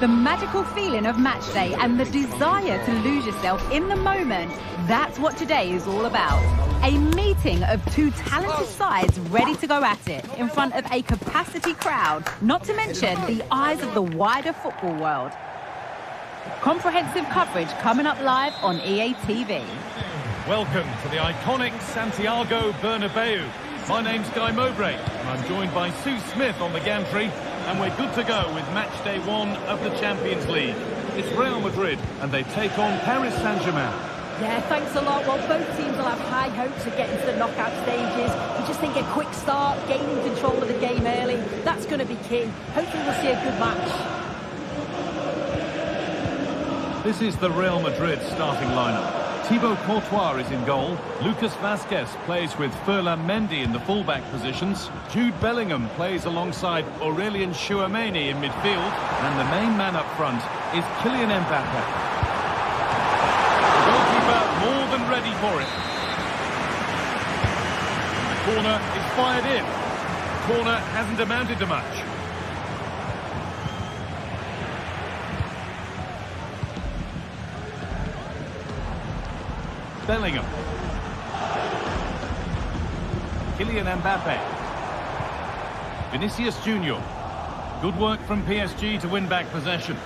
The magical feeling of match day and the desire to lose yourself in the moment, that's what today is all about. A meeting of two talented sides ready to go at it in front of a capacity crowd, not to mention the eyes of the wider football world. Comprehensive coverage coming up live on EA TV. Welcome to the iconic Santiago Bernabeu. My name's Guy Mowbray, and I'm joined by Sue Smith on the gantry, and we're good to go with match day 1 of the Champions League. It's Real Madrid, and they take on Paris Saint-Germain. Yeah, thanks a lot. Well, both teams will have high hopes of getting to the knockout stages. We just think a quick start, gaining control of the game early, that's going to be key. Hopefully we'll see a good match. This is the Real Madrid starting lineup. Thibaut Courtois is in goal. Lucas Vazquez plays with Ferland Mendy in the fullback positions. Jude Bellingham plays alongside Aurelien Tchouameni in midfield. And the main man up front is Kylian Mbappe. The goalkeeper more than ready for it. The corner is fired in. The corner hasn't amounted to much. Bellingham. Kylian Mbappe. Vinicius Junior. Good work from PSG to win back possession.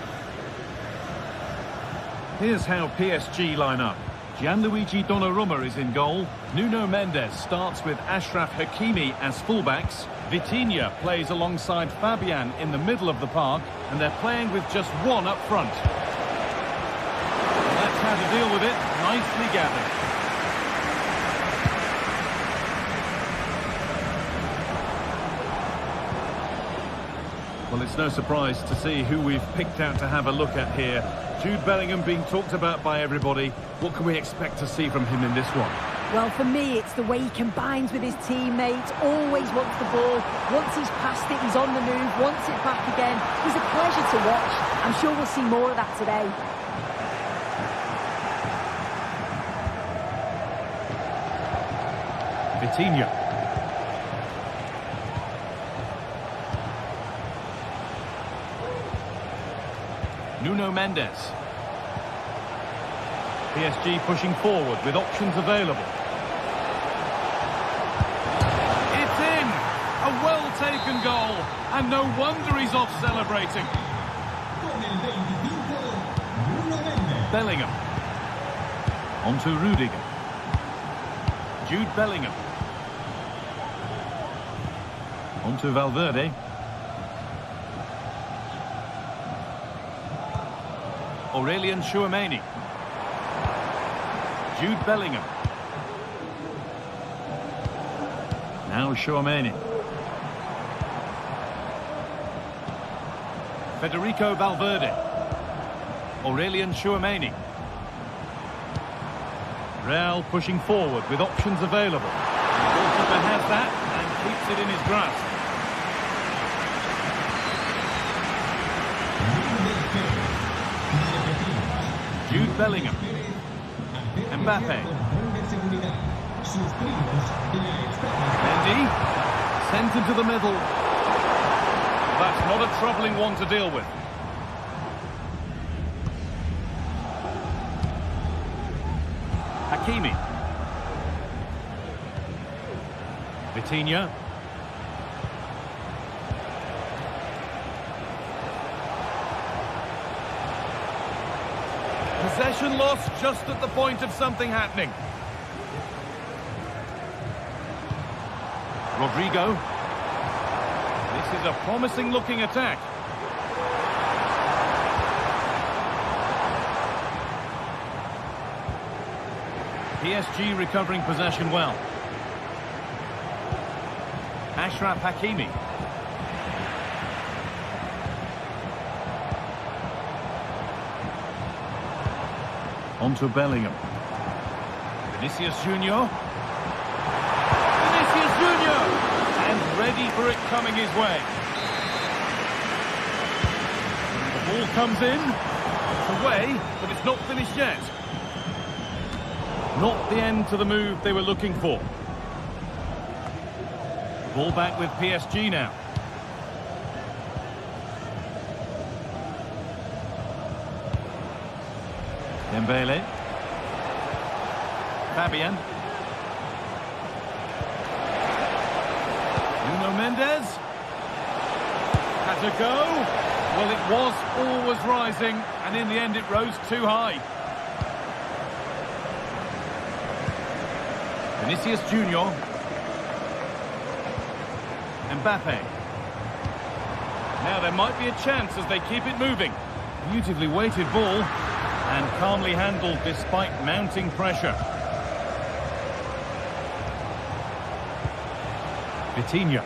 Here's how PSG line up. Gianluigi Donnarumma is in goal. Nuno Mendes starts with Achraf Hakimi as fullbacks. Vitinha plays alongside Fabian in the middle of the park, and they're playing with just one up front. That's how to deal with it. Nicely gathered. Well, it's no surprise to see who we've picked out to have a look at here. Jude Bellingham being talked about by everybody. What can we expect to see from him in this one? Well, for me, it's the way he combines with his teammates, always wants the ball. Once he's passed it, he's on the move, wants it back again. He's a pleasure to watch. I'm sure we'll see more of that today. Vitinha. Nuno Mendes. PSG pushing forward with options available. It's in! A well-taken goal, and no wonder he's off celebrating. Bellingham. On to Rudiger. Jude Bellingham. On to Valverde. Aurelien Tchouameni. Jude Bellingham. Now Tchouameni. Federico Valverde. Aurelien Tchouameni. Real pushing forward with options available. The goalkeeper has that and keeps it in his grasp. Jude Bellingham. Mbappe. Mendy. Sent into the middle. That's not a troubling one to deal with. Hakimi. Vitinha. Possession lost just at the point of something happening. Rodrigo. This is a promising looking attack. PSG recovering possession well. Achraf Hakimi. On to Bellingham. Vinicius Junior. Vinicius Junior! And ready for it coming his way. The ball comes in. It's away, but it's not finished yet. Not the end to the move they were looking for. Ball back with PSG now. Dembele. Fabian. Nuno Mendes. Had to go. Well, it was always rising, and in the end it rose too high. Vinicius Junior. Mbappe. Now there might be a chance as they keep it moving. Beautifully weighted ball and calmly handled despite mounting pressure. Vitinha.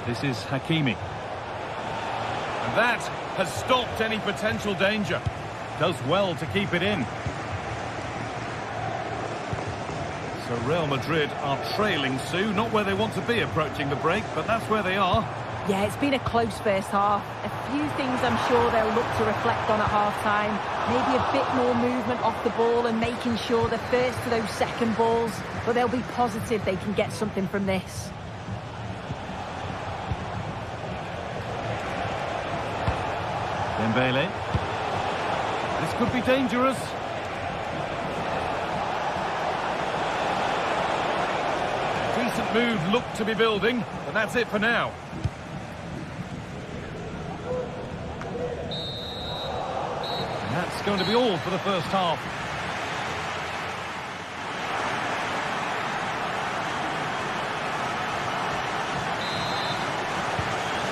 This is Hakimi. And that has stopped any potential danger. Does well to keep it in. So Real Madrid are trailing, Sue. Not where they want to be approaching the break, but that's where they are. Yeah, it's been a close first half. A few things I'm sure they'll look to reflect on at half-time. Maybe a bit more movement off the ball and making sure they're first to those second balls. But they'll be positive they can get something from this. Dembele. This could be dangerous. Decent move looked to be building, but that's it for now. And that's going to be all for the first half.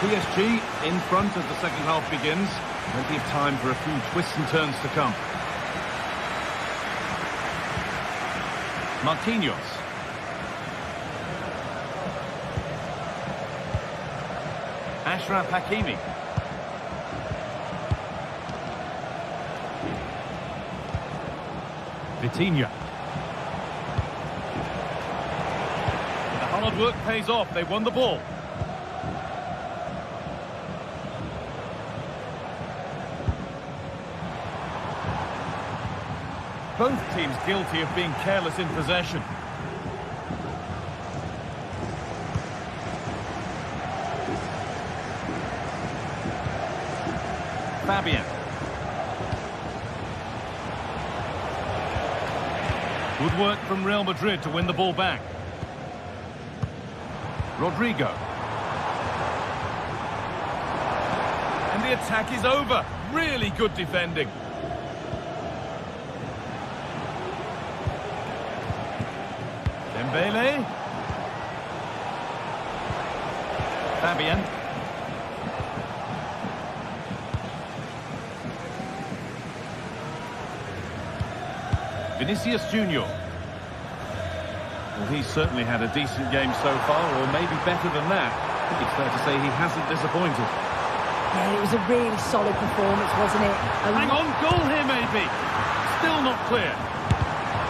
PSG in front as the second half begins. Plenty of time for a few twists and turns to come. Marquinhos. Achraf Hakimi. Vitinha. The hard work pays off. They won the ball. Both teams guilty of being careless in possession. Fabian. Good work from Real Madrid to win the ball back. Rodrigo. And the attack is over. Really good defending. Dembele. Fabian. Vinicius Junior. Well, he's certainly had a decent game so far, or maybe better than that. I think it's fair to say he hasn't disappointed. Yeah, it was a really solid performance, wasn't it? Hang on, goal here maybe. Still not clear.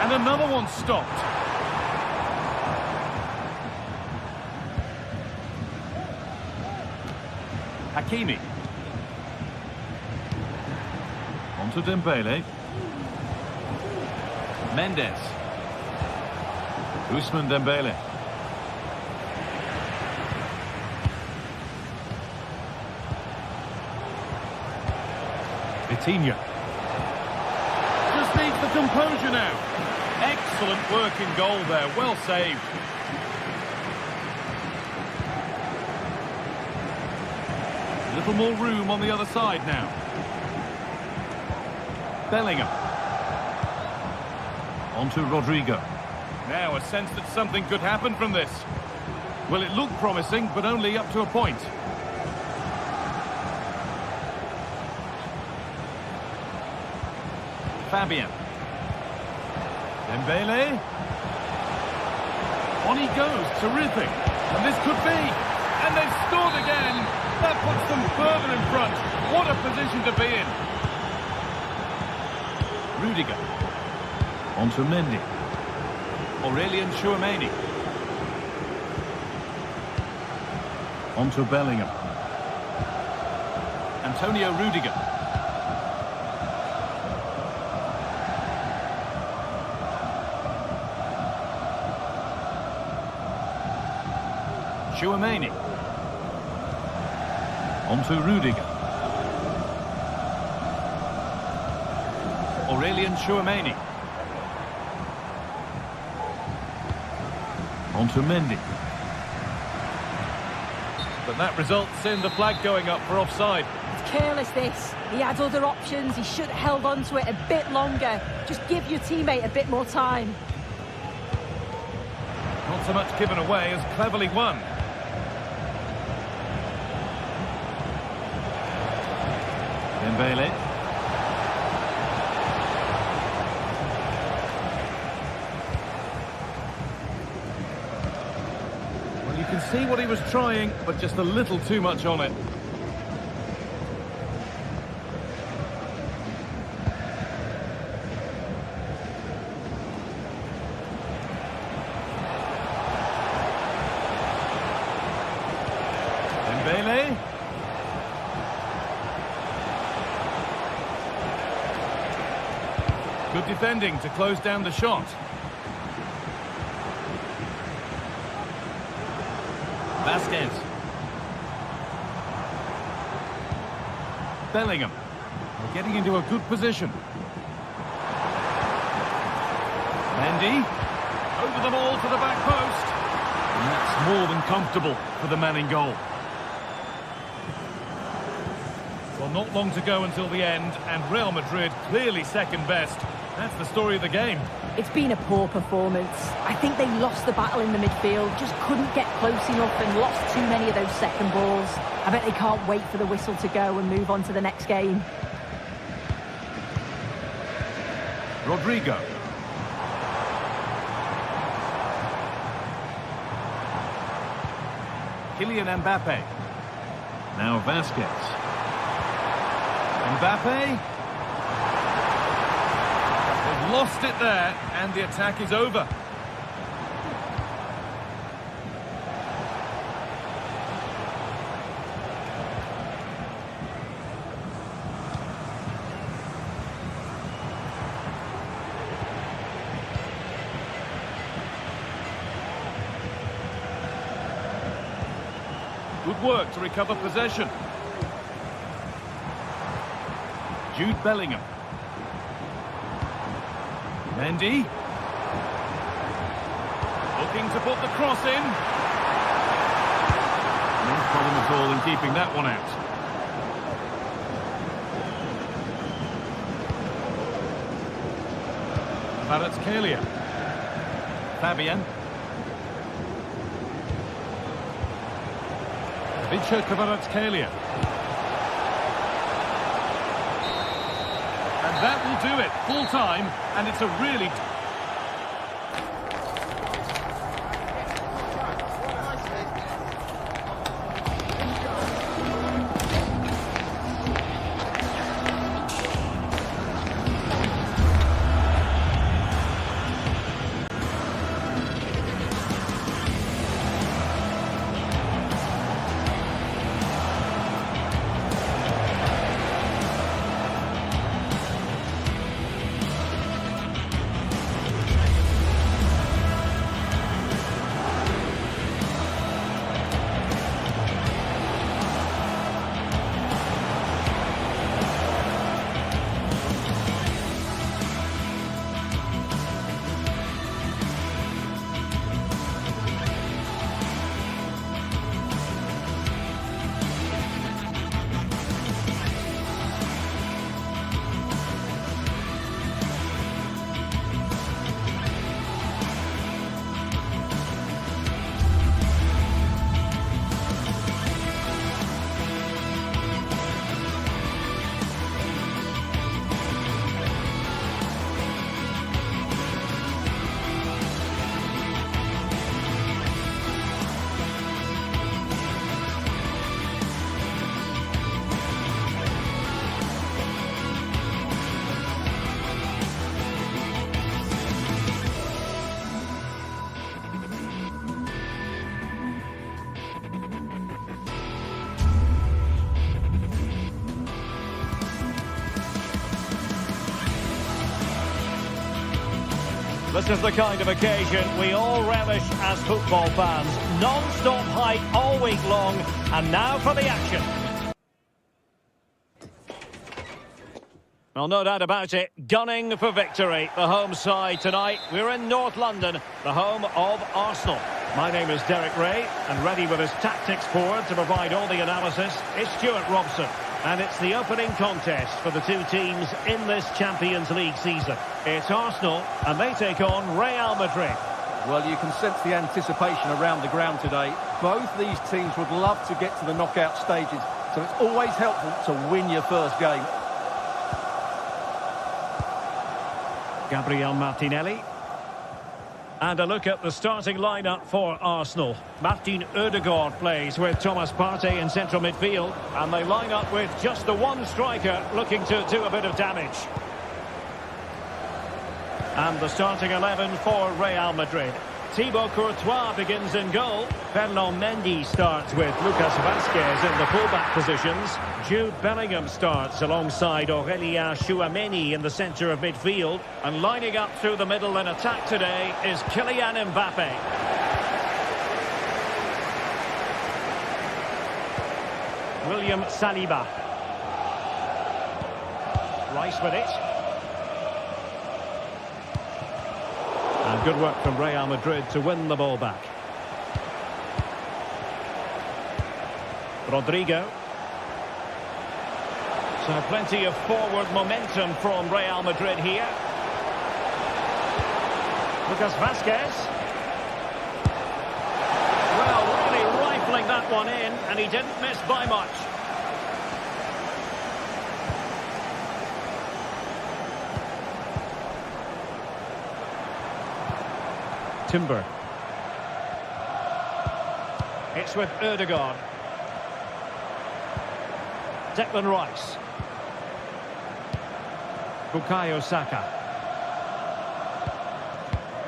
And another one stopped. Hakimi. On to Dembele. Mendes. Ousmane Dembele. Vitinha. Just needs the composure now. Excellent work in goal there. Well saved. A little more room on the other side now. Bellingham. On to Rodrigo. Now a sense that something could happen from this. Well, it looked promising, but only up to a point. Fabian. Dembele. On he goes, terrific. And this could be. And they've scored again. That puts them further in front. What a position to be in. Rudiger. On to Mendy. Aurelien Tchouameni. On to Bellingham. Antonio Rudiger. Tchouameni. On to Rudiger. Aurelian Chouameni. On to Mendy. But that results in the flag going up for offside. It's careless, this. He had other options. He should have held on to it a bit longer. Just give your teammate a bit more time. Not so much given away as cleverly won. Dembele. Well, you can see what he was trying, but just a little too much on it. Dembele. Good defending to close down the shot. Vasquez. Bellingham. They're getting into a good position. Mendy. Over the ball to the back post. And that's more than comfortable for the man in goal. Well, not long to go until the end, and Real Madrid clearly second best. That's the story of the game. It's been a poor performance. I think they lost the battle in the midfield, just couldn't get close enough and lost too many of those second balls. I bet they can't wait for the whistle to go and move on to the next game. Rodrigo. Kylian Mbappe. Now Vasquez. Mbappe. They've lost it there, and the attack is over. Good work to recover possession. Jude Bellingham. Mendy. Looking to put the cross in. No problem at all in keeping that one out. Kvaratskhelia. Fabian. Victor Kvaratskhelia. And that will do it, full time, and it's a really... This is the kind of occasion we all relish as football fans. Non-stop hype all week long, and now for the action. Well, no doubt about it, gunning for victory. The home side tonight. We're in North London, the home of Arsenal. My name is Derek Ray, and ready with his tactics board to provide all the analysis is Stuart Robson. And it's the opening contest for the two teams in this Champions League season. It's Arsenal, and they take on Real Madrid. Well, you can sense the anticipation around the ground today. Both these teams would love to get to the knockout stages, so it's always helpful to win your first game. Gabriel Martinelli. And a look at the starting lineup for Arsenal. Martin Ødegaard plays with Thomas Partey in central midfield. And they line up with just the one striker looking to do a bit of damage. And the starting 11 for Real Madrid. Thibaut Courtois begins in goal. Ferland Mendy starts with Lucas Vazquez in the fullback positions. Jude Bellingham starts alongside Aurélien Tchouameni in the centre of midfield. And lining up through the middle in attack today is Kylian Mbappe. William Saliba. Rice with it. And good work from Real Madrid to win the ball back. Rodrigo. So plenty of forward momentum from Real Madrid here. Lucas Vazquez. Well, really rifling that one in, and he didn't miss by much. Timber. It's with Ødegaard. Declan Rice. Bukayo Saka.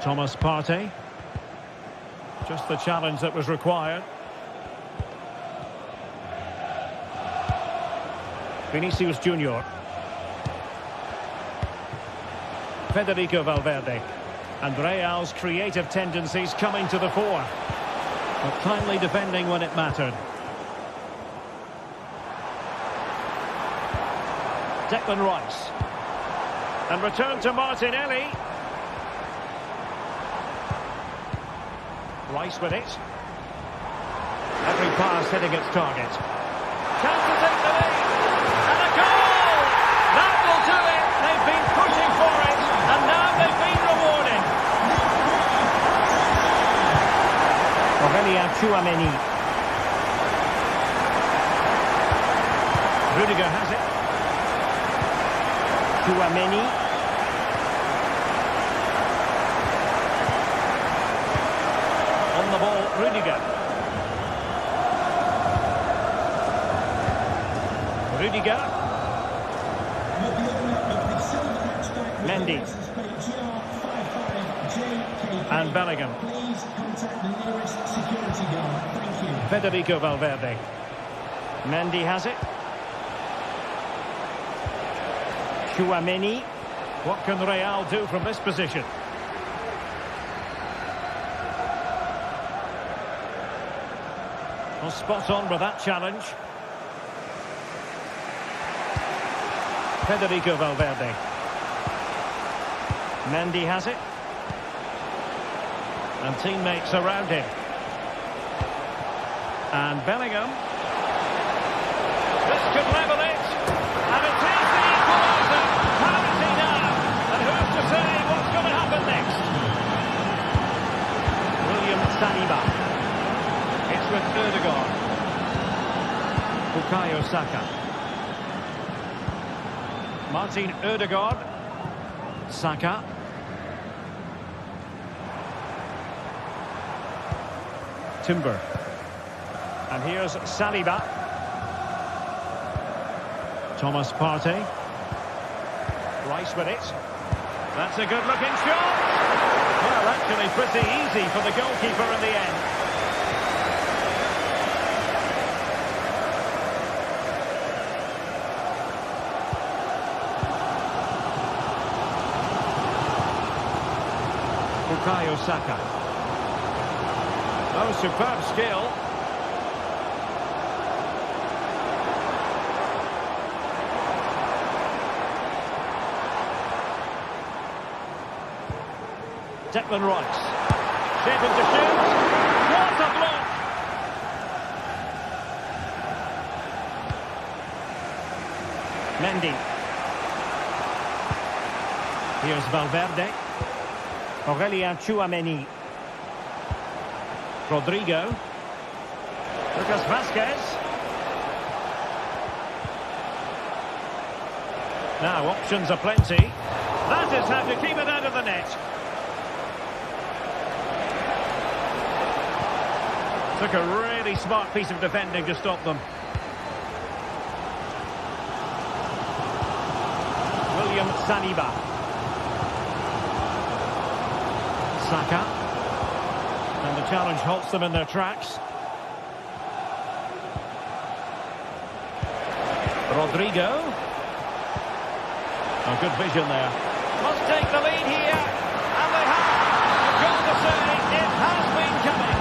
Thomas Partey. Just the challenge that was required. Vinicius Junior. Federico Valverde. And Real's creative tendencies coming to the fore. But kindly defending when it mattered. Declan Rice. And return to Martinelli. Rice with it. Every pass hitting its target. Chance to take the lead. And a goal! That will do it. They've been pushing for it. And now they've been rewarded. Aurélien Tchouameni. Rudiger has it. Tchouameni. On the ball, Rudiger. Rudiger. Mendy. And Bellingham. Federico Valverde. Mendy has it. Tchouameni. What can Real do from this position? Well, spot on with that challenge. Federico Valverde. Mendy has it. And teammates around him. And Bellingham. This could level it. And it is the equaliser. Penalty now. And who's to say what's going to happen next? William Saliba. It's with Ødegaard. Bukayo Saka. Martin Ødegaard. Saka. Timber. And here's Saliba. Thomas Partey. Rice with it. That's a good-looking shot. Well, actually pretty easy for the goalkeeper in the end. Bukayo Saka. Oh, superb skill. Declan Rice. Shaping to shoot. What a block! Mendy. Here's Valverde. Aurelien Tchouameni. Rodrigo. Lucas Vazquez. Now options are plenty. That is how to keep it out of the net. Took a really smart piece of defending to stop them. William Saliba. Saka. And the challenge halts them in their tracks. Rodrigo. Oh, good vision there. Must take the lead here. And they have. You've got to say, it has been coming.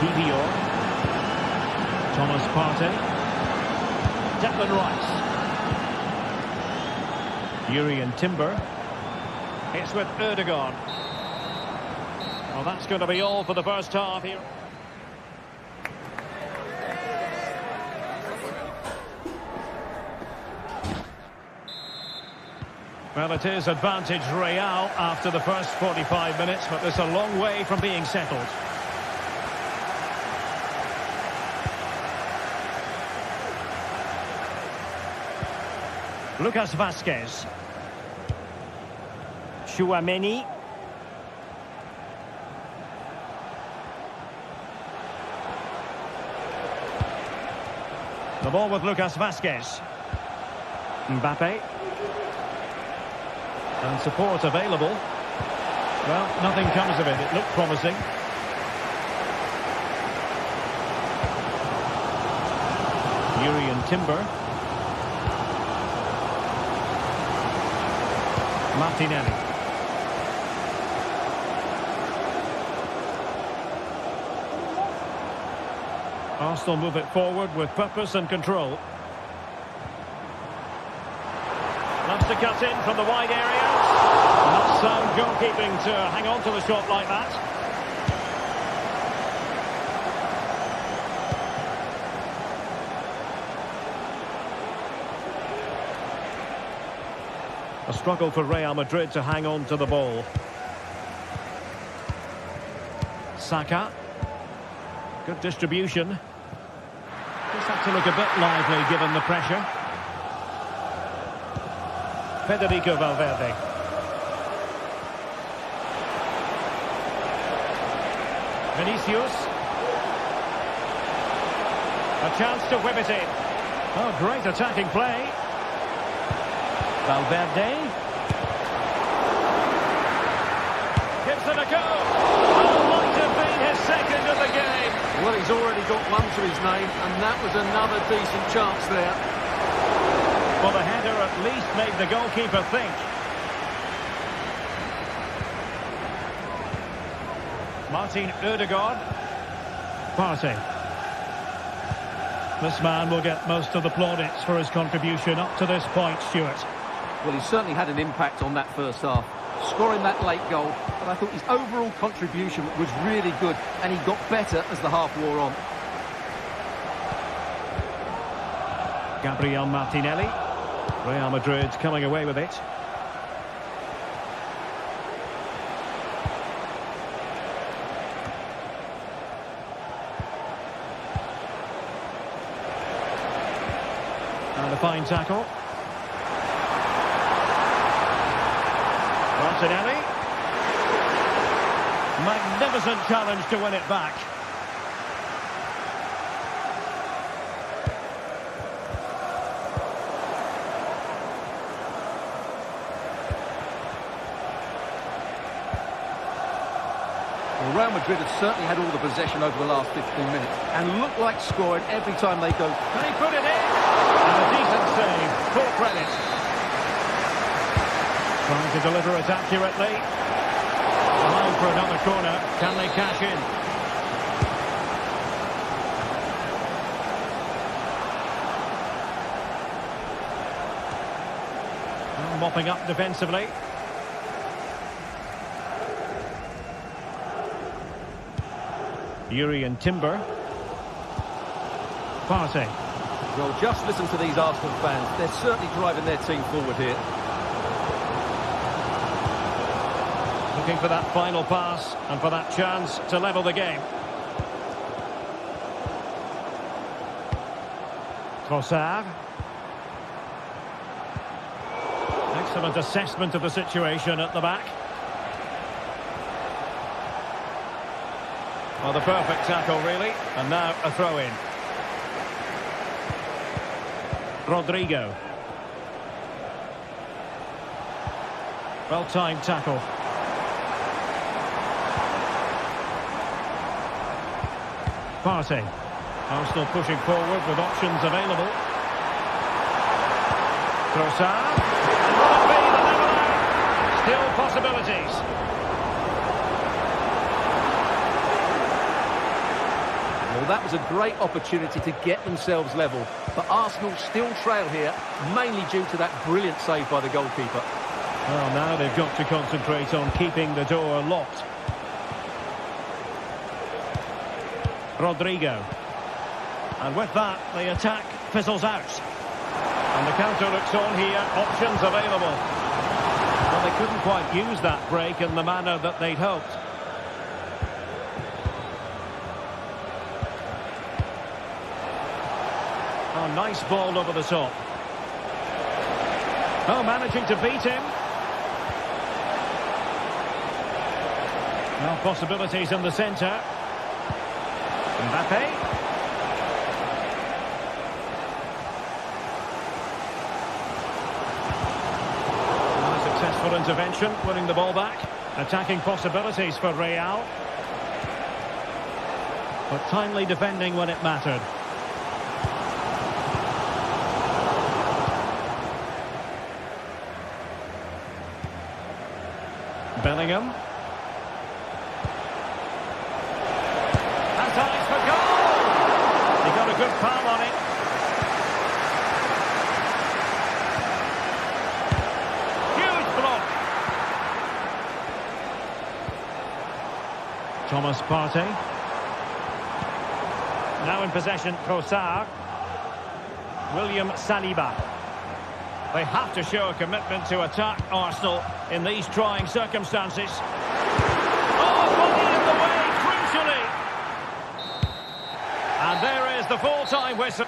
Kivior. Thomas Partey. Declan Rice. Jurrien Timber. It's with Erdogan. Well, that's going to be all for the first half here. Well, it is advantage Real after the first 45 minutes, but there's a long way from being settled. Lucas Vazquez. Tchouameni. The ball with Lucas Vazquez. Mbappe. And support available. Well, nothing comes of it. It looked promising. Jurrien Timber. Martinelli. Arsenal move it forward with purpose and control. Loves to cut in from the wide area. Not sound goalkeeping to hang on to the shot like that. A struggle for Real Madrid to hang on to the ball. Saka. Good distribution. Just have to look a bit lively given the pressure. Federico Valverde. Vinicius. A chance to whip it in. Oh, great attacking play. Valverde. Gives it a go. Oh, might have been his second of the game. Well, he's already got one to his name, and that was another decent chance there. Well, the header at least made the goalkeeper think. Martin Ødegaard. Partey. This man will get most of the plaudits for his contribution up to this point, Stuart. Well, he certainly had an impact on that first half, scoring that late goal, but I thought his overall contribution was really good, and he got better as the half wore on. Gabriel Martinelli. Real Madrid coming away with it. And a fine tackle. Martinelli. Magnificent challenge to win it back. Real Madrid have certainly had all the possession over the last 15 minutes and look like scoring every time they go. Can he put it in? And a decent save. Full credit. Trying to deliver it accurately. Allowed for another corner. Can they cash in? And mopping up defensively. Yuri and Timber. Partey. Well, just listen to these Arsenal fans. They're certainly driving their team forward here. Looking for that final pass and for that chance to level the game. Trossard. Excellent assessment of the situation at the back. Well, the perfect tackle, really. And now a throw-in. Rodrigo. Well-timed tackle. Partey. Arsenal pushing forward with options available. Trossard. And will it be the leveller? Still possibilities. Well, that was a great opportunity to get themselves level. But Arsenal still trail here, mainly due to that brilliant save by the goalkeeper. Well, now they've got to concentrate on keeping the door locked. Rodrigo. And with that, the attack fizzles out. And the counter looks on here, options available. Well, they couldn't quite use that break in the manner that they'd hoped. Oh, nice ball over the top. Oh, managing to beat him. Well, possibilities in the centre. Mbappe. Successful intervention, winning the ball back. Attacking possibilities for Real. But timely defending when it mattered. Bellingham. Has eyes for goal! He got a good palm on it. Thomas Partey. Now in possession, Trossard. William Saliba. They have to show a commitment to attack Arsenal in these trying circumstances. Oh, body in the way, crucially. And there is the full-time whistle.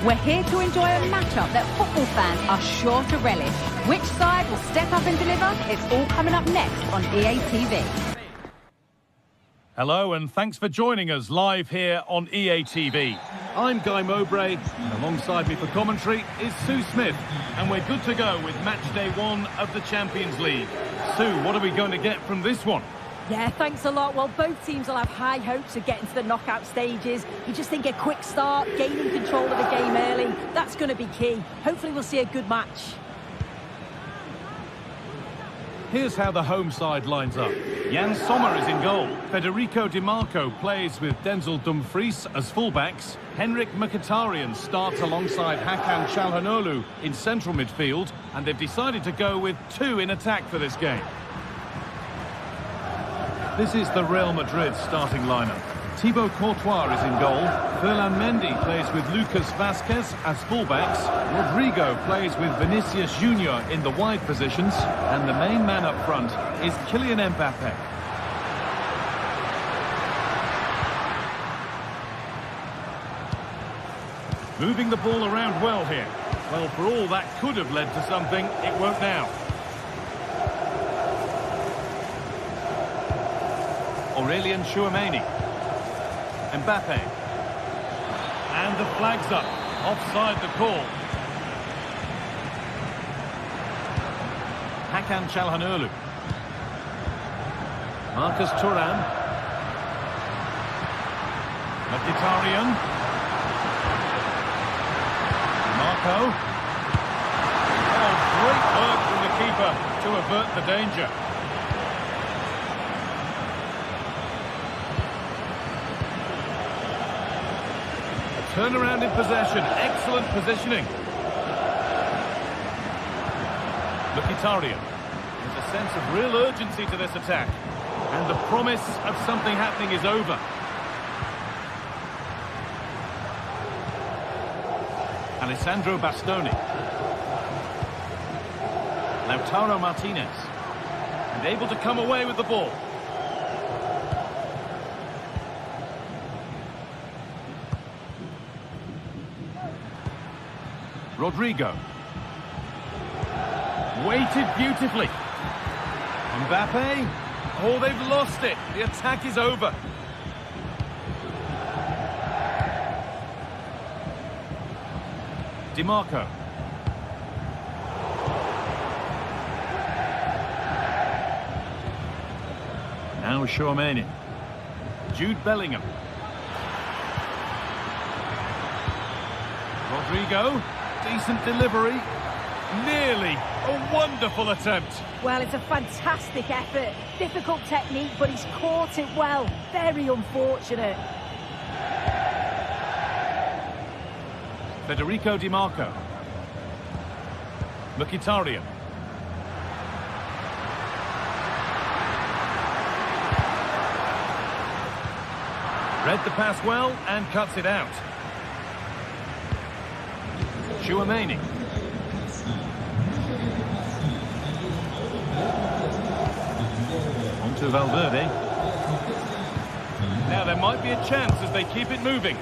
We're here to enjoy a matchup that football fans are sure to relish. Which side will step up and deliver? It's all coming up next on EA TV. Hello and thanks for joining us live here on EA TV. I'm Guy Mowbray and alongside me for commentary is Sue Smith, and we're good to go with match day 1 of the Champions League. Sue, what are we going to get from this one? Yeah, thanks a lot. Well, both teams will have high hopes of getting to the knockout stages. You just think a quick start, gaining control of the game early, that's going to be key. Hopefully we'll see a good match. Here's how the home side lines up. Jan Sommer is in goal. Federico Di Marco plays with Denzel Dumfries as fullbacks. Henrik Mkhitaryan starts alongside Hakan Çalhanoğlu in central midfield, and they've decided to go with 2 in attack for this game. This is the Real Madrid starting lineup. Thibaut Courtois is in goal. Ferland Mendy plays with Lucas Vazquez as fullbacks. Rodrigo plays with Vinicius Junior in the wide positions. And the main man up front is Kylian Mbappe. Moving the ball around well here. Well, for all that could have led to something, it won't now. Aurelien Tchouameni. Mbappe. And the flag's up. Offside the call. Hakan Çalhanoğlu. Marcus Thuram. Mkhitaryan. Marco. Oh, great work from the keeper to avert the danger. Turnaround in possession, excellent positioning. Mkhitaryan. There's a sense of real urgency to this attack. And the promise of something happening is over. Alessandro Bastoni. Lautaro Martinez. And able to come away with the ball. Rodrigo. Weighted beautifully. Mbappe. Oh, they've lost it. The attack is over. Di Marco. Now Tchouameni. Jude Bellingham. Rodrigo. Decent delivery. Nearly. A wonderful attempt. Well, it's a fantastic effort. Difficult technique, but he's caught it well. Very unfortunate. Federico Di Marco. Mkhitaryan. Read the pass well and cuts it out. Tchouameni. On to Valverde. Now there might be a chance as they keep it moving.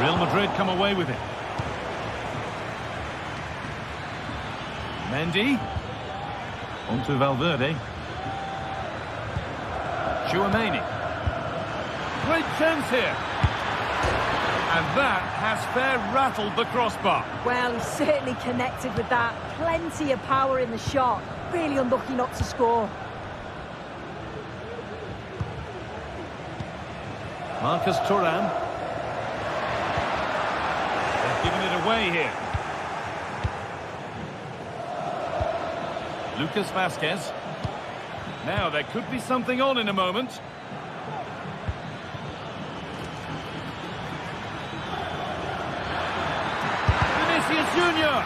Real Madrid come away with it. Mendy. On to Valverde. Tchouameni. Great chance here. And that has fair rattled the crossbar. Well, he's certainly connected with that. Plenty of power in the shot. Really unlucky not to score. Marcus Thuram. They've given it away here. Lucas Vazquez. Now, there could be something on in a moment. Junior.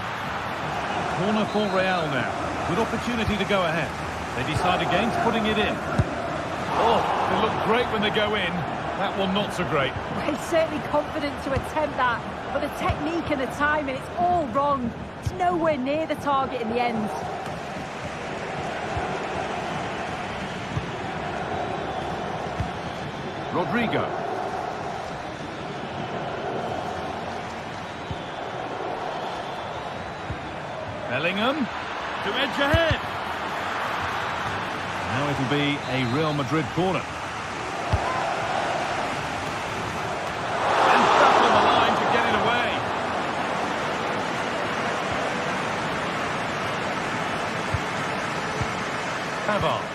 Corner for Real now. Good opportunity to go ahead. They decide against putting it in. Oh, they look great when they go in. That one not so great. Well, he's certainly confident to attempt that, but the technique and the timing, it's all wrong. It's nowhere near the target in the end. Rodrigo. Bellingham. to edge ahead. Now it'll be a Real Madrid corner. And back on the line to get it away. Pavard.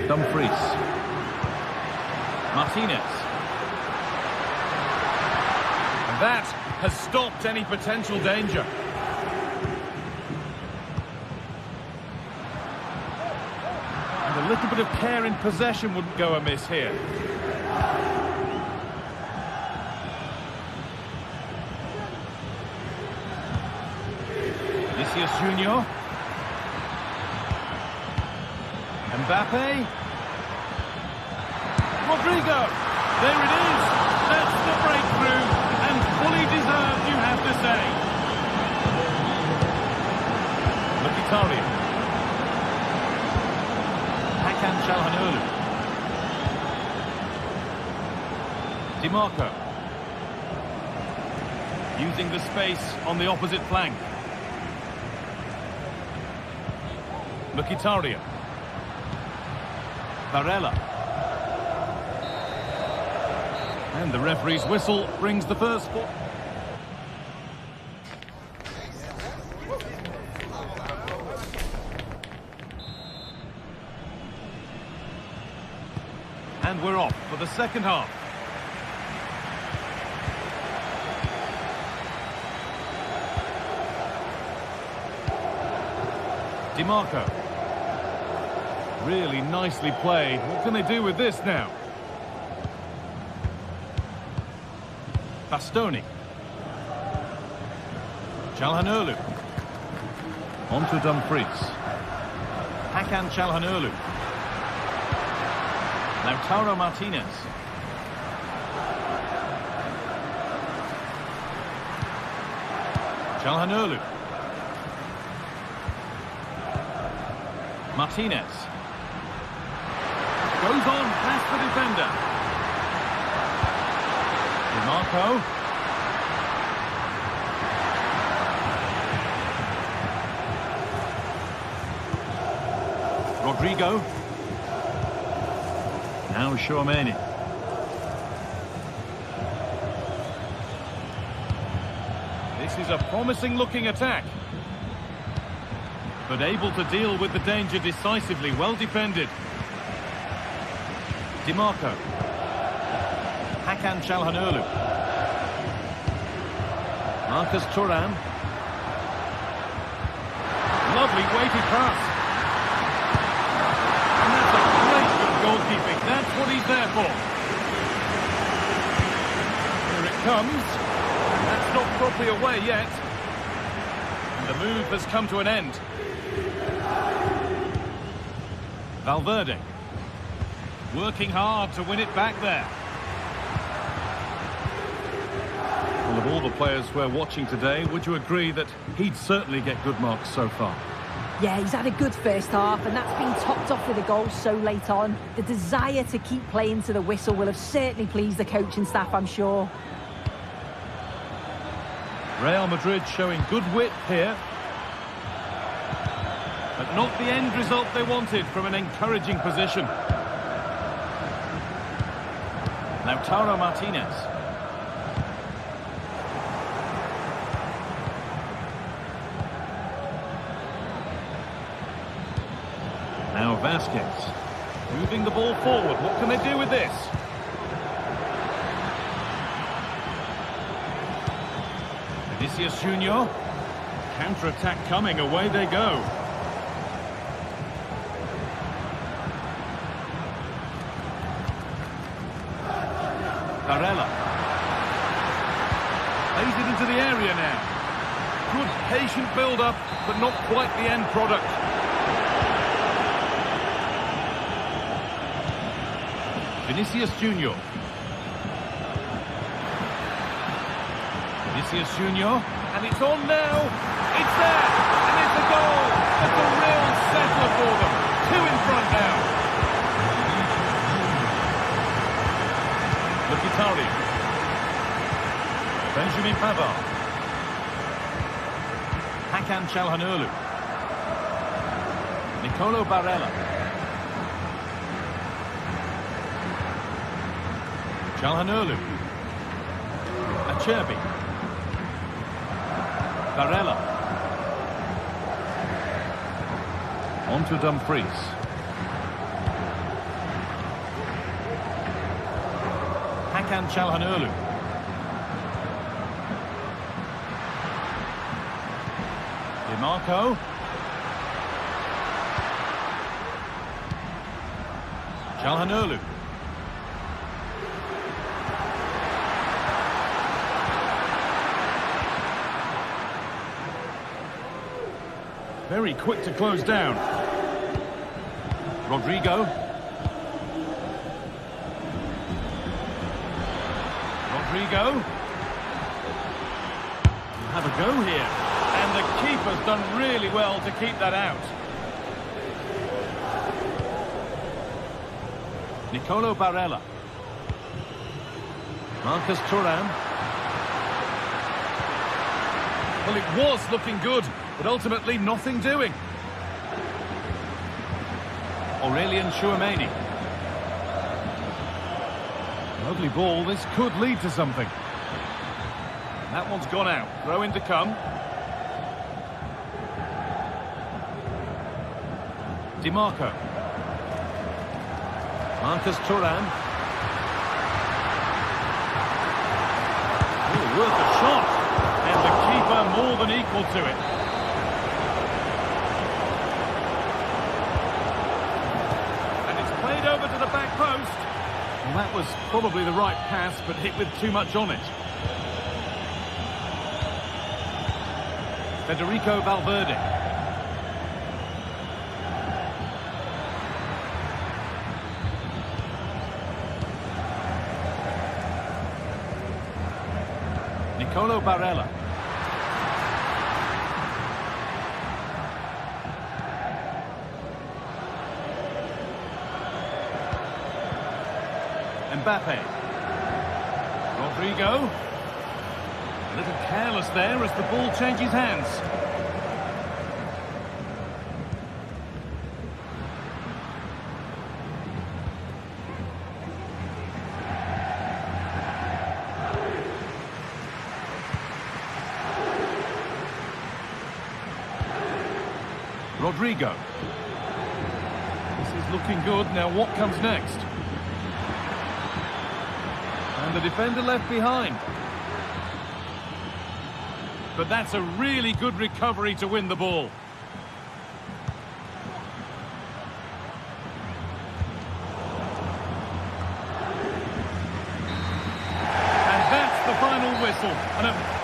Dumfries. Martinez. And that has stopped any potential danger. And a little bit of care in possession wouldn't go amiss here. Vinicius Junior. Mbappe. Rodrigo. There it is. That's the breakthrough. And fully deserved, you have to say. Mkhitaryan. Hakan Çalhanoğlu. DiMarco. Using the space on the opposite flank. Mkhitaryan. Varela. And the referee's whistle brings the first ball. And we're off for the second half. DiMarco. Really nicely played. What can they do with this now? Bastoni. Çalhanoğlu. On to Dumfries. Hakan Çalhanoğlu. Lautaro Martinez. Çalhanoğlu. Martinez. Goes on past the defender. DiMarco. Rodrigo. Now Tchouaméni. This is a promising looking attack. But able to deal with the danger decisively. Well defended. DiMarco. Hakan Çalhanoğlu. Marcus Thuram. Lovely weighted pass. And that's a great bit of goalkeeping. That's what he's there for. Here it comes. That's not properly away yet. And the move has come to an end. Valverde. Working hard to win it back there. Well, of all the players we're watching today, would you agree that he'd certainly get good marks so far? Yeah, he's had a good first half, and that's been topped off with a goal so late on. The desire to keep playing to the whistle will have certainly pleased the coaching staff, I'm sure. Real Madrid showing good wit here. But not the end result they wanted from an encouraging position. Lautaro Martinez. Now Vasquez. Moving the ball forward. What can they do with this? Vinicius Junior. Counter-attack coming. Away they go. Varela. Plays it into the area now. Good patient build-up, but not quite the end product. Vinicius Junior. Vinicius Junior. And it's on now. It's there. And it's a goal. That's a real settler for them. Two in front now. Mkhitaryan. Benjamin Pavard. Hakan Çalhanoğlu. Nicolo Barella. Çalhanoğlu. Acerbi. Barella. On to Dumfries. Hakan Çalhanoğlu. DiMarco. Çalhanoğlu. Very quick to close down. Rodrigo. Rodrigo. Have a go here. And the keeper's done really well to keep that out. Nicolo Barella. Marcus Thuram. Well, it was looking good, but ultimately nothing doing. Aurelien Tchouameni. Lovely ball, this could lead to something. That one's gone out, throw in to come. DiMarco. Marcus Thuram. Ooh, worth a shot. And the keeper more than equal to it. And it's played over to the back post. Well, that was probably the right pass, but hit with too much on it. Federico Valverde. Nicolo Barella. Mbappe. Rodrigo. A little careless there as the ball changes hands. Rodrigo. This is looking good. Now what comes next? And the defender left behind. But that's a really good recovery to win the ball. And that's the final whistle. And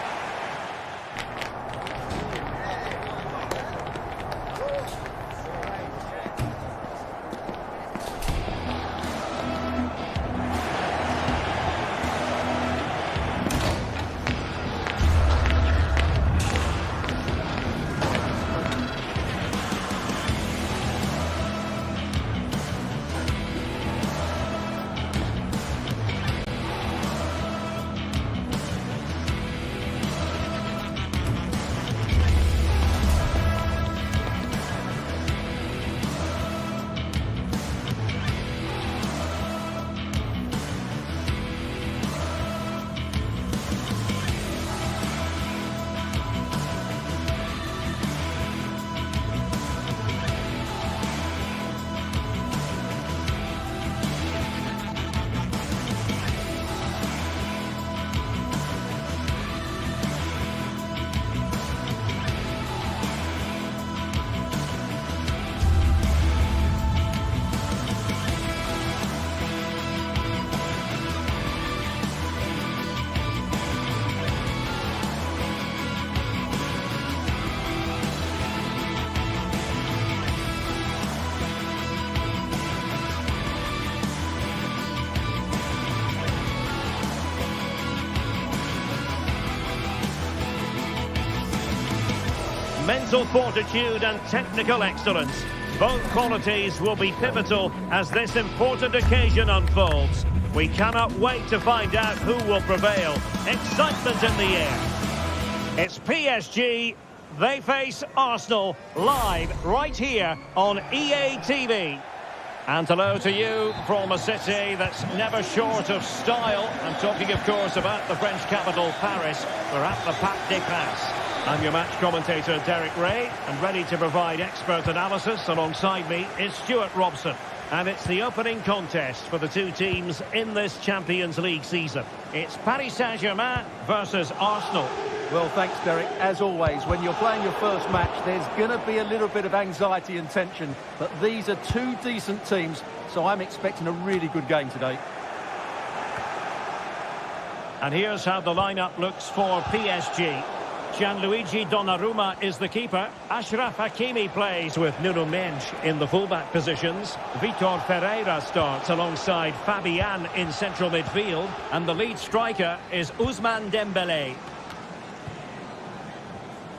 Mental fortitude and technical excellence. Both qualities will be pivotal as this important occasion unfolds. We cannot wait to find out who will prevail. Excitement in the air. It's PSG They face Arsenal live right here on EA TV. And hello to you from a city that's never short of style. I'm talking, of course, about the French capital, Paris. We're at the Parc des Princes. I'm your match commentator, Derek Ray, and ready to provide expert analysis. Alongside me is Stuart Robson. And it's the opening contest for the two teams in this Champions League season. It's Paris Saint-Germain versus Arsenal. Well, thanks, Derek. As always, when you're playing your first match, there's going to be a little bit of anxiety and tension. But these are two decent teams, so I'm expecting a really good game today. And here's how the lineup looks for PSG. Gianluigi Donnarumma is the keeper. Achraf Hakimi plays with Nuno Mendes in the fullback positions. Vitor Ferreira starts alongside Fabian in central midfield. And the lead striker is Ousmane Dembélé.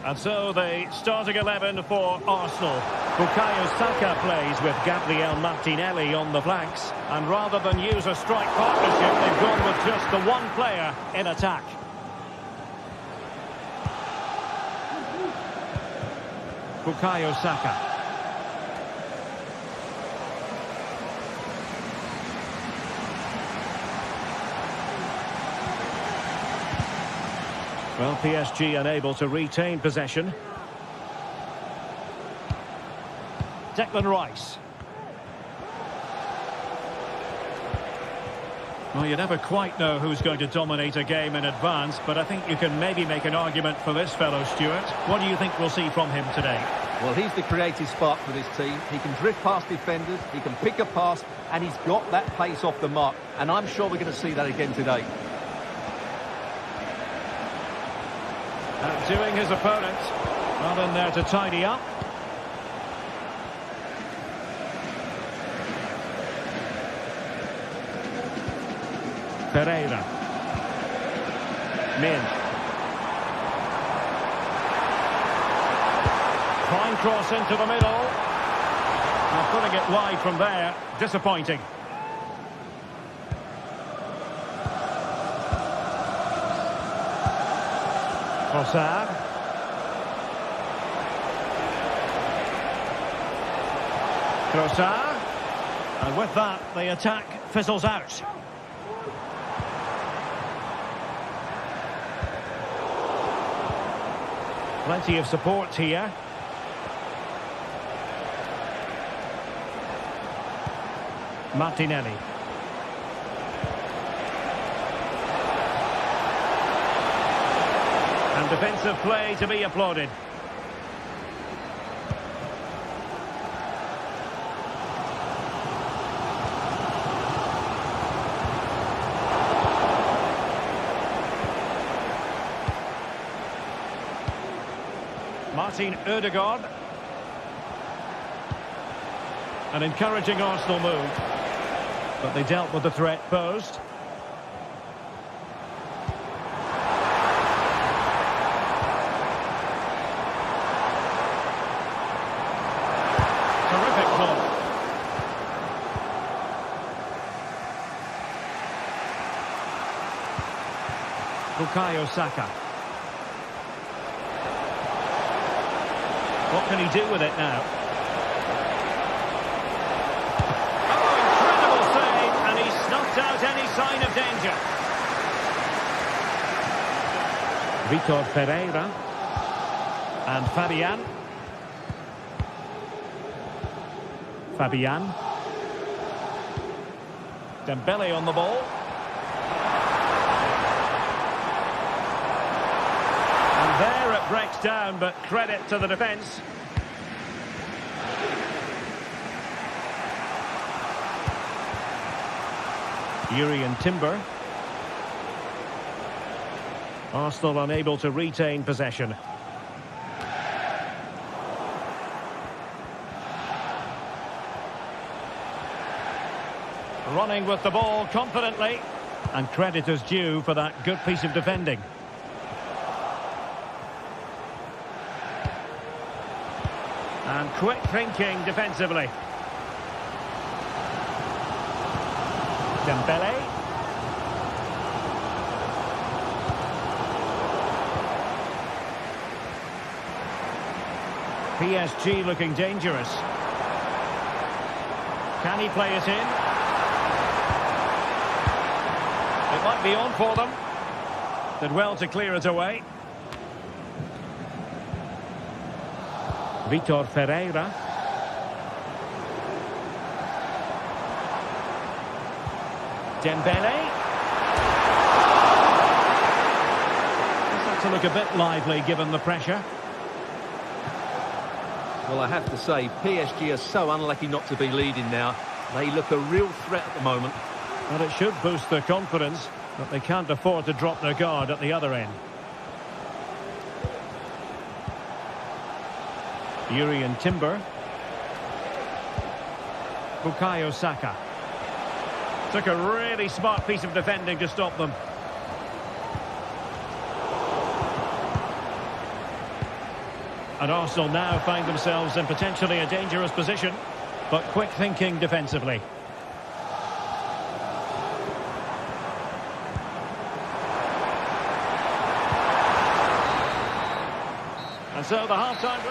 And so the starting 11 for Arsenal. Bukayo Saka plays with Gabriel Martinelli on the flanks. And rather than use a strike partnership, they've gone with just the one player in attack. Bukayo Saka. Well, PSG unable to retain possession. Declan Rice. Well, you never quite know who's going to dominate a game in advance, but I think you can maybe make an argument for this fellow, Stuart. What do you think we'll see from him today? Well, he's the creative spark for this team. He can drift past defenders, he can pick a pass, and he's got that pace off the mark. And I'm sure we're going to see that again today. Outdoing his opponent. Not in there to tidy up. Pereira. Min. Fine cross into the middle. Now putting it wide from there. Disappointing. Trossard. Trossard. And with that, the attack fizzles out. Plenty of support here. Martinelli. And defensive play to be applauded. Martin Ødegaard. An encouraging Arsenal move. But they dealt with the threat posed. Terrific ball. Bukayo Saka. What can he do with it now? Oh, incredible save, and he snuffed out any sign of danger. Vitor Ferreira. And Fabian. Fabian. Dembélé on the ball. There it breaks down, but credit to the defence. Urian Timber. Arsenal unable to retain possession. Running with the ball confidently. And credit is due for that good piece of defending. And quick thinking defensively. Dembélé. PSG looking dangerous. Can he play it in? It might be on for them. Did well to clear it away. Vitor Ferreira. Dembele. This had to look a bit lively given the pressure. Well, I have to say, PSG are so unlucky not to be leading now. They look a real threat at the moment. But it should boost their confidence, but they can't afford to drop their guard at the other end. Yuri Timber. Bukayo Saka. Took a really smart piece of defending to stop them. And Arsenal now find themselves in potentially a dangerous position, but quick thinking defensively. And so the half-time...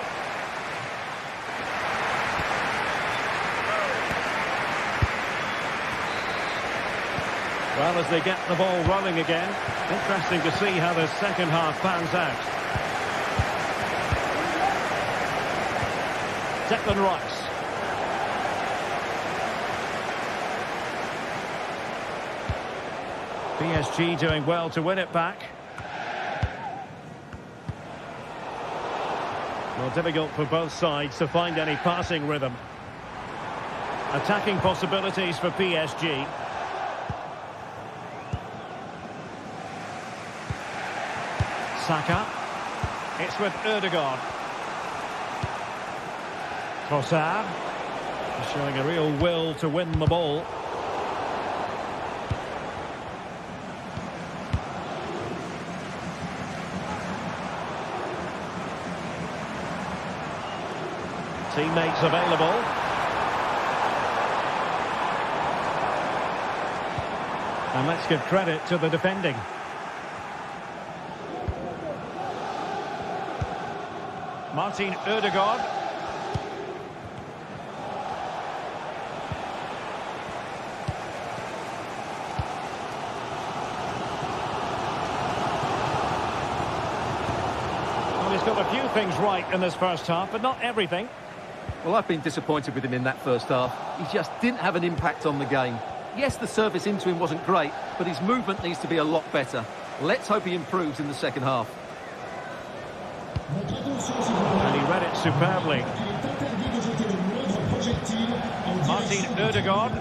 Well, as they get the ball rolling again, interesting to see how the second half pans out. Declan Rice. PSG doing well to win it back. Well, difficult for both sides to find any passing rhythm. Attacking possibilities for PSG. Saka. It's with Ødegaard. Trossard. Showing a real will to win the ball. Teammates available. And let's give credit to the defending. Martin Ødegaard. Well, he's got a few things right in this first half, but not everything. Well, I've been disappointed with him in that first half. He just didn't have an impact on the game. Yes, the service into him wasn't great, but his movement needs to be a lot better. Let's hope he improves in the second half. And he read it superbly. Martin Ødegaard.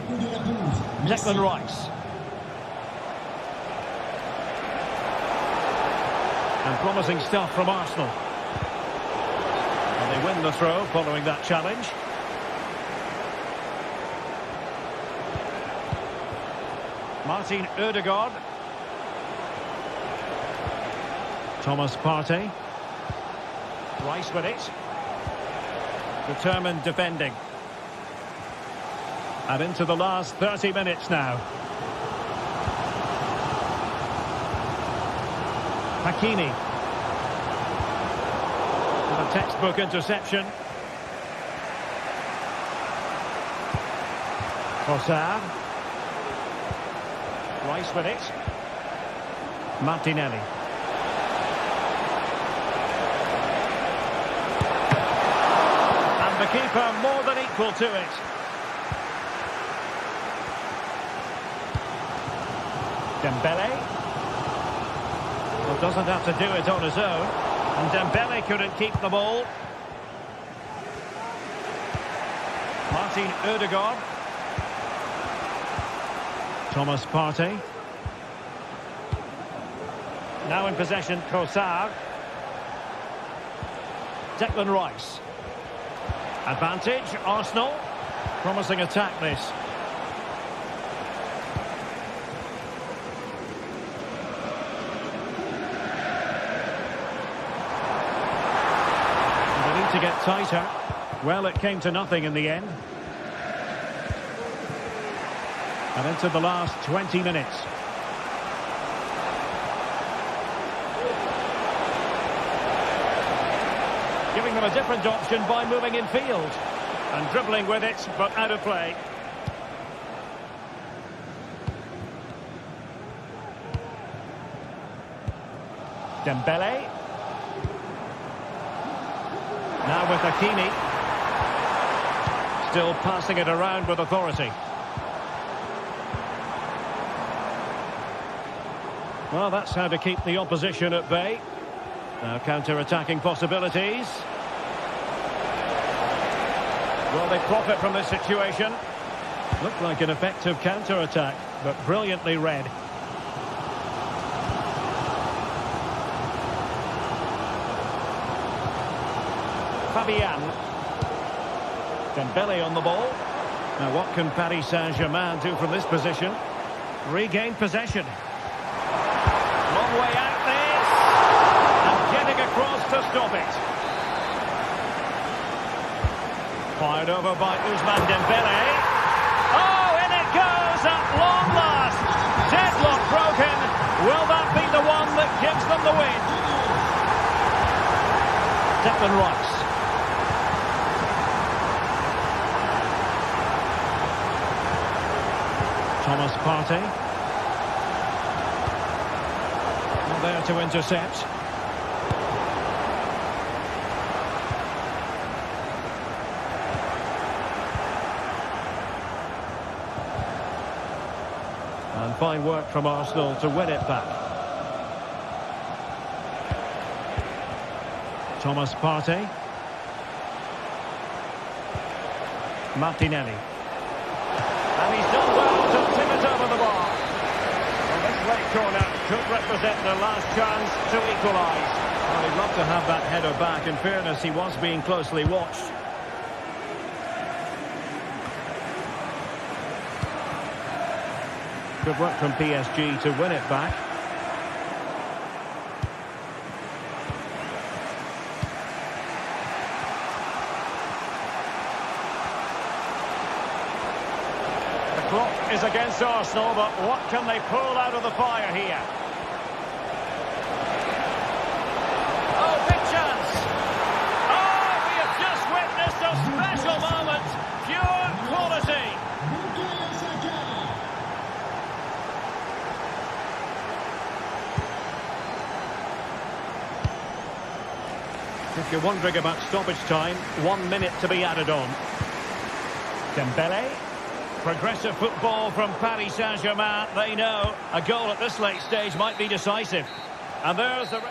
Declan Rice. And promising stuff from Arsenal. And they win the throw following that challenge. Martin Ødegaard. Thomas Partey. Rice with it. Determined defending. And into the last 30 minutes now. Hakimi. With a textbook interception. Trossard. Rice with it. Martinelli. The keeper more than equal to it. Dembele. Well, doesn't have to do it on his own. And Dembele couldn't keep the ball. Martin Ødegaard. Thomas Partey. Now in possession, Trossard. Declan Rice. Advantage, Arsenal. Promising attack, this. They need to get tighter. Well, it came to nothing in the end. And into the last 20 minutes. giving them a different option by moving in field. And dribbling with it, but out of play. Dembele. Now with Hakimi. Still passing it around with authority. Well, that's how to keep the opposition at bay. Now counter-attacking possibilities. Will they profit from this situation? Looked like an effective counter-attack, but brilliantly read. Fabian. Dembele on the ball. Now what can Paris Saint-Germain do from this position? Regain possession. Long way out this. And getting across to stop it. Fired over by Ousmane Dembele. Oh, in it goes at long last. Deadlock broken. Will that be the one that gives them the win? Declan Rice. Thomas Partey. Not there to intercept. And fine work from Arsenal to win it back. Thomas Partey. Martinelli. And he's done well to tip it over the bar. Well, this late corner could represent the last chance to equalise. Well, he'd love to have that header back. In fairness, he was being closely watched. Good work from PSG to win it back. The clock is against Arsenal, but what can they pull out of the fire here? Oh, big chance! Oh, we have just witnessed a special moment. Pure quality. If you're wondering about stoppage time, 1 minute to be added on. Dembele. Progressive football from Paris Saint-Germain. They know a goal at this late stage might be decisive. And there's the...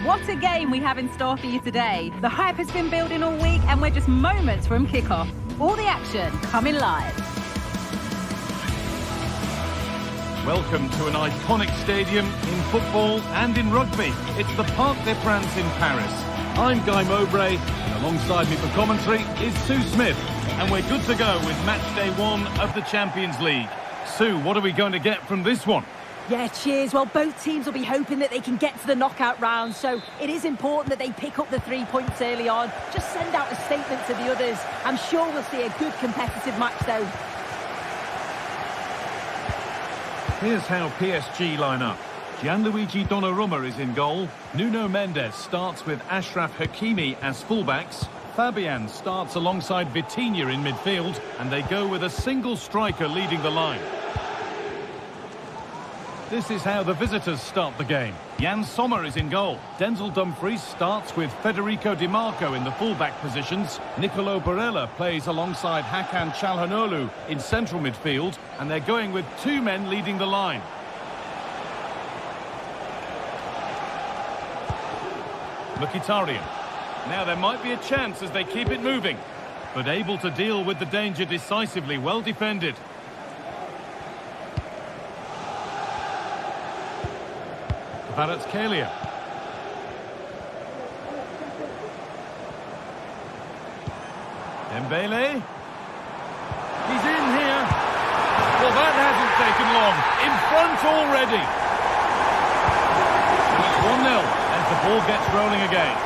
What a game we have in store for you today. The hype has been building all week and we're just moments from kickoff. All the action coming live. Welcome to an iconic stadium in football and in rugby. It's the Parc des Princes in Paris. I'm Guy Mowbray, and alongside me for commentary is Sue Smith. And we're good to go with Matchday 1 of the Champions League. Sue, what are we going to get from this one? Yeah, cheers. Well, both teams will be hoping that they can get to the knockout round, so it is important that they pick up the 3 points early on. Just send out a statement to the others. I'm sure we'll see a good competitive match, though. Here's how PSG line up. Gianluigi Donnarumma is in goal. Nuno Mendes starts with Achraf Hakimi as fullbacks. Fabian starts alongside Vitinha in midfield, and they go with a single striker leading the line. This is how the visitors start the game. Jan Sommer is in goal. Denzel Dumfries starts with Federico Di Marco in the fullback positions. Nicolo Barella plays alongside Hakan Çalhanoğlu in central midfield, and they're going with 2 men leading the line. Mkhitaryan. Now there might be a chance as they keep it moving, but able to deal with the danger decisively, well defended. Kvaratskhelia. Dembele. He's in here. Well, that hasn't taken long. In front already. It's 1-0 as the ball gets rolling again.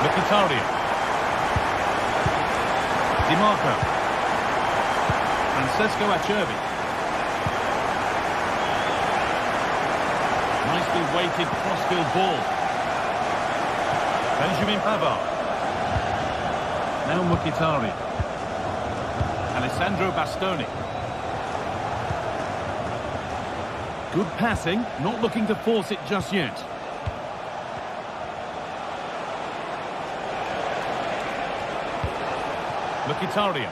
Mkhitaryan. Di Marco. Francesco Acerbi. Nicely weighted crossfield ball. Benjamin Pavard. Now Mkhitaryan. Alessandro Bastoni. Good passing, not looking to force it just yet. Mkhitaryan.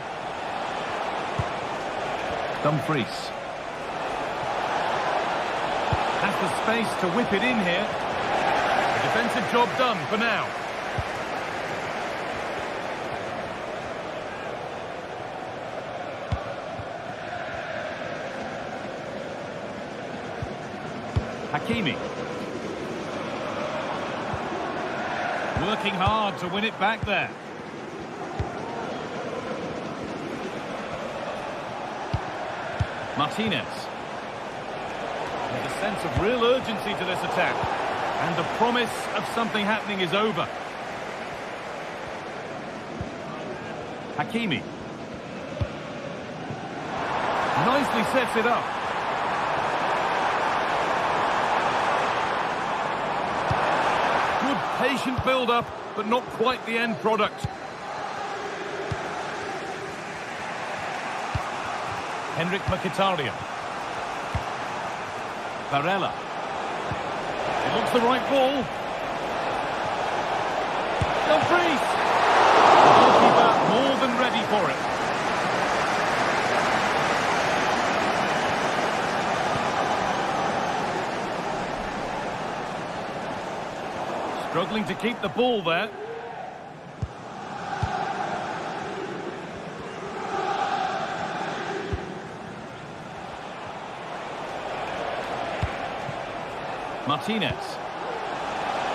Dumfries. Has the space to whip it in here. A defensive job done for now. Hakimi. Working hard to win it back there. Martinez. There's a sense of real urgency to this attack, and the promise of something happening is over. Hakimi. Nicely sets it up. Good patient build-up, but not quite the end product. Henrik Mkhitaryan. Barella. It looks the right ball. Dumfries. The goalkeeper more than ready for it. Struggling to keep the ball there. Martinez.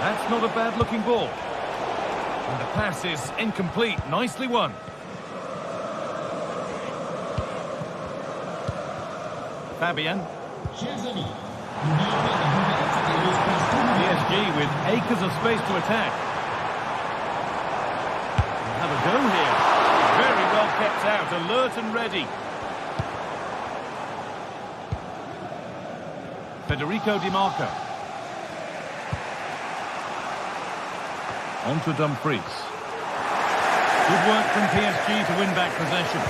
That's not a bad-looking ball. And the pass is incomplete. Nicely won. Fabian. PSG with acres of space to attack. Have a go here. Very well kept out, alert and ready. Federico Di Marco. On to Dumfries. Good work from PSG to win back possession.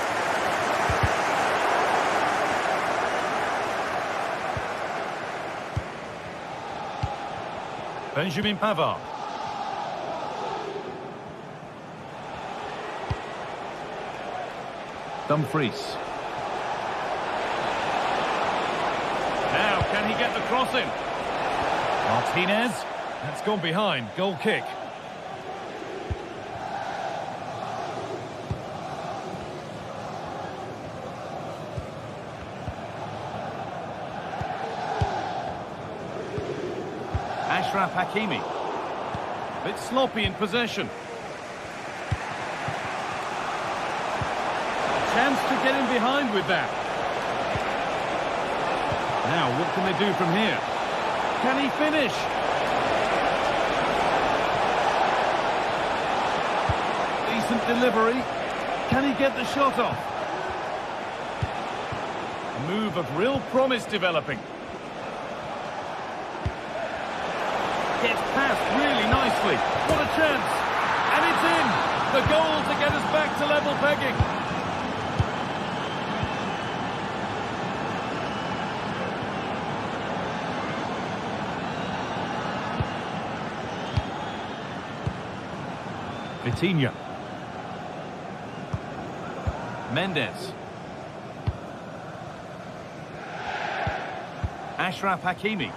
Benjamin Pavard. Dumfries. Now, can he get the cross in? Martinez. That's gone behind. Goal kick. Achraf Hakimi. Bit sloppy in possession. A chance to get in behind with that. Now, what can they do from here? Can he finish? Decent delivery. Can he get the shot off? A move of real promise developing. Gets past really nicely. What a chance. And it's in. The goal to get us back to level pegging. Vitinha. Mendes. Ashraf Hakimi.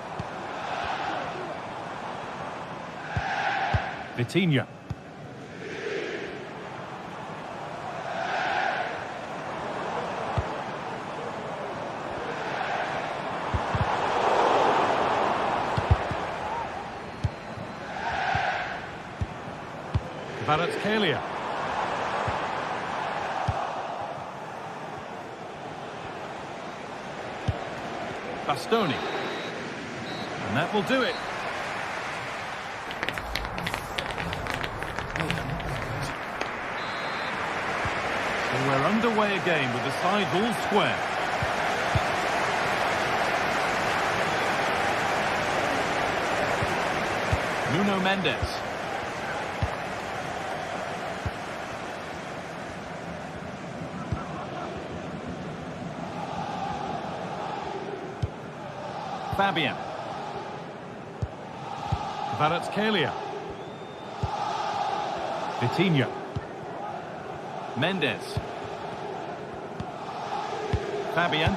Vitinha. Kvaratskhelia. Bastoni. And that will do it. So we're underway again with the sides all square. Nuno Mendes. Fabian. Kvaratskhelia. Vitinha. Mendes. Fabian.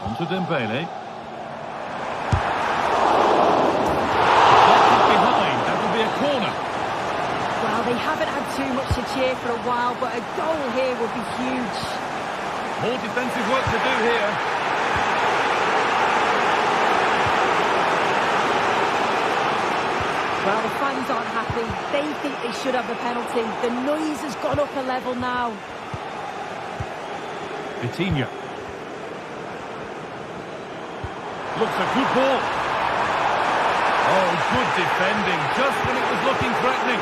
On to Dembele. Behind. That will be a corner. Well, they haven't had too much to cheer for a while, but a goal here would be huge. More defensive work to do here. Well, the fans aren't happy. They think they should have the penalty. The noise has gone up a level now. Vitinha. Looks a good ball. Oh, good defending, just when it was looking threatening.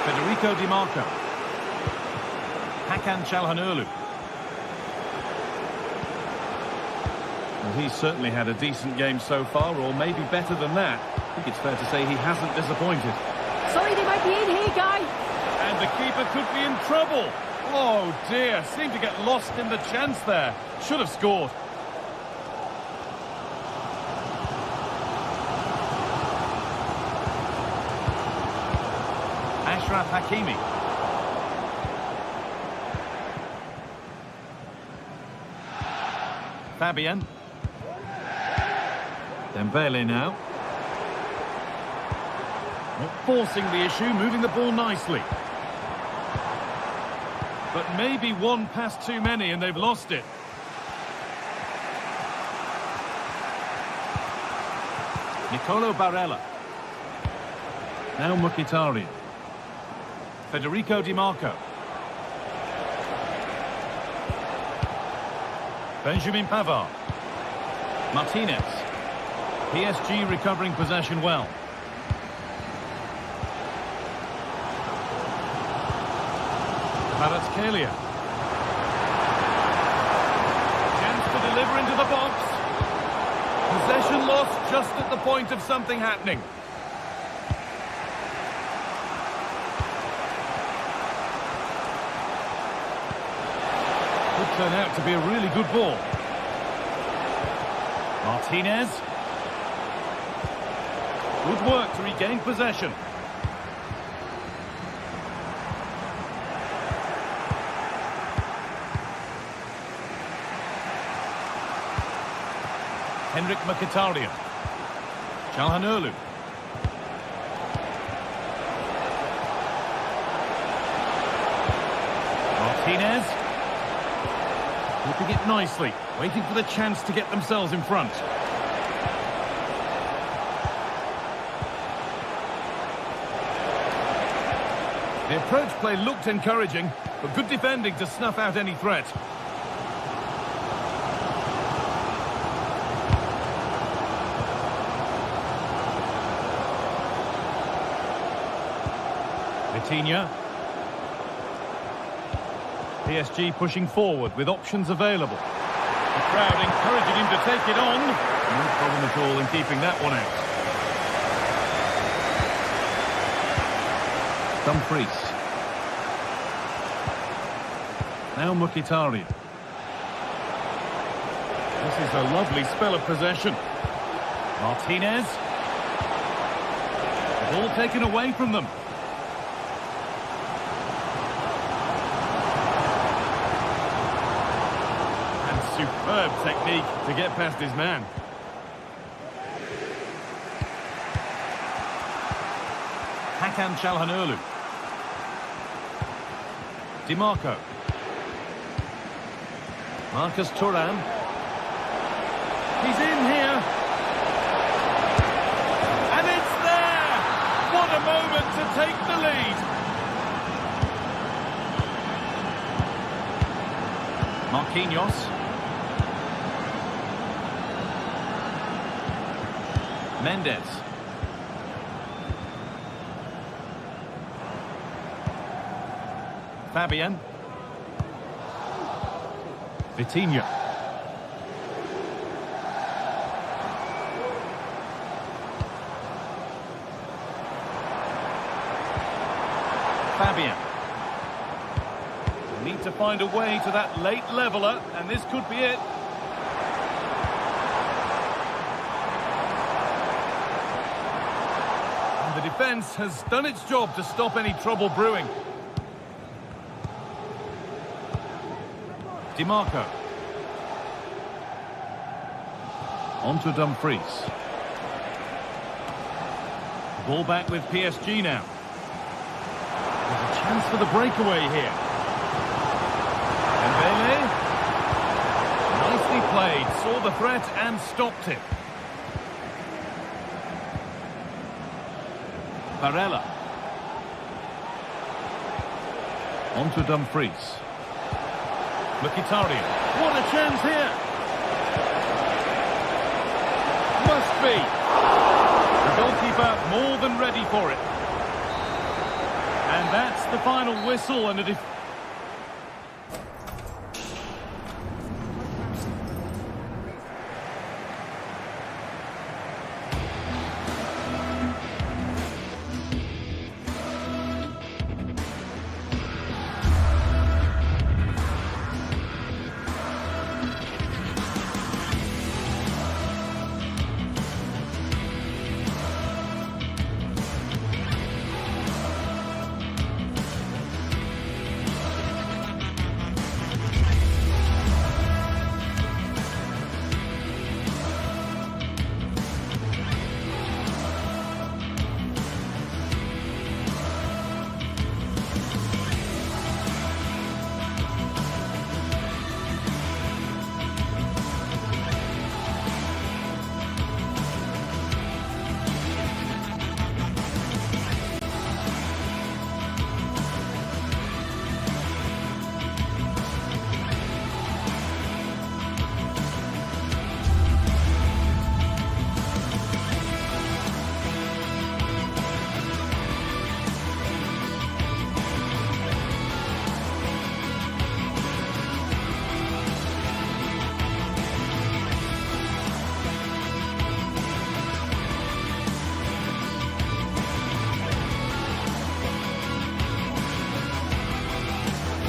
Federico Di Marco. Hakan Çalhanoğlu. Well, he's certainly had a decent game so far, or maybe better than that. I think it's fair to say he hasn't disappointed. Sorry, they might be in here, Guy. And the keeper could be in trouble. Oh dear, seemed to get lost in the chance there. Should have scored. Ashraf Hakimi. Fabian. Dembele now. Not forcing the issue, moving the ball nicely. But maybe one pass too many and they've lost it. Nicolo Barella. Now Mkhitaryan. Federico Di Marco. Benjamin Pavard. Martinez. PSG recovering possession well. Kvaratskhelia. Chance to deliver into the box. Possession lost just at the point of something happening. Could turn out to be a really good ball. Martinez. Good work to regain possession. Henrik Mkhitaryan. Çalhanoğlu. Martinez. Keeping it nicely, waiting for the chance to get themselves in front. The approach play looked encouraging, but good defending to snuff out any threat. Vitinha. PSG pushing forward with options available. The crowd encouraging him to take it on. No problem at all in keeping that one out. Dumfries. Now Mkhitaryan. This is a lovely spell of possession. Martinez. The ball taken away from them. And superb technique to get past his man. Hakan Çalhanoğlu. DiMarco. Marcus Thuram. He's in here. And it's there! What a moment to take the lead. Marquinhos. Mendes. Fabian. Vitinha. Fabian. Need to find a way to that late leveller, and this could be it. And the defence has done its job to stop any trouble brewing. DiMarco. On to Dumfries. Ball back with PSG now. There's a chance for the breakaway here. Dembele. Nicely played. Saw the threat and stopped it. Barella. On to Dumfries. Mkhitaryan. What a chance here. Must be. The goalkeeper more than ready for it. And that's the final whistle and a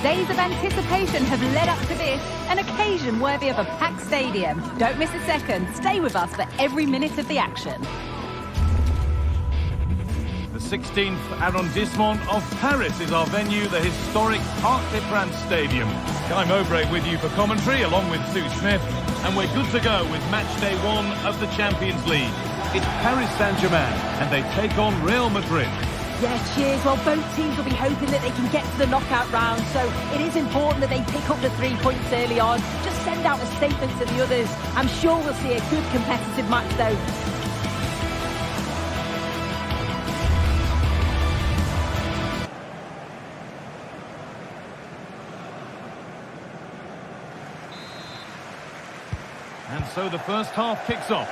Days of anticipation have led up to this, an occasion worthy of a packed stadium. Don't miss a second. Stay with us for every minute of the action. The 16th arrondissement of Paris is our venue, the historic Parc des Princes Stadium. Guy Mowbray with you for commentary, along with Sue Smith, and we're good to go with Matchday 1 of the Champions League. It's Paris Saint-Germain, and they take on Real Madrid. Yeah, cheers. Well, both teams will be hoping that they can get to the knockout round, so it is important that they pick up the 3 points early on. Just send out a statement to the others. I'm sure we'll see a good competitive match, though. And so the first half kicks off.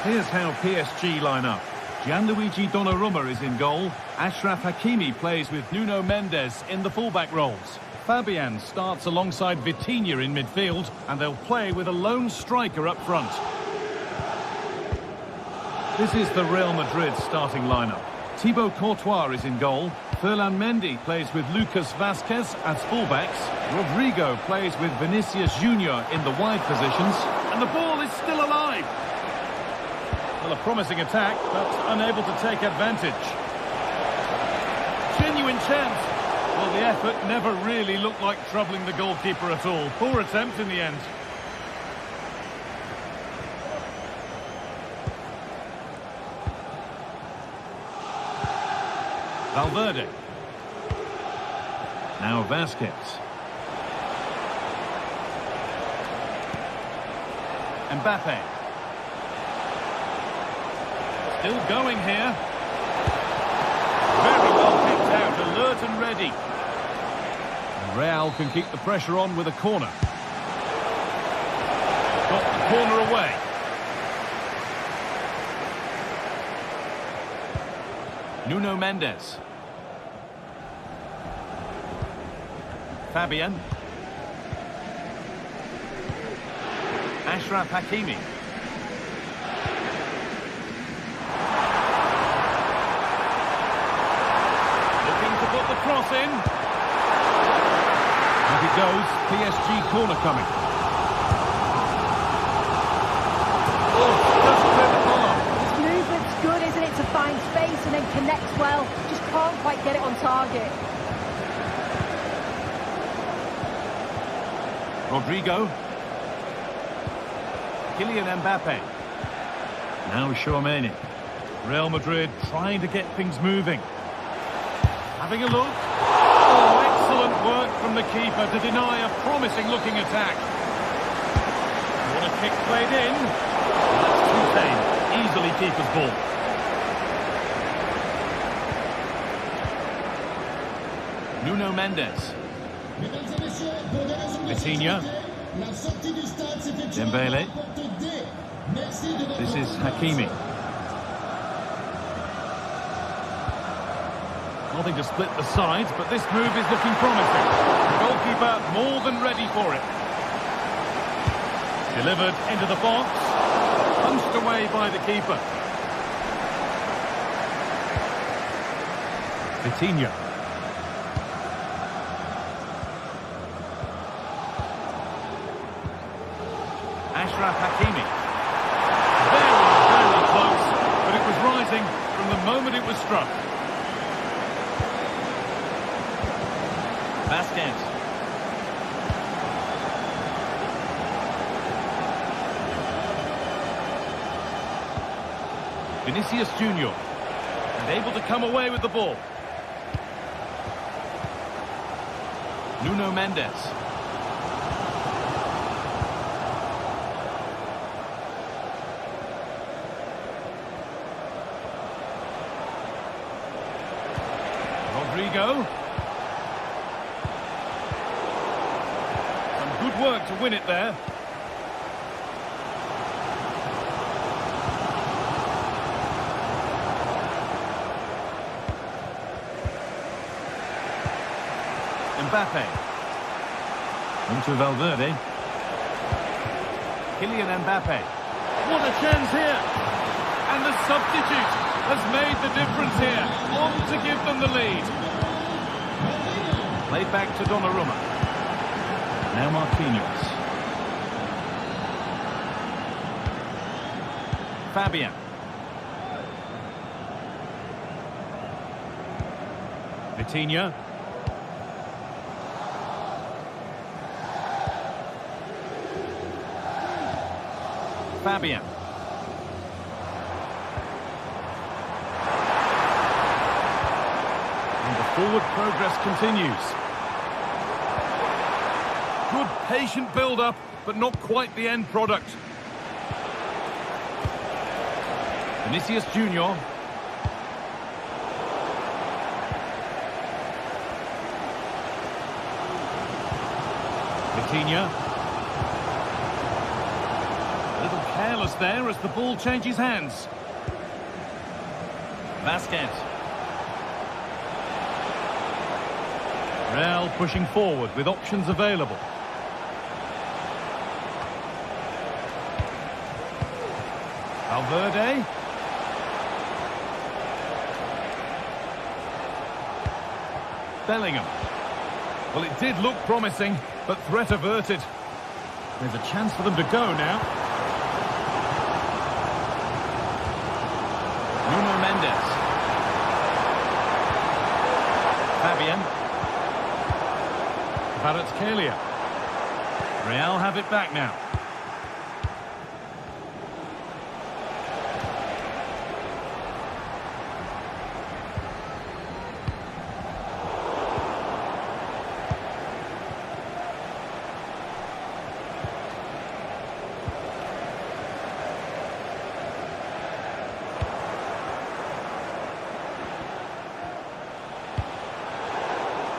Here's how PSG line up. Gianluigi Donnarumma is in goal. Achraf Hakimi plays with Nuno Mendes in the fullback roles. Fabian starts alongside Vitinha in midfield, and they'll play with a lone striker up front. This is the Real Madrid starting lineup. Thibaut Courtois is in goal. Ferland Mendy plays with Lucas Vazquez as fullbacks. Rodrigo plays with Vinicius Junior in the wide positions. And the ball is still alive. Well, a promising attack, but unable to take advantage. Genuine chance. Well, the effort never really looked like troubling the goalkeeper at all. Poor attempt in the end. Valverde. Now Vazquez. Mbappe. Still going here. Very well picked out, alert and ready. And Real can keep the pressure on with a corner. Got the corner away. Nuno Mendes. Fabian. Achraf Hakimi. Looking to put the cross in. Up it goes. PSG corner coming. Oh, just clear the bar. His movement's good, isn't it, to find space and then connects well. Just can't quite get it on target. Rodrigo. Kylian Mbappe. Now Tchouaméni. Real Madrid trying to get things moving. Having a look. Oh, excellent work from the keeper to deny a promising looking attack. What a kick played in. That's too tame. Easily keeper's ball. Nuno Mendes. Vitinha. Dembele. This is Hakimi. Nothing to split the sides, but this move is looking promising. The goalkeeper more than ready for it. Delivered into the box. Punched away by the keeper. Vitinha. Achraf Hakimi. Very close, but it was rising from the moment it was struck. Vazquez. Vinicius Junior. And able to come away with the ball. Nuno Mendes. Rodrigo. Some good work to win it there. Mbappe. Into Valverde. Kylian Mbappe. What a chance here. And the substitute has made the difference here. On to give them the lead. Played back to Donnarumma. Now Marquinhos. Fabian. Vitinha. Fabian. And the forward progress continues. Good patient build-up, but not quite the end product. Vinicius Junior. Vitinha. A little careless there as the ball changes hands. Vasquez. Real pushing forward with options available. Valverde. Bellingham. Well, it did look promising, but threat averted. There's a chance for them to go now. Nuno Mendes. Fabian. Kvaratskhelia. Real have it back now.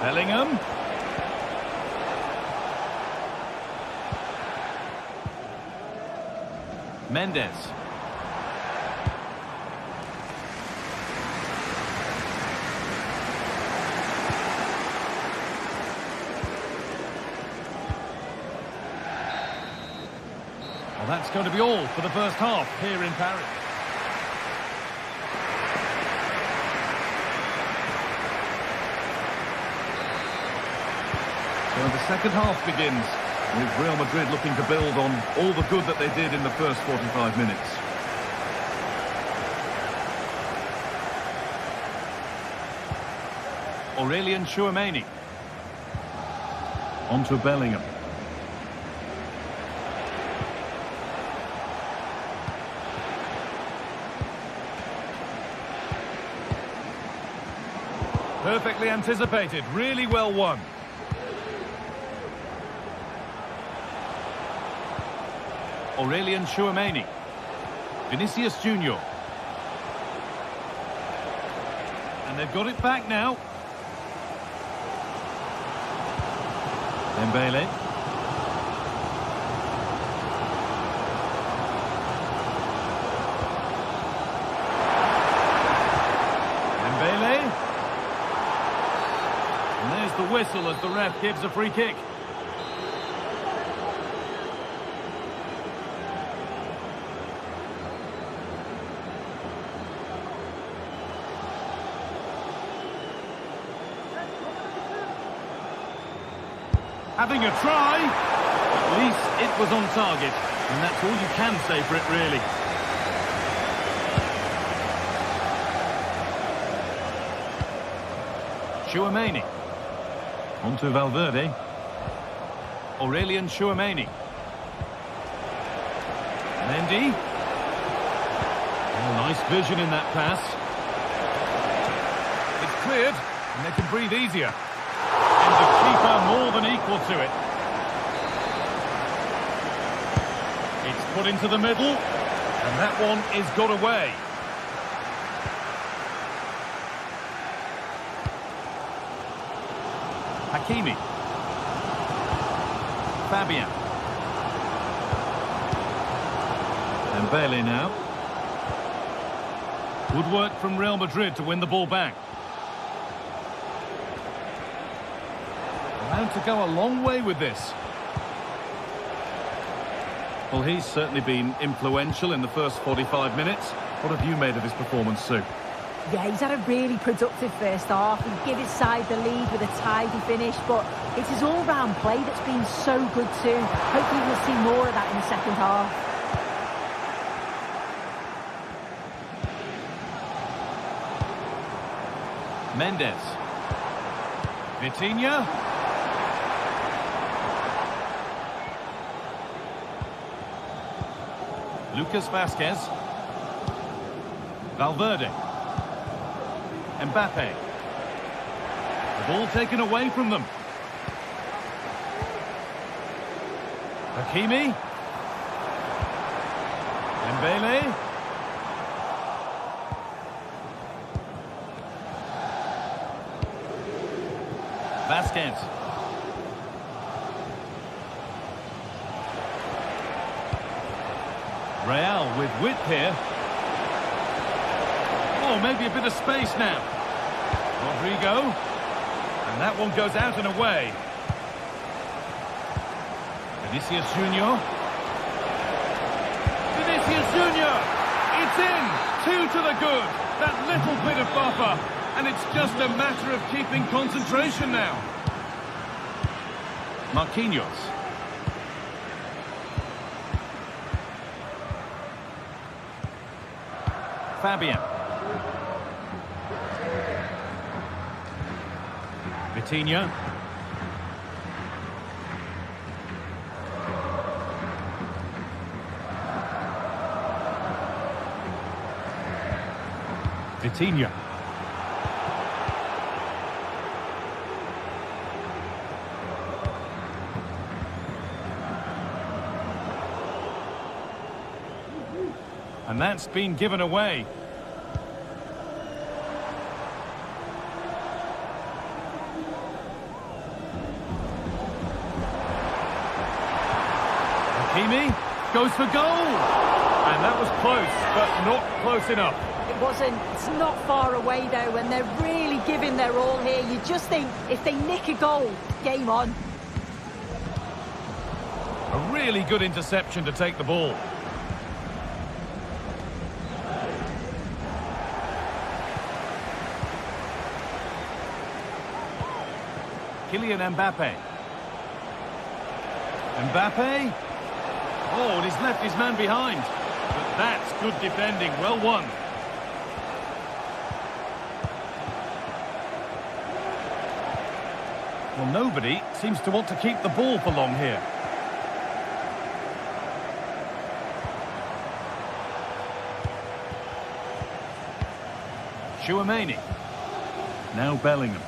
Bellingham. Mendes. Well, that's going to be all for the first half here in Paris. So the second half begins, with Real Madrid looking to build on all the good that they did in the first 45 minutes. Aurelien Tchouameni. On to Bellingham. Perfectly anticipated, really well won. Aurelien Tchouameni. Vinicius Junior. And they've got it back now. Dembele. Dembele. And there's the whistle as the ref gives a free kick. Having a try, at least it was on target, and that's all you can say for it, really. Tchouameni. On to Valverde. Aurelien Tchouameni. Mendy. Oh, nice vision in that pass. It's cleared, and they can breathe easier. And the keeper more than equal to it. It's put into the middle, and that one is got away. Hakimi. Fabian. And Bailey now. Good work from Real Madrid to win the ball back. Allowed to go a long way with this. Well, he's certainly been influential in the first 45 minutes. What have you made of his performance, Sue? Yeah, he's had a really productive first half. He gave his side the lead with a tidy finish, but it's his all-round play that's been so good too. Hopefully we'll see more of that in the second half. Mendes. Vitinha. Lucas Vasquez. Valverde. Mbappe. The ball taken away from them. Hakimi. Dembele. Vasquez. Real with width here. Oh, maybe a bit of space now. Rodrigo. And that one goes out and away. Vinicius Junior. Vinicius Junior! It's in! 2 to the good. That little bit of buffer. And it's just a matter of keeping concentration now. Marquinhos. Fabian. Vitinha. Vitinha. And that's been given away. Hakimi goes for goal. And that was close, but not close enough. It wasn't. It's not far away, though, and they're really giving their all here. You just think, if they nick a goal, game on. A really good interception to take the ball. Kylian Mbappe. Mbappe. Oh, and he's left his man behind. But that's good defending. Well won. Well, nobody seems to want to keep the ball for long here. Chouameni. Now Bellingham.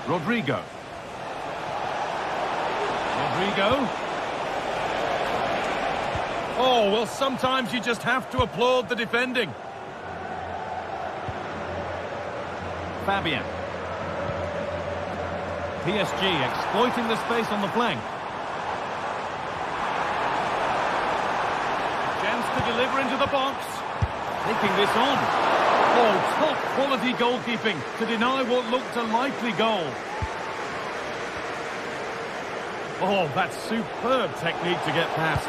Rodrigo. Rodrigo. Oh, well, sometimes you just have to applaud the defending. Fabian. PSG exploiting the space on the flank. Chance to deliver into the box. Taking this on. Oh, top quality goalkeeping to deny what looked a likely goal. Oh, that's superb technique to get past.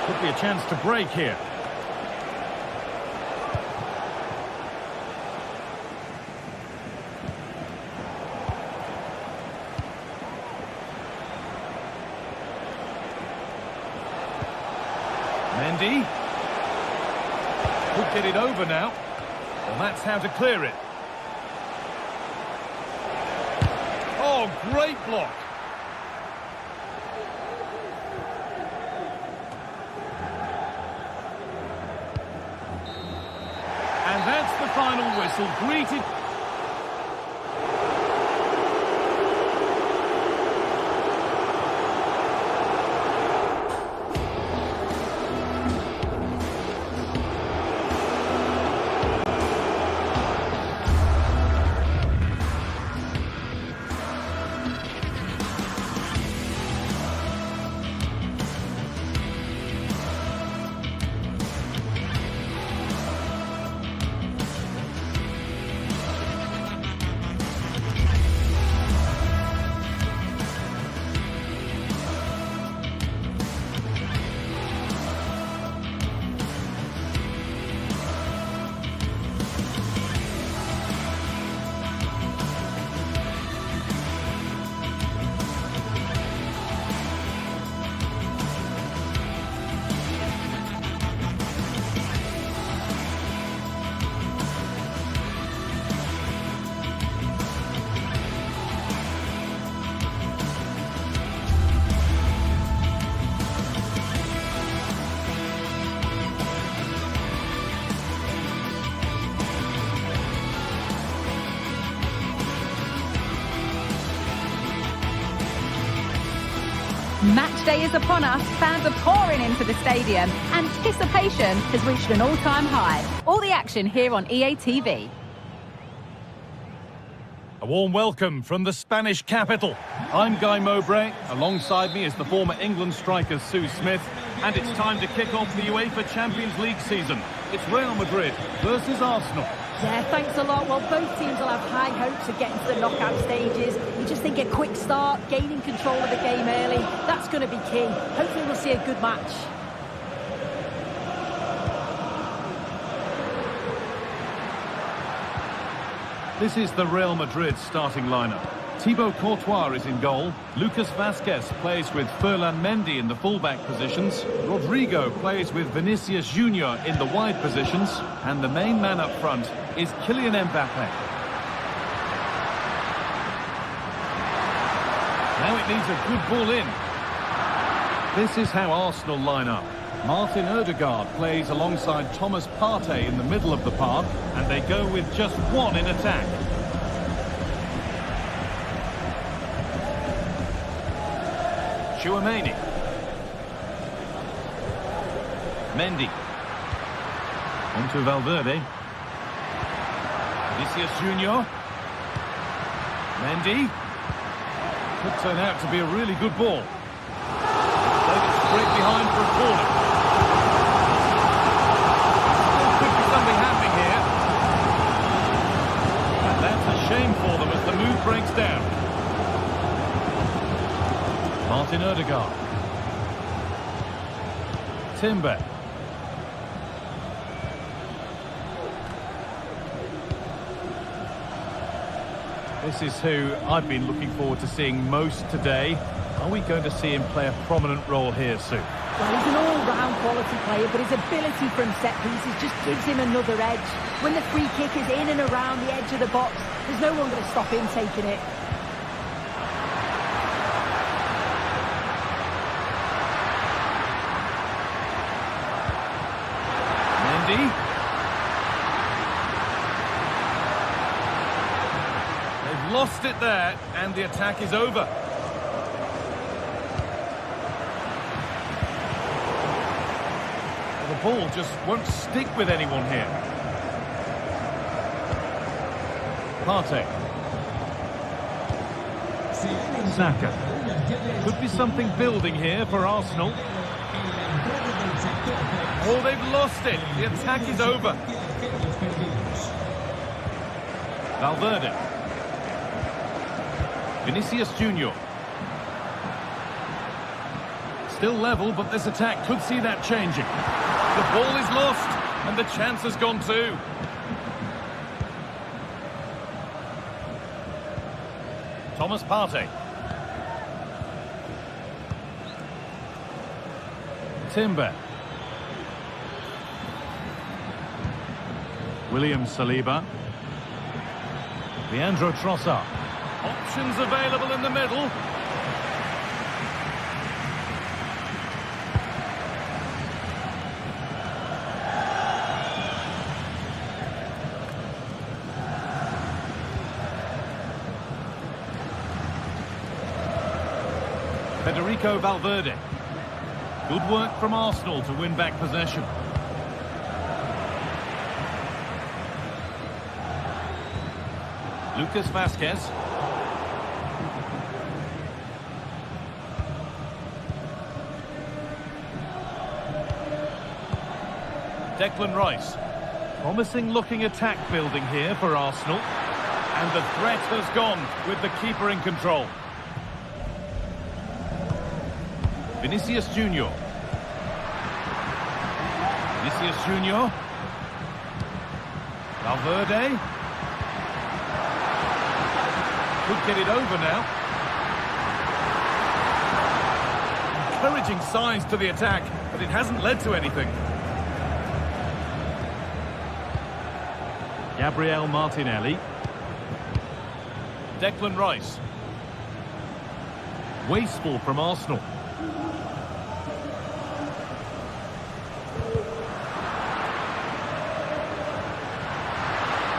Could be a chance to break here. Mendy. Could get it over now. Well, that's how to clear it. Oh, great block. And that's the final whistle. Greeted. Match day is upon us. Fans are pouring into the stadium. Anticipation has reached an all-time high. All the action here on EA TV. A warm welcome from the Spanish capital. I'm Guy Mowbray. Alongside me is the former England striker Sue Smith. And it's time to kick off the UEFA Champions League season. It's Real Madrid versus Arsenal. Yeah, thanks a lot. Well, both teams will have high hopes of getting to the knockout stages. You just think a quick start, gaining control of the game early, that's going to be key. Hopefully we'll see a good match. This is the Real Madrid starting lineup. Thibaut Courtois is in goal. Lucas Vazquez plays with Ferland Mendy in the fullback positions. Rodrigo plays with Vinicius Junior in the wide positions. And the main man up front is Kylian Mbappe. Now it needs a good ball in. This is how Arsenal line up. Martin Odegaard plays alongside Thomas Partey in the middle of the park, and they go with just one in attack. Chouameni. Mendy. On to Valverde. Vinicius Junior. Mendy. Could turn out to be a really good ball. Played it straight behind for a corner. Could be something happening here. And that's a shame for them as the move breaks down. Martin Odegaard. Timber. This is who I've been looking forward to seeing most today. Are we going to see him play a prominent role here soon? Well, he's an all-round quality player, but his ability from set pieces just gives him another edge. When the free kick is in and around the edge of the box, there's no one going to stop him taking it. Mendy. They've lost it there, and the attack is over. The ball just won't stick with anyone here. Partey. Saka. Could be something building here for Arsenal. Oh, they've lost it. The attack is over. Valverde. Vinicius Junior. Still level, but this attack could see that changing. The ball is lost, and the chance has gone too. Thomas Partey. Timber. William Saliba. Leandro Trossard. Options available in the middle. Federico Valverde. Good work from Arsenal to win back possession. Lucas Vazquez. Declan Rice. Promising looking attack building here for Arsenal. And the threat has gone with the keeper in control. Vinicius Junior. Vinicius Junior. Valverde. Could get it over now. Encouraging signs to the attack, but it hasn't led to anything. Gabriel Martinelli. Declan Rice. Wasteful from Arsenal.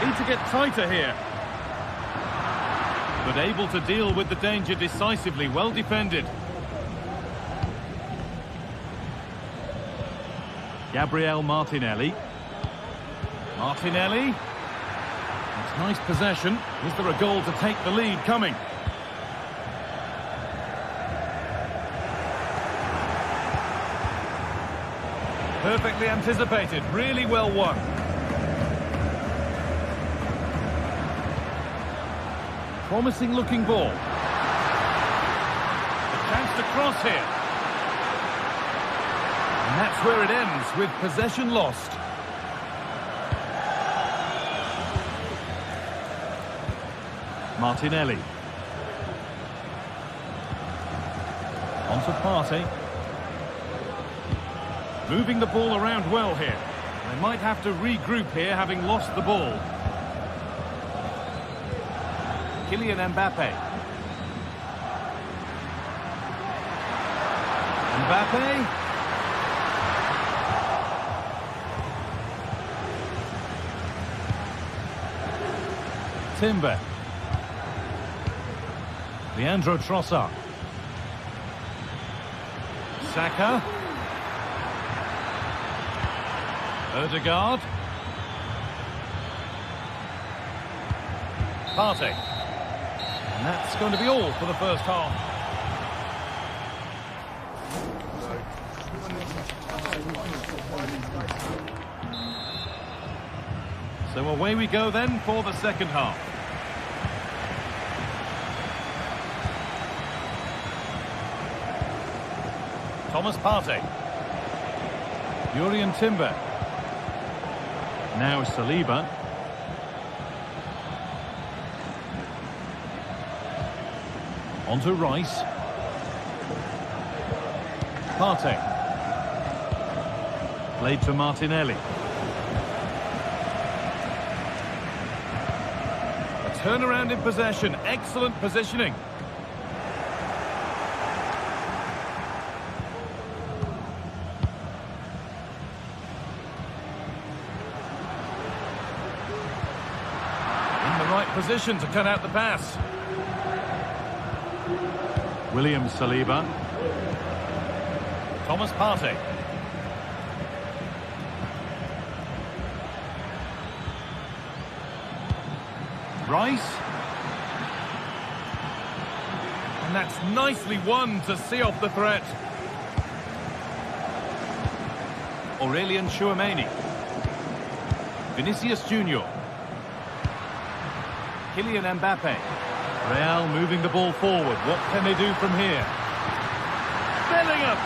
Need to get tighter here. But able to deal with the danger decisively. Well defended. Gabriel Martinelli. Martinelli. It's nice possession. Is there a goal to take the lead coming? Perfectly anticipated, really well won. Promising looking ball. A chance to cross here. And that's where it ends, with possession lost. Martinelli. On to Partey. Moving the ball around well here. They might have to regroup here, having lost the ball. Kylian Mbappe. Mbappe. Timber. Leandro Trossard. Saka. Ødegaard. Partey. And that's going to be all for the first half. So away we go then for the second half. Thomas Partey. Jurrien Timber. Now Saliba. On to Rice. Partey. Played to Martinelli. A turnaround in possession. Excellent positioning. In the right position to cut out the pass. William Saliba. Thomas Partey. Rice. And that's nicely won to see off the threat. Aurelien Tchouameni. Vinicius Junior. Kylian Mbappe. Real moving the ball forward. What can they do from here? Bellingham!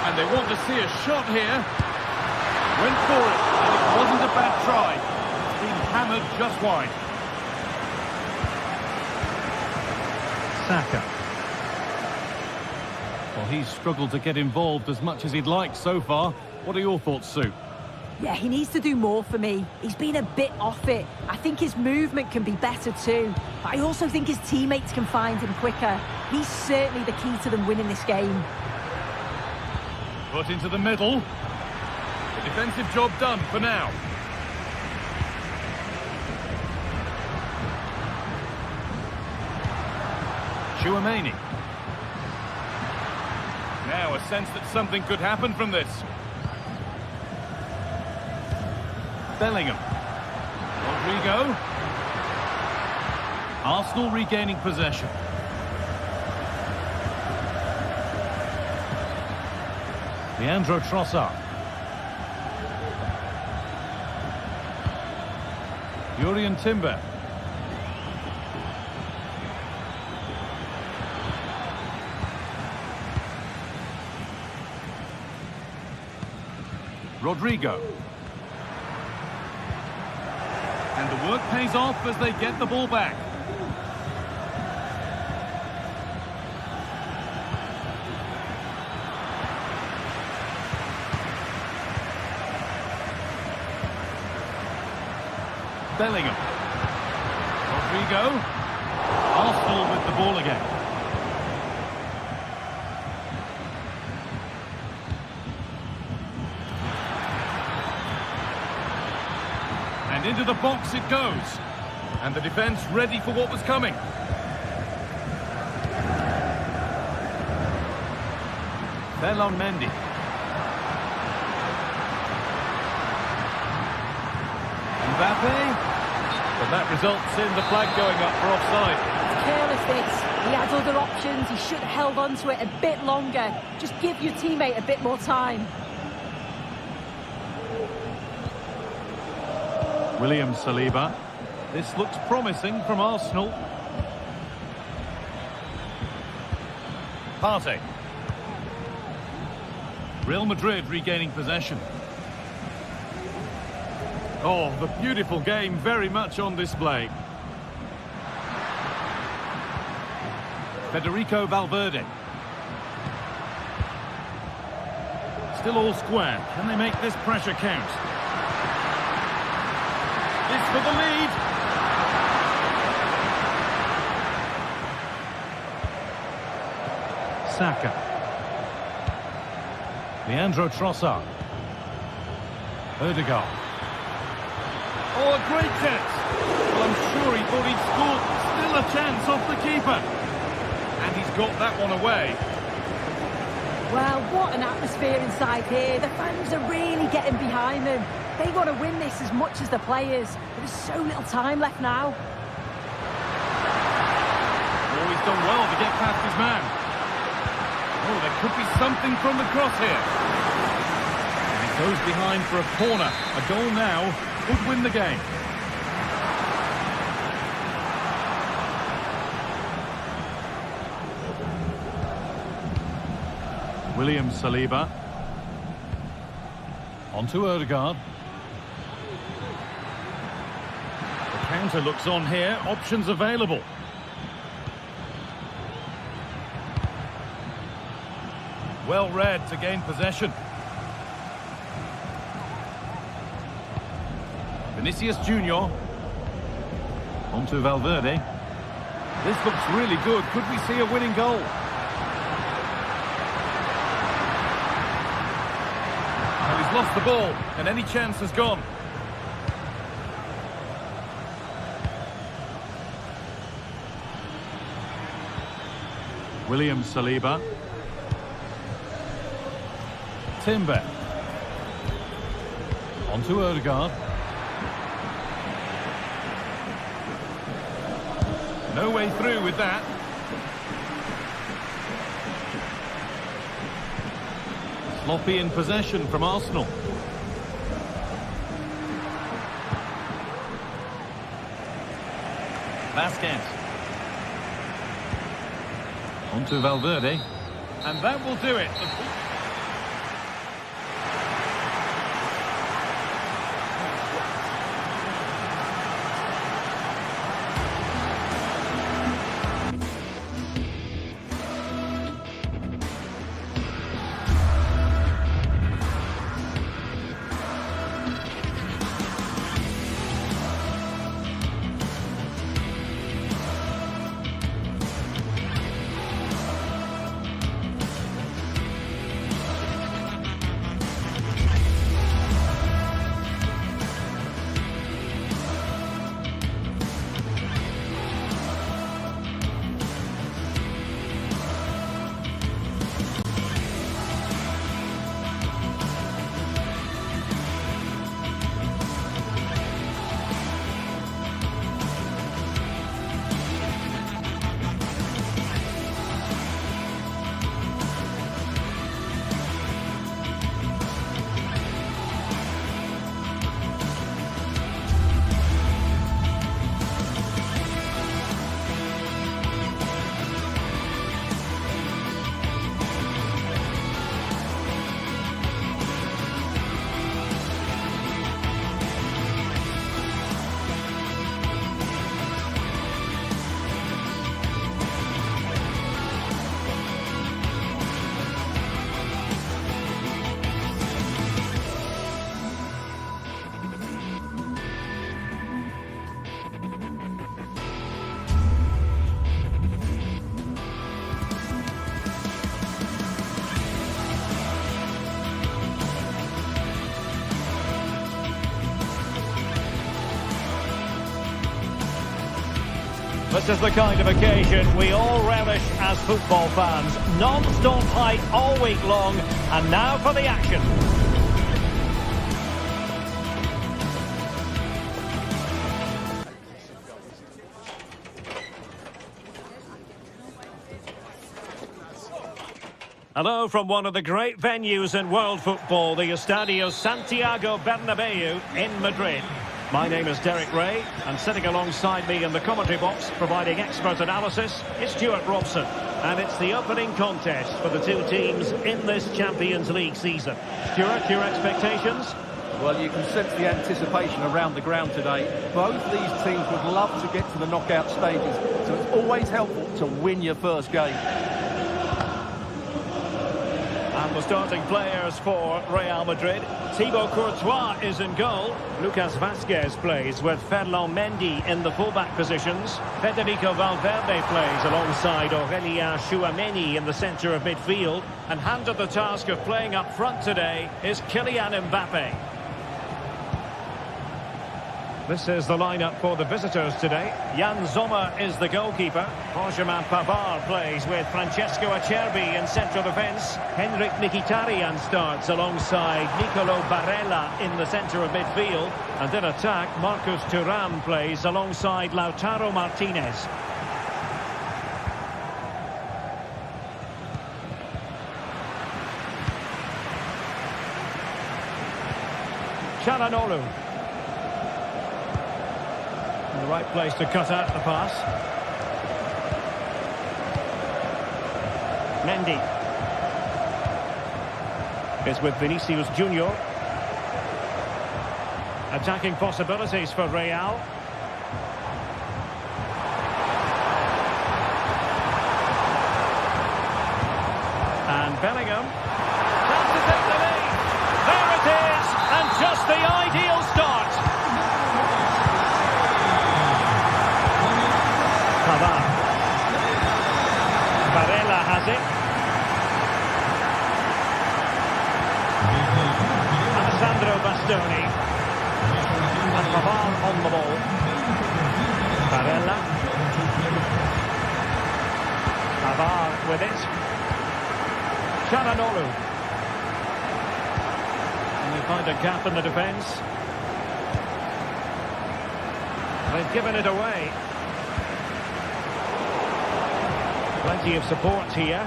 And they want to see a shot here. Went for it, and it wasn't a bad try. It's been hammered just wide. Saka. Well, he's struggled to get involved as much as he'd like so far. What are your thoughts, Sue? Yeah, he needs to do more for me. He's been a bit off it. I think his movement can be better too. But I also think his teammates can find him quicker. He's certainly the key to them winning this game. Put into the middle. The defensive job done for now. Tchouameni. Now a sense that something could happen from this. Bellingham. Rodrigo. Arsenal regaining possession. Leandro Trossard. Jurrien Timber. Rodrigo. And the work pays off as they get the ball back. Bellingham. Rodrigo. Arsenal with the ball again. And into the box it goes. And the defence ready for what was coming. Ferland Mendy. Mbappe. But that results in the flag going up for offside. It's careless this. He had other options. He should have held on to it a bit longer. Just give your teammate a bit more time. William Saliba. This looks promising from Arsenal. Partey. Real Madrid regaining possession. Oh, the beautiful game very much on display. Federico Valverde. Still all square. Can they make this pressure count? This for the lead. Saka. Leandro Trossard. Odegaard. Oh, a great catch. Well, I'm sure he thought he'd scored. Still a chance off the keeper. And he's got that one away. Well, what an atmosphere inside here. The fans are really getting behind them. They want to win this as much as the players. There's so little time left now. Oh, he's done well to get past his man. Oh, there could be something from the cross here. And he goes behind for a corner. A goal now would win the game. William Saliba. On to Odegaard. The counter looks on here. Options available. Well read to gain possession. Vinicius Junior. On to Valverde. This looks really good. Could we see a winning goal? Well, he's lost the ball, and any chance has gone. William Saliba. Timber. On to Odegaard. No way through with that. Sloppy in possession from Arsenal. Vasquez. On to Valverde. And that will do it. This is the kind of occasion we all relish as football fans. Non-stop hype all week long, and now for the action. Hello from one of the great venues in world football, the Estadio Santiago Bernabeu in Madrid. My name is Derek Ray, and sitting alongside me in the commentary box, providing expert analysis, is Stuart Robson. And it's the opening contest for the two teams in this Champions League season. Stuart, your expectations? Well, you can sense the anticipation around the ground today. Both these teams would love to get to the knockout stages, so it's always helpful to win your first game. And the starting players for Real Madrid. Thibaut Courtois is in goal. Lucas Vazquez plays with Ferland Mendy in the fullback positions. Federico Valverde plays alongside Aurélien Tchouameni in the centre of midfield. And handed the task of playing up front today is Kylian Mbappe. This is the lineup for the visitors today. Jan Sommer is the goalkeeper. Benjamin Pavard plays with Francesco Acerbi in central defence. Henrik Mkhitaryan starts alongside Nicolo Barella in the centre of midfield. And in attack, Marcus Thuram plays alongside Lautaro Martinez. Çalhanoğlu. The right place to cut out the pass. Mendy is with Vinicius Junior. Attacking possibilities for Real. And Bellingham. Chance to take the lead. There it is, and just the ideal start. Barella has it. Alessandro Bastoni. And Pavard on the ball. Barella. Pavard with it. Çalhanoğlu. And they find a gap in the defence. They've given it away. Plenty of support here.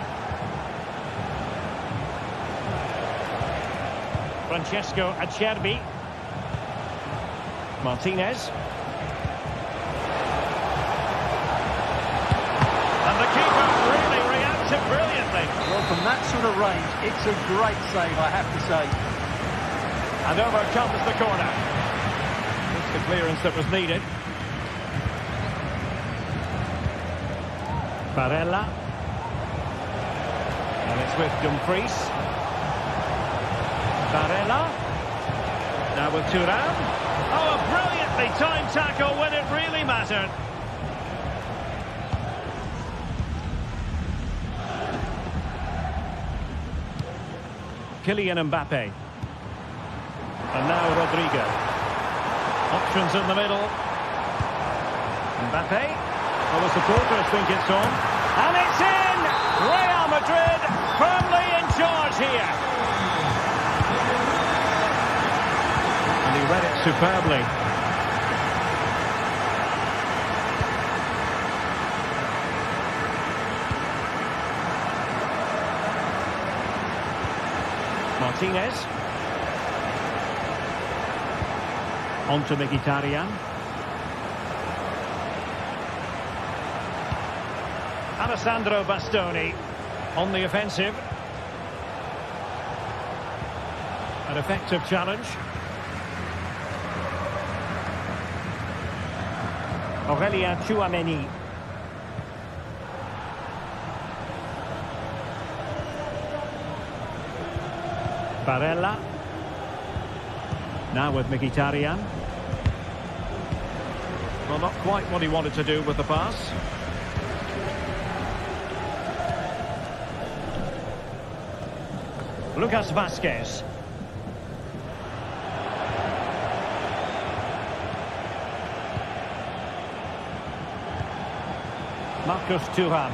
Francesco Acerbi. Martinez. And the keeper really reacted brilliantly. Well, from that sort of range, it's a great save, I have to say. And over comes the corner. It's the clearance that was needed. Barella. And it's with Dumfries. Barella. Now with Thuram. Oh, a brilliantly timed tackle when it really mattered. Kylian Mbappe. And now Rodrigo. Options in the middle. Mbappe. Well, the supporters think it's on. And it's in! Real Madrid firmly in charge here. And he read it superbly. Martinez. On to Mkhitaryan. Alessandro Bastoni on the offensive. An effective challenge. Aurélien Tchouameni. Barella. Now with Mkhitaryan. Well, not quite what he wanted to do with the pass. Lucas Vazquez. Marcus Thuram.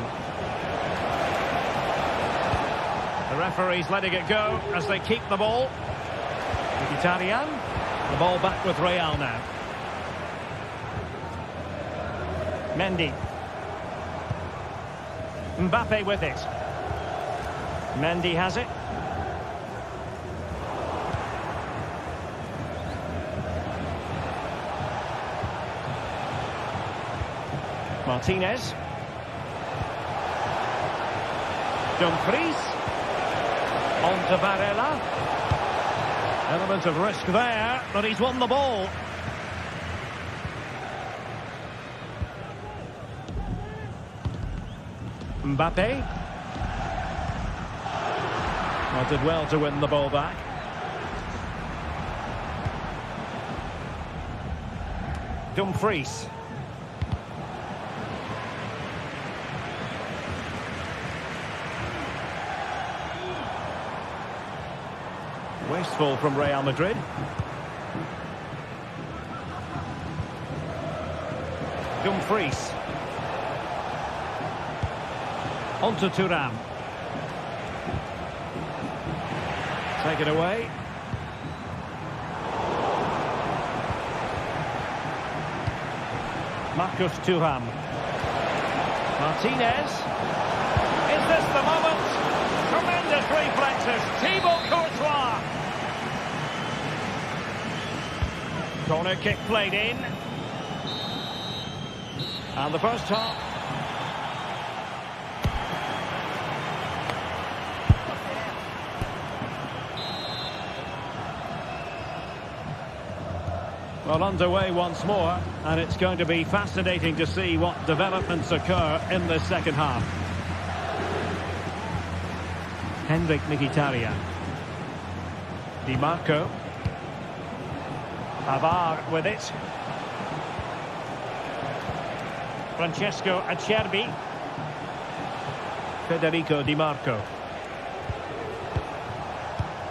The referee's letting it go as they keep the ball. Mkhitaryan. The ball back with Real now. Mendy. Mbappe with it. Mendy has it. Martinez. Dumfries. On to Varela. Element of risk there, but he's won the ball. Mbappe. Well, did well to win the ball back. Dumfries. Wasteful from Real Madrid. Dumfries. On to Thuram. Take it away. Marcus Thuram. Martinez. Is this the moment? Tremendous reflexes. Thibaut Courtois. Corner kick played in. And the first half. Well, underway once more, and it's going to be fascinating to see what developments occur in the second half. Henrik Mkhitaryan. Di Marco. Pavard with it. Francesco Acerbi. Federico Di Marco.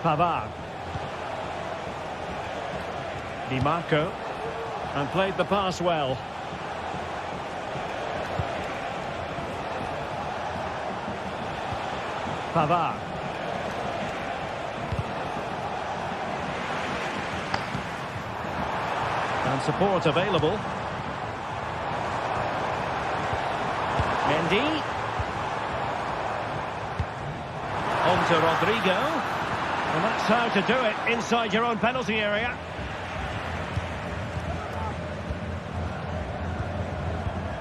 Pavard. Di Marco, and played the pass well. Pavard. And support available. Mendy. On to Rodrigo. And that's how to do it inside your own penalty area.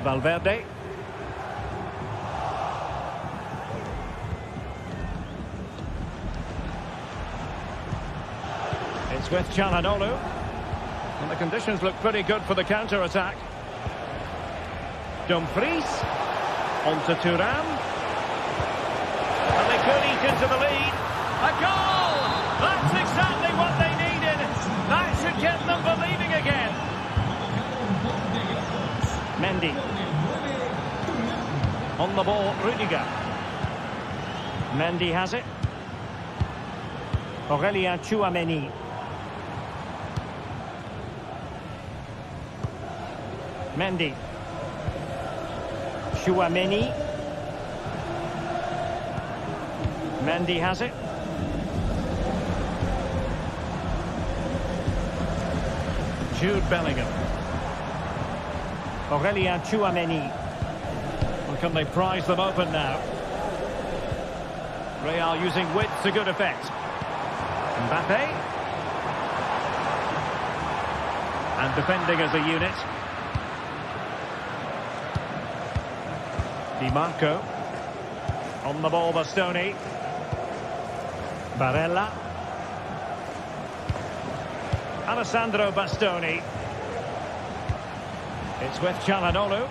Valverde. It's with Çalhanoğlu. And the conditions look pretty good for the counter-attack. Dumfries. On to Thuram. And they could eat into the lead. A goal! That's exactly what they needed. That should get them believing again. Mendy. On the ball, Rudiger. Mendy has it. Aurélien Tchouaméni. Mendy. Tchouaméni. Mendy has it. Jude Bellingham. Aurélien Tchouaméni. Well, can they prize them open now? Real using width to good effect. Mbappe. And defending as a unit. Di Marco. On the ball, Bastoni. Barella. Alessandro Bastoni. It's with Çalhanoğlu.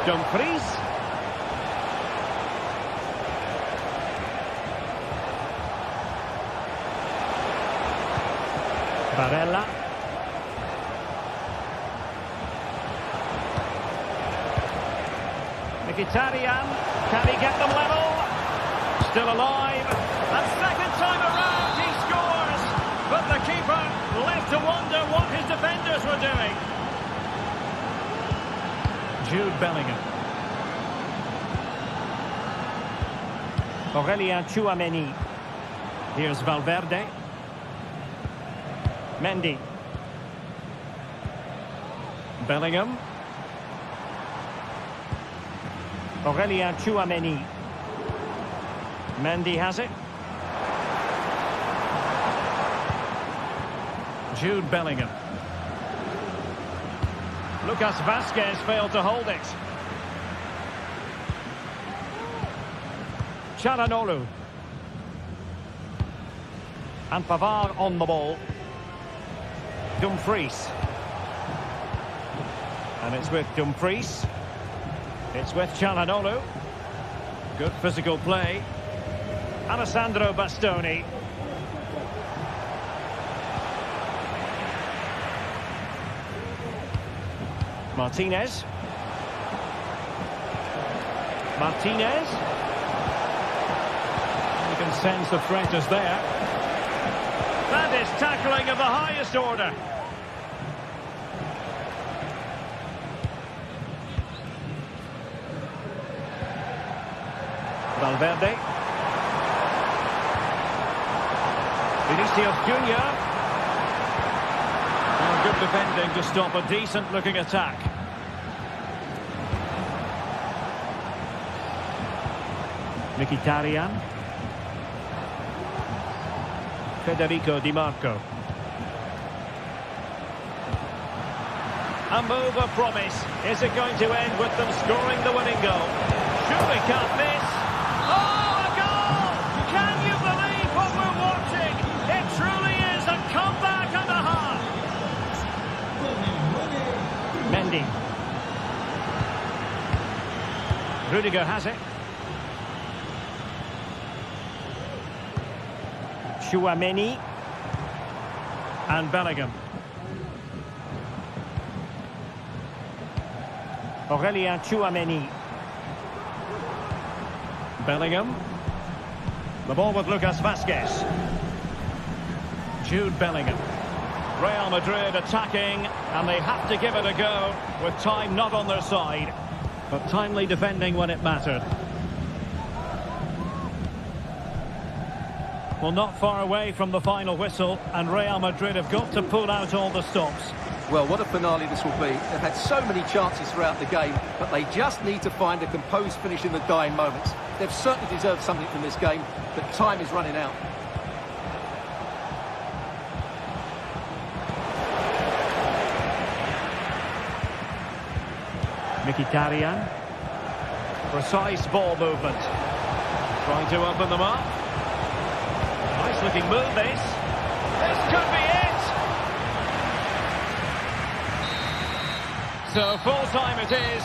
Dumfries. Barella. Mkhitaryan. Can he get them level? Still alive. And second time around he scores. But the keeper left to wonder what his defenders were doing. Jude Bellingham. Aurélien Tchouaméni. Here's Valverde. Mendy. Bellingham. Aurélien Tchouaméni. Mendy has it. Jude Bellingham. Lucas Vazquez failed to hold it. Çalhanoğlu. And Pavard on the ball. Dumfries. And it's with Dumfries. It's with Çalhanoğlu. Good physical play. Alessandro Bastoni. Martinez. Martinez. You can sense the threat is there. That is tackling of the highest order. Valverde. Vinicius Junior. Oh, good defending to stop a decent-looking attack. Mkhitaryan. Federico Di Marco. A move of promise. Is it going to end with them scoring the winning goal? Surely can't miss. Oh, a goal! Can you believe what we're watching? It truly is a comeback and a half. Mendy. Rudiger has it. Tchouaméni and Bellingham. Aurélien Tchouaméni. Bellingham. The ball with Lucas Vazquez. Jude Bellingham. Real Madrid attacking, and they have to give it a go with time not on their side, but timely defending when it mattered. Well, not far away from the final whistle, and Real Madrid have got to pull out all the stops. Well, what a finale this will be. They've had so many chances throughout the game, but they just need to find a composed finish in the dying moments. They've certainly deserved something from this game, but time is running out. Mkhitaryan. Precise ball movement. Trying to open them up. Nice looking move this. This could be it! So full time it is.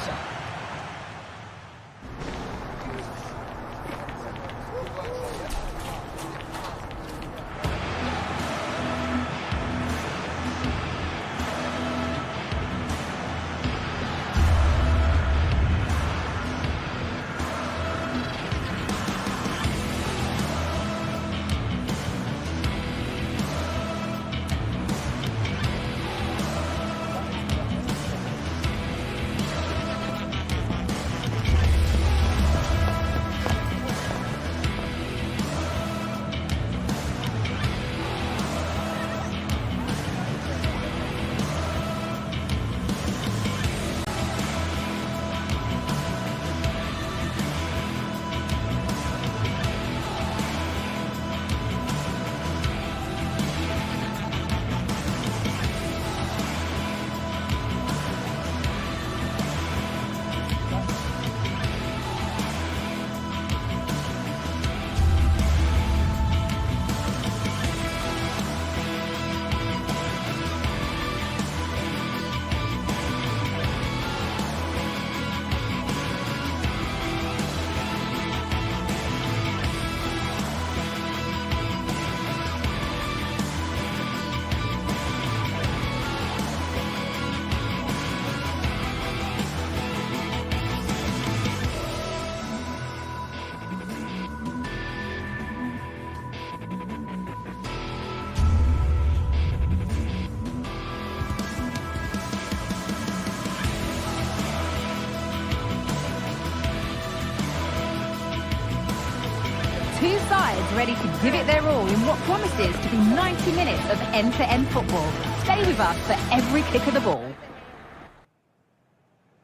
Two sides ready to give it their all in what promises to be 90 minutes of end-to-end football. Stay with us for every kick of the ball.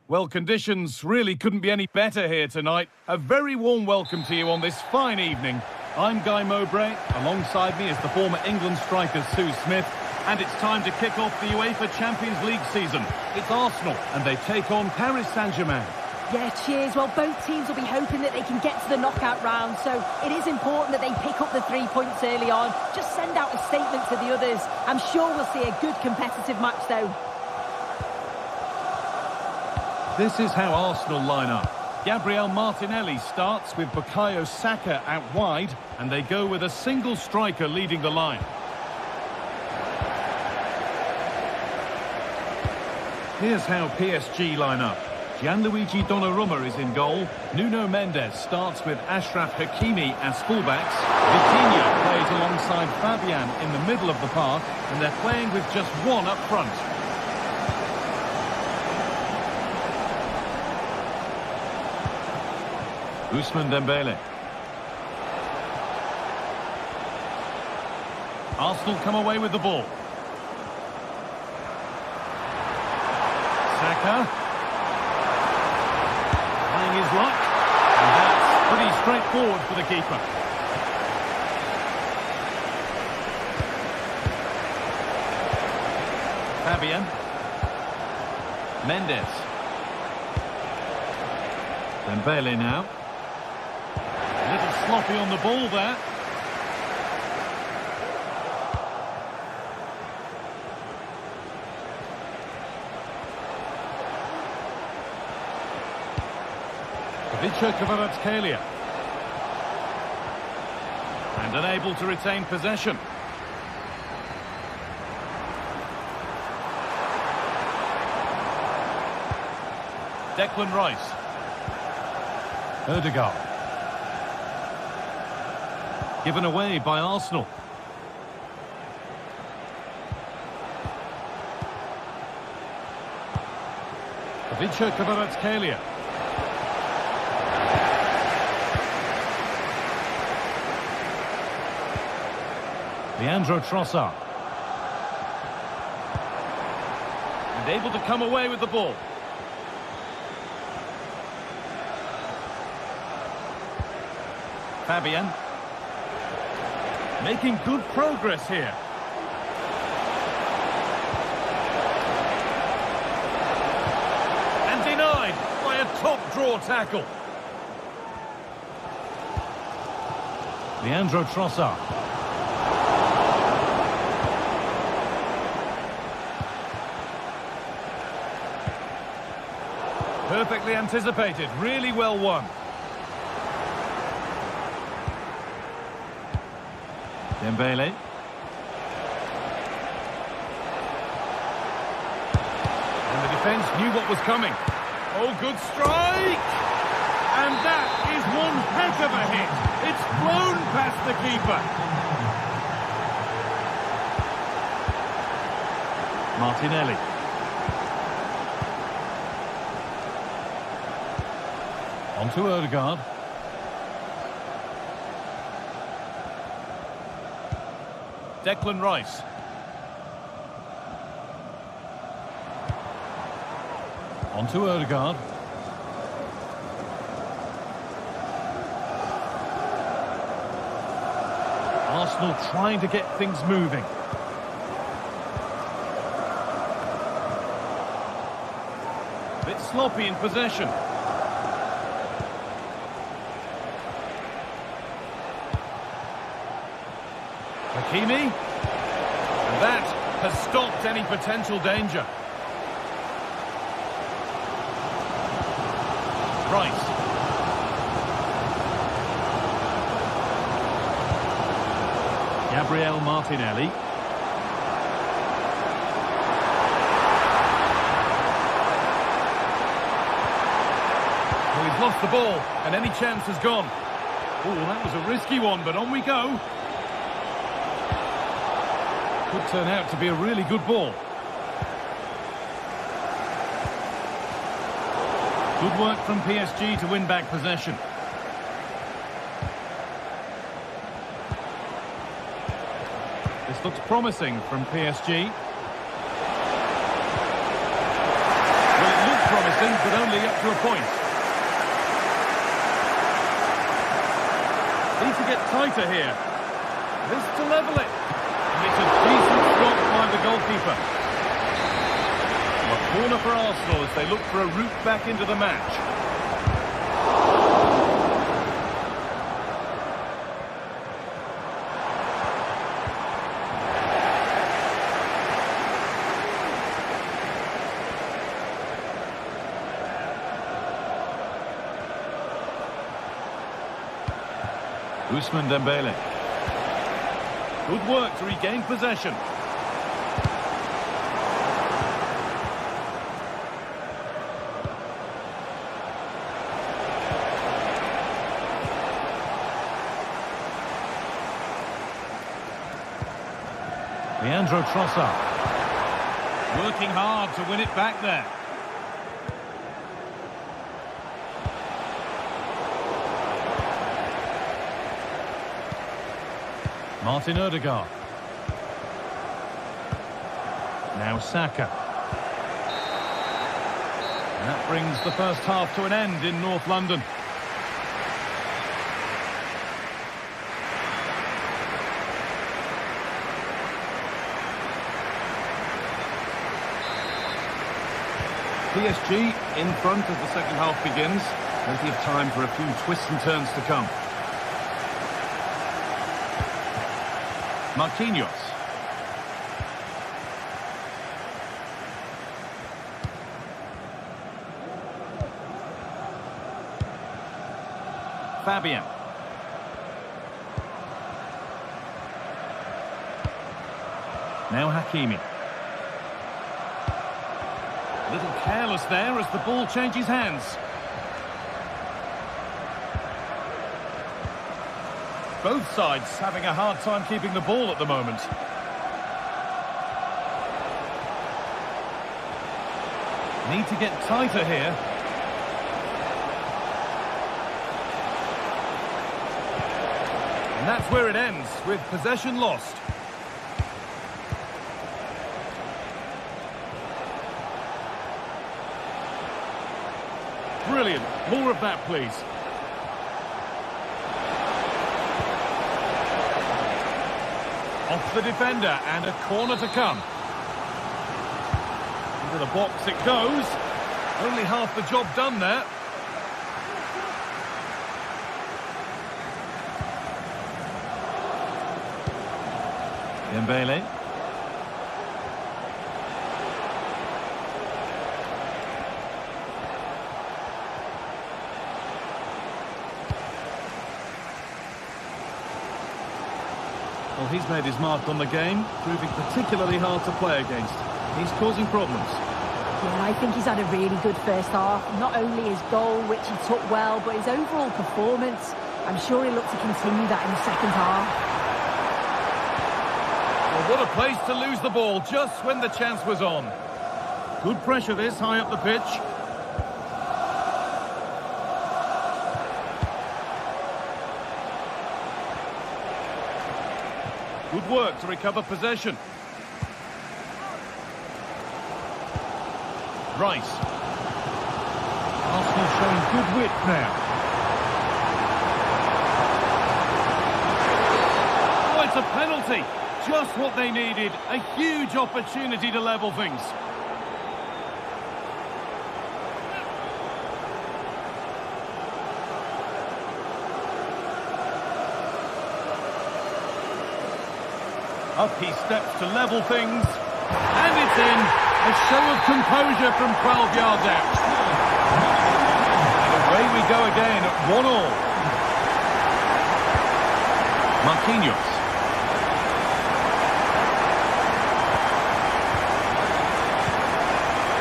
Well, conditions really couldn't be any better here tonight. A very warm welcome to you on this fine evening. I'm Guy Mowbray. Alongside me is the former England striker Sue Smith. And it's time to kick off the UEFA Champions League season. It's Arsenal, and they take on Paris Saint-Germain. Yeah, cheers. Well, both teams will be hoping that they can get to the knockout round, so it is important that they pick up the 3 points early on. Just send out a statement to the others. I'm sure we'll see a good competitive match, though. This is how Arsenal line up. Gabriel Martinelli starts with Bukayo Saka out wide, and they go with a single striker leading the line. Here's how PSG line up. Gianluigi Donnarumma is in goal. Nuno Mendes starts with Achraf Hakimi as fullbacks. Vitinha plays alongside Fabian in the middle of the park, and they're playing with just one up front. Ousmane Dembele. Arsenal come away with the ball. Saka. Trying his luck. And that's pretty straightforward for the keeper. Fabian. Mendes. Dembele now. A little sloppy on the ball there. Kvaratskhelia. And unable to retain possession. Declan Rice. Ødegaard. Given away by Arsenal. Kvaratskhelia. Leandro Trossard. And able to come away with the ball. Fabian. Making good progress here. And denied by a top-draw tackle. Leandro Trossard. Perfectly anticipated, really well won. Dembele. And the defence knew what was coming. Oh, good strike! And that is one heck of a hit. It's flown past the keeper. Martinelli. On to Ødegaard. Declan Rice. On to Ødegaard. Arsenal trying to get things moving. A bit sloppy in possession. Hakimi, and that has stopped any potential danger. Rice. Gabriel Martinelli. Oh, he's lost the ball, and any chance has gone. Oh, that was a risky one, but on we go. Could turn out to be a really good ball. Good work from PSG to win back possession. This looks promising from PSG. Well, it looks promising, but only up to a point. Need to get tighter here. This to level it. And it's a decent shot by by the goalkeeper. A corner for Arsenal as they look for a route back into the match. Ousmane Dembele. Good work to regain possession. Leandro Trossard. Working hard to win it back there. Martin Odegaard. Now Saka. And that brings the first half to an end in North London. PSG in front as the second half begins. Plenty of time for a few twists and turns to come. Marquinhos. Fabian. Now Hakimi. A little careless there as the ball changes hands. Both sides having a hard time keeping the ball at the moment. Need to get tighter here. And that's where it ends, with possession lost. Brilliant. More of that, please. Off the defender, and a corner to come. Into the box it goes. Only half the job done there. Dembele. Well, he's made his mark on the game, proving particularly hard to play against. He's causing problems. Yeah, I think he's had a really good first half. Not only his goal, which he took well, but his overall performance. I'm sure he'll look to continue that in the second half. Well, what a place to lose the ball just when the chance was on. Good pressure this, high up the pitch. Good work to recover possession. Rice. Arsenal showing good width now. Oh, it's a penalty. Just what they needed. A huge opportunity to level things. Up he steps to level things. And it's in. A show of composure from 12 yards out. And away we go again at 1-1. Marquinhos.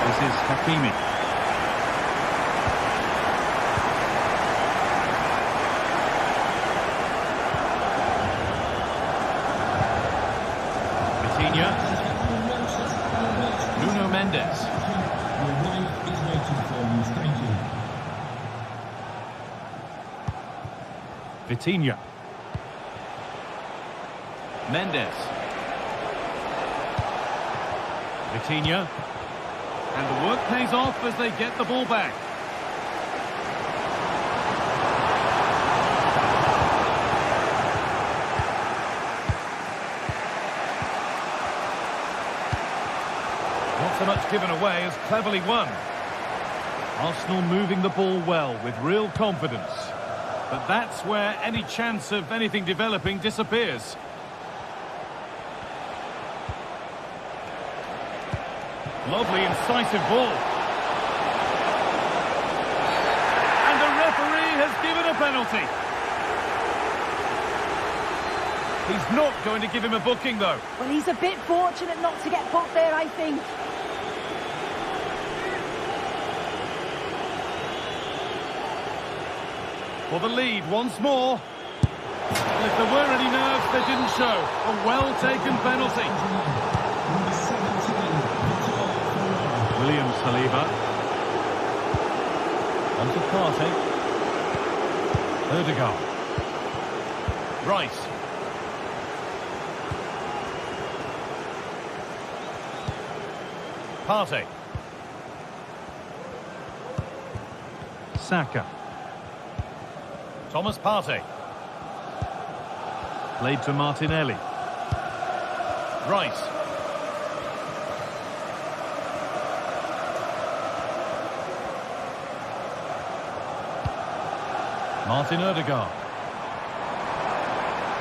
This is Hakimi. Nuno Mendes. Vitinha. Mendes. Vitinha. And the work pays off as they get the ball back. given away as cleverly won. Arsenal moving the ball well with real confidence. But that's where any chance of anything developing disappears. Lovely, incisive ball. And the referee has given a penalty. He's not going to give him a booking, though. Well, he's a bit fortunate not to get booked there, I think. For the lead once more. Well, if there were any nerves, they didn't show. A well-taken penalty. William Saliba. On to Partey. Odegaard. Rice. Partey. Saka. Thomas Partey. Played to Martinelli. Rice. Martin Odegaard.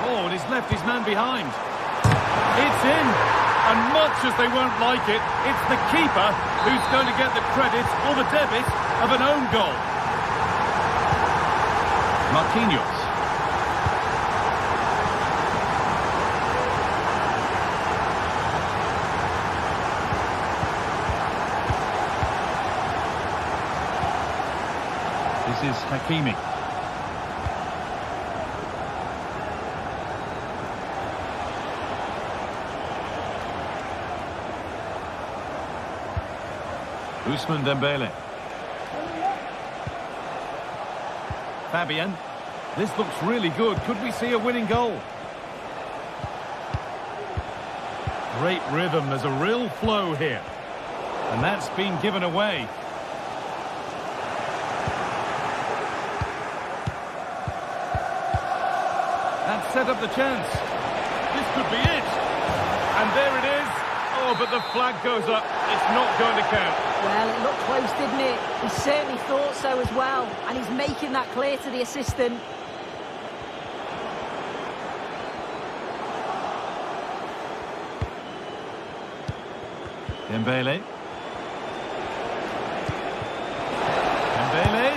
Oh, and he's left his man behind. It's in. And much as they won't like it, it's the keeper who's going to get the credit or the debit of an own goal. Marquinhos. This is Hakimi. Ousmane Dembele. Fabian. This looks really good. Could we see a winning goal? Great rhythm. There's a real flow here. And that's been given away. That set up the chance. This could be it. And there it is. Oh, but the flag goes up. It's not going to count. Well, it looked close, didn't it? He certainly thought so as well. And he's making that clear to the assistant. Dembele. Dembele.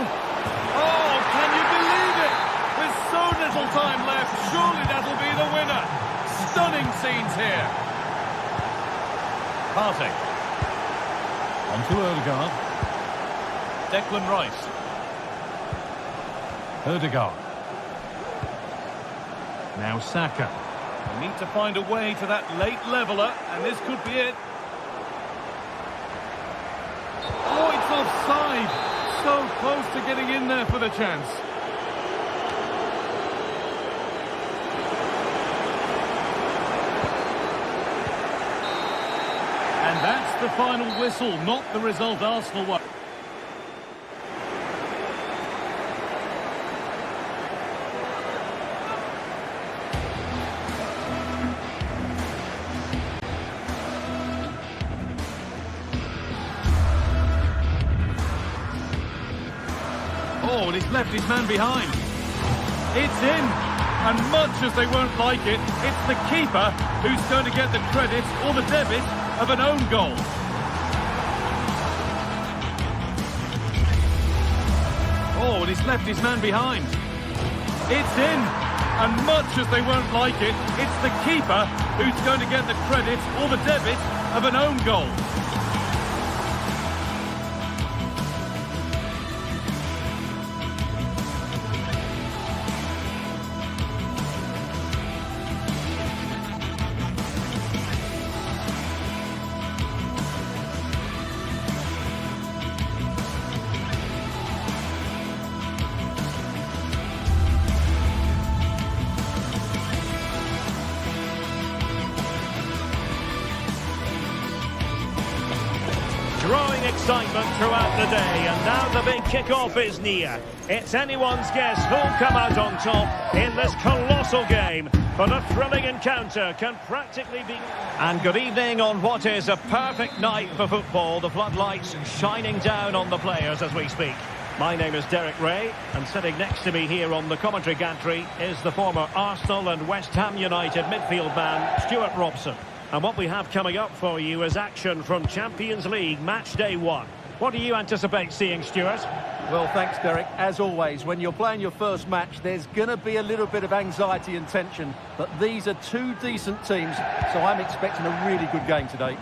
Oh, can you believe it? There's so little time left. Surely that'll be the winner. Stunning scenes here. Partey. On to Odegaard. Declan Rice. Odegaard. Now Saka. They need to find a way to that late leveller, and this could be it. Oh, it's offside. So close to getting in there for the chance. And that's the final whistle, not the result Arsenal won. Oh, and he's left his man behind. It's in. And much as they won't like it, it's the keeper who's going to get the credit or the debit of an own goal. Oh, and he's left his man behind. It's in. And much as they won't like it, it's the keeper who's going to get the credit or the debit of an own goal. Growing excitement throughout the day, and now the big kickoff is near. It's anyone's guess who'll come out on top in this colossal game. But a thrilling encounter can practically be... And good evening on what is a perfect night for football. The floodlights shining down on the players as we speak. My name is Derek Ray, and sitting next to me here on the commentary gantry is the former Arsenal and West Ham United midfield man, Stuart Robson. And what we have coming up for you is action from Champions League Match Day 1. What do you anticipate seeing, Stuart? Well, thanks, Derek. As always, when you're playing your first match, there's going to be a little bit of anxiety and tension. But these are two decent teams, so I'm expecting a really good game today.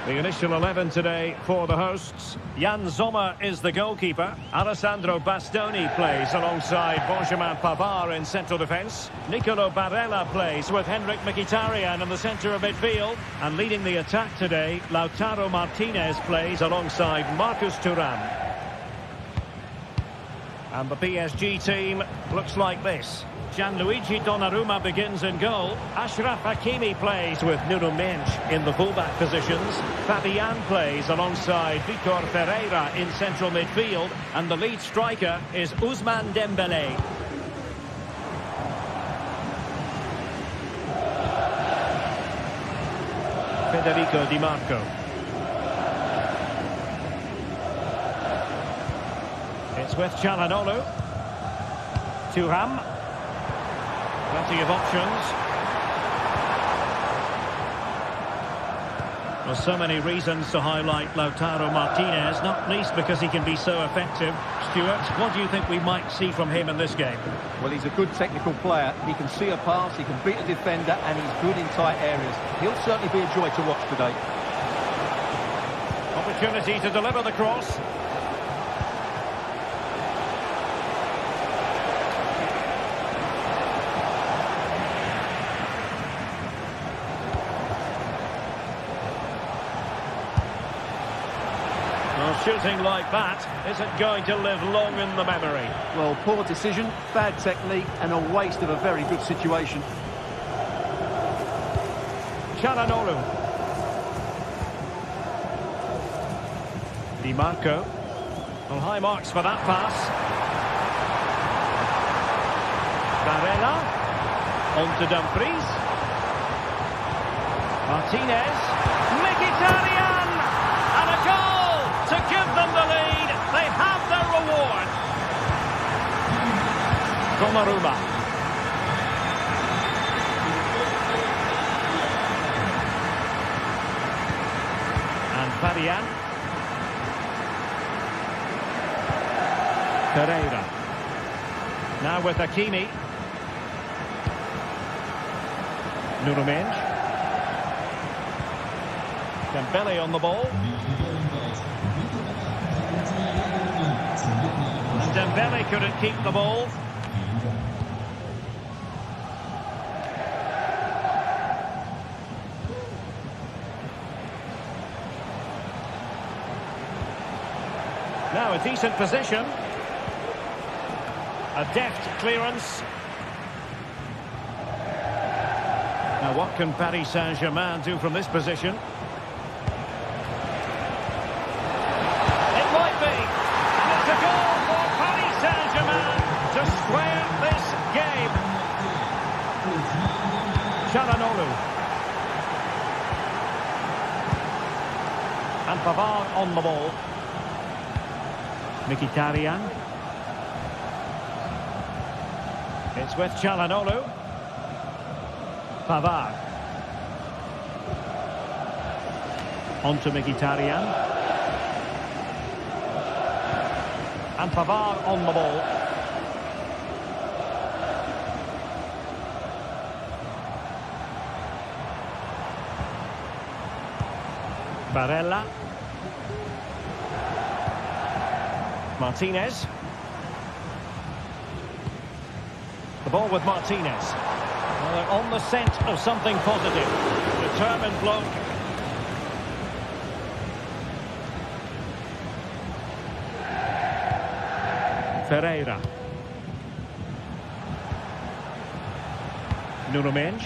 The initial 11 today for the hosts. Jan Sommer is the goalkeeper. Alessandro Bastoni plays alongside Benjamin Pavard in central defence. Nicolo Barella plays with Henrik Mkhitaryan in the centre of midfield. And leading the attack today, Lautaro Martinez plays alongside Marcus Thuram. And the PSG team looks like this. Gianluigi Donnarumma begins in goal. Achraf Hakimi plays with Nuno Mendes in the fullback positions. Fabian plays alongside Vitor Pereira in central midfield. And the lead striker is Ousmane Dembélé. Federico Di Marco. It's with Çalhanoğlu. Thuram. Plenty of options. Well, so many reasons to highlight Lautaro Martinez, not least because he can be so effective. Stuart, what do you think we might see from him in this game? Well, he's a good technical player. He can see a pass, he can beat a defender, and he's good in tight areas. He'll certainly be a joy to watch today. Opportunity to deliver the cross. Shooting like that isn't going to live long in the memory. Well, poor decision, bad technique, and a waste of a very good situation. Çalhanoğlu. Di Marco. Well, high marks for that pass. Barella. On to Dumfries. Martinez. Mkhitaryan. And a goal to give them the lead. They have their reward. Donnarumma. And Fabian. Pereira. Now with Hakimi. Nuno Mendes. Dembele on the ball. Dembele couldn't keep the ball. Now a decent position. A deft clearance. Now what can Paris Saint-Germain do from this position? It might be. And it's a goal for Paris Saint-Germain to square this game. Çalhanoğlu. And Pavard on the ball. Mkhitaryan. It's with Çalhanoğlu. Pavard. On to Mkhitaryan. And Pavard on the ball. Barella. Martinez. The ball with Martinez. Well, they're on the scent of something positive. Determined bloke. Pereira. Nuno Mendes.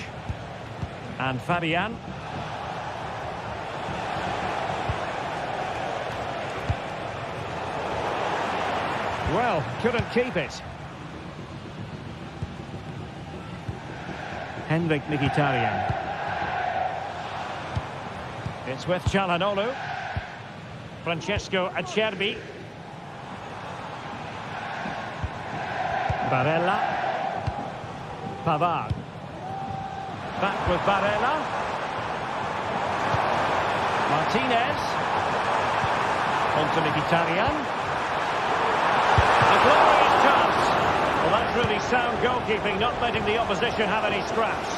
And Fabian. Well, couldn't keep it. Mkhitaryan. It's with Çalhanoğlu. Francesco Acerbi. Barella. Pavard. Back with Barella. Martinez. On to Mkhitaryan. A glorious chance. Well, that's really sound goalkeeping, not letting the opposition have any scraps.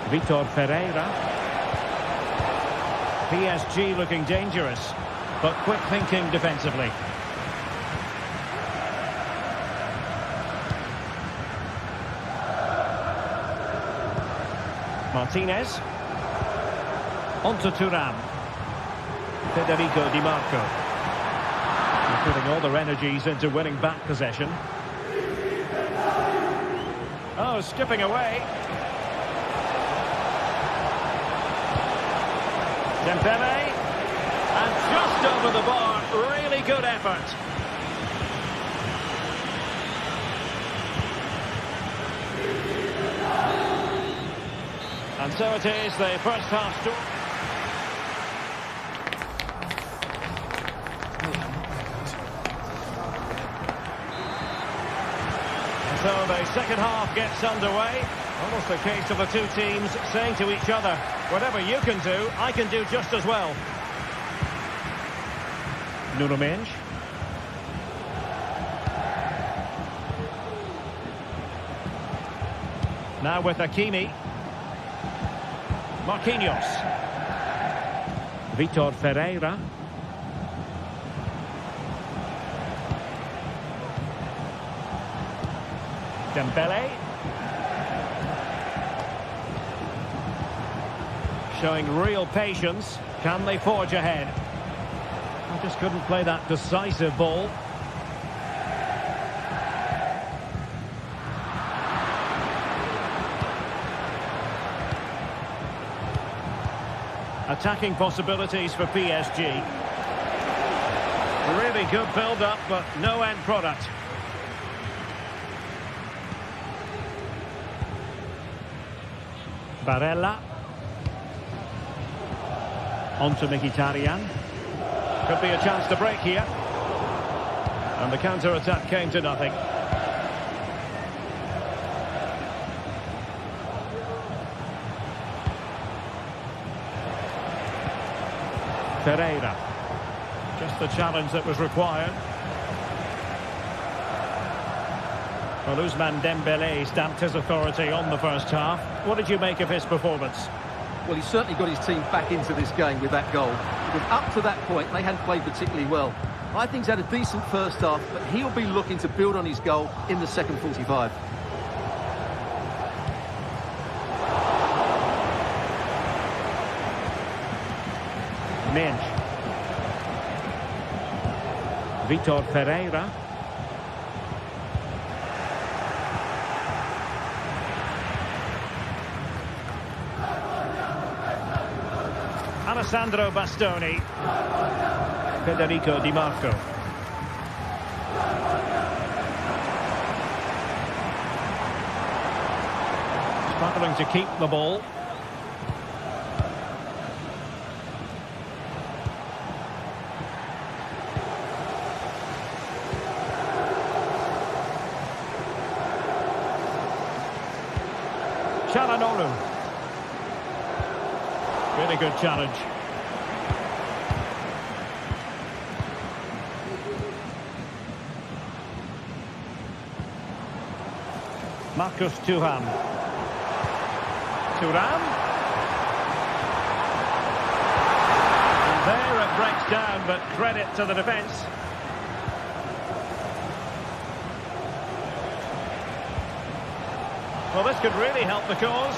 Vitor Ferreira. PSG looking dangerous, but quick thinking defensively. Martinez. On to Thuram. Federico Di Marco. They're putting all their energies into winning back possession. Oh, skipping away. Dembele. And just over the bar. Really good effort. And so it is, the first half story. So the second half gets underway. Almost a case of the two teams saying to each other, whatever you can do, I can do just as well. Nuno Mendes. Now with Hakimi. Marquinhos. Vitor Ferreira. Dembele. Showing real patience. Can they forge ahead? I just couldn't play that decisive ball. Attacking possibilities for PSG. Really good build-up, but no end product. Barella. On to Mkhitaryan. Could be a chance to break here. And the counter-attack came to nothing. Ferreira. Just the challenge that was required. Well, Ousmane Dembele stamped his authority on the first half. What did you make of his performance? Well, he's certainly got his team back into this game with that goal. Because up to that point, they hadn't played particularly well. I think he's had a decent first half, but he'll be looking to build on his goal in the second 45. Mendes. Vitor Ferreira. Alessandro Bastoni. Federico Di Marco. Struggling to keep the ball. Çalhanoğlu. Really good challenge. Marcus Thuram. Thuram. And there it breaks down, but credit to the defence. Well, this could really help the cause.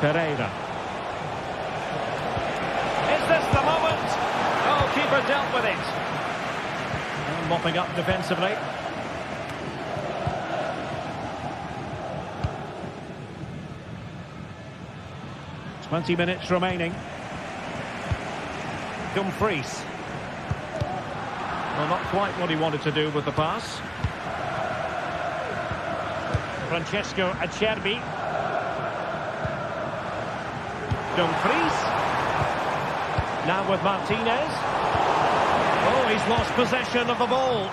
Ferreira. Is this the moment? Oh, keeper dealt with it. And mopping up defensively. Twenty minutes remaining. Dumfries. Well, not quite what he wanted to do with the pass. Francesco Acerbi. Dumfries. Now with Martinez. Oh, he's lost possession of the ball.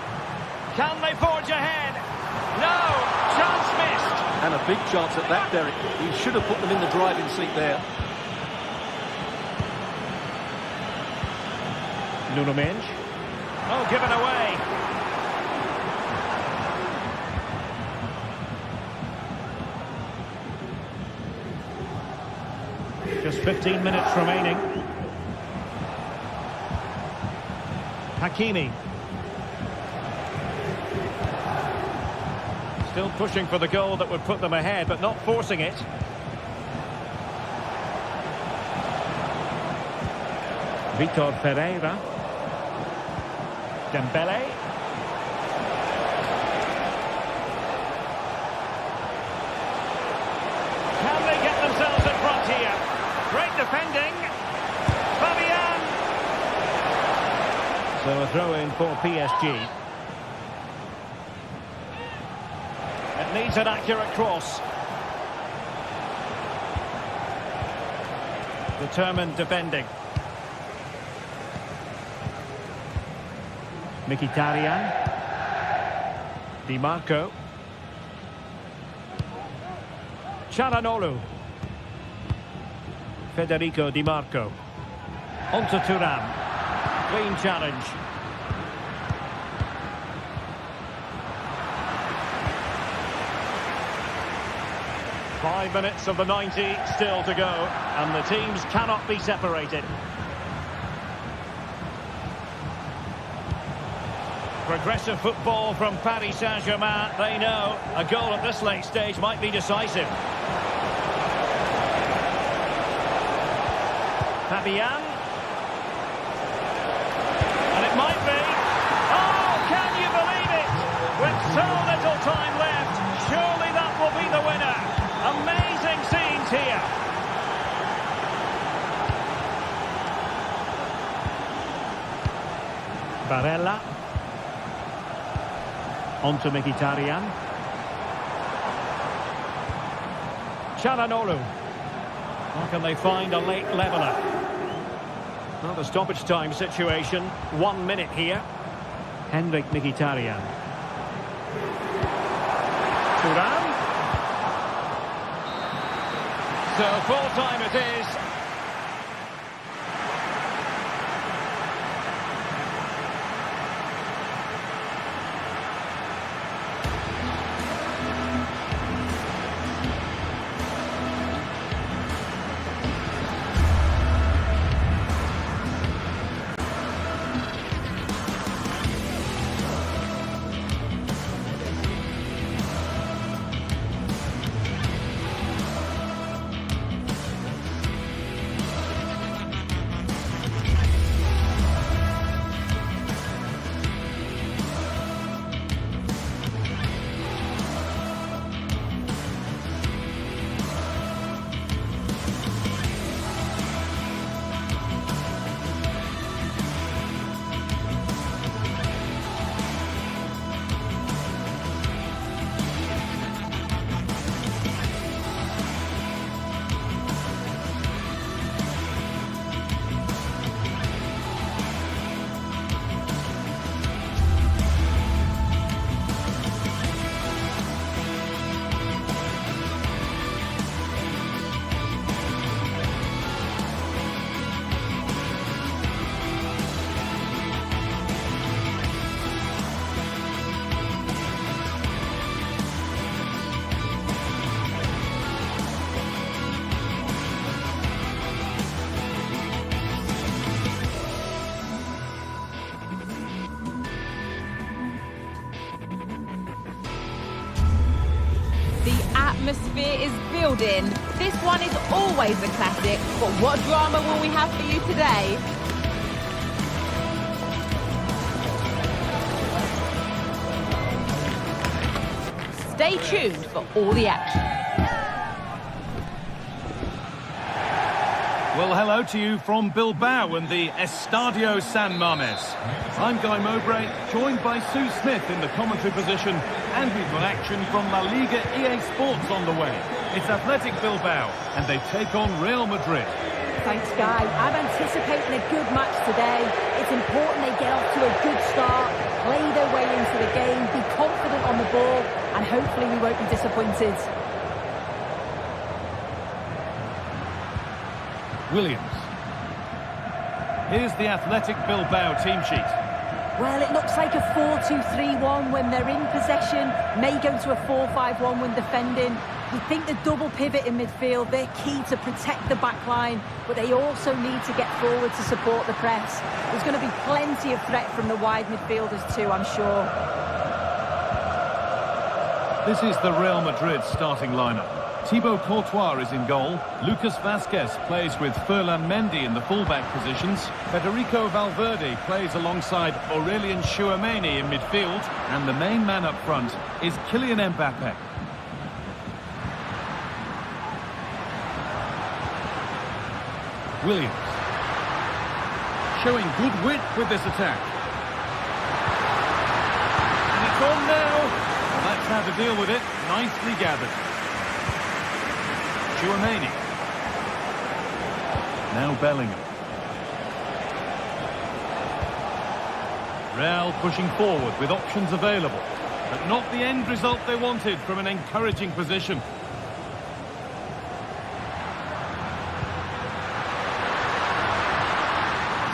Can they forge ahead? No! Chance missed! And a big chance at that, Derek. He should have put them in the driving seat there. Nuno Mendes. Oh, given away. Just 15 minutes remaining. Hakimi. Still pushing for the goal that would put them ahead, but not forcing it. Vitor Pereira. Dembele. Can they get themselves in front here? Great defending. Fabian. So a throw in for PSG. It needs an accurate cross. Determined defending. Mkhitaryan. Di Marco. Çalhanoğlu. Federico Di Marco. Onto Thuram. Clean challenge. Five minutes of the 90 still to go, and the teams cannot be separated. Progressive football from Paris Saint-Germain. They know a goal at this late stage might be decisive. Fabian. And it might be. Oh, can you believe it? With so little time left, surely that will be the winner. Amazing scenes here. Barella. Onto Mkhitaryan. Çalhanoğlu. How can they find a late leveller? Well, the stoppage time situation. 1 minute here. Henrik Mkhitaryan. Thuram. So full time it is. Atmosphere is building. This one is always a classic, but what drama will we have for you today? Stay tuned for all the action. Well, hello to you from Bilbao and the Estadio San Mames. I'm Guy Mowbray, joined by Sue Smith in the commentary position, and we've got action from La Liga EA Sports on the way. It's Athletic Bilbao, and they take on Real Madrid. Thanks, Guy. I'm anticipating a good match today. It's important they get off to a good start, play their way into the game, be confident on the ball, and hopefully we won't be disappointed. Williams. Here's the Athletic Bilbao team sheet. Well, it looks like a 4-2-3-1 when they're in possession, may go to a 4-5-1 when defending. You think the double pivot in midfield, they're key to protect the back line, but they also need to get forward to support the press. There's going to be plenty of threat from the wide midfielders too, I'm sure. This is the Real Madrid starting lineup. Thibaut Courtois is in goal. Lucas Vazquez plays with Ferland Mendy in the fullback positions. Federico Valverde plays alongside Aurelien Tchouameni in midfield. And the main man up front is Kylian Mbappe. Williams. Showing good wit with this attack. And it's on now. Well, that's how to deal with it. Nicely gathered. Tchouameni. Now Bellingham. Real pushing forward with options available, but not the end result they wanted from an encouraging position.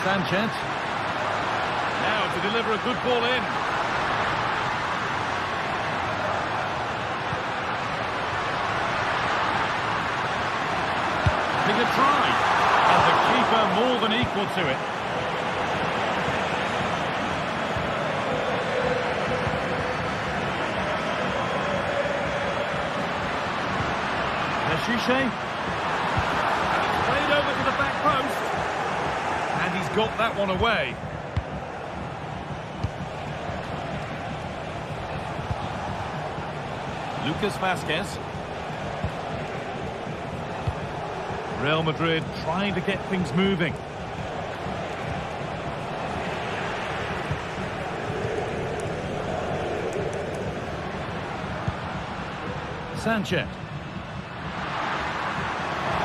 Sanchez. Now to deliver a good ball in. A try, and the keeper more than equal to it. Decisive, played over to the back post, and he's got that one away. Lucas Vazquez. Real Madrid trying to get things moving. Sanchez.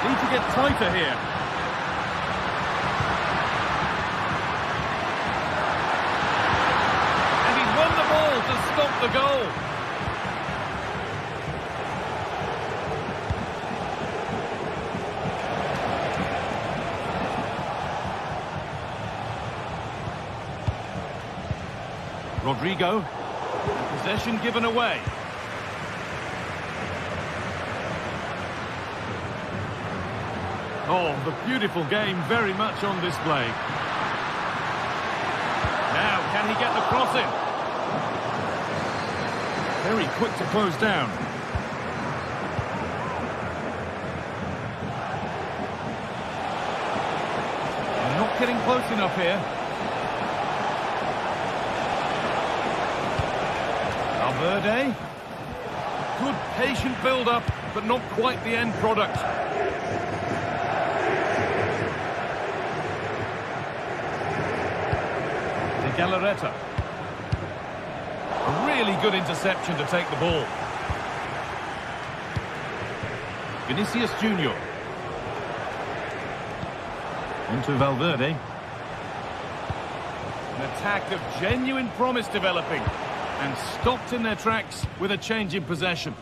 Need to get tighter here. And he's won the ball to stop the goal. Rodrigo, possession given away. Oh, the beautiful game very much on display. Now, can he get the cross in? Very quick to close down. They're not getting close enough here. Valverde. Good patient build-up, but not quite the end product. De Galarreta. A really good interception to take the ball. Vinicius Junior. Onto Valverde. An attack of genuine promise developing. And stopped in their tracks with a change in possession.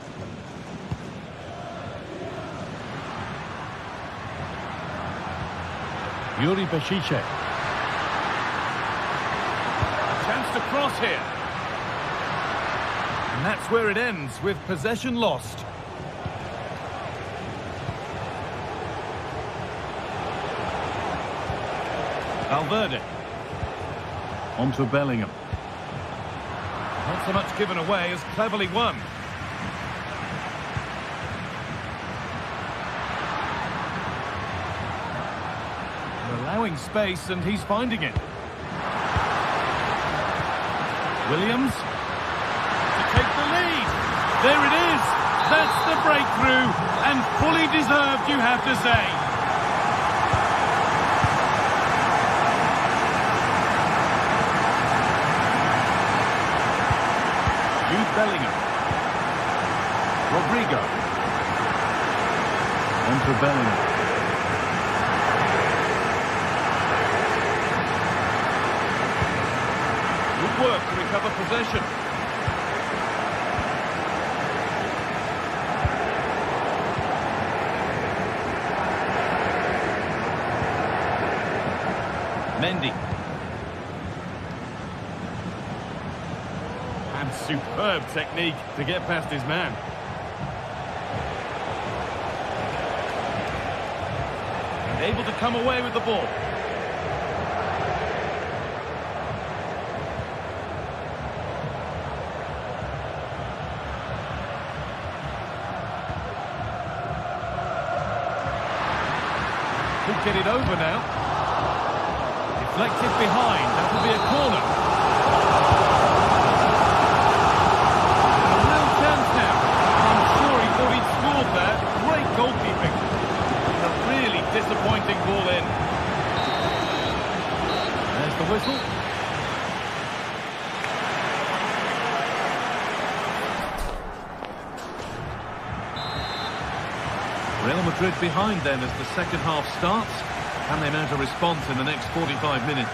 Yuri Bešiček. A chance to cross here. And that's where it ends, with possession lost. Valverde. Onto Bellingham. Not so much given away as cleverly won. They're allowing space and he's finding it. Williams to take the lead. There it is. That's the breakthrough, and fully deserved, you have to say. Rodrigo. On to Bellingham. Good work to recover possession. Mendy. And superb technique to get past his man. And able to come away with the ball. Could get it over now. Deflected behind, that will be a corner. And a real chance now. I'm sure he thought he'd scored there. Great goalkeeping. A really disappointing ball in. There's the whistle. Real Madrid behind then as the second half starts. Can they mount a response in the next 45 minutes?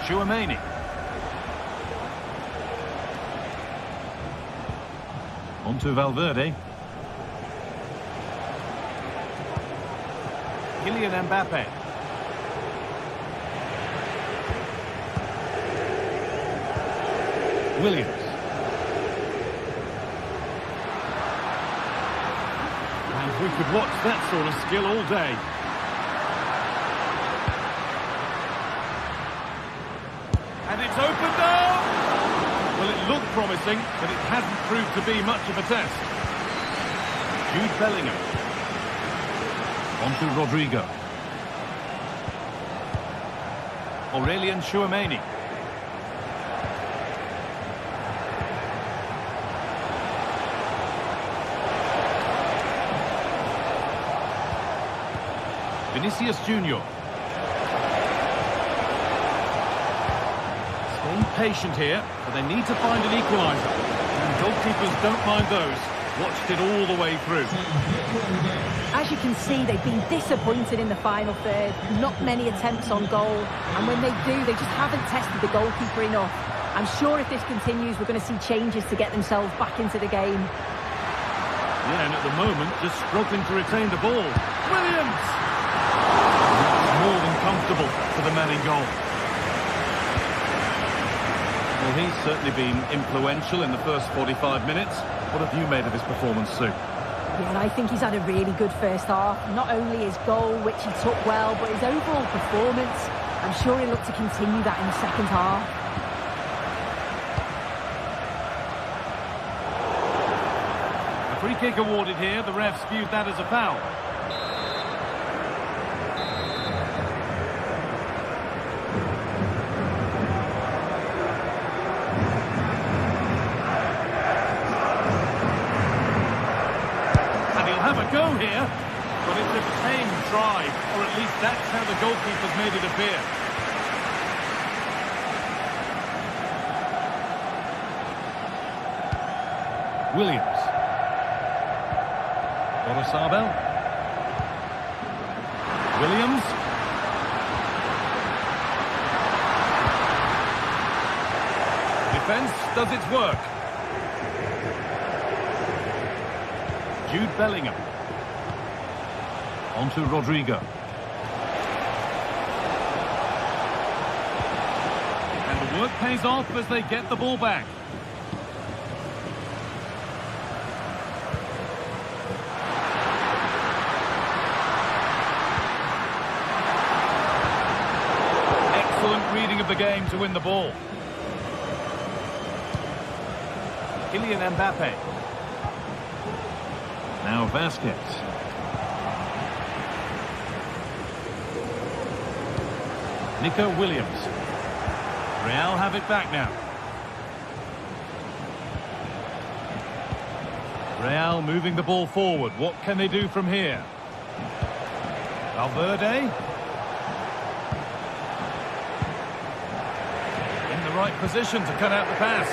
Tchouaméni. On to Valverde. Kylian Mbappe. Williams. We could watch that sort of skill all day. And it's opened up! Well, it looked promising, but it hasn't proved to be much of a test. Jude Bellingham. On to Rodrigo. Aurelien Tchouaméni. Vinicius Junior. Staying patient here, but they need to find an equaliser. And goalkeepers don't mind those. Watched it all the way through. As you can see, they've been disappointed in the final third. Not many attempts on goal. And when they do, they just haven't tested the goalkeeper enough. I'm sure if this continues, we're going to see changes to get themselves back into the game. Yeah, and at the moment, just struggling to retain the ball. Williams! More than comfortable for the man in goal. Well, he's certainly been influential in the first 45 minutes. What have you made of his performance, Sue? Yeah, I think he's had a really good first half. Not only his goal, which he took well, but his overall performance. I'm sure he'll look to continue that in the second half. A free kick awarded here. The refs viewed that as a foul. Have a go here, but it's a tame try, or at least that's how the goalkeeper's made it appear. Williams. Orosabel. Williams. Defence does its work. Jude Bellingham. On to Rodrigo. And the work pays off as they get the ball back. Excellent reading of the game to win the ball. Kylian Mbappe. Now Vasquez. Nico Williams. Real have it back now. Real moving the ball forward. What can they do from here? Valverde. right position to cut out the pass.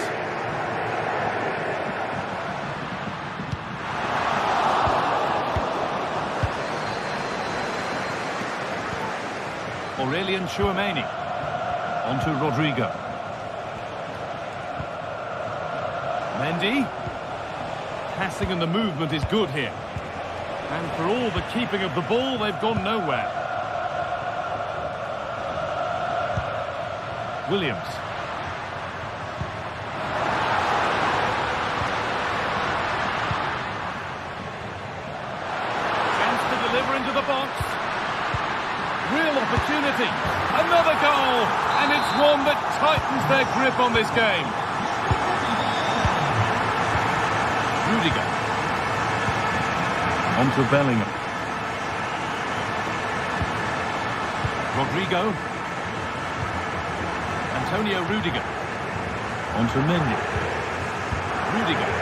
Aurelian Chouameni. On to Rodrigo. Mendy. Passing and the movement is good here. And for all the keeping of the ball, they've gone nowhere. Williams. Chance to deliver into the box. Real opportunity. Another goal. And it's one that tightens their grip on this game. Rudiger. On to Bellingham. Rodrigo. Antonio Rudiger. On to Mendy. Rudiger.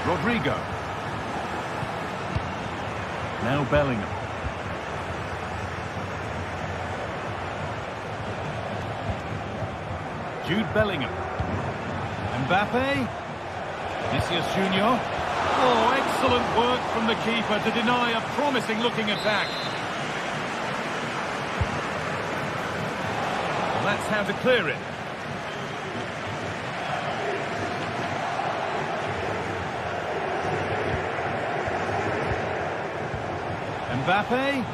Rodrigo. Now Bellingham. Jude Bellingham. Mbappe. Vinicius Junior. Oh, excellent work from the keeper to deny a promising-looking attack. Well, that's how to clear it. Mbappe.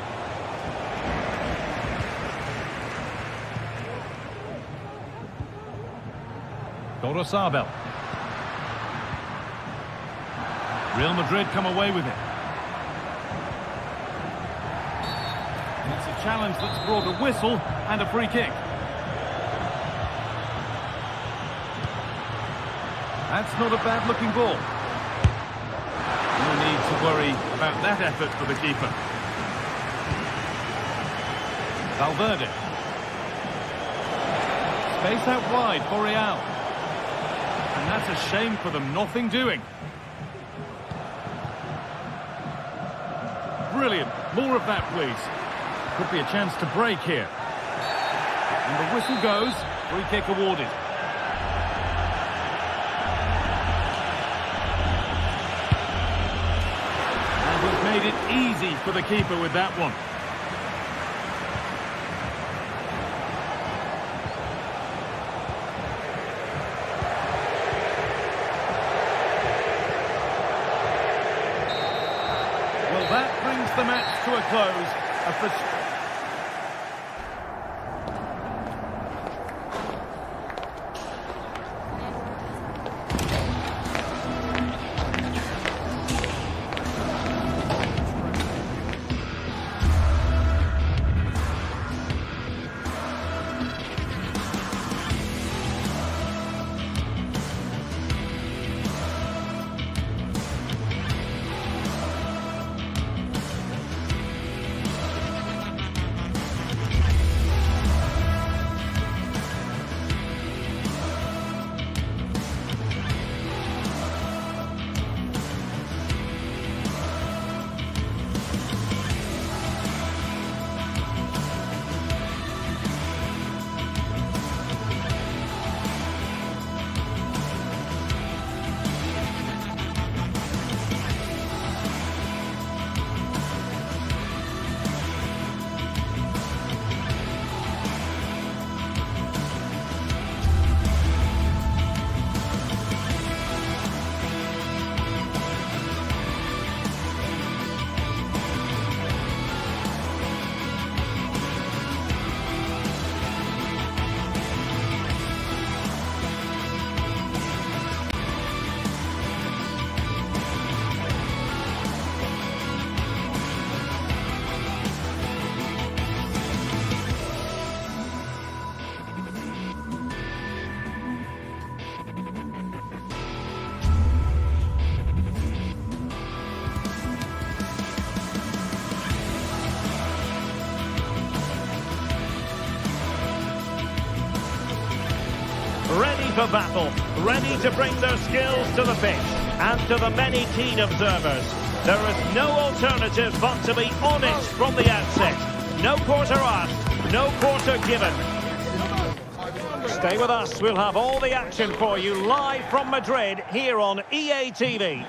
Gorosabel. Real Madrid come away with it. And it's a challenge that's brought a whistle and a free kick. That's not a bad-looking ball. No need to worry about that effort for the keeper. Valverde. Space out wide for Real. And that's a shame for them, nothing doing. Brilliant. More of that, please. Could be a chance to break here. And the whistle goes. Free kick awarded. And he's made it easy for the keeper with that one. That brings the match to a close. Ready for battle, ready to bring their skills to the pitch. And to the many keen observers, there is no alternative but to be honest from the outset. No quarter asked, No quarter given. Stay with us. We'll have all the action for you live from Madrid here on EA TV.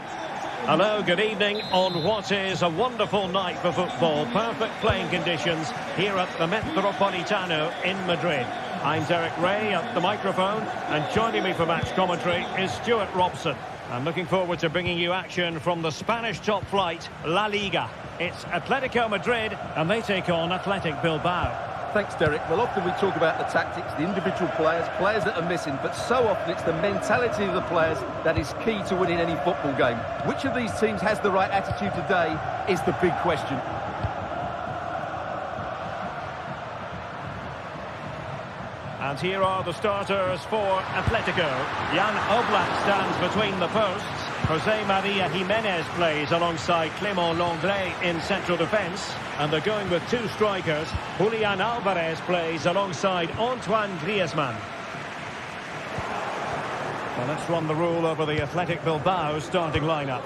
Hello, good evening on what is a wonderful night for football. Perfect playing conditions here at the Metropolitano in Madrid. I'm Derek Ray at the microphone, and joining me for match commentary is Stuart Robson. I'm looking forward to bringing you action from the Spanish top flight, La Liga. It's Atletico Madrid, and they take on Athletic Bilbao. Thanks, Derek. Well, often we talk about the tactics, the individual players that are missing, but so often it's the mentality of the players that is key to winning any football game. Which of these teams has the right attitude today is the big question. And here are the starters for Atletico. Jan Oblak stands between the posts. Jose Maria Jimenez plays alongside Clément Lenglet in central defence. And they're going with two strikers. Julian Alvarez plays alongside Antoine Griezmann. Well, let's run the rule over the Athletic Bilbao starting lineup.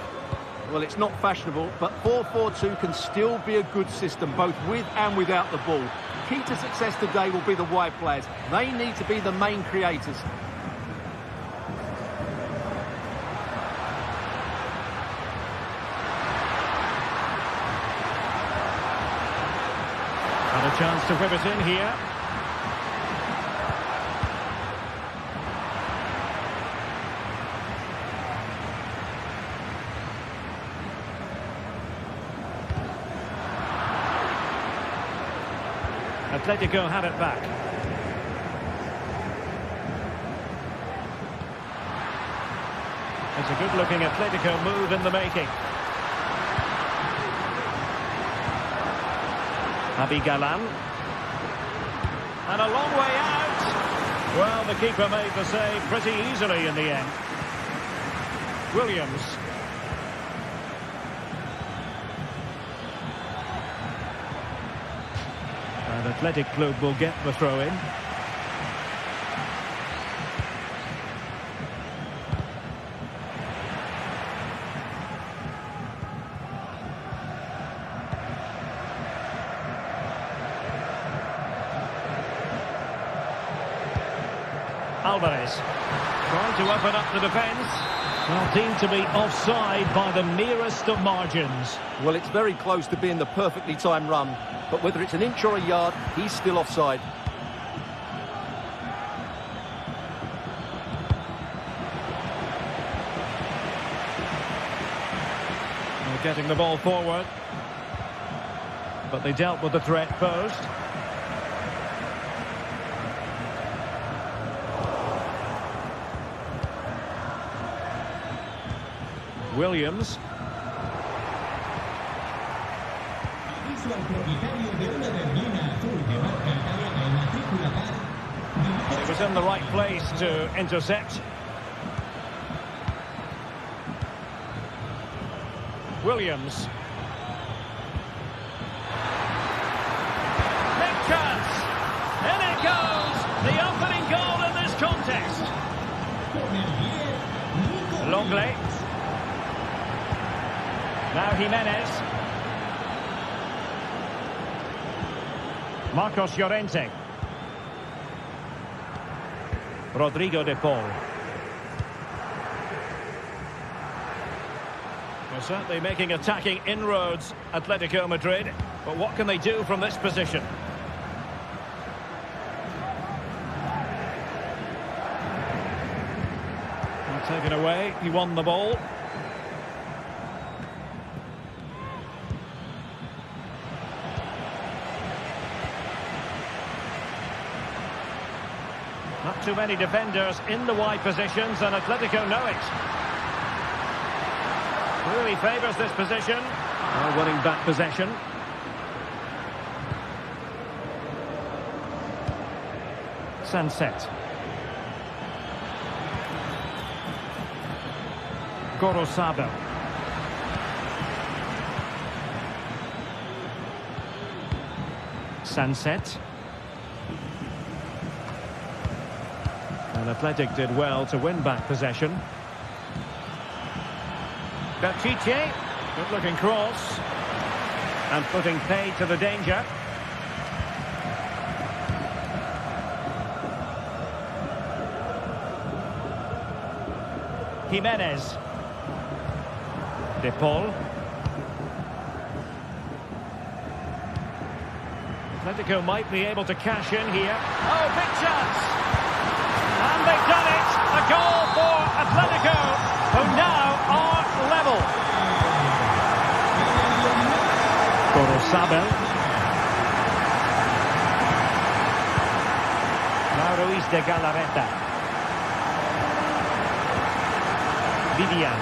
Well, it's not fashionable, but 4-4-2 can still be a good system, both with and without the ball. Key to success today will be the wide players. They need to be the main creators. And a chance to whip it in here. Atletico have it back. It's a good-looking Atletico move in the making. Javi Galán. And a long way out. Well, the keeper made the save pretty easily in the end. Williams. And Athletic Club will get the throw-in. Alvarez trying to open up the defence. Well, deemed to be offside by the merest of margins. Well, it's very close to being the perfectly timed run, but whether it's an inch or a yard, he's still offside. They're getting the ball forward, but they dealt with the threat posed. Williams. He was in the right place to intercept. Williams. Big chance. In it goes. The opening goal in this contest. Lenglet. Now Jimenez. Marcos Llorente. Rodrigo de Paul. They're certainly making attacking inroads, Atletico Madrid. But what can they do from this position? Taken away, he won the ball. Not too many defenders in the wide positions, and Atletico know it. Really favours this position. Well, winning back possession. Sunset. Gorosado. Sunset. And Athletic did well to win back possession. Berchiche, good looking cross. And putting pay to the danger. Jimenez. De Paul. Atletico might be able to cash in here. Oh, big chance! And they've done it! A goal for Atletico, who now are level. Gorosabel. Now Ruiz de Galarreta. Vivian.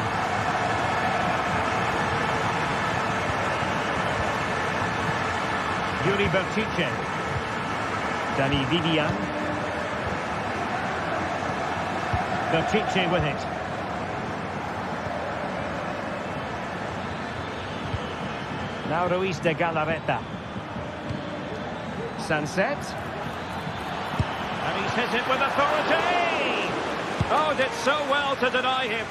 Yuri Bertice. Danny Vivian. Bertice with it. Now Ruiz de Galarreta. Sunset. And he's hit it with authority. Oh, did so well to deny him.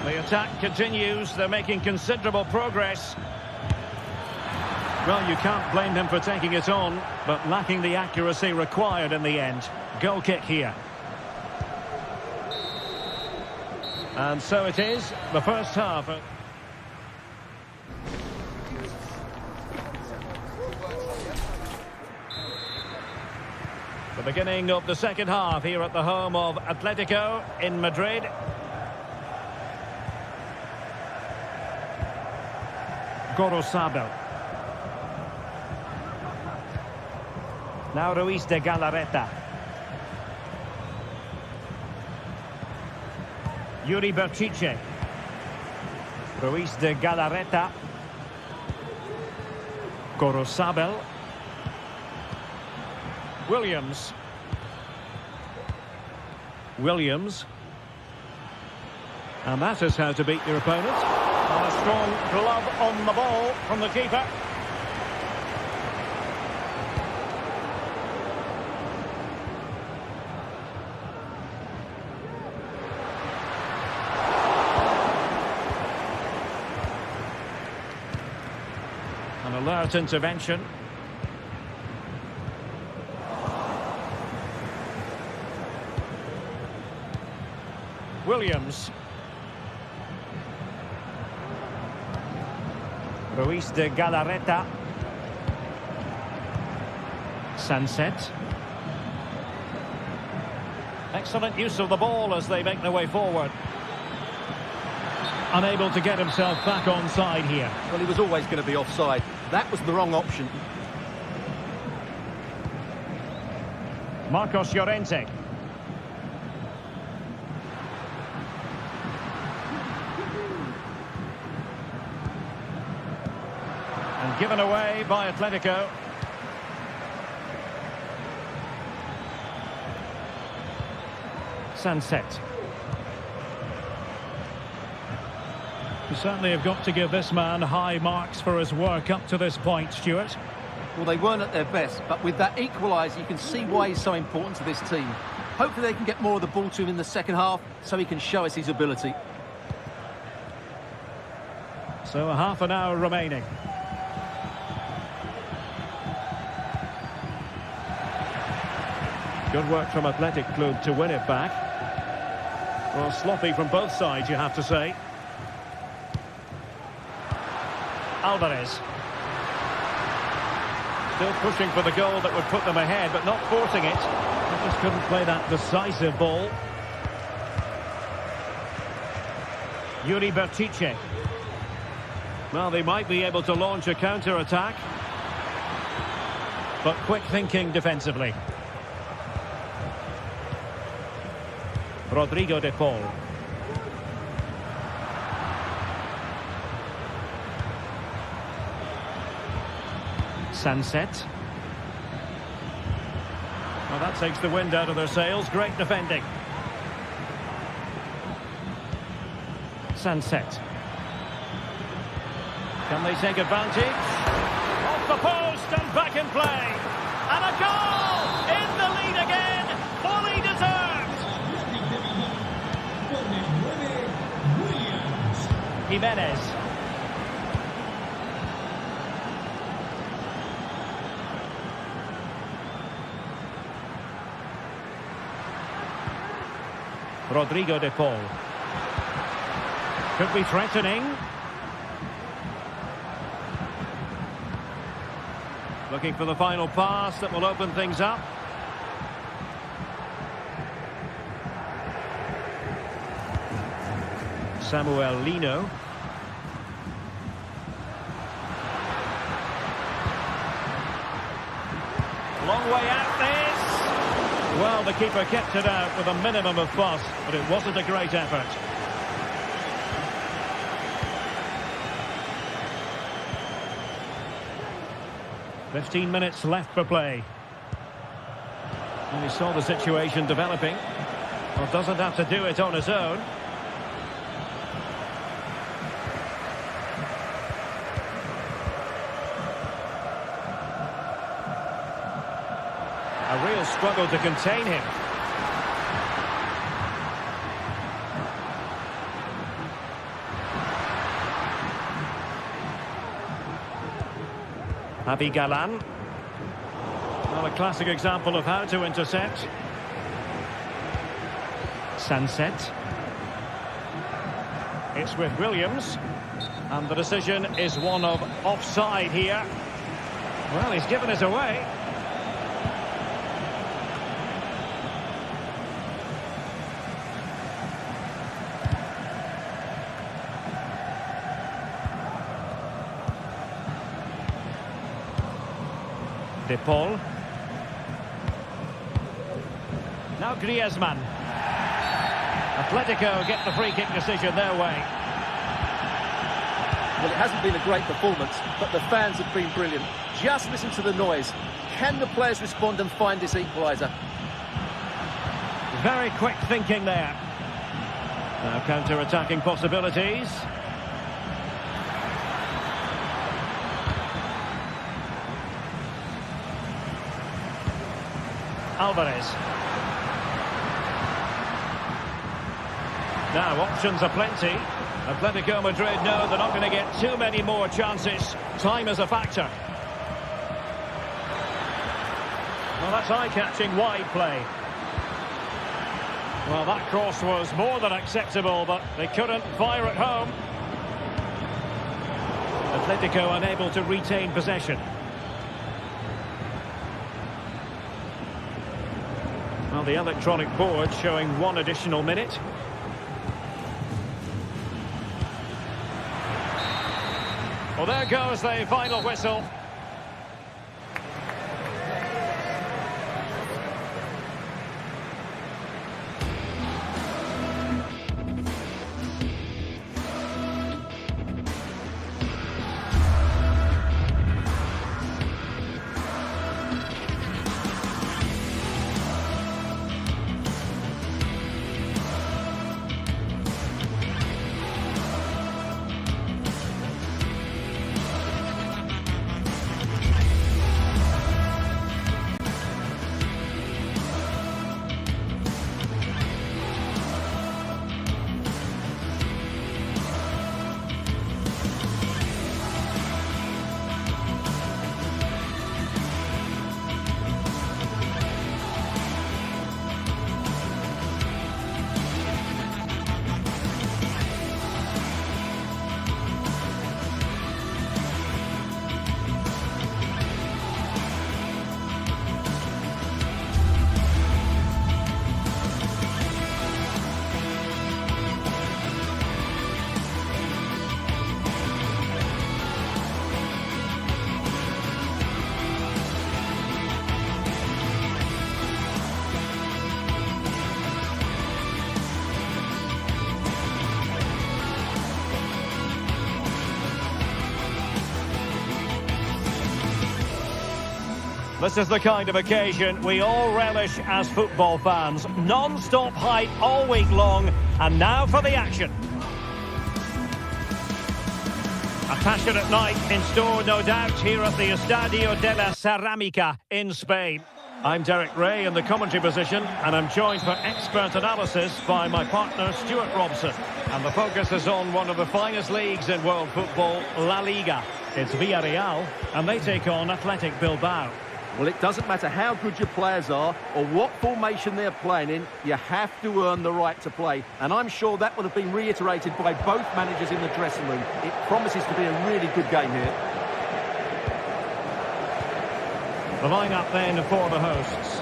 The attack continues. They're making considerable progress. Well, you can't blame him for taking it on, but lacking the accuracy required in the end. Goal kick here. And so it is, the first half. The beginning of the second half here at the home of Atletico in Madrid. Gorosabel. Now Ruiz de Galarreta. Yuri Bertice. Ruiz de Galarreta. Gorosabel. Williams. And that is how to beat your opponent. And a strong glove on the ball from the keeper. An alert intervention. Williams. Ruiz de Galarreta. Sunset. Excellent use of the ball as they make their way forward. Unable to get himself back onside here. Well, he was always going to be offside. That was the wrong option. Marcos Llorente. And given away by Atletico. Sunset. You certainly have got to give this man high marks for his work up to this point, Stuart. Well, they weren't at their best, but with that equaliser, you can see why he's so important to this team. Hopefully they can get more of the ball to him in the second half so he can show us his ability. So a half an hour remaining. Good work from Athletic Club to win it back. Well, sloppy from both sides, you have to say. Alvarez. Still pushing for the goal that would put them ahead, but not forcing it. They just couldn't play that decisive ball. Yuri Bertice. Well, they might be able to launch a counter-attack. But quick thinking defensively. Rodrigo de Paul. Sunset. Well, that takes the wind out of their sails. Great defending. Sunset. Can they take advantage? Off the post and back in play. And a goal! In the lead again. Fully deserved. Jimenez. Rodrigo de Paul. Could be threatening. Looking for the final pass that will open things up. Samuel Lino. Long way out this. Well, the keeper kept it out with a minimum of fuss, but it wasn't a great effort. "15 minutes left for play. And he saw the situation developing. Well, doesn't have to do it on his own. A real struggle to contain him. Javi Galan. Well, a classic example of how to intercept. Sunset. It's with Williams. And the decision is one of offside here. Well, he's given us away. De Paul. Now Griezmann. Atletico get the free kick decision their way. Well, it hasn't been a great performance, but the fans have been brilliant. Just listen to the noise. Can the players respond and find this equaliser? Very quick thinking there. Now counter-attacking possibilities. Alvarez. Now options are plenty. Atletico Madrid know they're not going to get too many more chances. Time is a factor. Well, that's eye-catching wide play. Well, that cross was more than acceptable, but they couldn't fire at home. Atletico unable to retain possession. Well, the electronic board showing 1 additional minute. Well, there goes the final whistle. This is the kind of occasion we all relish as football fans. Non-stop hype all week long, and now for the action. A passionate night in store, no doubt, here at the Estadio de la Cerámica in Spain. I'm Derek Ray in the commentary position, and I'm joined for expert analysis by my partner Stuart Robson. And the focus is on one of the finest leagues in world football, La Liga. It's Villarreal, and they take on Athletic Bilbao. Well, it doesn't matter how good your players are or what formation they're playing in, you have to earn the right to play. And I'm sure that would have been reiterated by both managers in the dressing room. It promises to be a really good game here. The line-up then for the hosts.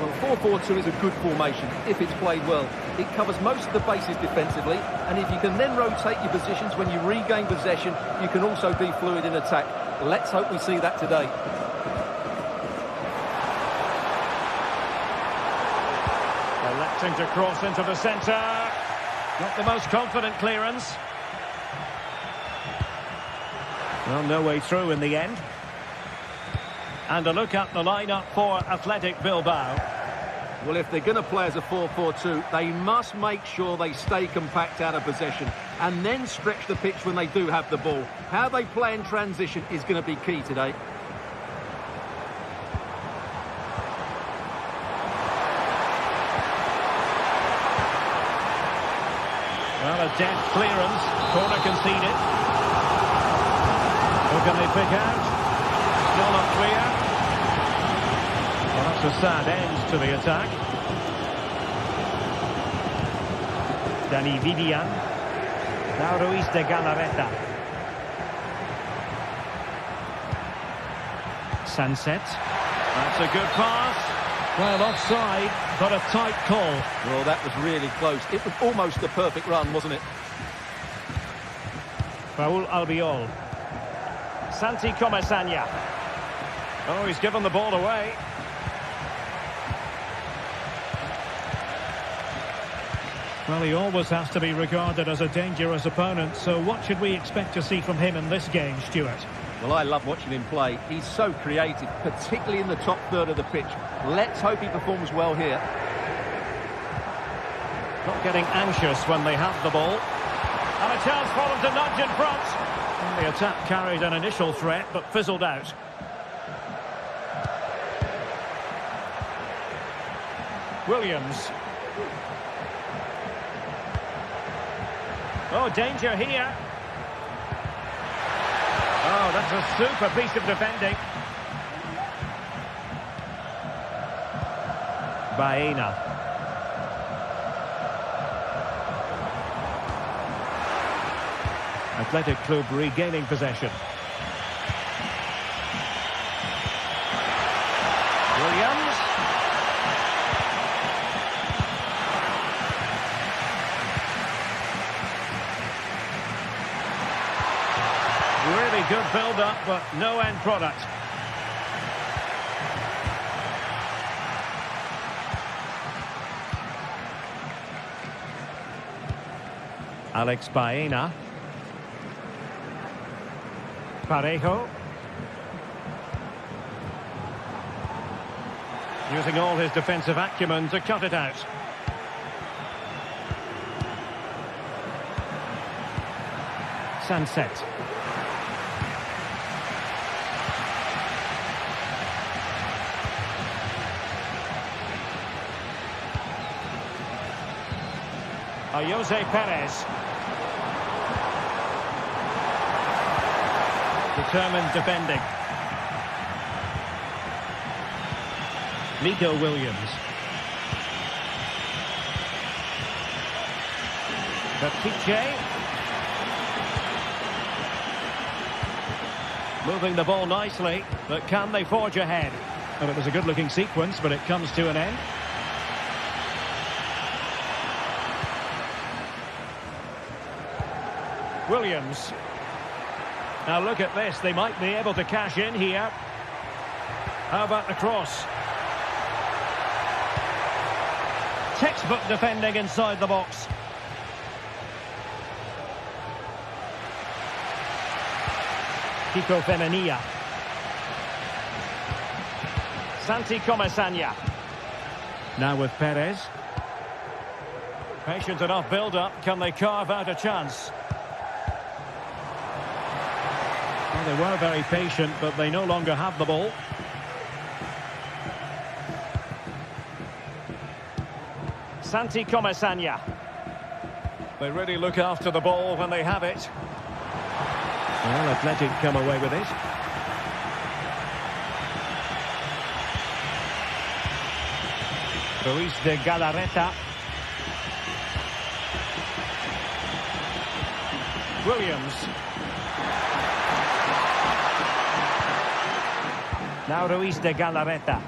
Well, 4-4-2 is a good formation if it's played well. It covers most of the bases defensively, and if you can then rotate your positions when you regain possession, you can also be fluid in attack. Let's hope we see that today. Electing to cross into the centre. Not the most confident clearance. Well, no way through in the end. And a look at the lineup for Athletic Bilbao. Well, if they're going to play as a 4-4-2, they must make sure they stay compact out of possession and then stretch the pitch when they do have the ball. How they play in transition is going to be key today. Well, a deft clearance. Corner conceded. Who can they pick out? Still not clear. Well, that's a sad end to the attack. Dani Vivian. Now Ruiz de Galarreta. Sunset. That's a good pass. Well, offside, but a tight call. Well, that was really close. It was almost the perfect run, wasn't it? Raúl Albiol. Santi Comesaña. Oh, he's given the ball away. Well, he always has to be regarded as a dangerous opponent, so what should we expect to see from him in this game, Stuart? Well, I love watching him play. He's so creative, particularly in the top third of the pitch. Let's hope he performs well here. Not getting anxious when they have the ball. And a chance for them to nudge in front. And the attack carried an initial threat, but fizzled out. Williams. Oh, danger here. Oh, that's a super piece of defending. Baena. Athletic Club regaining possession. Williams. Really good build-up, but no end product. Alex Baena. Parejo. Using all his defensive acumen to cut it out. Sunset. Jose Perez. Determined defending. Nico Williams. Baptiste. Moving the ball nicely, but can they forge ahead? Well, it was a good-looking sequence, but it comes to an end. Williams. Now look at this, they might be able to cash in here. How about the cross? Textbook defending inside the box. Kiko Femenia. Santi Comesaña. Now with Perez. Patient enough build-up, can they carve out a chance? Well, they were very patient, but they no longer have the ball. Santi Comesaña. They really look after the ball when they have it. Well, Athletic come away with it. Ruiz de Galarreta. Williams. Now Ruiz de Galarreta.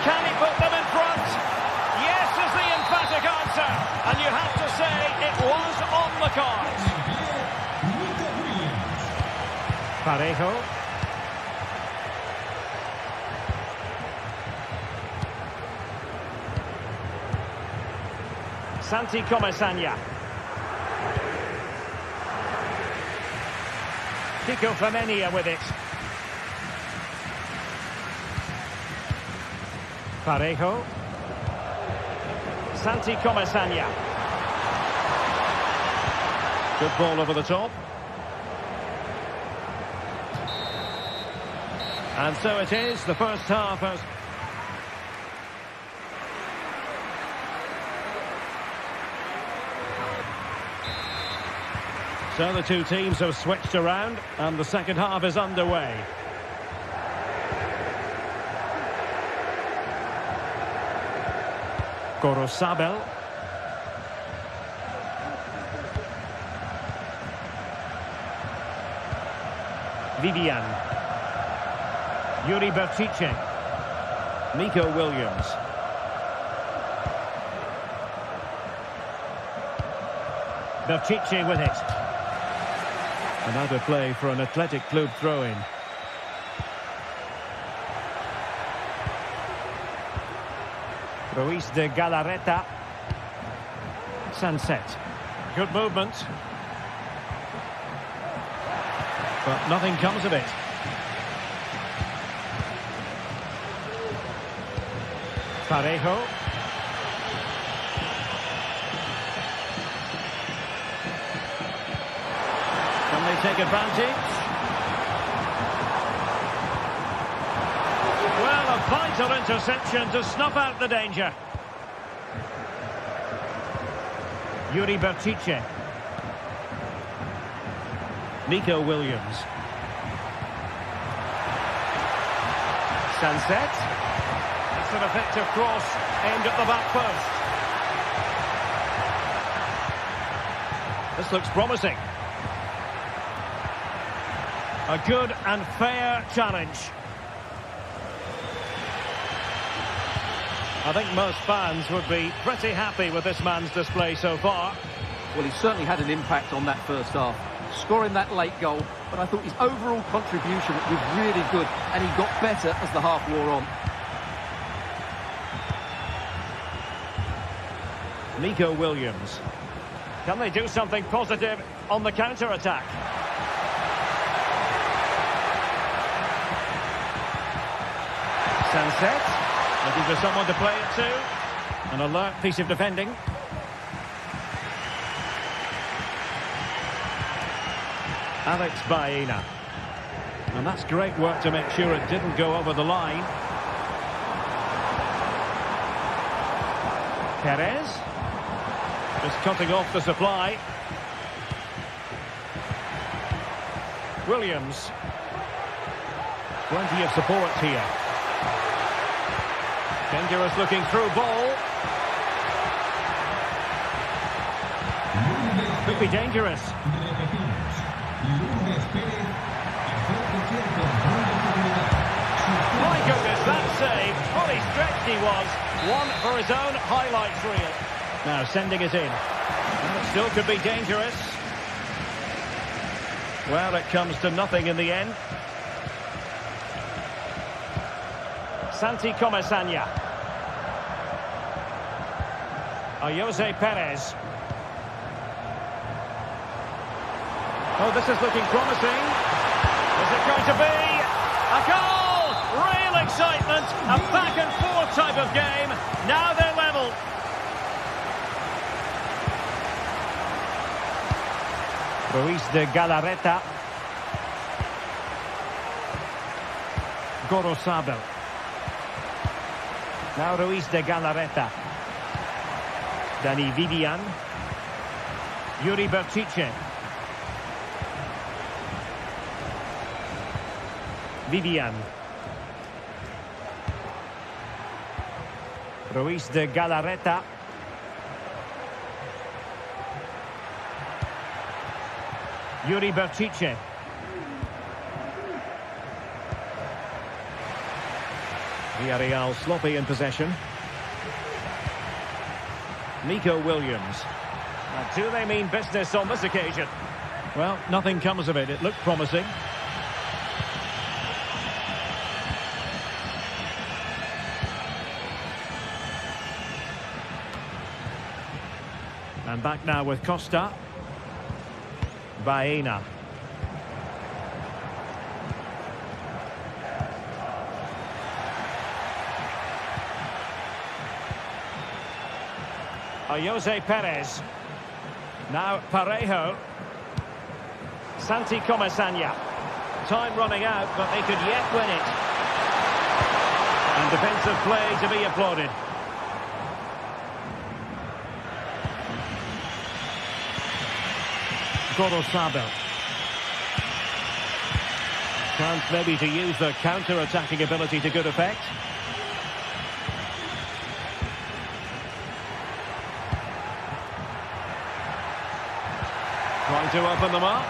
Can he put them in front? Yes is the emphatic answer. And you have to say it was on the cards. Parejo. Santi Comesaña. Kiko Femenia with it. Parejo. Santi Comesaña. Good ball over the top. And so it is, the first half has... So the two teams have switched around and the second half is underway. Gorosabel. Vivian. Yuri Bertice. Nico Williams. Bertice with it. Another play for an Athletic Club throw-in. Ruiz de Galarreta. Sunset. Good movement. But nothing comes of it. Parejo. Can they take advantage? Well, a vital interception to snuff out the danger. Yuri Bertice. Nico Williams. Sunset. It's an effective cross aimed at the back post. This looks promising. A good and fair challenge. I think most fans would be pretty happy with this man's display so far. Well, he certainly had an impact on that first half, scoring that late goal, but I thought his overall contribution was really good, and he got better as the half wore on. Nico Williams. Can they do something positive on the counter-attack? Sunset. Looking for someone to play it to. An alert piece of defending. Alex Baena. And that's great work to make sure it didn't go over the line. Perez. Just cutting off the supply. Williams. Plenty of support here. Dangerous looking through ball. Could be dangerous. My goodness, that save. Fully stretched he was. One for his own highlights reel. Now sending it in. And it still could be dangerous. Well, it comes to nothing in the end. Santi Comesaña. Jose Perez. Oh, this is looking promising. Is it going to be a goal? Real excitement. A back and forth type of game. Now they're level. Ruiz de Galarreta. Gorosabel. Now Ruiz de Galarreta. Dani Vivian. Yuri Bertice. Vivian. Ruiz de Galarreta. Yuri Berchiche. Villarreal sloppy in possession. Nico Williams. Now, do they mean business on this occasion? Well, nothing comes of it. It looked promising. And back now with Costa. Baena. Jose Perez. Now Parejo. Santi Comesaña. Time running out, but they could yet win it. And defensive play to be applauded. Gorosabel. Chance maybe to use the counter-attacking ability to good effect. Trying to open them up.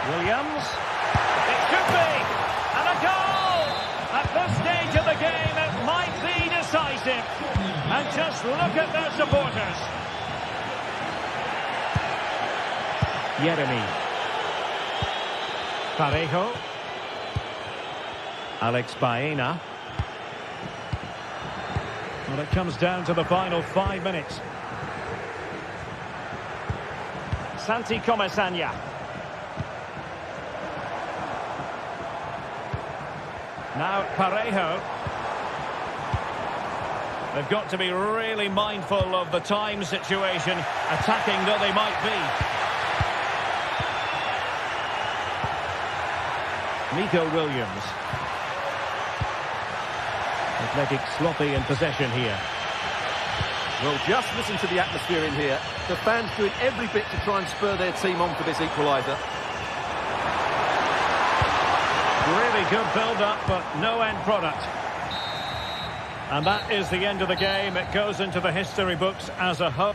Williams. It could be! And a goal! At this stage of the game, it might be decisive. And just look at their supporters. Yeremy. Parejo. Alex Baena. Well, it comes down to the final 5 minutes. Santi Comesaña. Now Parejo. They've got to be really mindful of the time situation, attacking though they might be. Nico Williams. Athletic sloppy in possession here. Well, just listen to the atmosphere in here. The fans doing every bit to try and spur their team on for this equaliser. Really good build-up, but no end product. And that is the end of the game. It goes into the history books as a whole.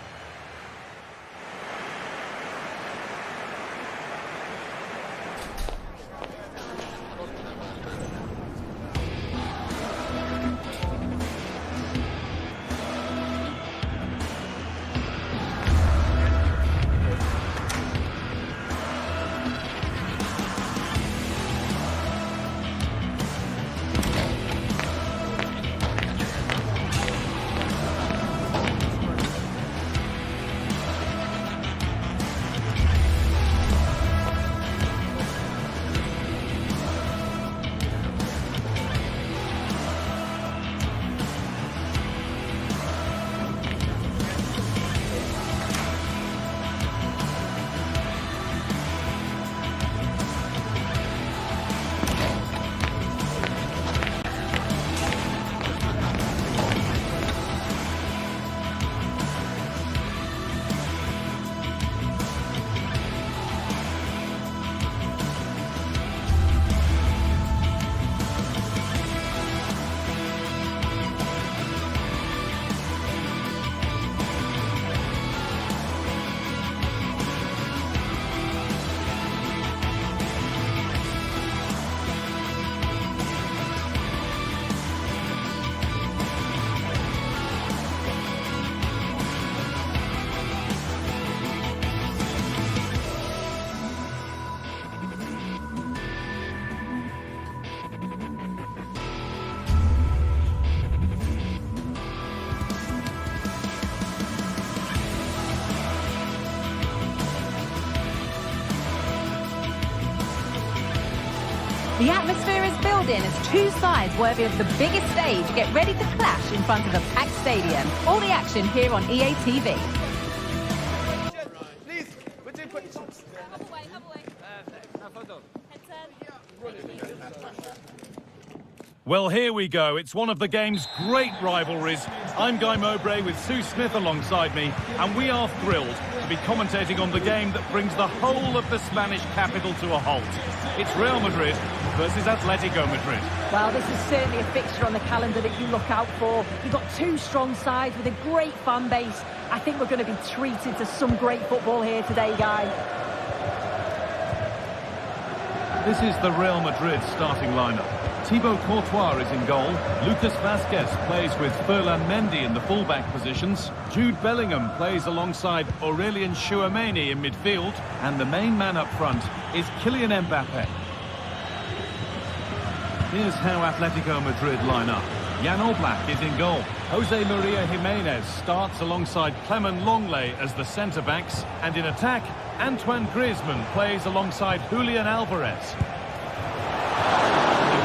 The atmosphere is building as two sides worthy of the biggest stage get ready to clash in front of a packed stadium. All the action here on EA TV. Well, here we go. It's one of the game's great rivalries. I'm Guy Mowbray with Sue Smith alongside me, and we are thrilled to be commentating on the game that brings the whole of the Spanish capital to a halt. It's Real Madrid versus Atletico Madrid. Well, this is certainly a fixture on the calendar that you look out for. You've got two strong sides with a great fan base. I think we're going to be treated to some great football here today, guys. This is the Real Madrid starting lineup. Thibaut Courtois is in goal. Lucas Vazquez plays with Ferland Mendy in the fullback positions. Jude Bellingham plays alongside Aurelien Tchouameni in midfield. And the main man up front is Kylian Mbappe. Here's how Atletico Madrid line up. Jan Oblak is in goal. Jose Maria Jimenez starts alongside Clement Longley as the centre-backs. And in attack, Antoine Griezmann plays alongside Julian Alvarez.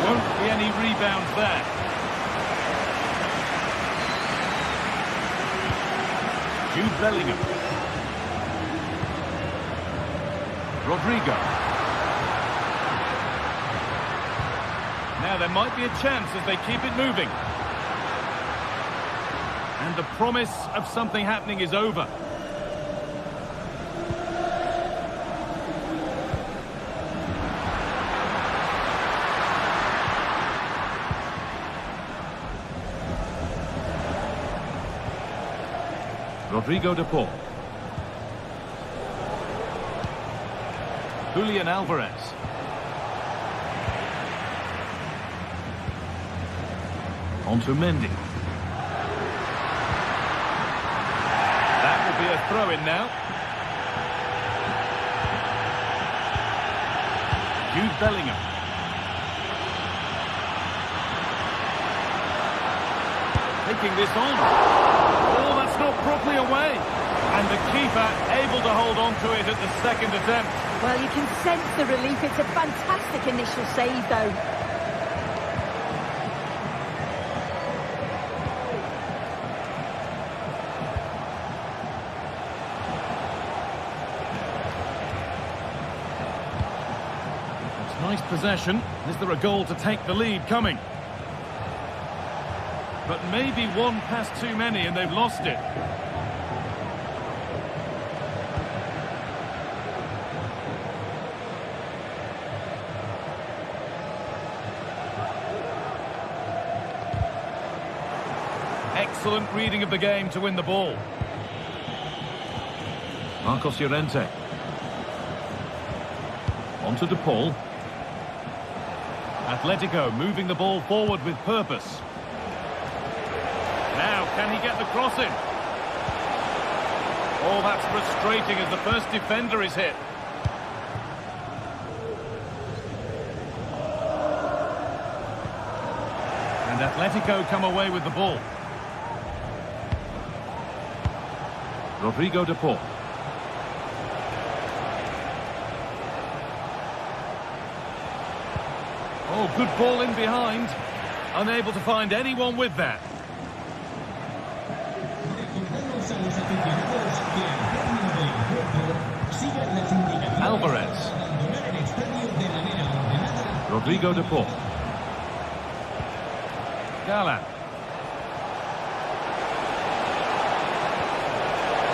There won't be any rebounds there. Jude Bellingham. Rodrigo. Now there might be a chance as they keep it moving. And the promise of something happening is over. Rodrigo de Paul. Julian Alvarez. On to Mendy. That will be a throw-in now. Jude Bellingham. Taking this on. Oh, that's not properly away. And the keeper able to hold on to it at the second attempt. Well, you can sense the relief. It's a fantastic initial save, though. Nice possession. Is there a goal to take the lead coming? But maybe one pass too many and they've lost it. Excellent reading of the game to win the ball. Marcos Llorente. On to De Paul. Atletico moving the ball forward with purpose. Now, can he get the cross in? Oh, that's frustrating as the first defender is hit. And Atletico come away with the ball. Rodrigo de Paul. Oh, good ball in behind. Unable to find anyone with that. Alvarez. Rodrigo de Paul. Galán.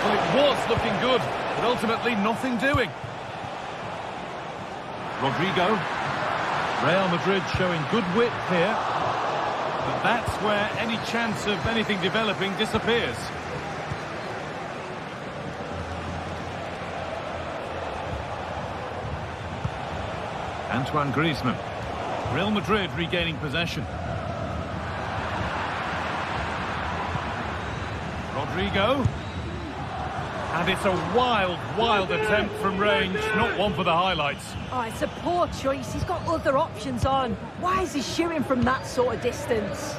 Well, it was looking good, but ultimately nothing doing. Rodrigo. Real Madrid showing good width here, but that's where any chance of anything developing disappears. Antoine Griezmann. Real Madrid regaining possession. Rodrigo. And it's a wild, wild attempt from range, not one for the highlights. Oh, it's a poor choice. He's got other options on. Why is he shooting from that sort of distance?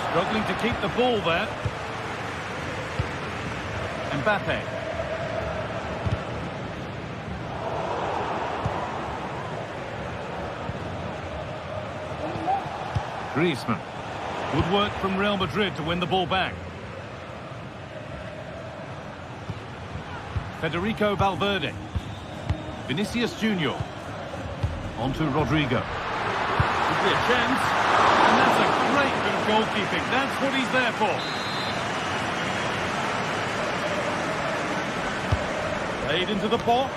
Struggling to keep the ball there. Mbappe. Griezmann. Good work from Real Madrid to win the ball back. Federico Valverde. Vinicius Junior. On to Rodrigo. Could be a chance. And that's a great bit of goalkeeping. That's what he's there for. Played into the box.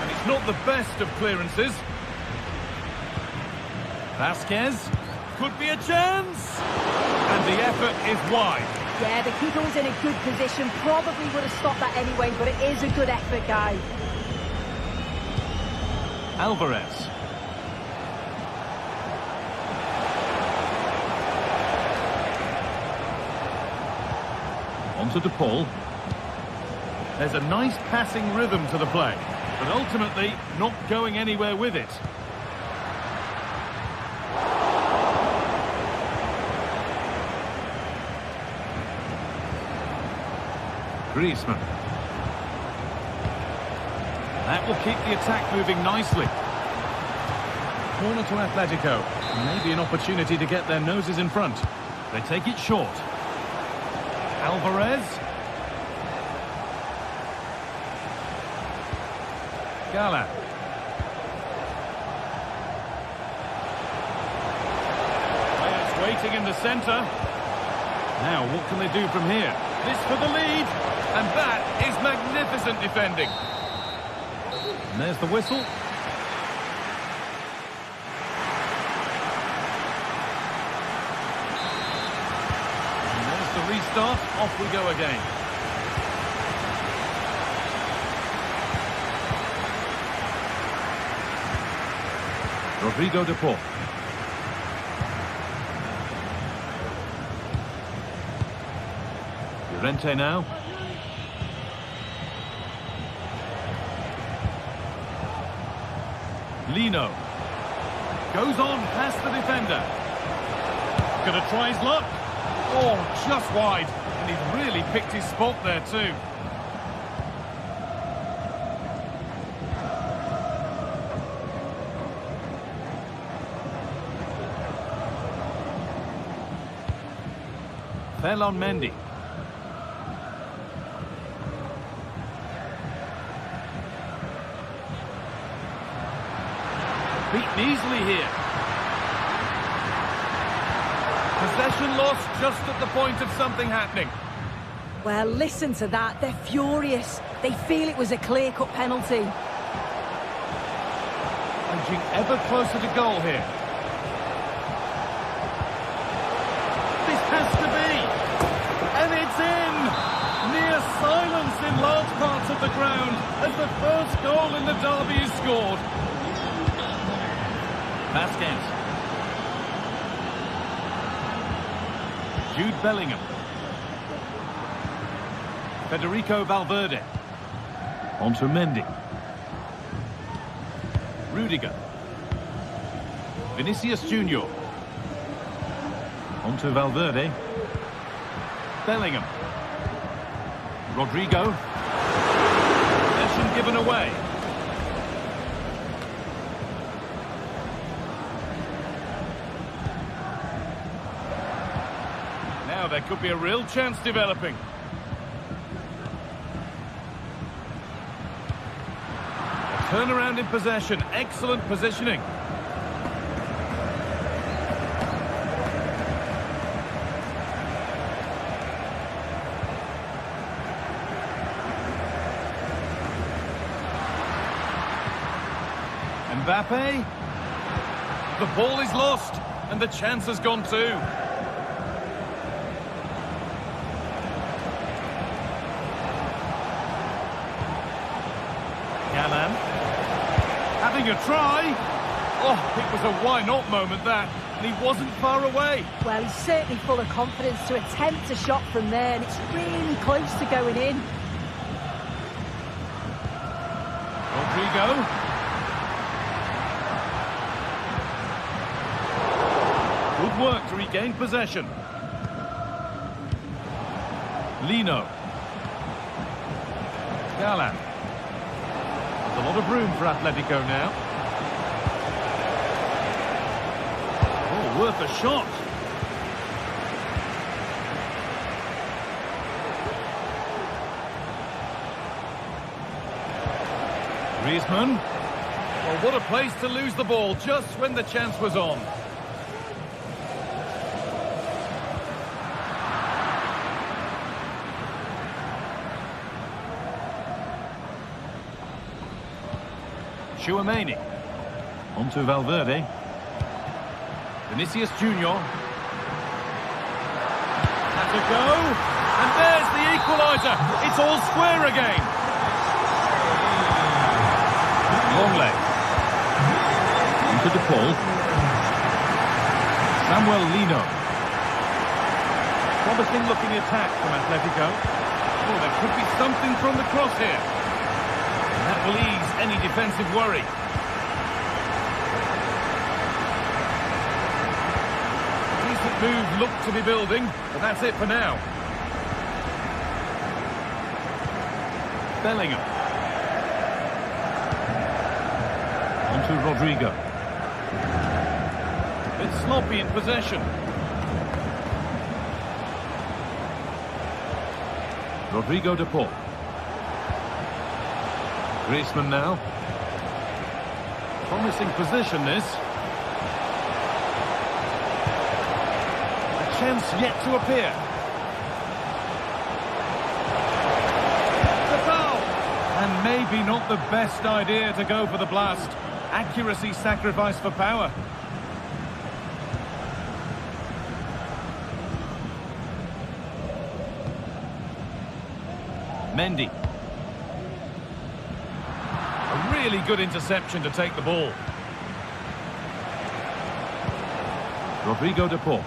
And it's not the best of clearances. Vasquez. Could be a chance. And the effort is wide. Yeah, the keeper was in a good position. Probably would have stopped that anyway, but it is a good effort, guy. Alvarez. On to DePaul. There's a nice passing rhythm to the play, but ultimately not going anywhere with it. Griezmann. That will keep the attack moving nicely. Corner to Atletico. Maybe an opportunity to get their noses in front. They take it short. Alvarez. Gala. Players waiting in the centre. Now, what can they do from here? This for the lead. And that is magnificent defending. And there's the whistle. And there's the restart. Off we go again. Rodrigo de Paul. Llorente now. Lino. Goes on past the defender. Gonna try his luck. Oh, just wide. And he's really picked his spot there too. Fell on Mendy. Beaten easily here. Possession lost just at the point of something happening. Well, listen to that. They're furious. They feel it was a clear-cut penalty. Edging ever closer to goal here. This has to be. And it's in. Near silence in large parts of the ground as the first goal in the derby is scored. Vasquez. Jude Bellingham. Federico Valverde. On to Mendy. Rudiger. Vinicius Junior. On to Valverde. Bellingham. Rodrigo. Possession given away. Now there could be a real chance developing. A turnaround in possession. Excellent positioning. Mbappe. The ball is lost, and the chance has gone too. Galan. Having a try. Oh, it was a why-not moment, that. And he wasn't far away. Well, he's certainly full of confidence to attempt a shot from there, and it's really close to going in. Rodrigo. Good work to regain possession. Lino. Galan. There's a lot of room for Atletico now. Oh, worth a shot. Griezmann. Well, what a place to lose the ball just when the chance was on. Chouameni. On to Valverde. Vinicius Junior. That's a go. And there's the equaliser. It's all square again. Longley. Into De Paul. Samuel Lino. Promising looking attack from Atletico. Oh, there could be something from the cross here. And that will ease any defensive worry. Decent move looked to be building, but that's it for now. Bellingham. On to Rodrigo. It's sloppy in possession. Rodrigo De Paul. Griezmann now. Promising position this. A chance yet to appear. The foul! And maybe not the best idea to go for the blast. Accuracy sacrificed for power. Mendy. A really good interception to take the ball. Rodrigo De Paul.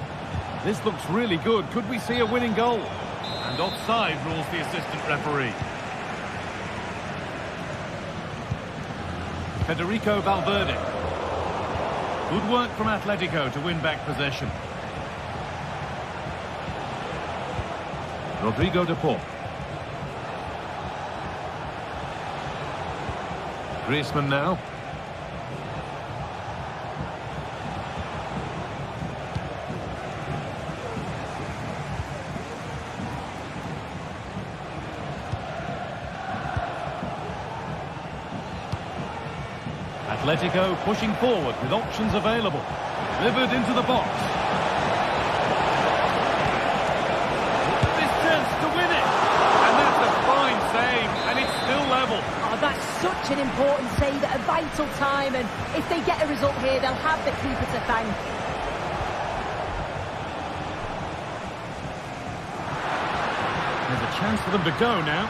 This looks really good. Could we see a winning goal? And offside rules the assistant referee. Federico Valverde. Good work from Atletico to win back possession. Rodrigo De Paul. Griezmann now. Atletico pushing forward with options available. Delivered into the box. This chance to win it. And that's a fine save, and it's still level. Oh, that's such an important save at a vital time, and if they get a result here, they'll have the keeper to thank. There's a chance for them to go now.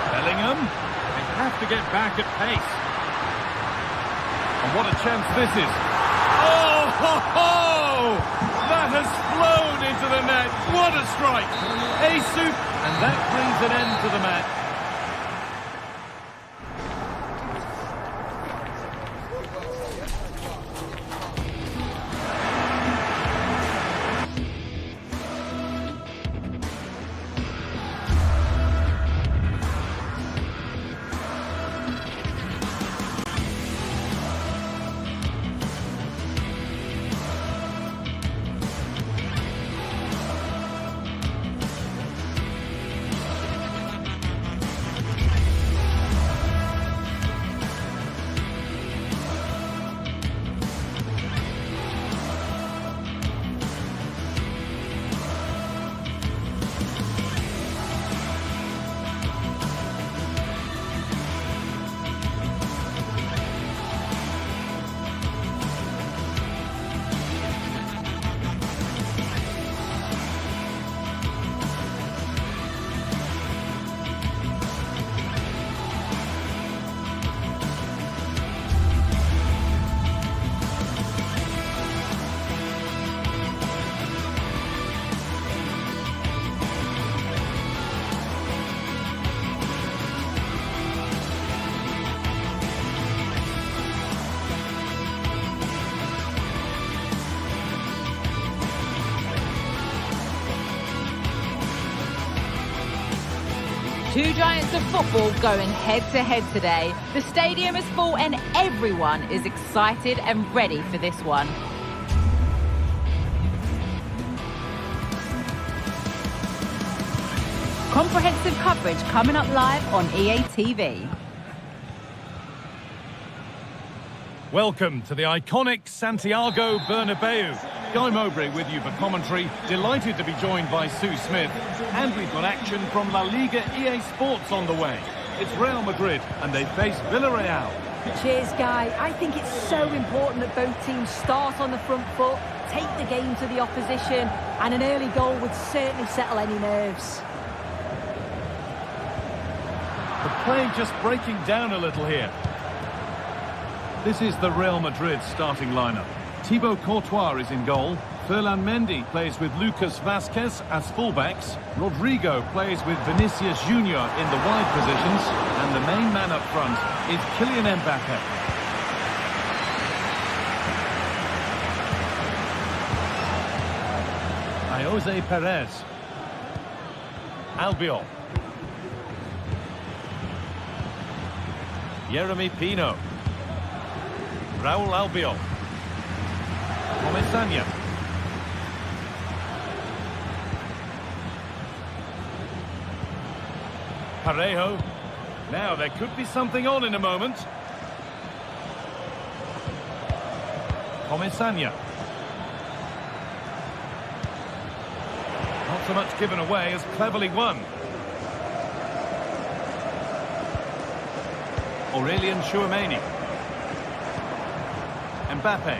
Bellingham. They have to get back at pace. And what a chance this is. Oh, ho, ho! That has flown into the net. What a strike. And that brings an end to the match. Two giants of football going head-to-head today. The stadium is full and everyone is excited and ready for this one. Comprehensive coverage coming up live on EA TV. Welcome to the iconic Santiago Bernabeu. Guy Mowbray with you for commentary. Delighted to be joined by Sue Smith. And we've got action from La Liga EA Sports on the way. It's Real Madrid, and they face Villarreal. Cheers, Guy. I think it's so important that both teams start on the front foot, take the game to the opposition, and an early goal would certainly settle any nerves. The play just breaking down a little here. This is the Real Madrid starting lineup. Thibaut Courtois is in goal. Ferland Mendy plays with Lucas Vazquez as fullbacks. Rodrigo plays with Vinicius Junior in the wide positions. And the main man up front is Kylian Mbappe. Jose Perez. Albiol. Yeremy Pino. Raúl Albiol. Comesaña. Parejo. Now there could be something on in a moment. Comesaña. Not so much given away as cleverly won. Aurelien Tchouameni. Mbappe.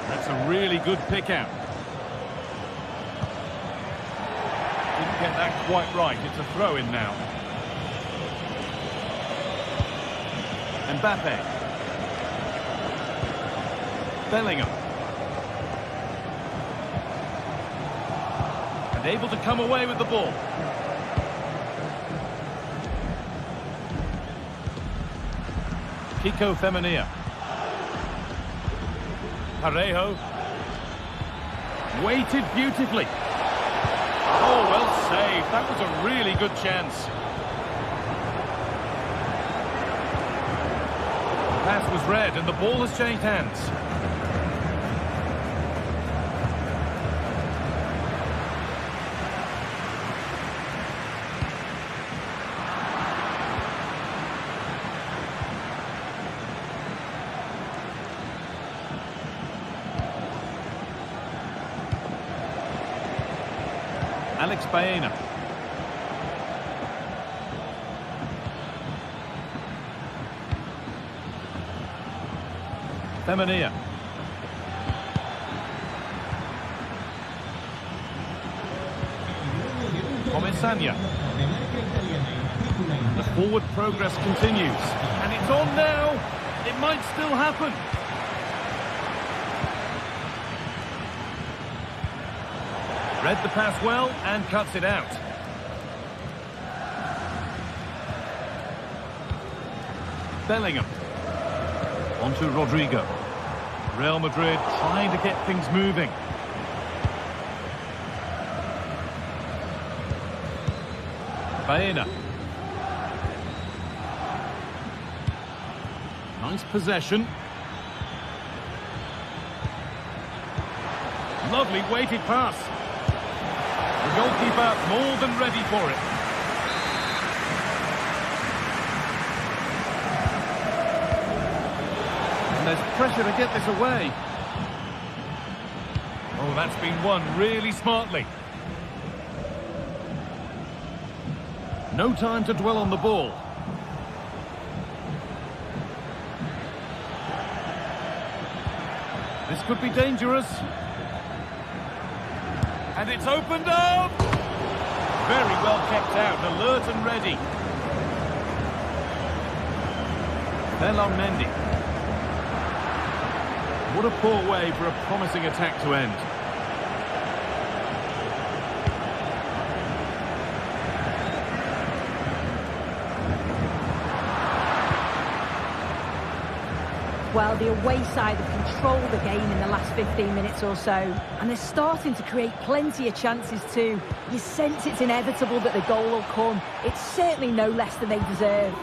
That's a really good pick out. Didn't get that quite right. It's a throw in now. Mbappe. Bellingham. And able to come away with the ball. Kiko Femenia. Parejo. Waited beautifully. Oh, well saved. That was a really good chance. The pass was read and the ball has changed hands. Alex Baena. Femenia. Comesaña. The forward progress continues. And it's on now. It might still happen. Read the pass well and cuts it out. Bellingham. On to Rodrigo. Real Madrid trying to get things moving. Baena. Nice possession. Lovely weighted pass. The goalkeeper more than ready for it. And there's pressure to get this away. Oh, that's been won really smartly. No time to dwell on the ball. This could be dangerous. And it's opened up! Very well kept out, alert and ready. Ferland Mendy. What a poor way for a promising attack to end. Well, the away side have controlled the game in the last 15 minutes or so, and they're starting to create plenty of chances too. You sense it's inevitable that the goal will come. It's certainly no less than they deserve.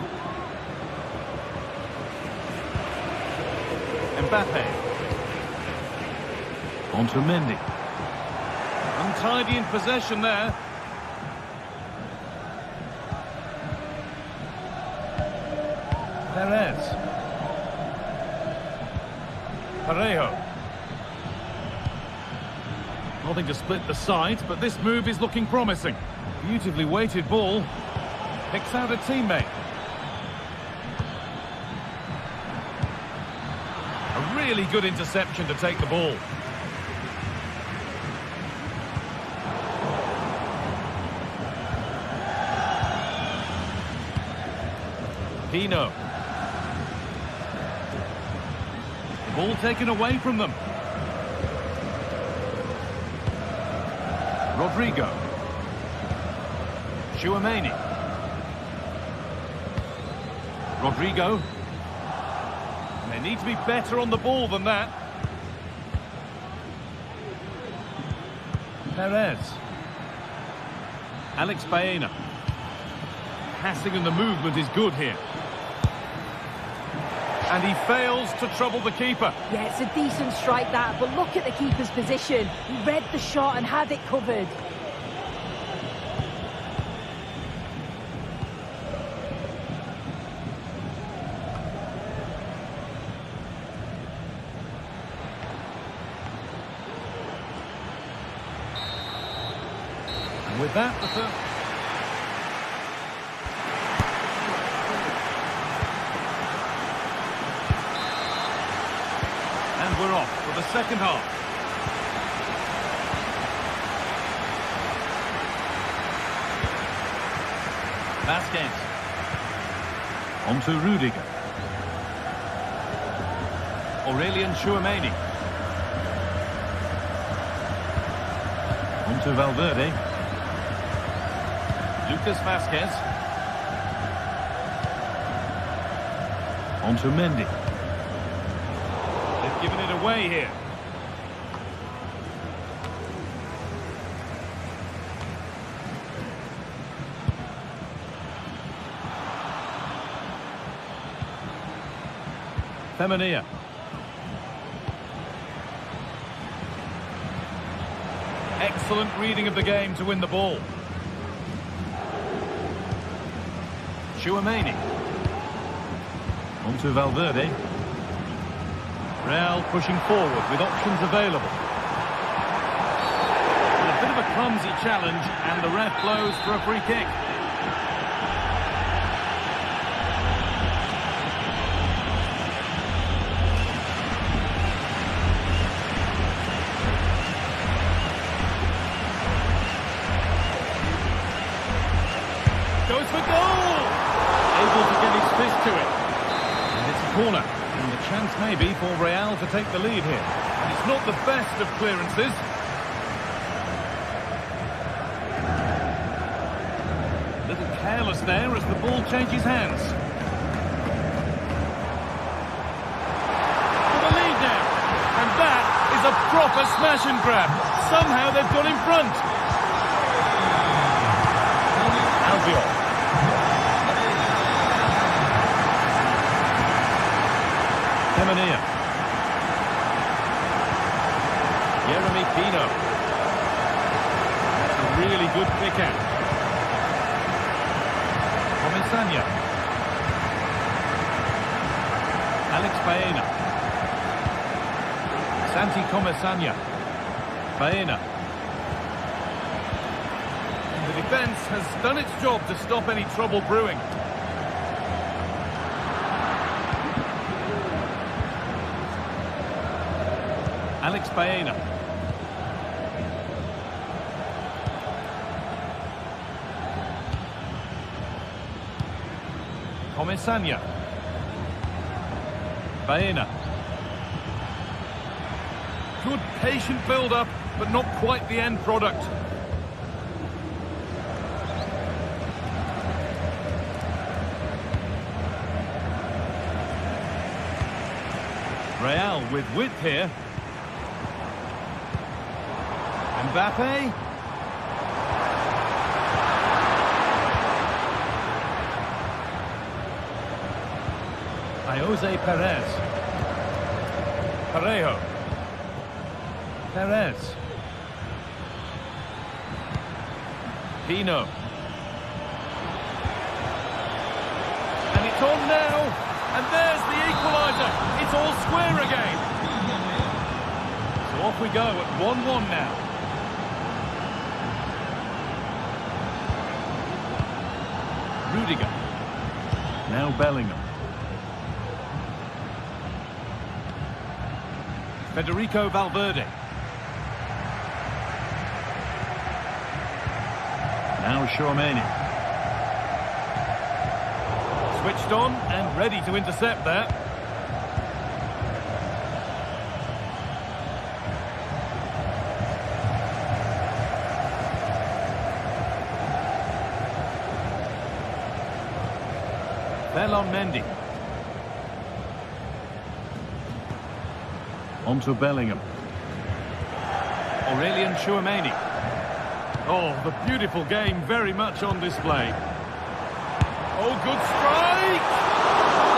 Mbappe. On to Mendy. Untidy in possession there. Perez. Parejo. Nothing to split the sides, but this move is looking promising. Beautifully weighted ball. Picks out a teammate. A really good interception to take the ball. Pino. The ball taken away from them. Rodrigo. Tchouaméni. Rodrigo. They need to be better on the ball than that. Perez. Alex Baena. Passing and the movement is good here. And he fails to trouble the keeper. Yeah, it's a decent strike that, but look at the keeper's position. He read the shot and had it covered. And with that, the third... And we're off for the second half. Vasquez. On to Rudiger. Aurelien Tchouaméni. On to Valverde. Lucas Vasquez. On to Mendy. Given it away here. Femenia. Excellent reading of the game to win the ball. Tchouaméni. On to Valverde. Real pushing forward with options available. And a bit of a clumsy challenge, and the ref blows for a free kick. Goes for goal! Able to get his fist to it. And it's a corner. And the chance maybe for Real to take the lead here. And it's not the best of clearances. A little careless there as the ball changes hands. For the lead now. And that is a proper smash and grab. Somehow they've got in front. Albiol. Femenia. Jeremy Pino. That's a really good pick out. Comisania. Alex Baena. Santi Comisania. Baena. And the defence has done its job to stop any trouble brewing. Alex Baena. Comisania. Baena. Good patient build-up, but not quite the end product. Real with width here. Mbappe. Jose Perez. Parejo. Perez. Pino. And it's on now. And there's the equaliser. It's all square again. So off we go at 1-1 now. Rudiger. Now Bellingham. Federico Valverde. Now Tchouaméni. Switched on and ready to intercept there. Mendy. On to Bellingham. Aurelien Tchouaméni. Oh, the beautiful game very much on display. Oh, good strike!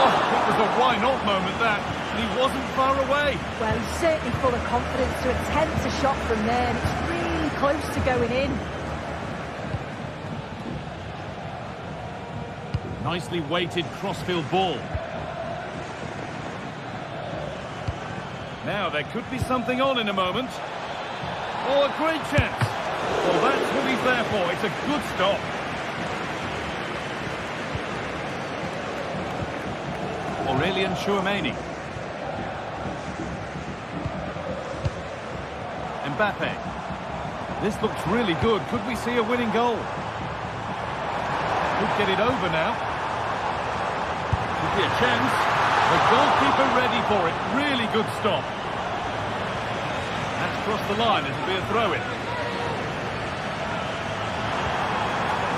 Oh, it was a why-not moment, that. And he wasn't far away. Well, he's certainly full of confidence to attempt a shot from there, and it's really close to going in. Nicely weighted crossfield ball. Now, there could be something on in a moment. Oh, a great chance. Well, that's what he's there for. It's a good stop. Aurelien Tchouaméni. Mbappe. This looks really good. Could we see a winning goal? Could get it over now. Could be a chance. The goalkeeper ready for it. Really good stop. That's crossed the line. It'll be a throw-in.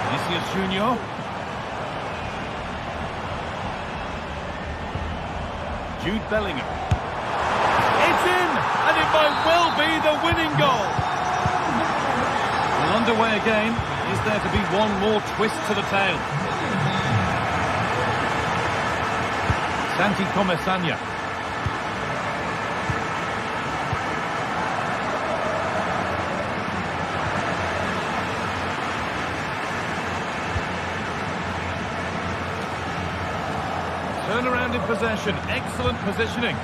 Vinicius Junior. Jude Bellingham. It's in! And it might well be the winning goal. Well, underway again. Is there to be one more twist to the tail? Santi Comesanya. Turnaround in possession. Excellent positioning.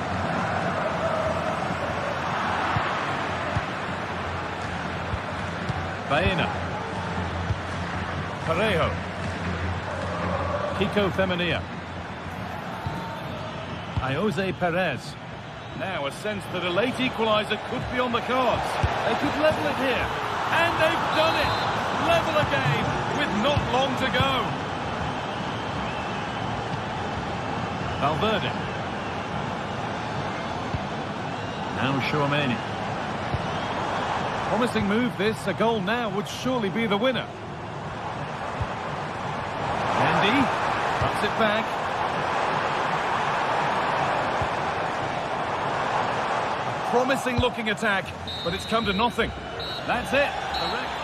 Baena. Parejo. Kiko Femenia. Jose Perez. Now a sense that a late equaliser could be on the cards. They could level it here. And they've done it! Level a game with not long to go. Valverde. Now Tchouaméni. Promising move this. A goal now would surely be the winner. Mendy cuts it back. A promising looking attack, but it's come to nothing. That's it. Correct.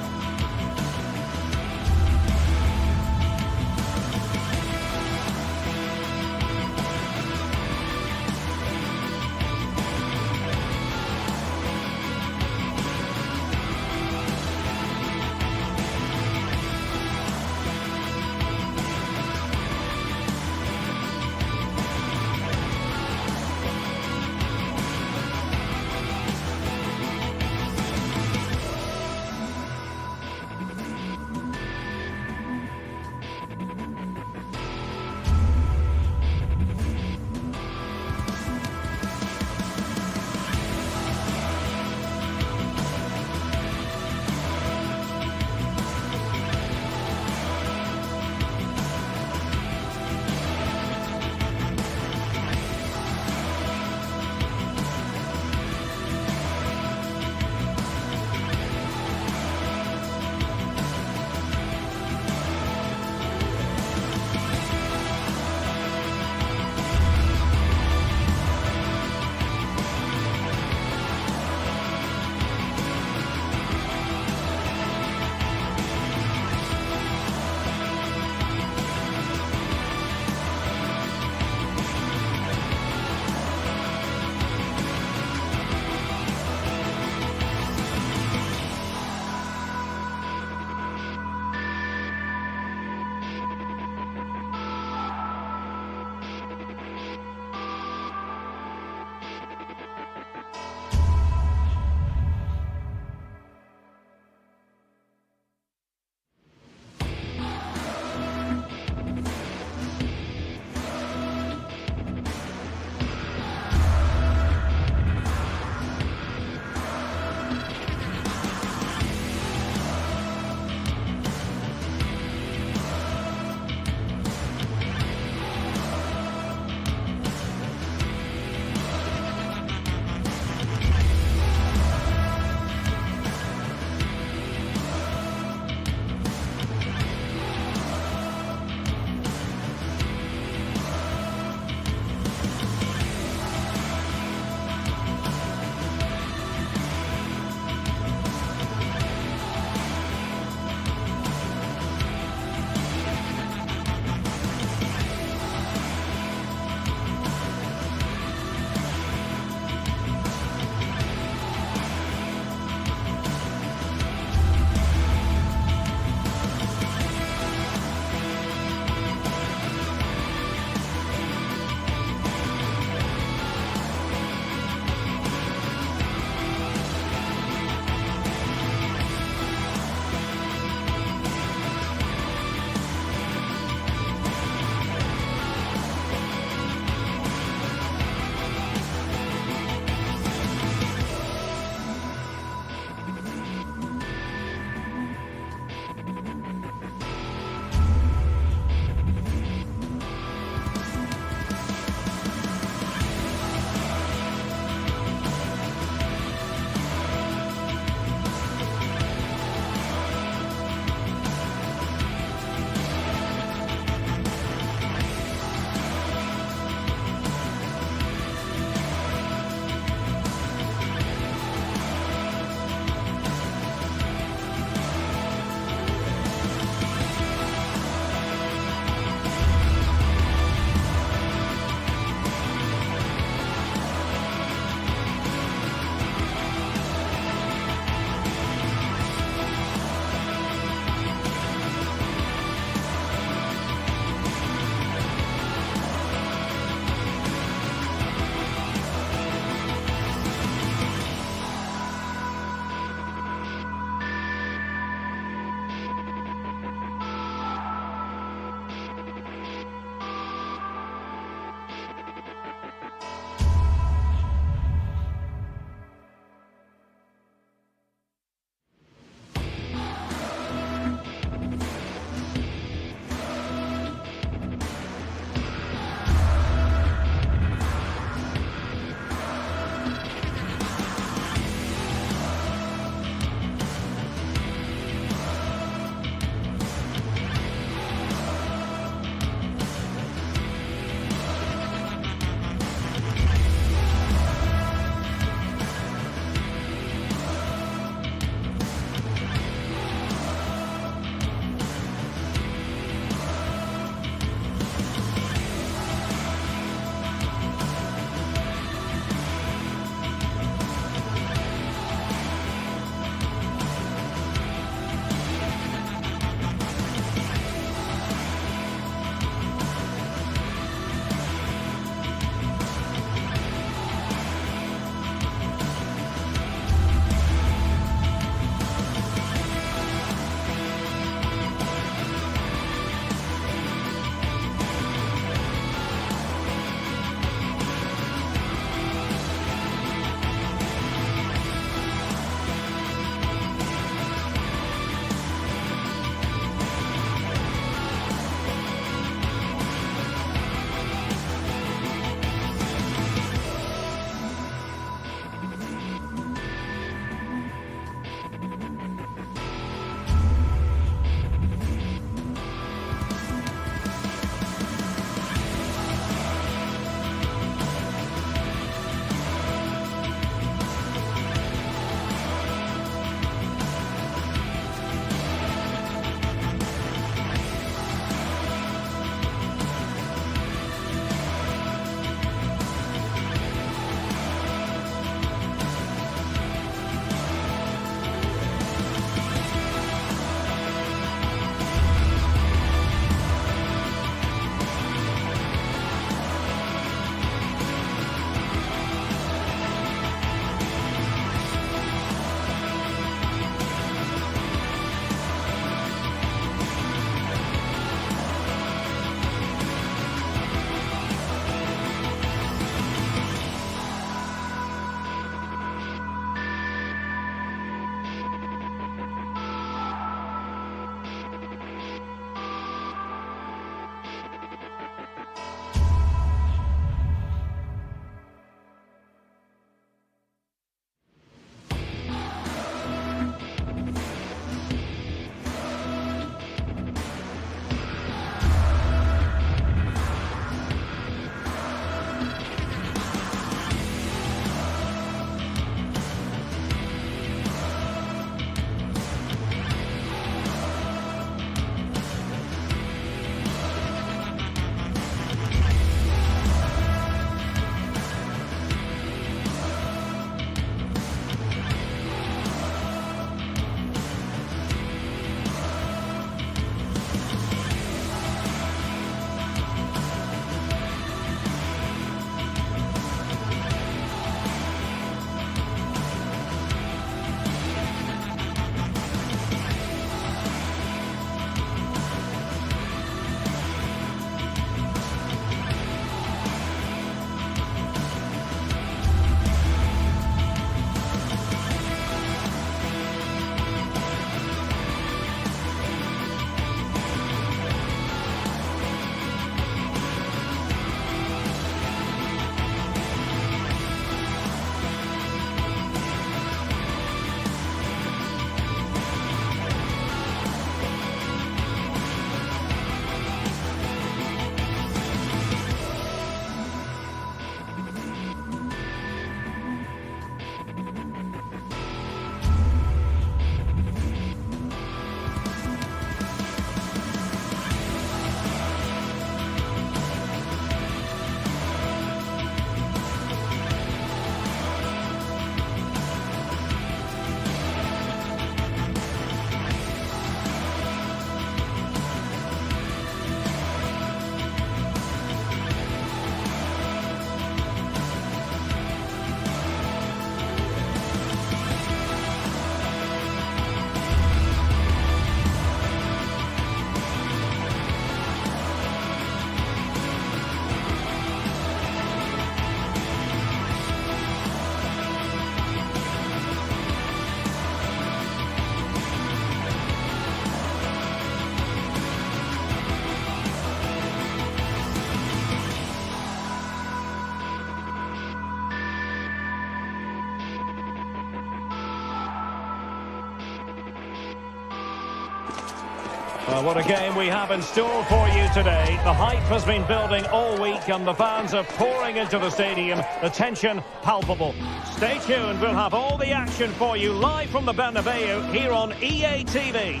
Well, what a game we have in store for you today. The hype has been building all week and the fans are pouring into the stadium. The tension palpable. Stay tuned, we'll have all the action for you live from the Bernabeu here on EA TV.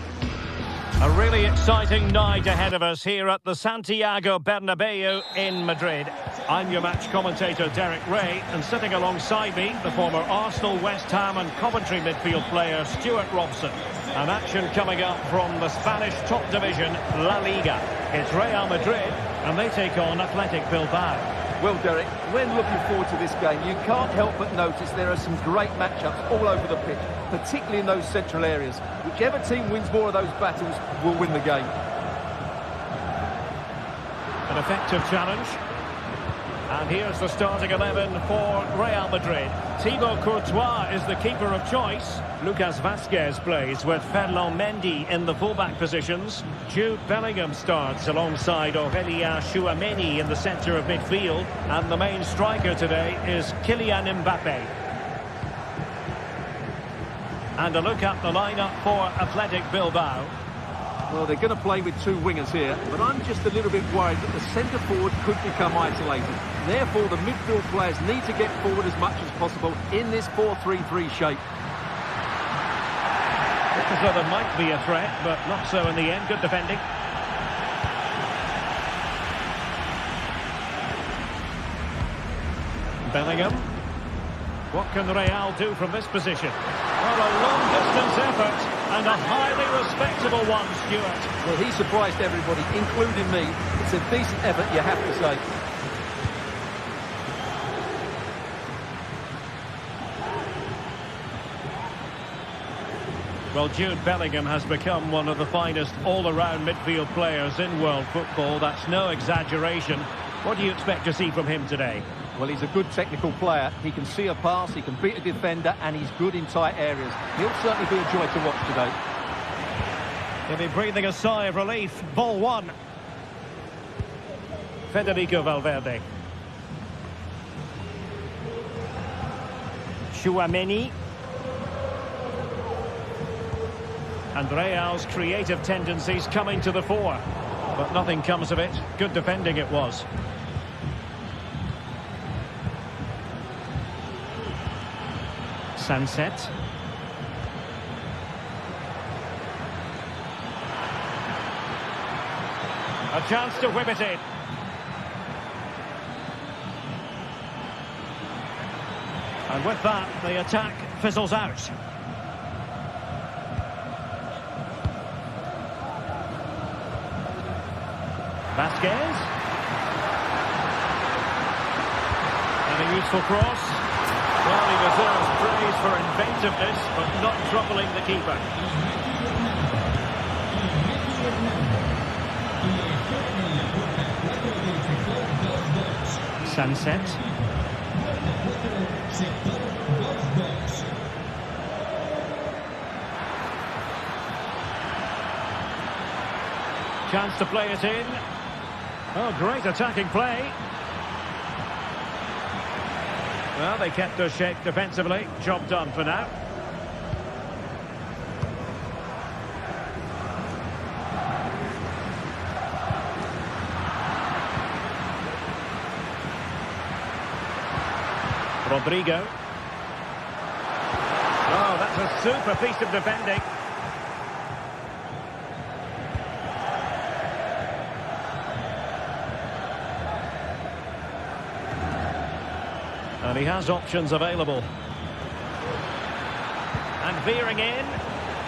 A really exciting night ahead of us here at the Santiago Bernabeu in Madrid. I'm your match commentator Derek Ray, and sitting alongside me, the former Arsenal, West Ham and Coventry midfield player Stuart Robson. An action coming up from the Spanish top division, La Liga. It's Real Madrid, and they take on Athletic Bilbao. Well, Derek, when looking forward to this game, you can't help but notice there are some great matchups all over the pitch, particularly in those central areas. Whichever team wins more of those battles will win the game. An effective challenge. And here's the starting 11 for Real Madrid. Thibaut Courtois is the keeper of choice. Lucas Vazquez plays with Ferland Mendy in the fullback positions. Jude Bellingham starts alongside Aurélien Tchouameni in the centre of midfield. And the main striker today is Kylian Mbappe. And a look at the lineup for Athletic Bilbao. Well, they're going to play with two wingers here, but I'm just a little bit worried that the centre forward could become isolated. Therefore, the midfield players need to get forward as much as possible in this 4-3-3 shape. Looked as though there might be a threat, but not so in the end. Good defending. Bellingham. What can Real do from this position? Well, a long-distance effort and a highly respectable one, Stuart. Well, he surprised everybody, including me. It's a decent effort, you have to say. Well, Jude Bellingham has become one of the finest all-around midfield players in world football. That's no exaggeration. What do you expect to see from him today? Well, he's a good technical player. He can see a pass, he can beat a defender, and he's good in tight areas. He'll certainly be a joy to watch today. He'll be breathing a sigh of relief. Ball one. Federico Valverde. Tchouameni. And Real's creative tendencies coming to the fore. But nothing comes of it. Good defending it was. Sunset. A chance to whip it in. And with that, the attack fizzles out. Vazquez. And a useful cross. Well, he deserves praise for inventiveness, but not troubling the keeper. Sunset. Chance to play it in. Oh, great attacking play. Well, they kept their shape defensively. Job done for now. Rodrigo. Oh, that's a super piece of defending. And he has options available. And veering in.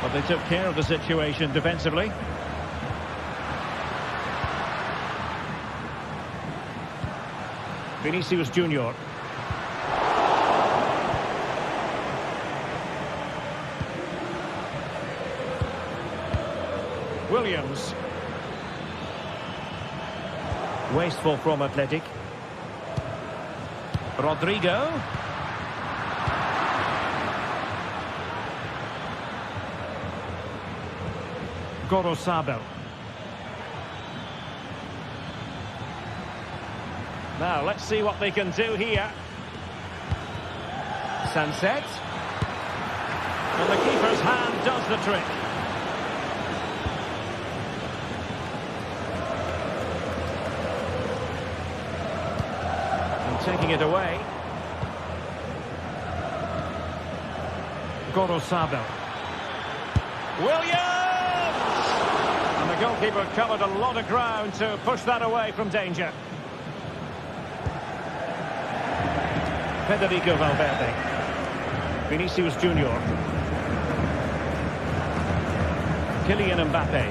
But they took care of the situation defensively. Vinicius Junior. Williams. Wasteful from Athletic. Rodrigo. Gorosabel. Now, let's see what they can do here. Sunset. And the keeper's hand does the trick. taking it away. Gorosado. Williams! And the goalkeeper covered a lot of ground to push that away from danger. Federico Valverde. Vinicius Junior. Kylian Mbappe.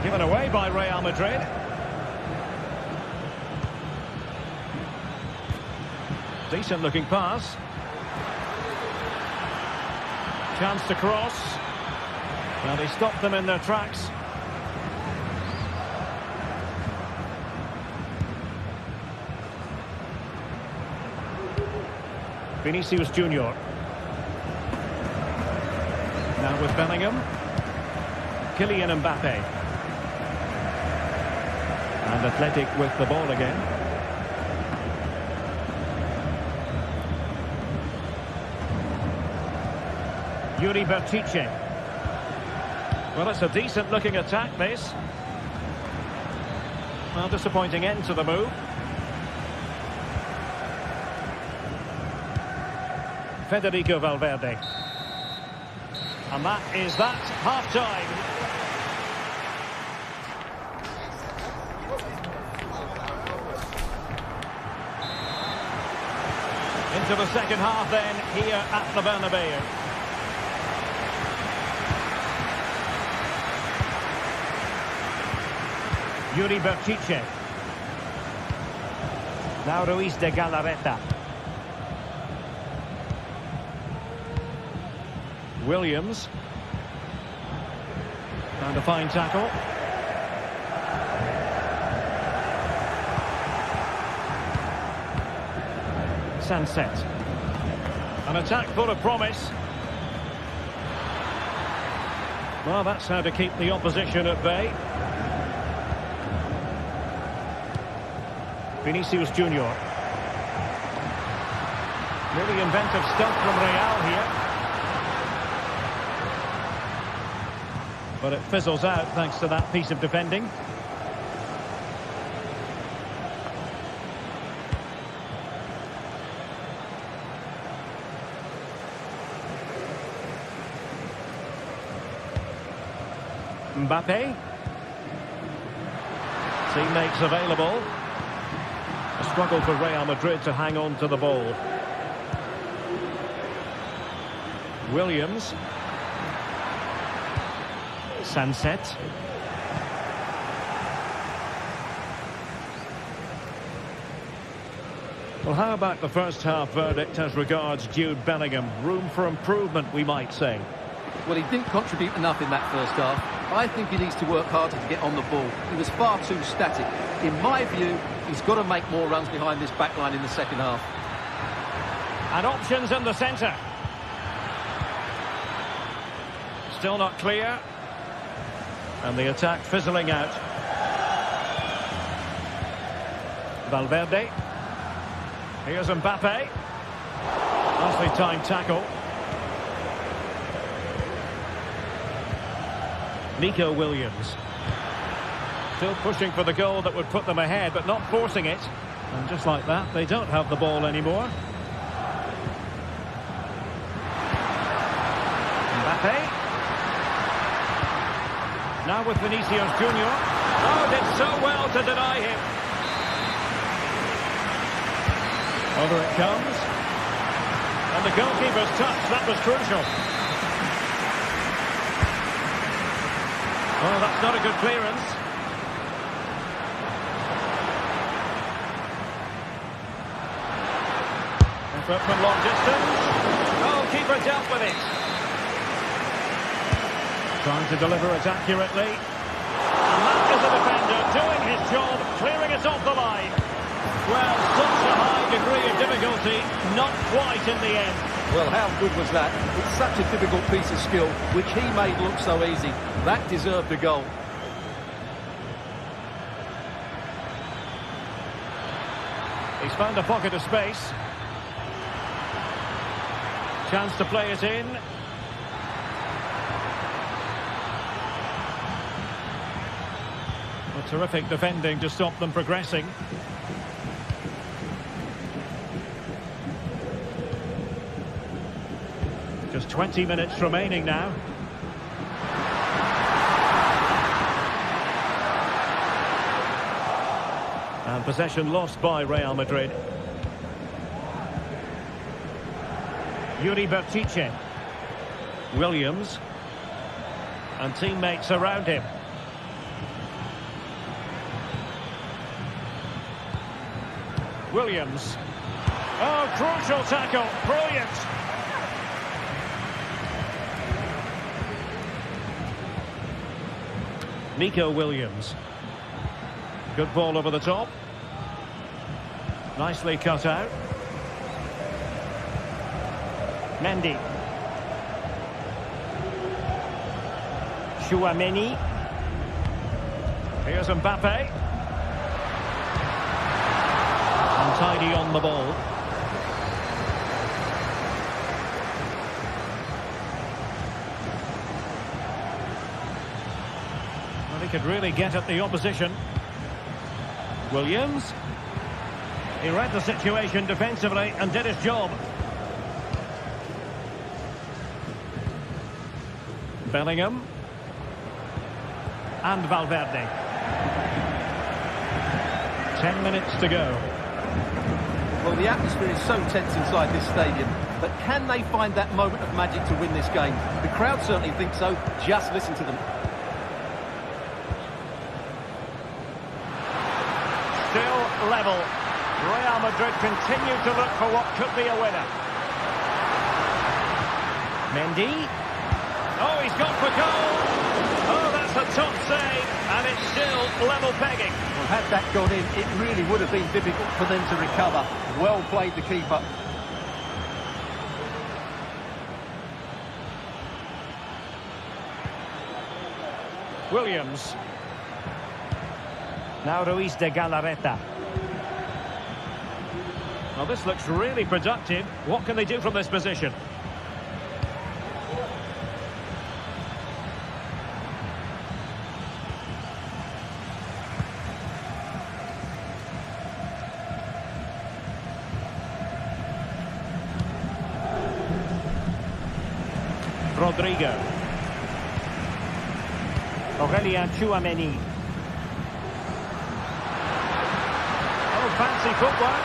Given away by Real Madrid. Decent looking pass. Chance to cross. Well, he stopped them in their tracks. Vinicius Junior. Now with Bellingham. Kylian Mbappe. And Athletic with the ball again. Yuri Bertice. Well, it's a decent-looking attack, this. Well, disappointing end to the move. Federico Valverde. And that is that, half-time. Into the second half then, here at the Bernabeu. Yuri Bertice. Now Ruiz de Galarreta. Williams. And a fine tackle. Sunset. An attack full of promise. Well, that's how to keep the opposition at bay. Vinicius Junior. Really inventive stuff from Real here. But it fizzles out thanks to that piece of defending. Mbappe. Teammates available. A struggle for Real Madrid to hang on to the ball. Williams. Sunset. Well, how about the first half verdict as regards Jude Bellingham? Room for improvement, we might say. Well, he didn't contribute enough in that first half. I think he needs to work harder to get on the ball. He was far too static. In my view, he's got to make more runs behind this back line in the second half. And options in the centre. Still not clear. And the attack fizzling out. Valverde. Here's Mbappe. Nicely timed tackle. Nico Williams. Still pushing for the goal that would put them ahead, but not forcing it. And just like that, they don't have the ball anymore. Mbappe. Now with Vinicius Junior. Oh, did so well to deny him. Over it comes. And the goalkeeper's touch, that was crucial. Well, that's not a good clearance. Effort from long distance. Goalkeeper dealt with it. Trying to deliver it accurately. And that is the defender doing his job, clearing it off the line. Well, such a high degree of difficulty, not quite in the end. Well, how good was that? It's such a difficult piece of skill, which he made look so easy. That deserved a goal. He's found a pocket of space. Chance to play it in. Well, terrific defending to stop them progressing. Just 20 minutes remaining now. And possession lost by Real Madrid. Yuri Bertice. Williams. And teammates around him. Williams. Oh, crucial tackle. Brilliant. Nico Williams. Good ball over the top. Nicely cut out. Mendy. Chouameni. Here's Mbappe. Untidy on the ball. Well, he could really get at the opposition. Williams. He read the situation defensively and did his job. Bellingham. And Valverde. 10 minutes to go. Well, the atmosphere is so tense inside this stadium, but can they find that moment of magic to win this game? The crowd certainly think so. Just listen to them. Still level. Real Madrid continue to look for what could be a winner. Mendy. Oh, he's gone for goal. Oh, that's a top save, and it's still level pegging. Well, had that gone in, it really would have been difficult for them to recover. Well played, the keeper. Williams. Now Ruiz de Galarreta. Well, this looks really productive. What can they do from this position? Rodrigo. Aurelien Chouameni. Oh, fancy footwork.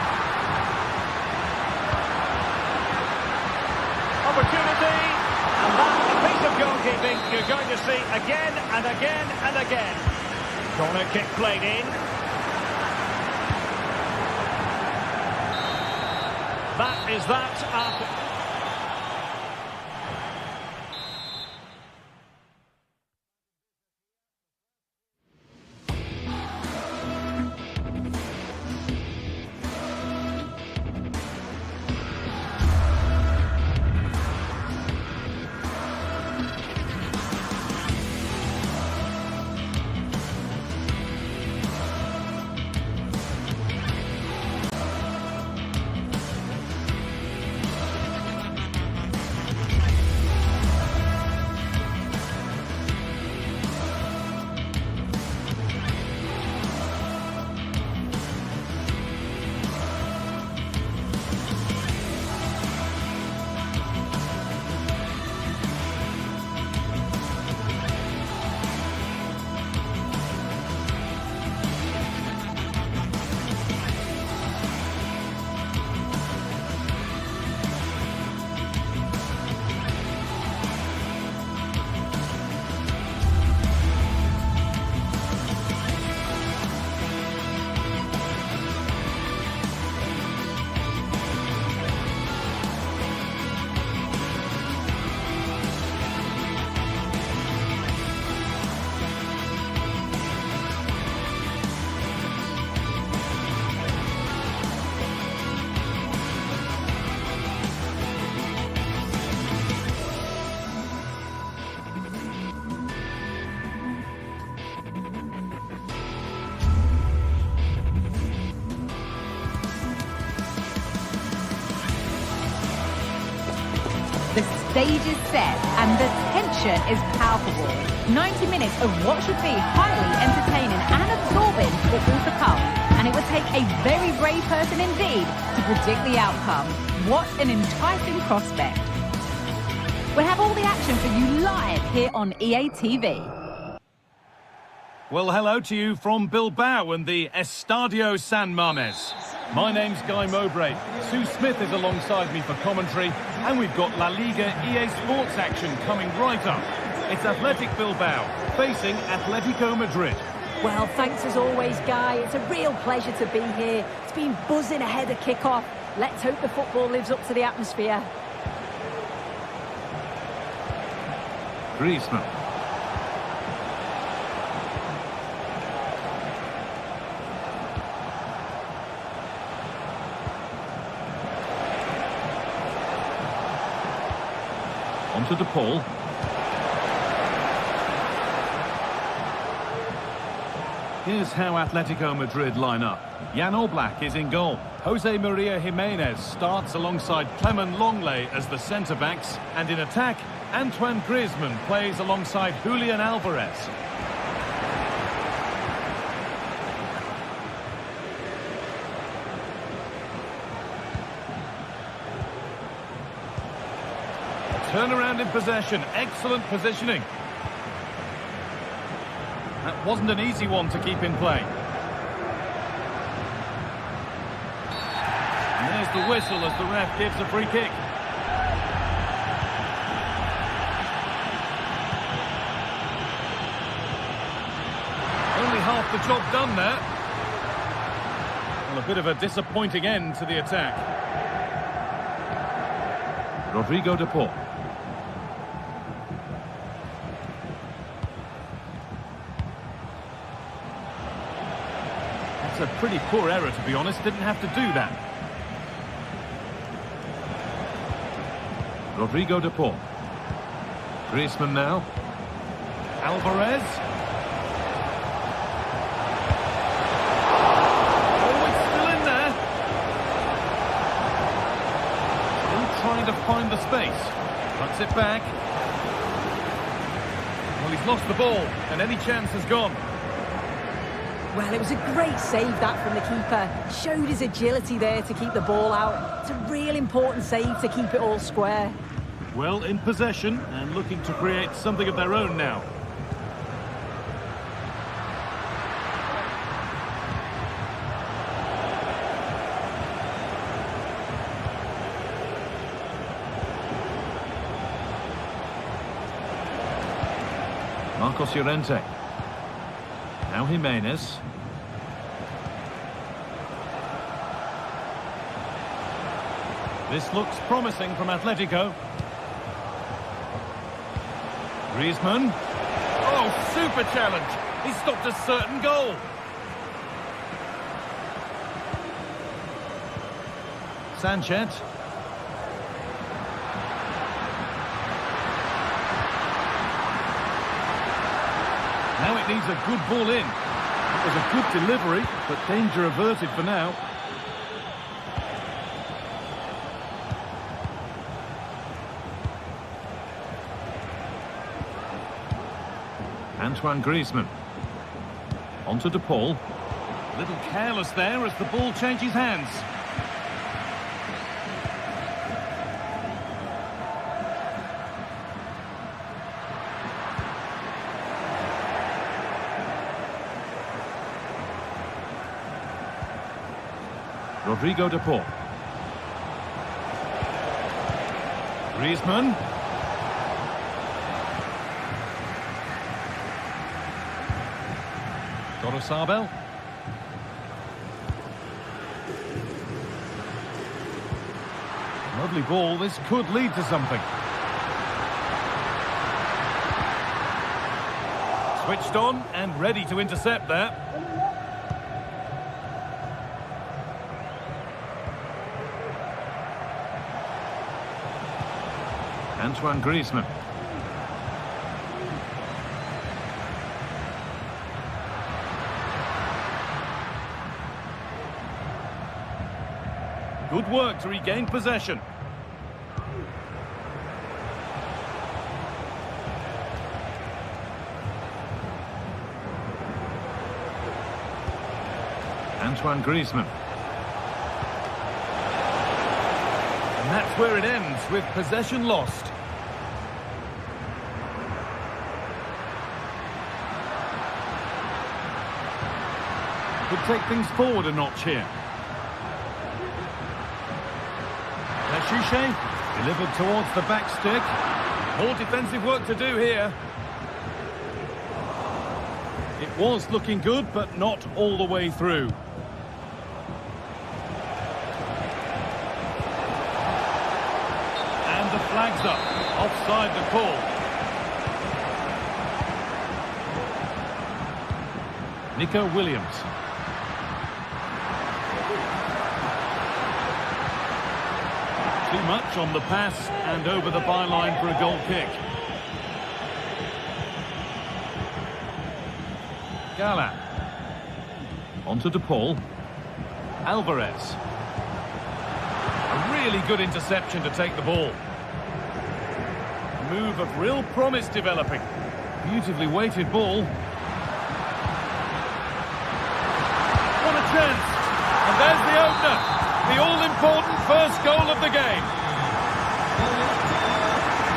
Opportunity. And that's a piece of goalkeeping you're going to see again and again and again. Corner kick played in. That is that after... The stage is set and the tension is palpable. 90 minutes of what should be highly entertaining and absorbing football to come. And it would take a very brave person indeed to predict the outcome. What an enticing prospect. We'll have all the action for you live here on EA TV. Well, hello to you from Bilbao and the Estadio San Mamés. My name's Guy Mowbray. Sue Smith is alongside me for commentary, and we've got La Liga EA Sports action coming right up. It's Athletic Bilbao facing Atletico Madrid. Well, thanks as always, Guy. It's a real pleasure to be here. It's been buzzing ahead of kickoff. Let's hope the football lives up to the atmosphere. Griezmann. On to De Paul. Here's how Atletico Madrid line up. Jan Oblak is in goal. Jose Maria Jimenez starts alongside Clement Longley as the centre-backs. And in attack, Antoine Griezmann plays alongside Julian Alvarez. Turnaround in possession, excellent positioning. That wasn't an easy one to keep in play. And there's the whistle as the ref gives a free kick. Only half the job done there. Well, a bit of a disappointing end to the attack. Rodrigo De Paul. That's a pretty poor error, to be honest. Didn't have to do that. Rodrigo De Paul. Griezmann now. Alvarez. Oh, it's still in there. Still trying to find the space. Cuts it back. Well, he's lost the ball, and any chance is gone. Well, it was a great save, that, from the keeper. Showed his agility there to keep the ball out. It's a real important save to keep it all square. Well, in possession and looking to create something of their own now. Marcos Llorente. Now Jimenez. This looks promising from Atletico. Griezmann. Oh, super challenge. He stopped a certain goal. Sanchez. Now it needs a good ball in. It was a good delivery, but danger averted for now. Antoine Griezmann. On to De Paul. A little careless there as the ball changes hands. Rodrigo De Paul. Griezmann. Sabel. Lovely ball. This could lead to something. Switched on and ready to intercept there. Antoine Griezmann. Good work to regain possession. Antoine Griezmann. And that's where it ends, with possession lost. Could take things forward a notch here. Shuche delivered towards the back stick. More defensive work to do here. It was looking good, but not all the way through. And the flag's up. Offside the call. Nico Williams. Too much on the pass and over the byline for a goal kick. Gala. Onto DePaul. Alvarez. A really good interception to take the ball. A move of real promise developing. Beautifully weighted ball. What a chance! And there's the opener. The all-important first goal of the game.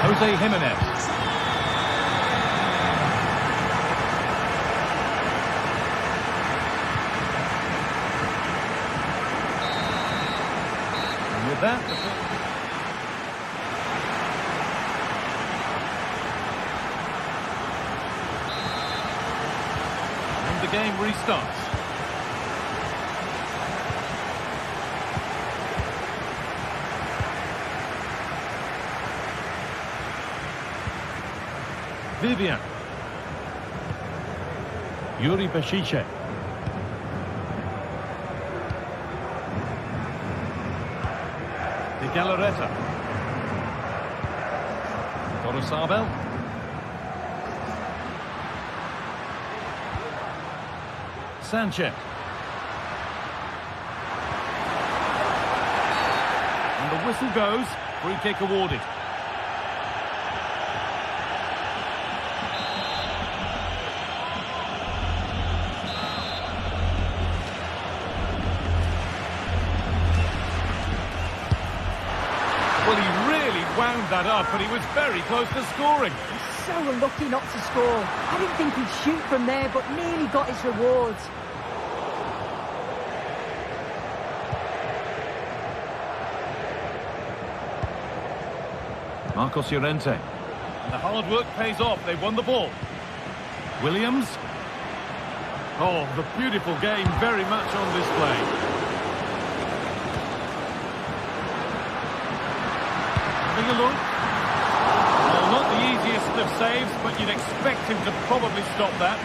Jose Jimenez. And with that... and the game restarts. Vivian. Yuri Beshiche. De Galarreta. Torresabel. Sanchez. And the whistle goes. Free kick awarded. Well, he really wound that up, but he was very close to scoring. He's so unlucky not to score. I didn't think he'd shoot from there, but nearly got his rewards. Marcos Llorente. And the hard work pays off. They've won the ball. Williams. Oh, the beautiful game very much on display. Having a look. Well, not the easiest of saves, but you'd expect him to probably stop that.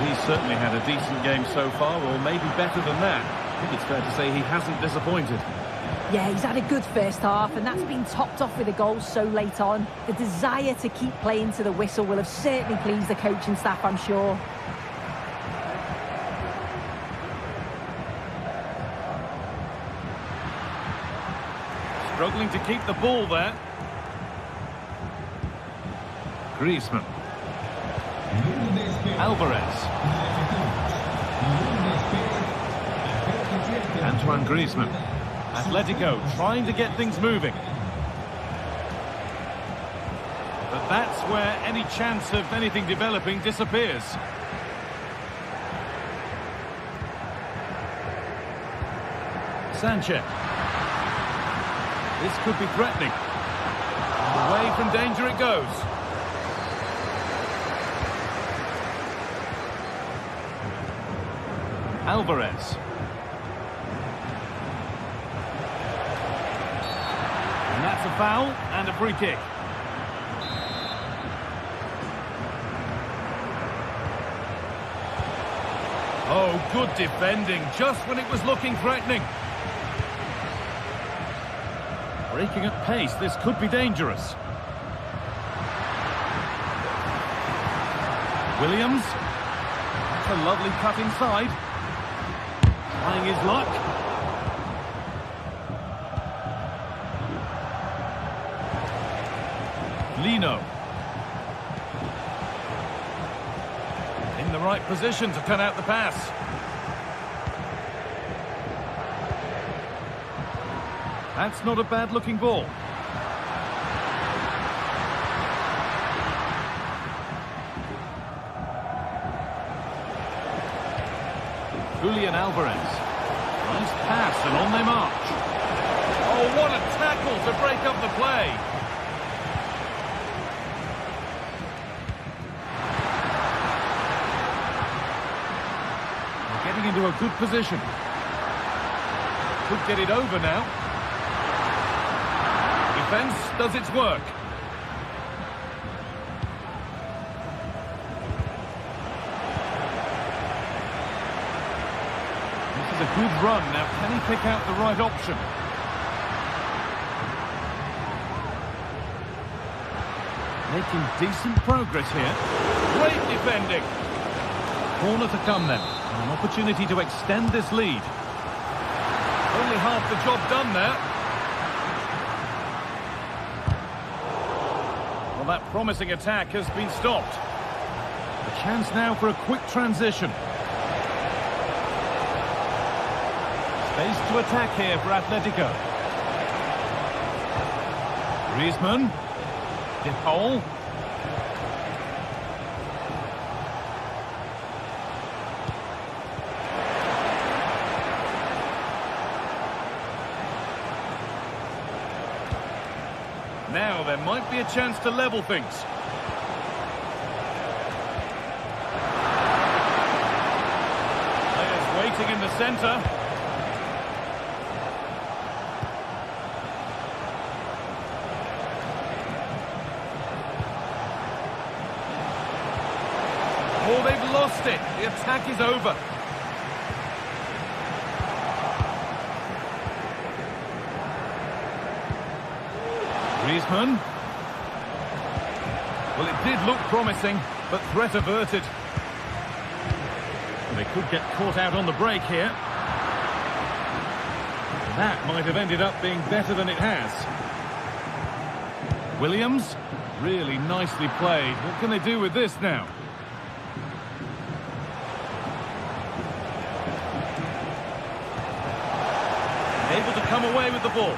He's certainly had a decent game so far, or maybe better than that. I think it's fair to say he hasn't disappointed. Yeah, he's had a good first half, and that's been topped off with a goal so late on. The desire to keep playing to the whistle will have certainly pleased the coaching staff, I'm sure. Struggling to keep the ball there. Griezmann. Alvarez. Antoine Griezmann. Atletico trying to get things moving. But that's where any chance of anything developing disappears. Sanchez. This could be threatening. Away from danger it goes. Alvarez. And that's a foul and a free kick. Oh, good defending, just when it was looking threatening. Breaking at pace, this could be dangerous. Williams. That's a lovely cut inside. Trying his luck. Lino. In the right position to cut out the pass. That's not a bad-looking ball. Julian Alvarez. Nice pass, and on they march. Oh, what a tackle to break up the play. They're getting into a good position. Could get it over now. Defence does its work. A good run. Now, can he pick out the right option? Making decent progress here. Great defending. Corner to come then. An opportunity to extend this lead. Only half the job done there. Well, that promising attack has been stopped. A chance now for a quick transition. Space to attack here for Atletico. Griezmann. De Paul. Now there might be a chance to level things. Players waiting in the centre. Oh, they've lost it. The attack is over. Griezmann. Well, it did look promising, but threat averted. They could get caught out on the break here. That might have ended up being better than it has. Williams. Really nicely played. What can they do with this now? Able to come away with the ball.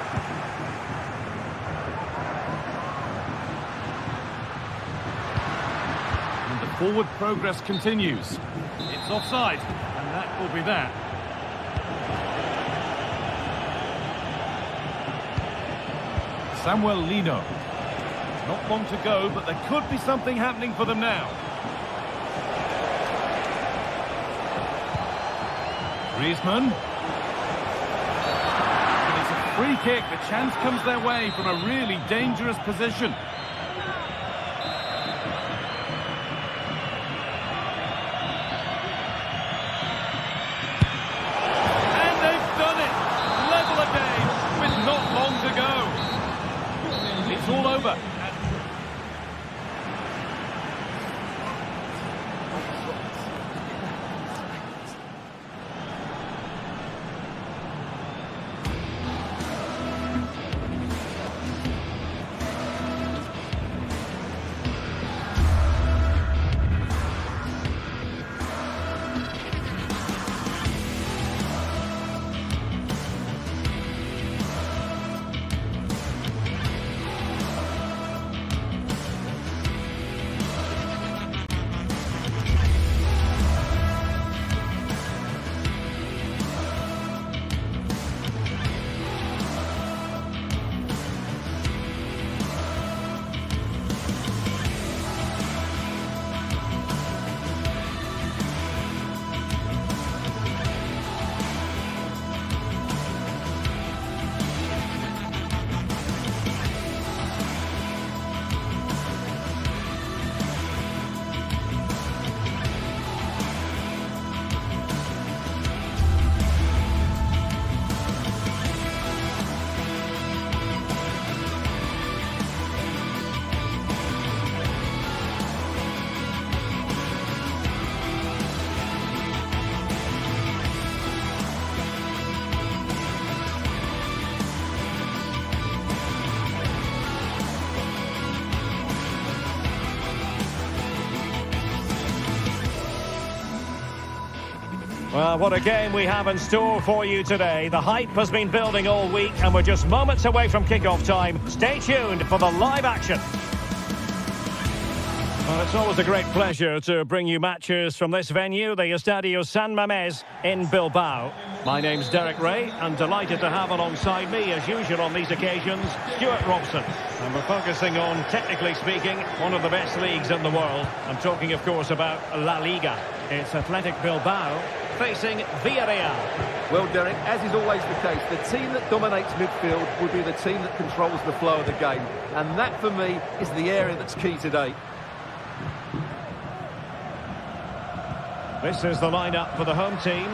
And the forward progress continues. It's offside, and that will be that. Samuel Lino. Not long to go, but there could be something happening for them now. Griezmann. Free kick, the chance comes their way from a really dangerous position. And they've done it! Level again, with not long to go. It's all over. Well, what a game we have in store for you today. The hype has been building all week, and we're just moments away from kickoff time. Stay tuned for the live action. Well, it's always a great pleasure to bring you matches from this venue, the Estadio San Mamés in Bilbao. My name's Derek Ray, and delighted to have alongside me, as usual on these occasions, Stuart Robson. And we're focusing on, technically speaking, one of the best leagues in the world. I'm talking, of course, about La Liga. It's Athletic Bilbao facing Villarreal. Well, Derek, as is always the case, the team that dominates midfield will be the team that controls the flow of the game. And that, for me, is the area that's key today. This is the lineup for the home team.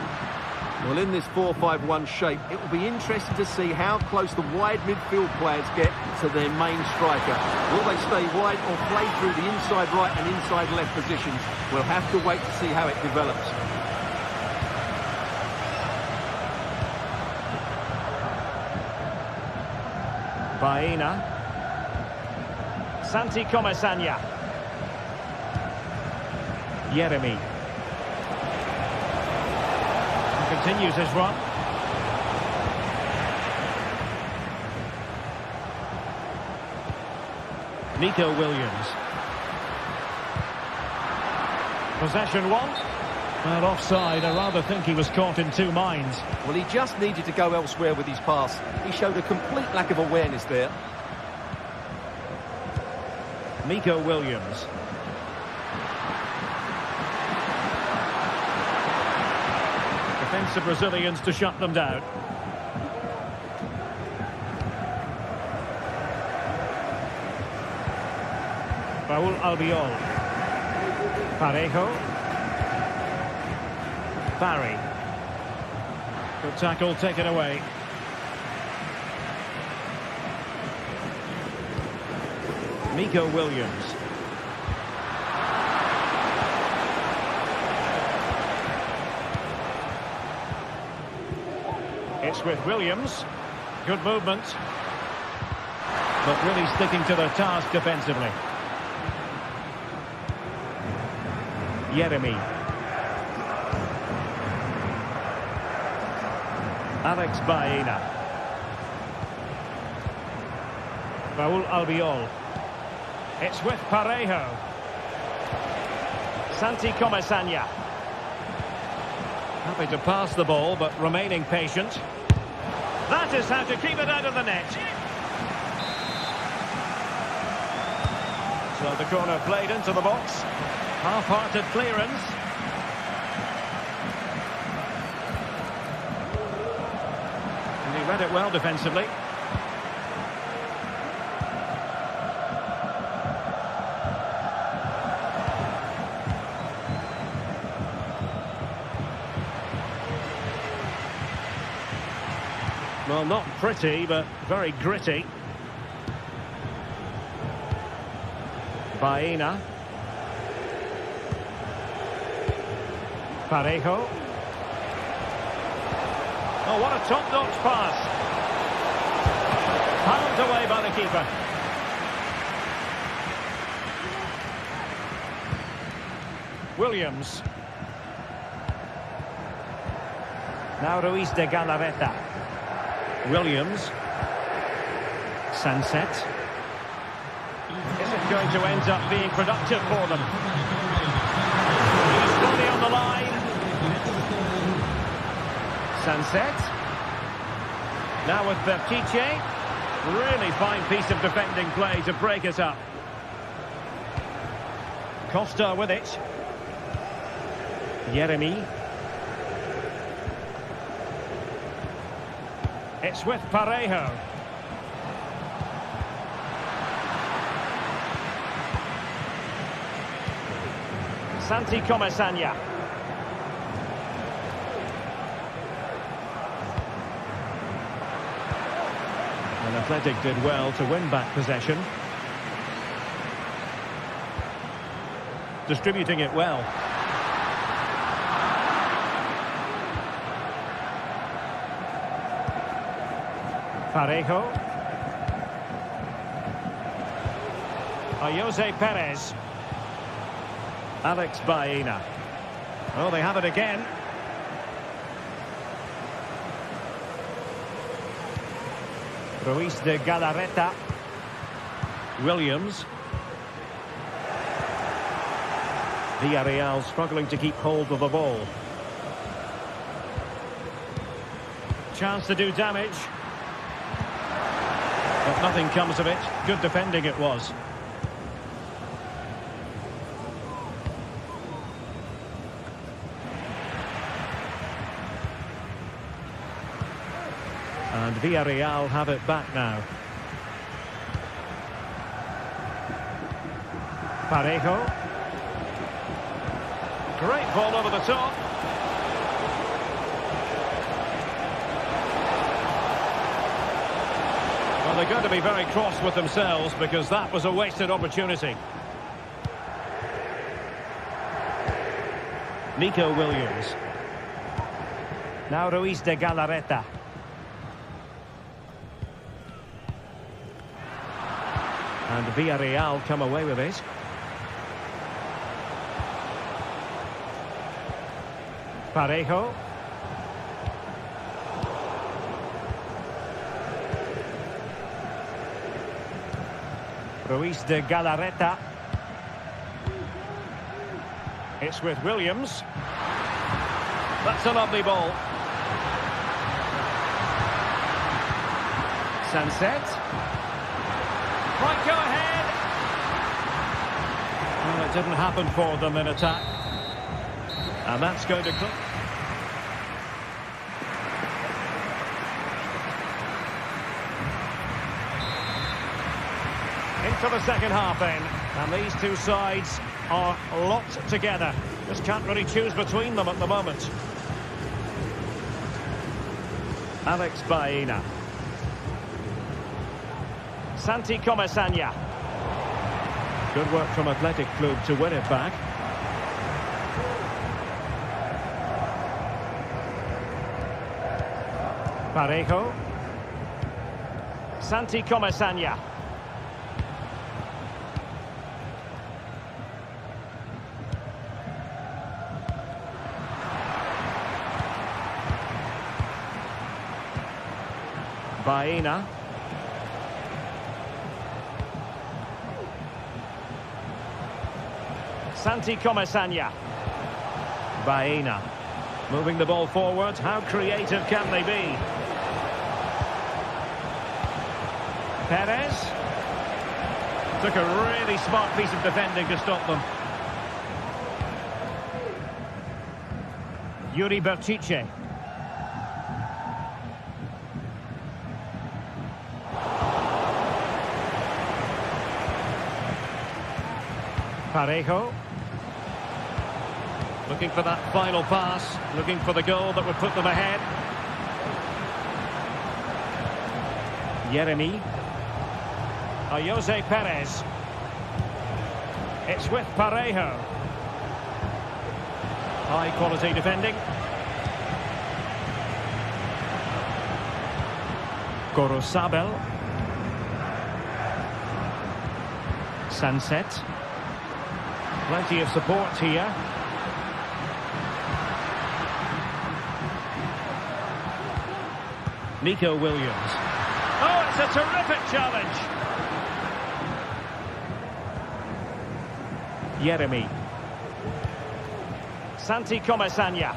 Well, in this 4-5-1 shape, it will be interesting to see how close the wide midfield players get to their main striker. Will they stay wide or play through the inside right and inside left positions? We'll have to wait to see how it develops. Baena. Santi Comesaña. Yeremy. Continues his run. Nico Williams. Possession one. And offside. I rather think he was caught in two minds. Well, he just needed to go elsewhere with his pass. He showed a complete lack of awareness there. Nico Williams. Defensive Brazilians to shut them down. Raul Albiol. Parejo. Barry. Good tackle taken away. Nico Williams. It's with Williams. Good movement. But really sticking to their task defensively. Yeremy. Alex Baena. Raul Albiol. It's with Parejo. Santi Comesaña. Happy to pass the ball, but remaining patient. That is how to keep it out of the net. So the corner played into the box. Half-hearted clearance. And he read it well defensively. Well, not pretty, but very gritty. Baena. Parejo. Oh, what a top-notch pass. Palmed away by the keeper. Williams. Now Ruiz de Galarreta. Williams. Sunset. Is it going to end up being productive for them? He's fully on the line. Sunset. Now with Bertiche. Really fine piece of defending play to break it up. Costa with it. Yeremy. It's with Parejo. Santi Comesaña. And Athletic did well to win back possession. Distributing it well. Parejo. Jose Perez. Alex Baena. Oh, they have it again. Ruiz de Galarreta. Williams. Villarreal struggling to keep hold of the ball. Chance to do damage. But nothing comes of it. Good defending it was. And Villarreal have it back now. Parejo. Great ball over the top. Well, they're going to be very cross with themselves because that was a wasted opportunity. Nico Williams. Now Ruiz de Galarreta. And Villarreal come away with it. Parejo. Ruiz de Galarreta. It's with Williams. That's a lovely ball. Sunset. Right, go ahead. Well, it didn't happen for them in attack. And that's going to come. Into the second half then. And these two sides are locked together. Just can't really choose between them at the moment. Alex Baena. Santi Comesaña. Good work from Athletic Club to win it back. Parejo. Santi Comesaña. Baena. Santi Comesaña. Baena. Moving the ball forward. How creative can they be? Perez. Took a really smart piece of defending to stop them. Yuri Berchiche. Parejo. Looking for that final pass. Looking for the goal that would put them ahead. Yeremy. Jose Perez. It's with Parejo. High quality defending. Gorosabel. Sunset. Plenty of support here. Nico Williams. Oh, it's a terrific challenge. Yeremy. Santi Comesaña.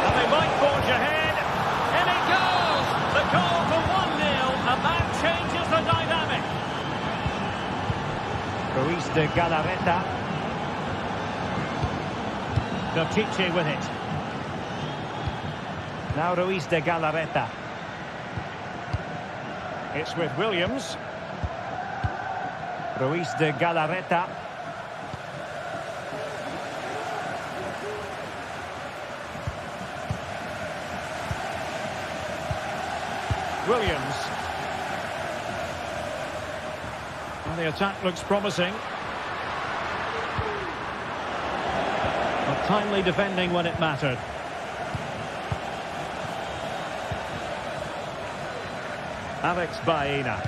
And they might forge ahead. And it goes! The goal for 1-0, and that changes the dynamic. Ruiz de Galarreta. Berchiche with it. Now Ruiz de Galarreta. It's with Williams. Ruiz de Galarreta. Williams. And the attack looks promising. But timely defending when it mattered. Alex Baena.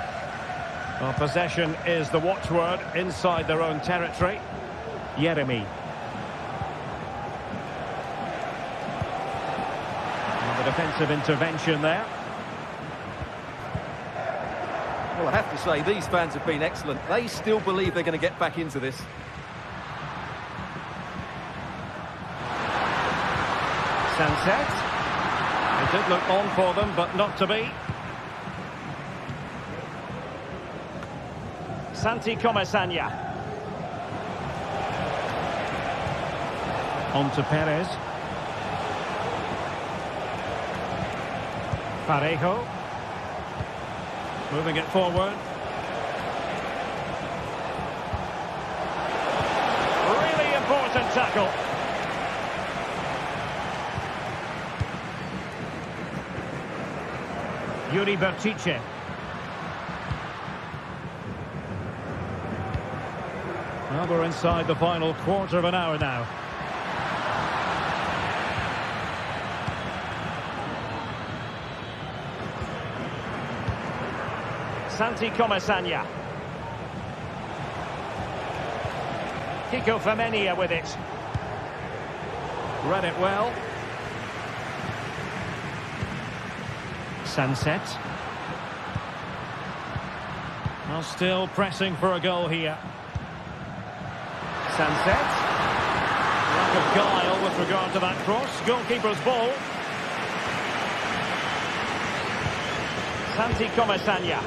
Well, possession is the watchword inside their own territory. Yeremy. And the defensive intervention there. Well, I have to say, these fans have been excellent. They still believe they're going to get back into this. Sunset. It did look on for them, but not to be. Santi Comesaña. On to Perez. Parejo. Moving it forward. Really important tackle. Yuri Bertice. Well, we're inside the final quarter of an hour now. Santi Comesaña. Kiko Femenia with it. Read it well. Sunset. Well, still pressing for a goal here. Sunset. Lack of guile with regard to that cross. Goalkeeper's ball. Santi Comesaña.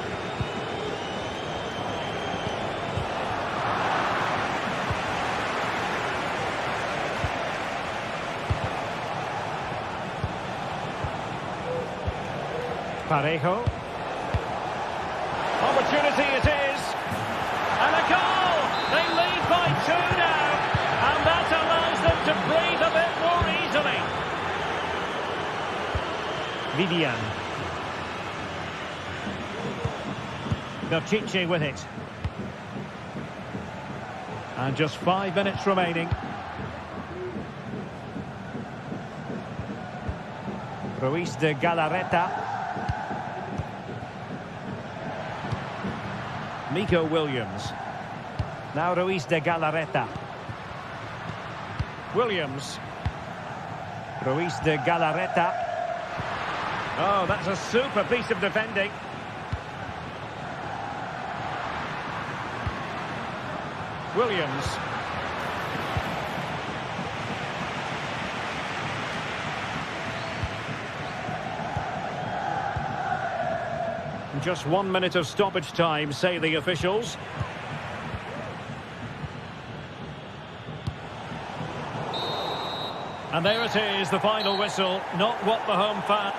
Parejo. Opportunity it is. And a goal! They lead by 2 now. And that allows them to breathe a bit more easily. Vivian. Bertice with it. And just 5 minutes remaining. Ruiz de Galarreta. Nico Williams. Now Ruiz de Galarreta. Williams. Ruiz de Galarreta. Oh, that's a super piece of defending. Williams. Just 1 minute of stoppage time, say the officials. And there it is, the final whistle. Not what the home fan...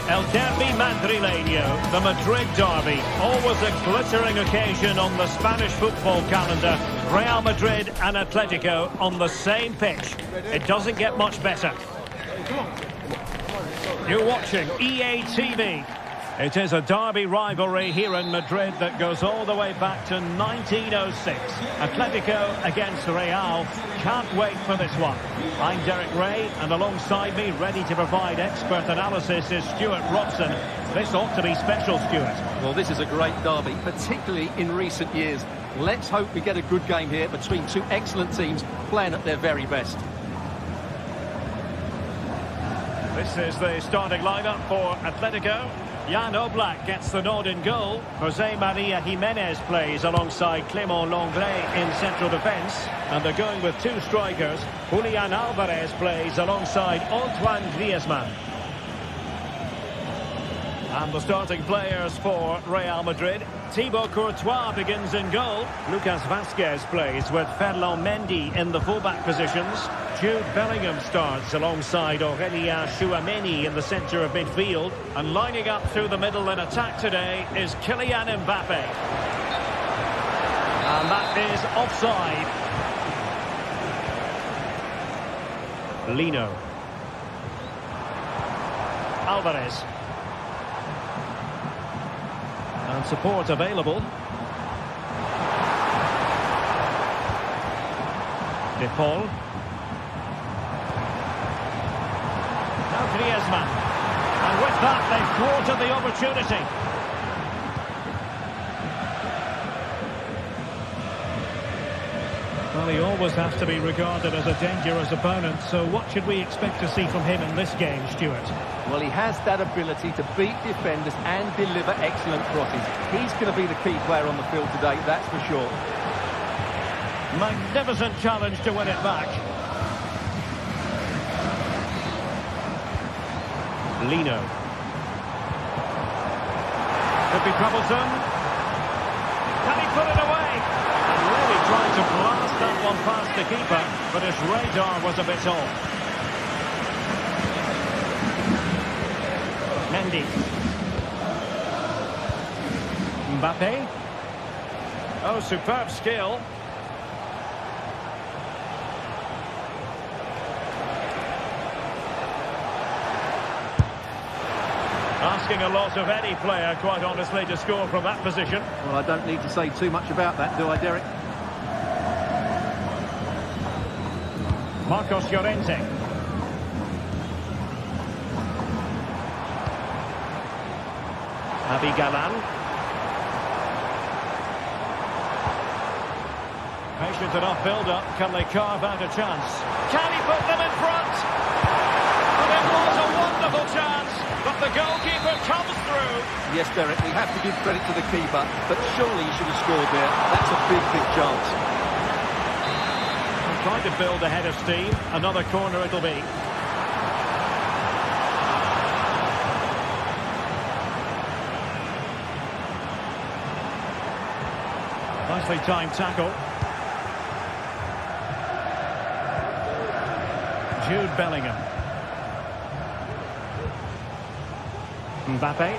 El Derby Madrileño, the Madrid derby, always a glittering occasion on the Spanish football calendar. Real Madrid and Atletico on the same pitch. It doesn't get much better. You're watching EA TV. It is a derby rivalry here in Madrid that goes all the way back to 1906. Atletico against Real. Can't wait for this one. I'm Derek Ray, and alongside me, ready to provide expert analysis, is Stuart Robson. This ought to be special, Stuart. Well, this is a great derby, particularly in recent years. Let's hope we get a good game here between two excellent teams playing at their very best. This is the starting lineup for Atletico. Jan Oblak gets the nod in goal. Jose Maria Jimenez plays alongside Clément Lenglet in central defence. And they're going with two strikers. Julian Alvarez plays alongside Antoine Griezmann. And the starting players for Real Madrid. Thibaut Courtois begins in goal. Lucas Vazquez plays with Ferland Mendy in the fullback positions. Jude Bellingham starts alongside Aurélien Tchouameni in the centre of midfield. And lining up through the middle in attack today is Kylian Mbappe. And that is offside. Lino. Alvarez. And support available. De Paul. Now Griezmann. And with that, they've thwarted the opportunity. Well, he always has to be regarded as a dangerous opponent, so what should we expect to see from him in this game, Stuart? Well, he has that ability to beat defenders and deliver excellent crosses. He's going to be the key player on the field today, that's for sure. Magnificent challenge to win it back. Lino. Could be troublesome. Can he put it away? And really tried to blast that one past the keeper, but his radar was a bit off. Mendy. Mbappe. Oh, superb skill. Asking a lot of any player, quite honestly, to score from that position. Well, I don't need to say too much about that, do I, Derek? Marcos Llorente. Javi Galán. Patient enough build-up. Can they carve out a chance? Can he put them in front? And it was a wonderful chance, but the goalkeeper comes through. Yes, Derek, we have to give credit to the keeper, but surely he should have scored there. That's a big, big chance. Trying to build ahead of steam. Another corner it'll be. Nicely timed tackle. Jude Bellingham. Mbappe.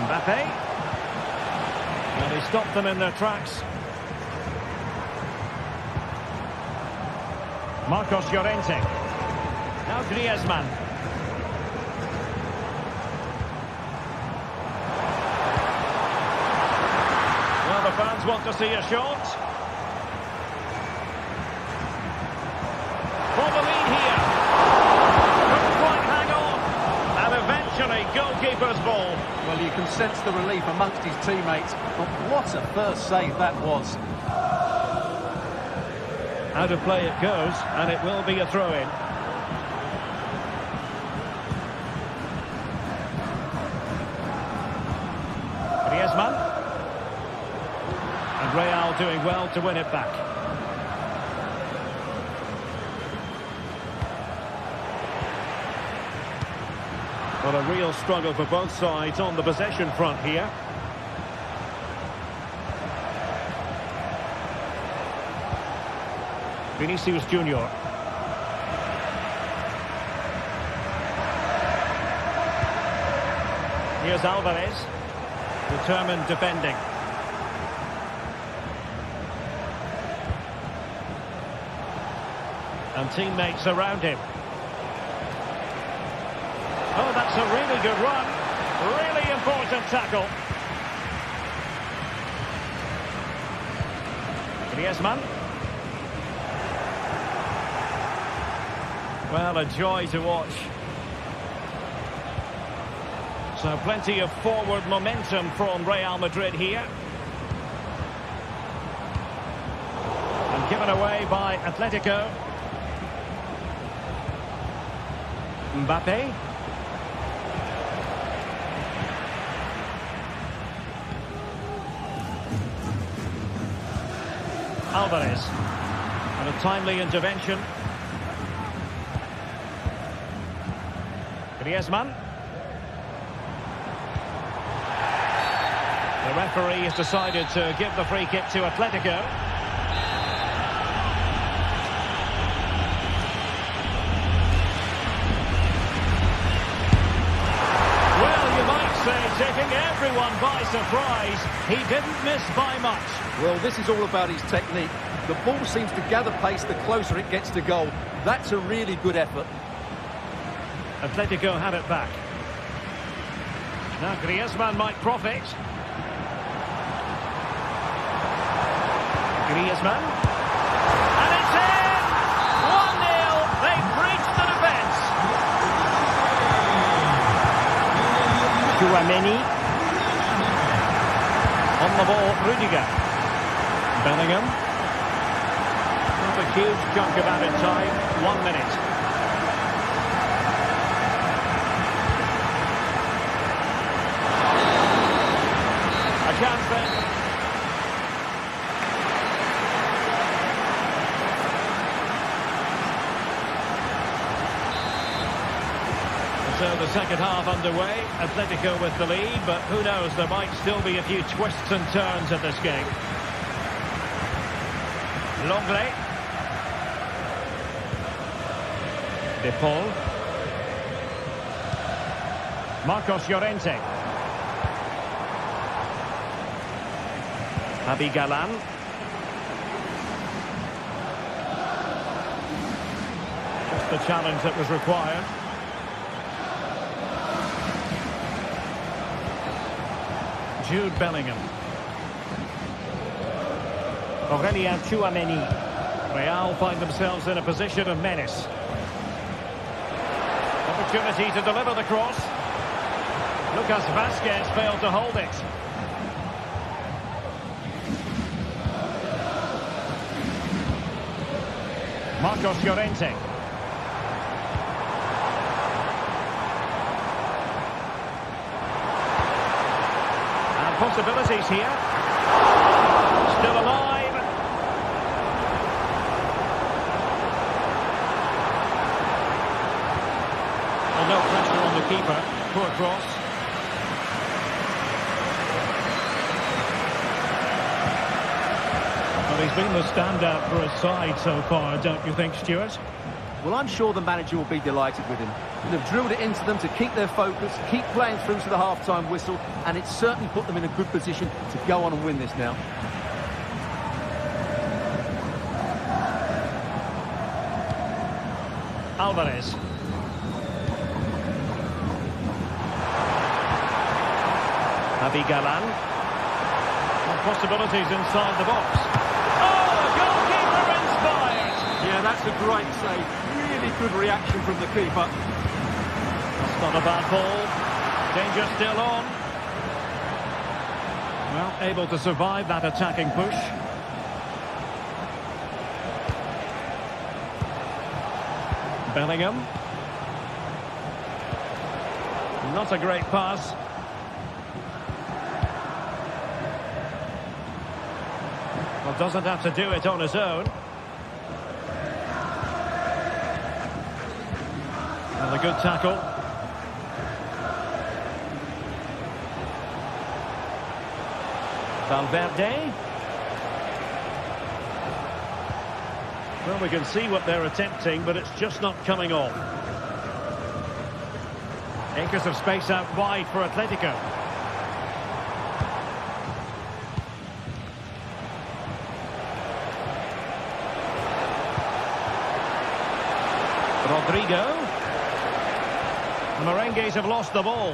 Mbappe. And he stopped them in their tracks. Marcos Llorente. Now Griezmann. Well, the fans want to see a shot. For the lead here. Couldn't quite hang on. And eventually, goalkeeper's ball. Well, you can sense the relief amongst his teammates, but what a first save that was. Out of play it goes, and it will be a throw-in. Griezmann. And Real doing well to win it back. Well, a real struggle for both sides on the possession front here. Vinicius Junior. Here's Alvarez. Determined defending. And teammates around him. Oh, that's a really good run. Really important tackle. Griezmann. Well, a joy to watch. So plenty of forward momentum from Real Madrid here. And given away by Atletico. Mbappe. Alvarez. And a timely intervention. Griezmann. The referee has decided to give the free kick to Atletico. Taking everyone by surprise. He didn't miss by much. Well, this is all about his technique. The ball seems to gather pace the closer it gets to goal. That's a really good effort. Atletico had it back. Now Griezmann might profit. Griezmann. And it's in! 1-0. They've breached the defence. Chouameni. On the ball, Rudiger. Bellingham. Not a huge chunk of added time. 1 minute. A chance there. So the second half underway, Atletico with the lead, but who knows, there might still be a few twists and turns in this game. Longley. De Paul. Marcos Llorente. Javi Galán. Just the challenge that was required. Jude Bellingham. Aurelien Chouameni. Real find themselves in a position of menace. Opportunity to deliver the cross. Lucas Vazquez failed to hold it. Marcos Llorente. Possibilities here. Still alive. Well, no pressure on the keeper. Poor cross. Well, he's been the standout for his side so far, don't you think, Stuart? Well, I'm sure the manager will be delighted with him. They've drilled it into them to keep their focus, keep playing through to the half-time whistle, and it's certainly put them in a good position to go on and win this now. Alvarez. Javi Galán. And possibilities inside the box. Oh, goalkeeper inspired! Yeah, that's a great save. Really good reaction from the keeper. That's not a bad ball. Danger still on. Well, able to survive that attacking push. Bellingham. Not a great pass. Well, doesn't have to do it on his own. And a good tackle. Valverde. Well, we can see what they're attempting, but it's just not coming off. Acres of space out wide for Atletico. Rodrigo. The Merengues have lost the ball.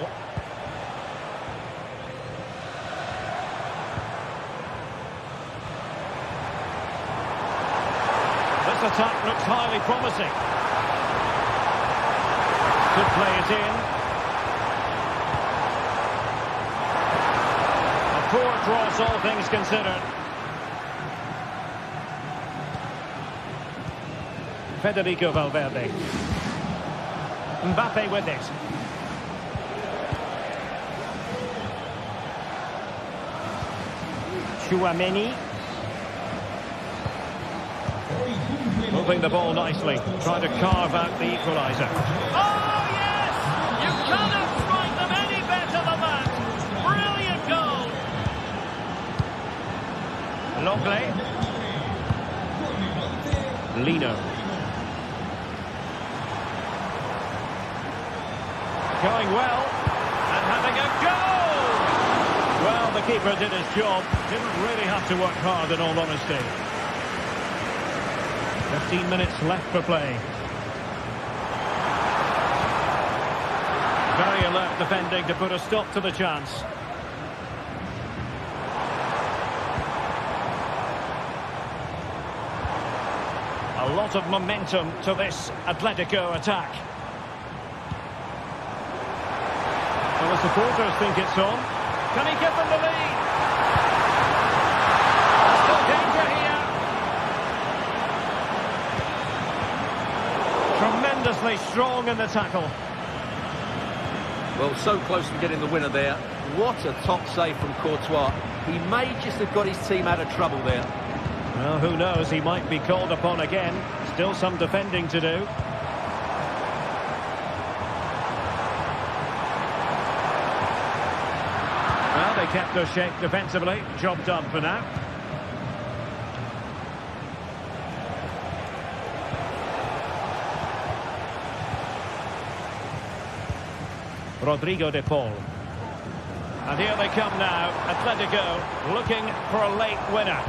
This attack looks highly promising. Could play it in. A poor cross, all things considered. Federico Valverde. Mbappe with it. Chouameni. Moving the ball nicely. Trying to carve out the equaliser. Oh, yes! You cannot strike them any better than that. Brilliant goal. Longley. Lino. Going well, and having a goal! Well, the keeper did his job. Didn't really have to work hard, in all honesty. 15 minutes left for play. Very alert defending to put a stop to the chance. A lot of momentum to this Atletico attack. Well, the supporters think it's on. Can he give them the lead? Still danger here. Tremendously strong in the tackle. Well, so close to getting the winner there. What a top save from Courtois. He may just have got his team out of trouble there. Well, who knows? He might be called upon again. Still some defending to do. Well, they kept their shape defensively. Job done for now. Rodrigo de Paul. And here they come now. Atletico looking for a late winner.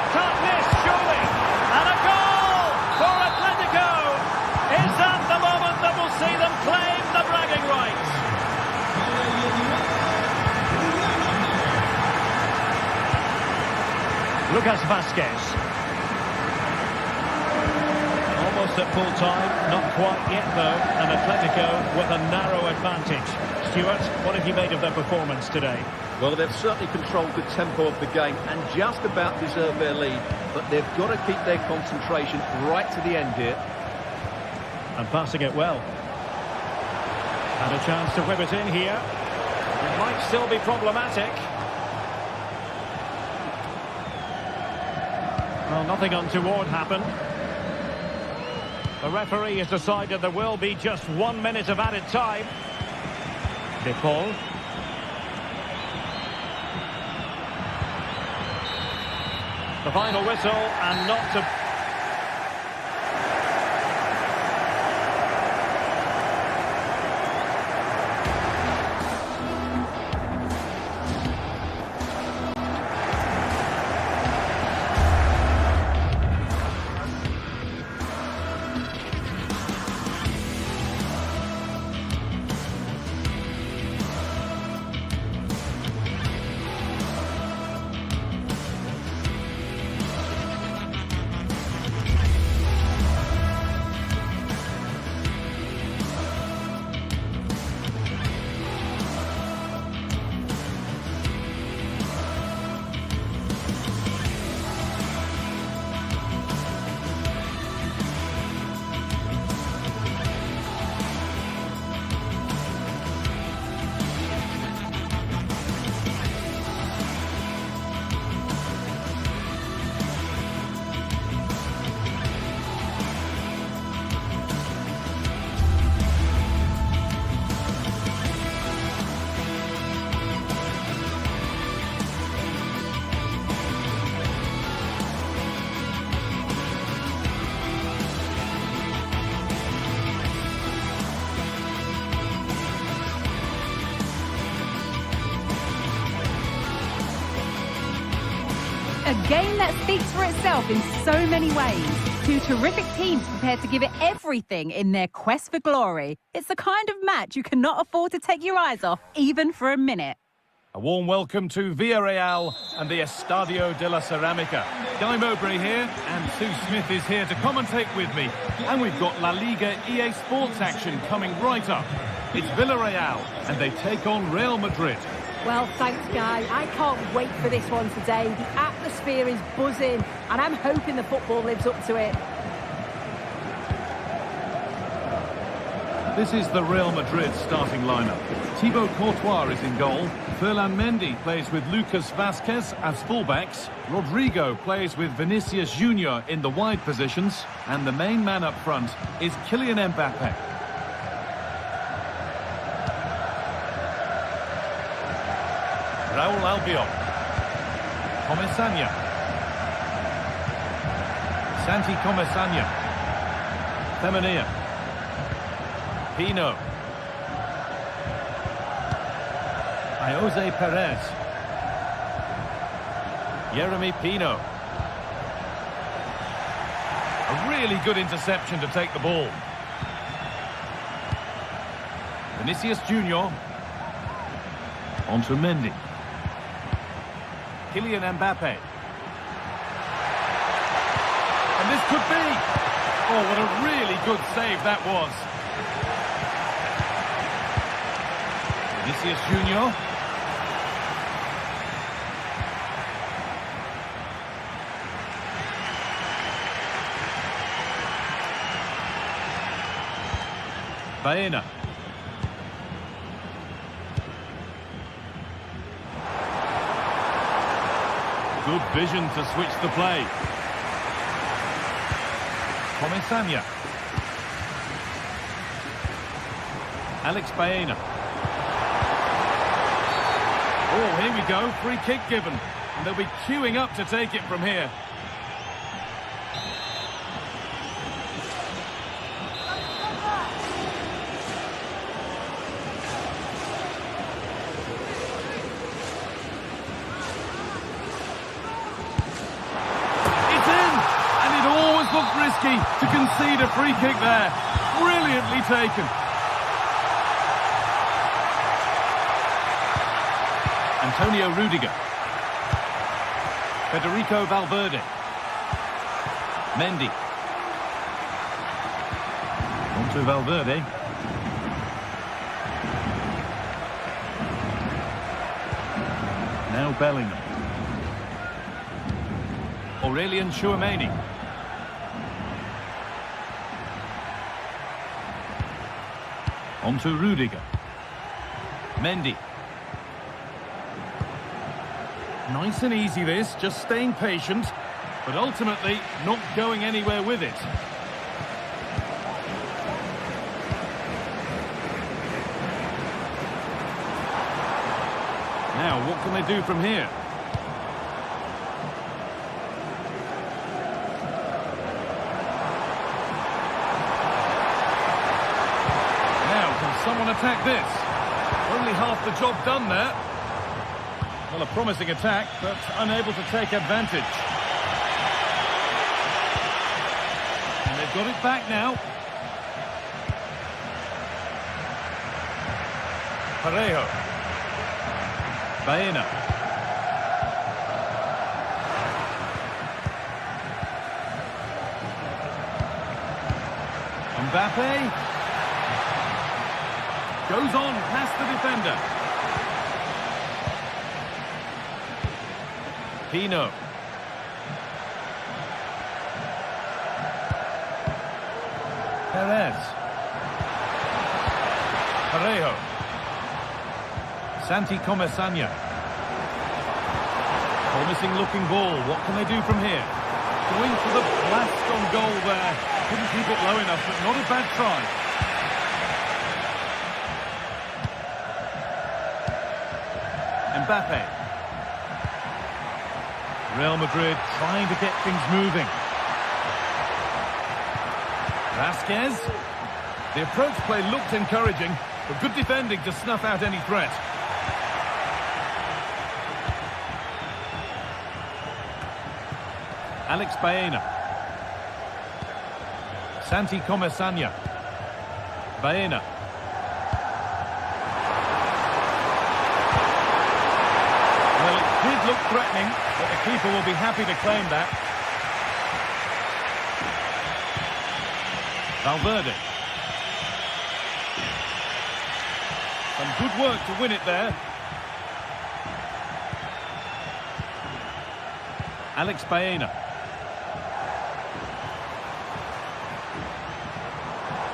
Can't miss, surely. And a goal for Atletico. Is that the moment that will see them claim the bragging rights? Lucas Vazquez. Almost at full time, not quite yet though, and Atletico with a narrow advantage. Stuart, what have you made of their performance today? Well, they've certainly controlled the tempo of the game and just about deserved their lead, but they've got to keep their concentration right to the end here. And passing it well. And a chance to whip it in here. It might still be problematic. Well, nothing untoward happened. The referee has decided there will be just 1 minute of added time. De Paul. The final whistle, and not to... A game that speaks for itself in so many ways. Two terrific teams prepared to give it everything in their quest for glory. It's the kind of match you cannot afford to take your eyes off, even for a minute. A warm welcome to Villarreal and the Estadio de la Ceramica. Guy Mowbray here, and Sue Smith is here to commentate with me. And we've got La Liga EA Sports action coming right up. It's Villarreal, and they take on Real Madrid. Well, thanks, Guy. I can't wait for this one today. The atmosphere is buzzing, and I'm hoping the football lives up to it. This is the Real Madrid starting lineup. Thibaut Courtois is in goal. Ferland Mendy plays with Lucas Vazquez as fullbacks. Rodrigo plays with Vinicius Junior in the wide positions. And the main man up front is Kylian Mbappe. Raúl Albiol. Comesaña. Santi Comesaña. Femenia. Pino. Jose Perez. Yeremy Pino. A really good interception to take the ball. Vinicius Junior. On to Mendy. Kylian Mbappe. And this could be. Oh, what a really good save that was. Vinicius Junior. Baena. Good vision to switch the play. Comesaña. Alex Baena. Oh, here we go. Free kick given. And they'll be queuing up to take it from here. Looked risky to concede a free kick there. Brilliantly taken. Antonio Rudiger. Federico Valverde. Mendy. On to Valverde. Now Bellingham. Aurelien Tchouameni. On to Rudiger. Mendy. Nice and easy this, just staying patient, but ultimately not going anywhere with it. Now, what can they do from here? Someone attack this. Only half the job done there. Well, a promising attack, but unable to take advantage. And they've got it back now. Parejo. Baena. Mbappe. Goes on past the defender. Pino. Perez. Parejo. Santi Comesaña. Promising looking ball. What can they do from here? Going for the blast on goal there. Couldn't keep it low enough, but not a bad try. Mbappe. Real Madrid trying to get things moving. Vazquez. The approach play looked encouraging, but good defending to snuff out any threat. Alex Baena. Santi Comesanya. Baena. Well, it did look threatening, but the keeper will be happy to claim that. Valverde. Some good work to win it there. Alex Baena.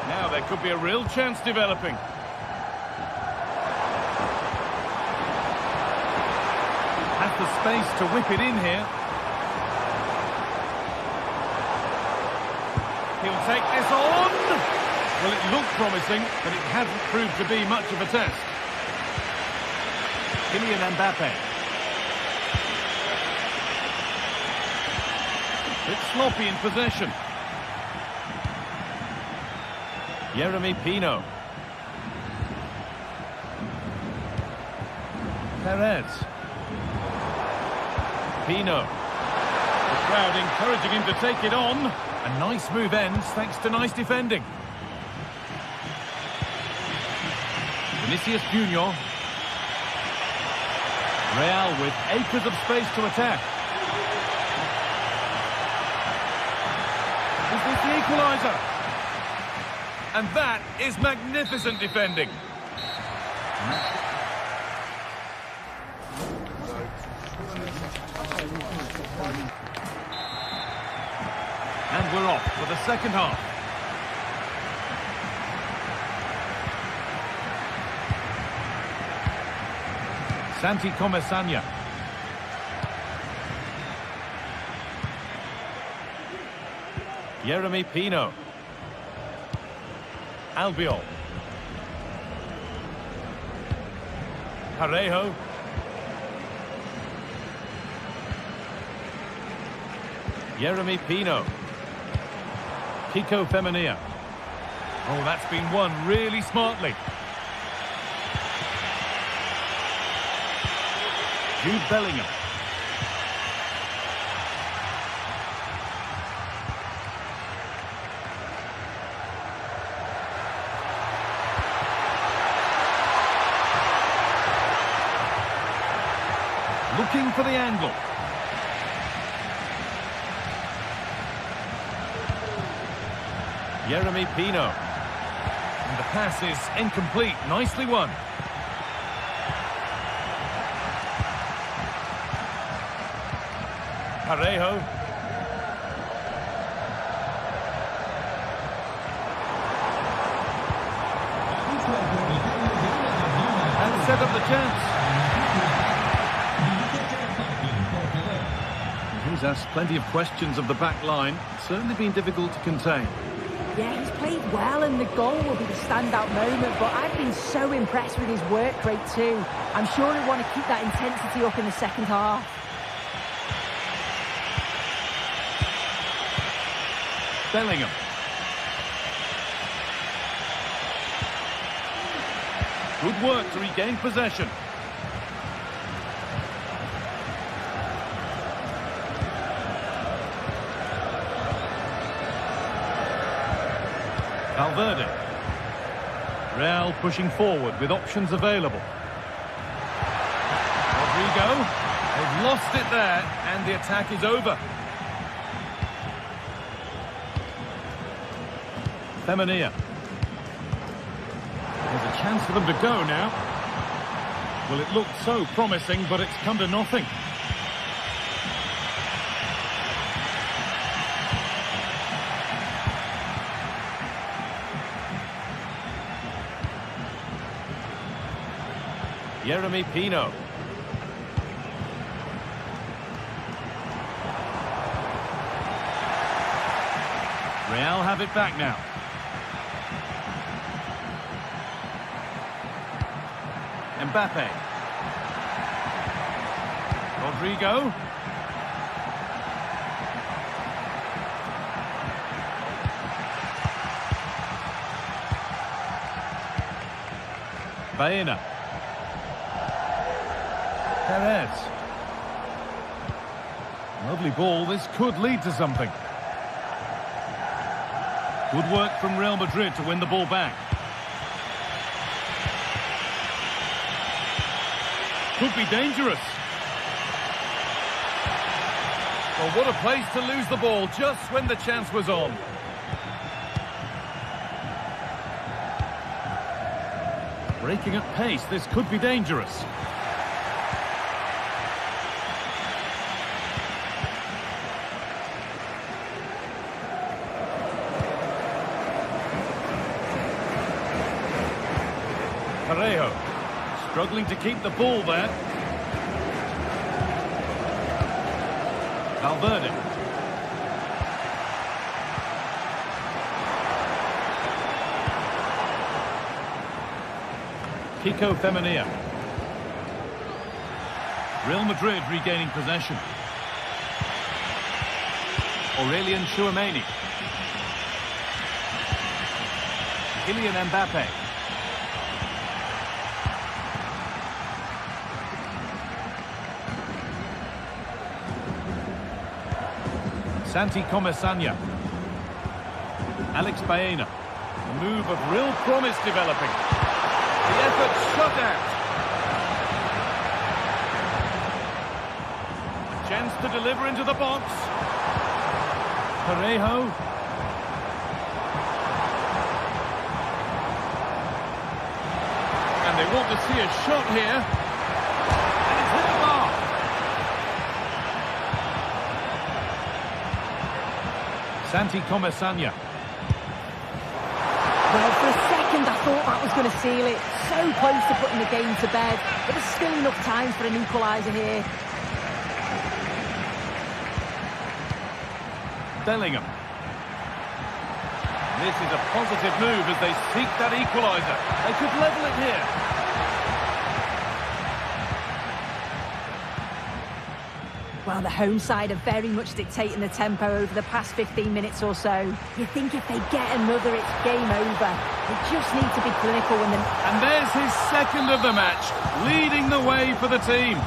Now there could be a real chance developing. Has the space to whip it in here. He'll take this on. Well, it looked promising, but it hasn't proved to be much of a test. Kylian Mbappe. Bit sloppy in possession. Yeremy Pino. Perez. Pino. The crowd encouraging him to take it on. A nice move ends thanks to nice defending. Vinicius Junior. Real with acres of space to attack. Is this the equaliser? And that is magnificent defending. And we're off for the second half. Santi Comesanya. Yeremy Pino. Albiol. Parejo. Yeremy Pino. Kiko Femenia. Oh, that's been won really smartly. Jude Bellingham. Looking for the angle. Yeremy Pino. And the pass is incomplete. Nicely won. Parejo. And set up the chance. He's asked plenty of questions of the back line. It's certainly been difficult to contain. Yeah, he's played well and the goal will be the standout moment, but I've been so impressed with his work rate too. I'm sure he'll want to keep that intensity up in the second half. Bellingham. Good work to regain possession. Valverde. Real pushing forward with options available. Rodrigo. They've lost it there, and the attack is over. Femenia. There's a chance for them to go now. Well, it looked so promising, but it's come to nothing. Yeremy Pino. Real have it back now. Mbappe. Rodrigo. Baena. Perez. Lovely ball. This could lead to something. Good work from Real Madrid to win the ball back. Could be dangerous. Well, what a place to lose the ball just when the chance was on. Breaking at pace, this could be dangerous. Parejo, struggling to keep the ball there. Valverde. Kiko Femenia. Real Madrid regaining possession. Aurelien Tchouameni. Kylian Mbappe. Santi Comesaña. Alex Baena. A move of real promise developing. The effort shut out. A chance to deliver into the box. Parejo. And they want to see a shot here. And it's hit the bar. Santi Comesaña. Well, for a second I thought that was going to seal it. So close to putting the game to bed. But there's still enough time for an equaliser here. Bellingham. This is a positive move as they seek that equaliser. They could level it here. Well, the home side are very much dictating the tempo over the past 15 minutes or so. You think if they get another, it's game over. They just need to be clinical. And there's his second of the match, leading the way for the team.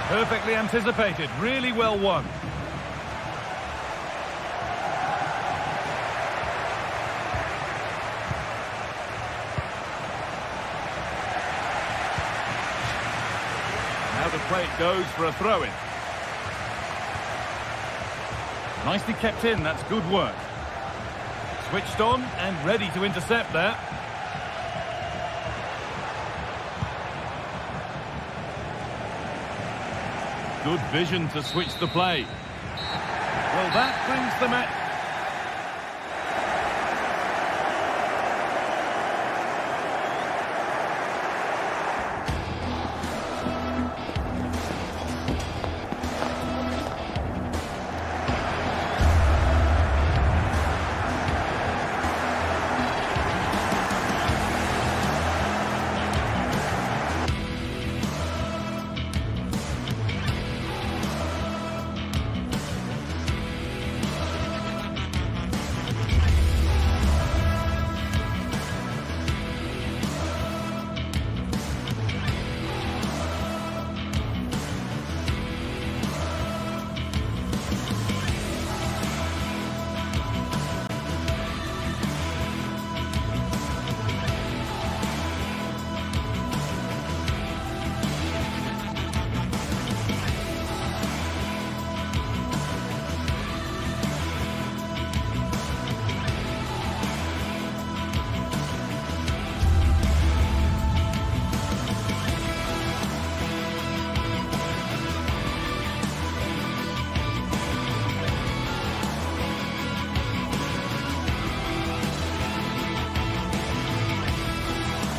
Perfectly anticipated, really well won. Now the play it goes for a throw-in. Nicely kept in, that's good work. Switched on and ready to intercept there. Good vision to switch the play. Well, that brings the match.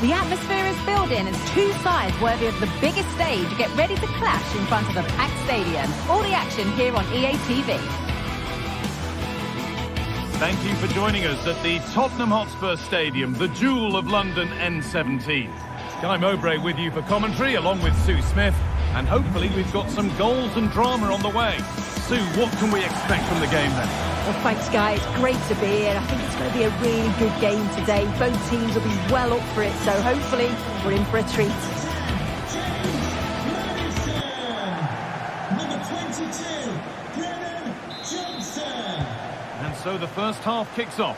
The atmosphere is building as two sides worthy of the biggest stage get ready to clash in front of a packed stadium. All the action here on EA TV. Thank you for joining us at the Tottenham Hotspur Stadium, the jewel of London N17. Guy Mowbray with you for commentary, along with Sue Smith, and hopefully we've got some goals and drama on the way. Sue, what can we expect from the game then? Well, thanks, Guy. It's great to be here. I think it's going to be a really good game today. Both teams will be well up for it, so hopefully we're in for a treat. so the first half kicks off.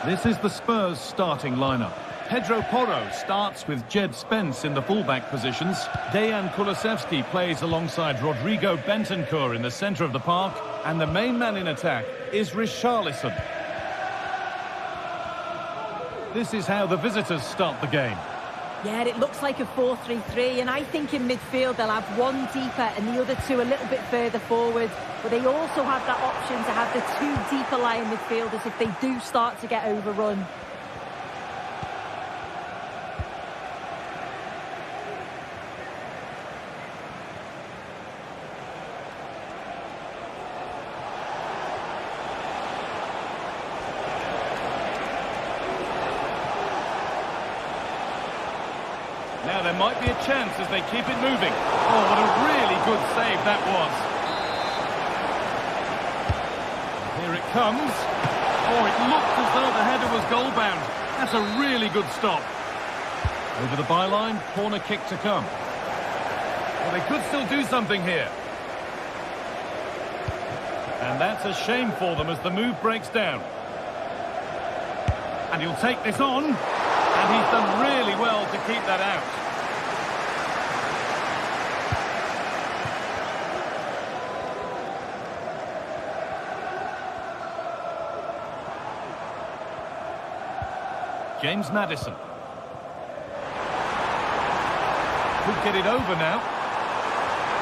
This is the Spurs starting lineup. Pedro Porro starts with Jed Spence in the fullback positions. Dejan Kulusevski plays alongside Rodrigo Bentancur in the centre of the park. And the main man in attack is Richarlison. This is how the visitors start the game. Yeah, it looks like a 4-3-3, and I think in midfield they'll have one deeper and the other two a little bit further forward. But they also have that option to have the two deeper lying midfielders if they do start to get overrun. Now there might be a chance as they keep it moving. Oh, what a really good save that was. Here it comes. Oh, it looked as though the header was goal-bound. That's a really good stop. Over the byline, corner kick to come. Well, they could still do something here. And that's a shame for them as the move breaks down. And he'll take this on. And he's done really well to keep that out. James Maddison. Could get it over now.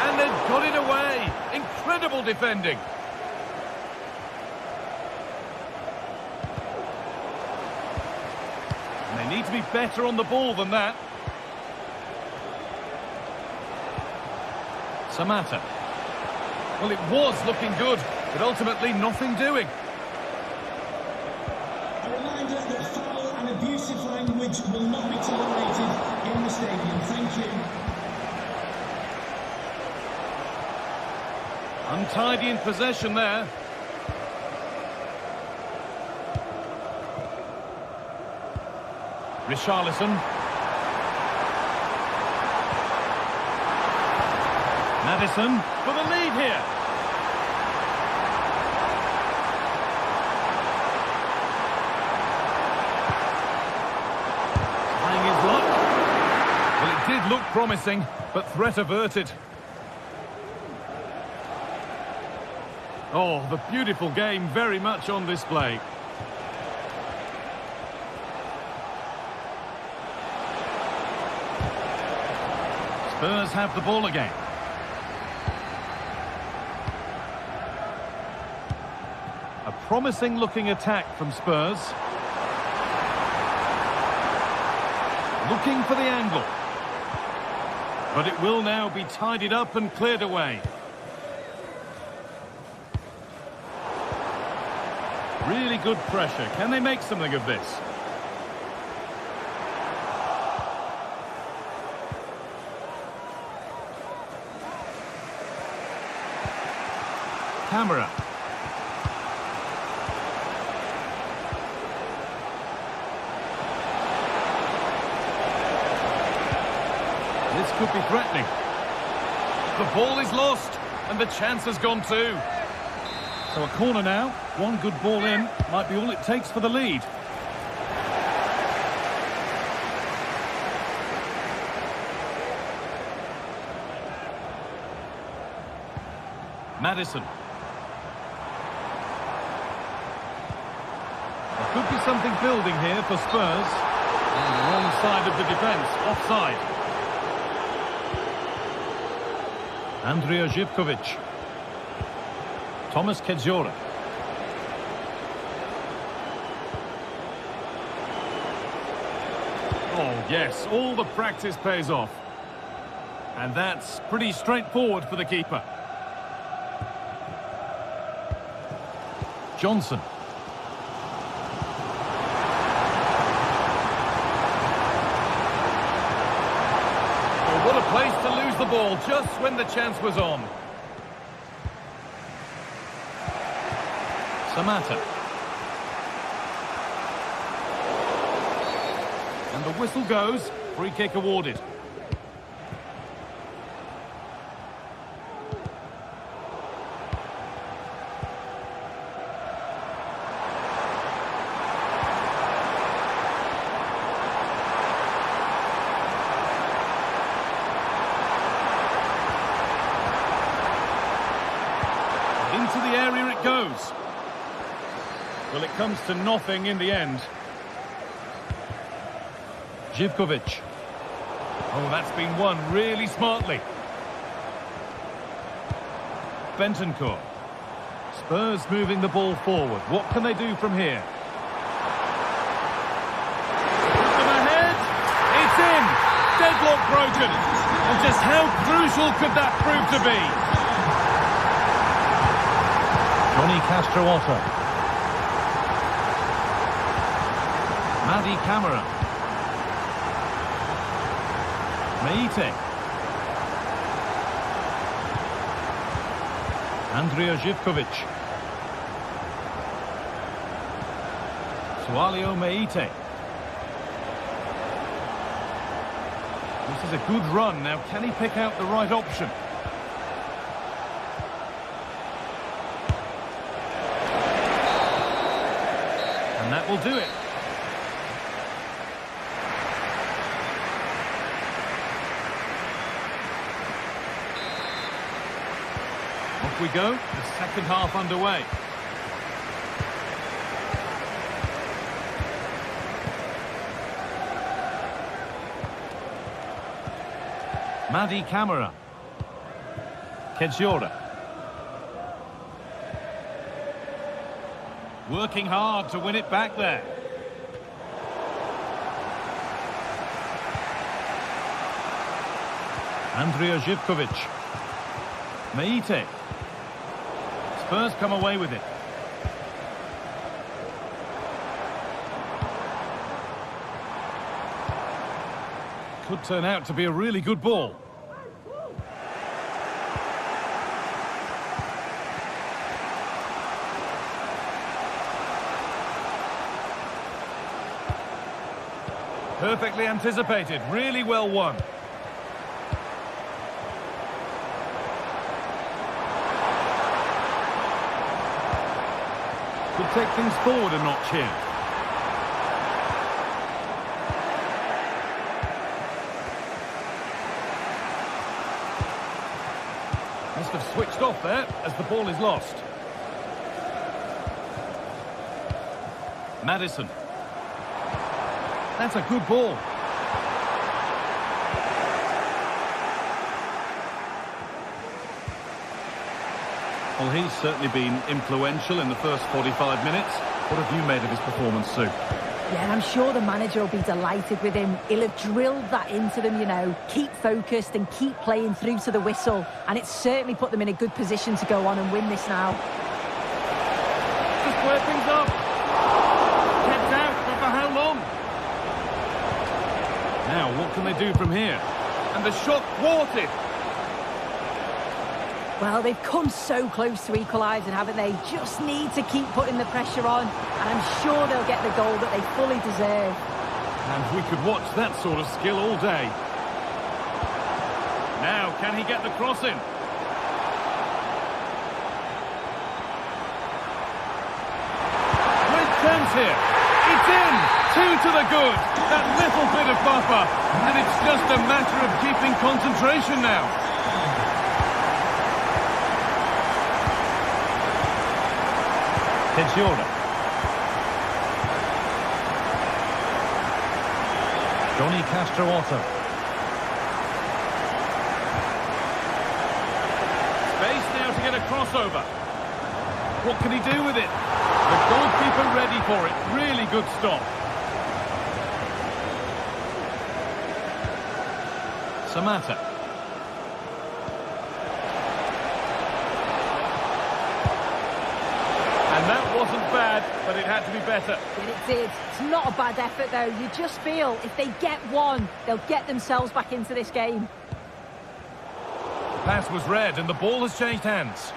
And they've got it away. Incredible defending. And they need to be better on the ball than that. Samatta. Well, it was looking good, but ultimately nothing doing. A reminder that foul and abusive language will not be tolerated in the stadium. Thank you. Untidy in possession there. Richarlison. Maddison for the lead here. Trying his luck. Well, it did look promising, but threat averted. Oh, the beautiful game very much on display. Spurs have the ball again. A promising looking attack from Spurs. Looking for the angle. But it will now be tidied up and cleared away. Really good pressure. Can they make something of this? Camera. This could be threatening. The ball is lost, and the chance has gone too. So a corner now. One good ball in might be all it takes for the lead. Maddison. There could be something building here for Spurs. On the wrong side of the defence, offside. Andrija Živković. Thomas Kedzora. Oh, yes, all the practice pays off. And that's pretty straightforward for the keeper. Johnson. Oh, what a place to lose the ball just when the chance was on. Samatta. And the whistle goes. Free kick awarded. goes. Well, it comes to nothing in the end. Živković. Oh, that's been won really smartly. Bentancur. Spurs moving the ball forward. What can they do from here? And ahead. It's in. Deadlock broken. And just how crucial could that prove to be? Johnny Castro-Otto. Madi Camara. Meite. Andrija Živković. Sualio Meite. This is a good run. Now, can he pick out the right option? And that will do it. Off we go, the second half underway. Madi Camara. Kedjora. Working hard to win it back there. Andrija Živković. Meite. Spurs come away with it. Could turn out to be a really good ball. Perfectly anticipated, really well won. Could take things forward a notch here. Must have switched off there as the ball is lost. Maddison. That's a good ball. Well, he's certainly been influential in the first 45 minutes. What have you made of his performance, Sue? Yeah, and I'm sure the manager will be delighted with him. He'll have drilled that into them, you know. Keep focused and keep playing through to the whistle. And it's certainly put them in a good position to go on and win this now. Just square things up. Kept out, but for how long? Now, what can they do from here? And the shot thwarted. Well, they've come so close to equalising, haven't they? Just need to keep putting the pressure on, and I'm sure they'll get the goal that they fully deserve. And we could watch that sort of skill all day. Now, can he get the cross in? Great chance here. It's in! 2 to the good. That little bit of buffer. And it's just a matter of keeping concentration now. Kedjora. Johnny Castro-Otto. Space now to get a crossover. What can he do with it? The goalkeeper ready for it. Really good stop. Samatta. And that wasn't bad, but it had to be better. Yeah, it did. It's not a bad effort, though. You just feel if they get one, they'll get themselves back into this game. The pass was read, and the ball has changed hands.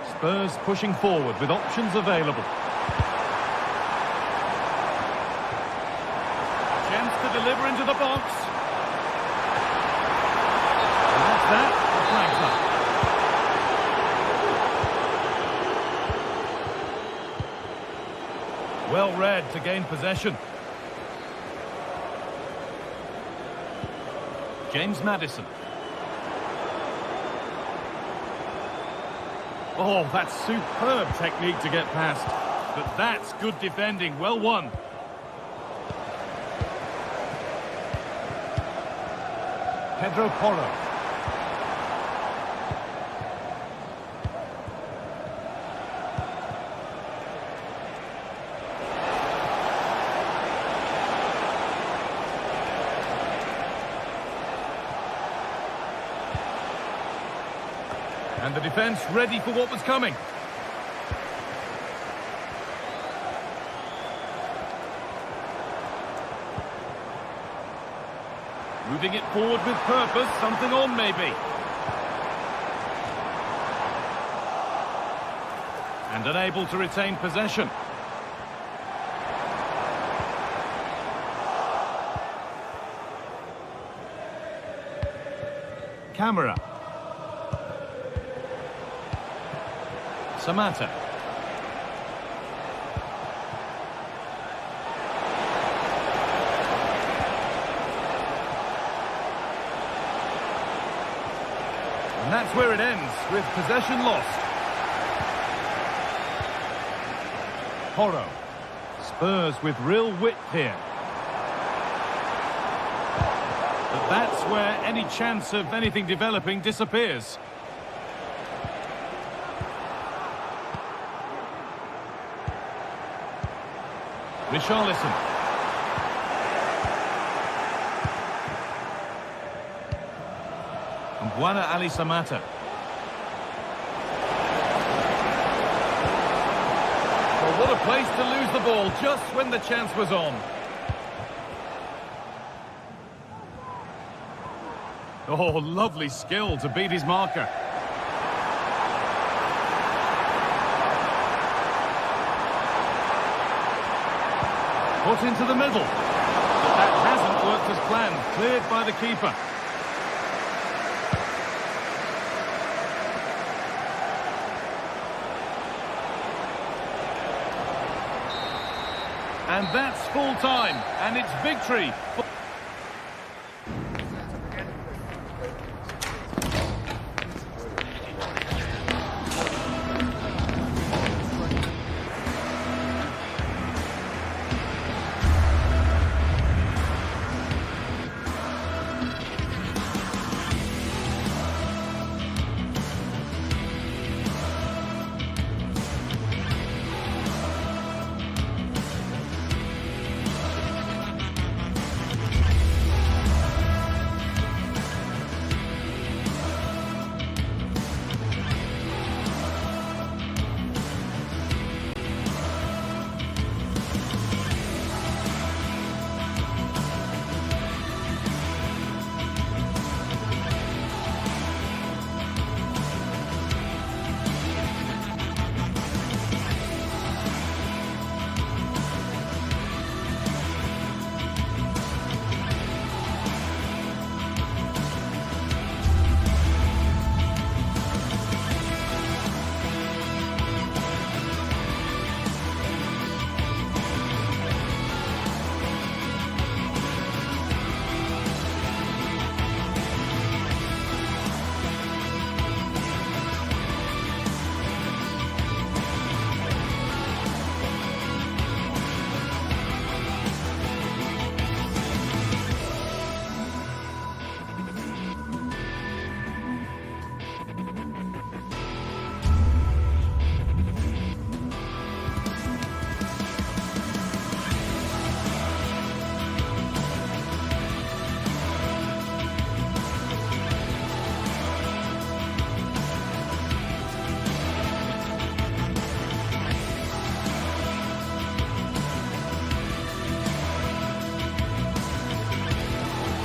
Spurs pushing forward with options available. Chance to deliver into the box. And that's that. The flag's up. Well well read to gain possession. James Maddison. Oh, that's superb technique to get past. But that's good defending. Well won. Pedro Porro. And the defence ready for what was coming. Moving it forward with purpose, something on maybe. And unable to retain possession. Camera. Samata. And that's where it ends, with possession lost. Porro. Spurs with real width here. But that's where any chance of anything developing disappears. Richarlison. And Buana Ali Samata. Well, what a place to lose the ball just when the chance was on. Oh, lovely skill to beat his marker. Put into the middle. But that hasn't worked as planned. Cleared by the keeper. And that's full time. And it's victory.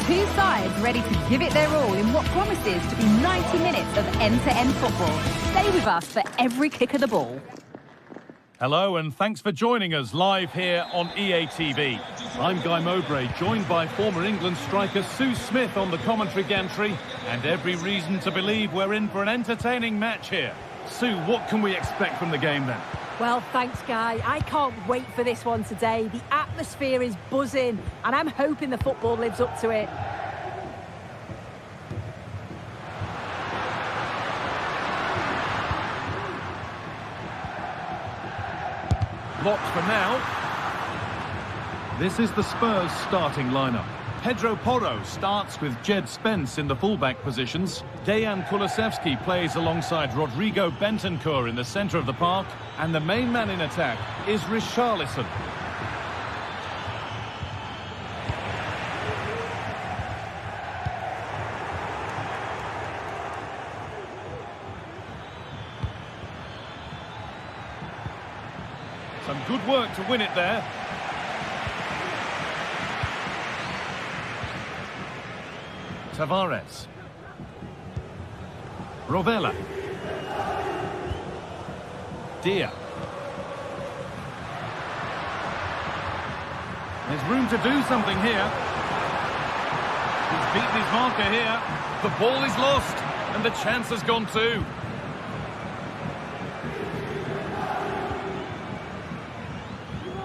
Two sides ready to give it their all in what promises to be 90 minutes of end-to-end football. Stay with us for every kick of the ball. Hello and thanks for joining us live here on EA TV. I'm Guy Mowbray, joined by former England striker Sue Smith on the commentary gantry, and every reason to believe we're in for an entertaining match here. Sue, what can we expect from the game then? Well, thanks, Guy. I can't wait for this one today. The atmosphere is buzzing, and I'm hoping the football lives up to it. Blocked for now. This is the Spurs starting lineup. Pedro Porro starts with Jed Spence in the fullback positions. Dejan Kulusevski plays alongside Rodrigo Bentancur in the centre of the park. And the main man in attack is Richarlison. Some good work to win it there. Tavares. Rovella. Dia. There's room to do something here. He's beaten his marker here. The ball is lost, and the chance has gone too.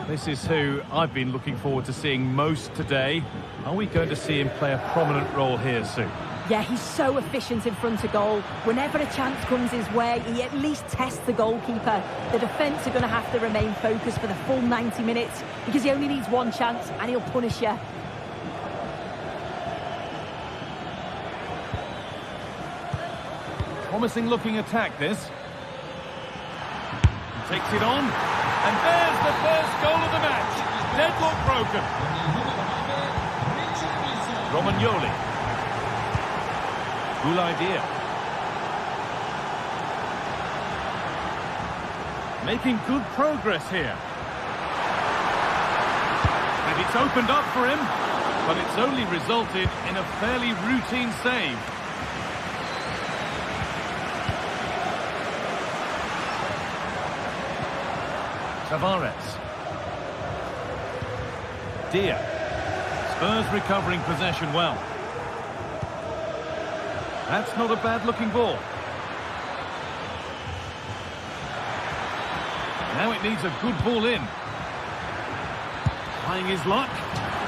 This is who I've been looking forward to seeing most today. Are we going to see him play a prominent role here soon? Yeah, he's so efficient in front of goal. Whenever a chance comes his way, he at least tests the goalkeeper. The defence are going to have to remain focused for the full 90 minutes because he only needs one chance and he'll punish you. Promising looking attack, this. He takes it on. And there's the first goal of the match. Deadlock broken. Romagnoli. Idea. Making good progress here. And it's opened up for him, but it's only resulted in a fairly routine save. Tavares. Dia. Spurs recovering possession well. That's not a bad-looking ball. Now it needs a good ball in. Trying his luck.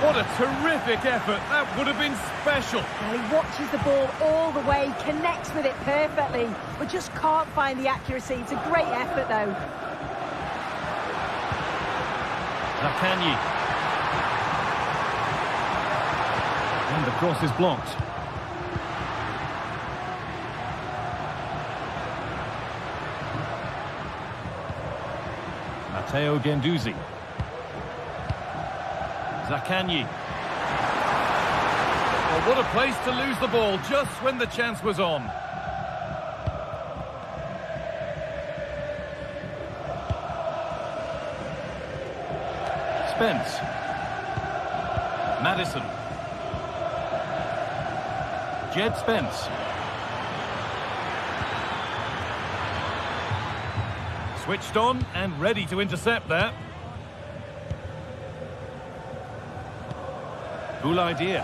What a terrific effort. That would have been special. Well, he watches the ball all the way, connects with it perfectly, but just can't find the accuracy. It's a great effort, though. Zaccagni. And the cross is blocked. Matteo Guendouzi. Zaccagni. Well, what a place to lose the ball just when the chance was on. Spence. Maddison. Jed Spence. Switched on and ready to intercept that. Idea.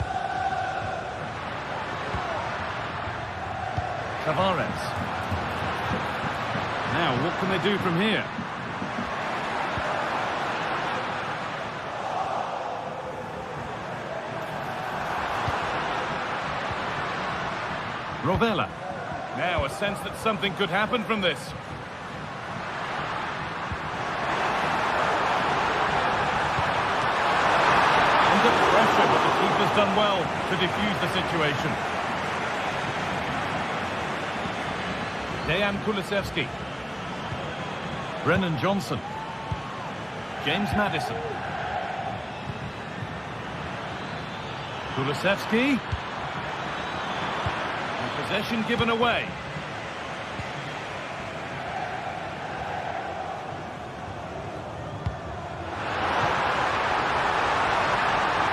Tavares. Now, what can they do from here? Rovella. Now a sense that something could happen from this. Under pressure, but the keeper's done well to defuse the situation. Dejan Kulusevski. Brennan Johnson. James Maddison. Kulusevski. Possession given away.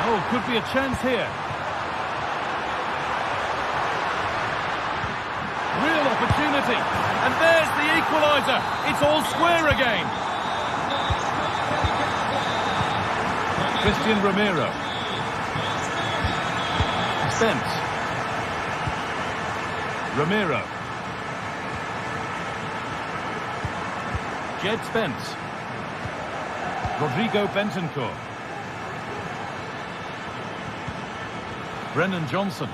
Oh, could be a chance here. Real opportunity. And there's the equaliser. It's all square again. Christian Romero. Spence. Romero. Jed Spence. Rodrigo Bentancur. Brennan Johnson.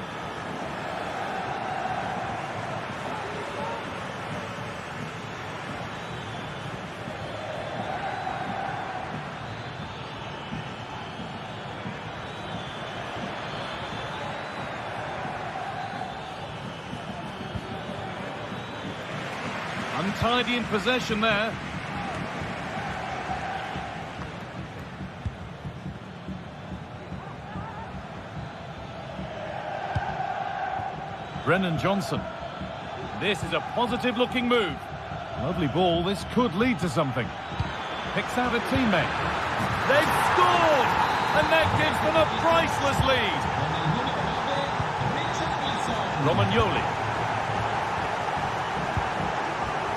Untidy in possession there. Brennan Johnson. This is a positive looking move. Lovely ball, this could lead to something. Picks out a teammate. They've scored! And that gives them a priceless lead. Romagnoli.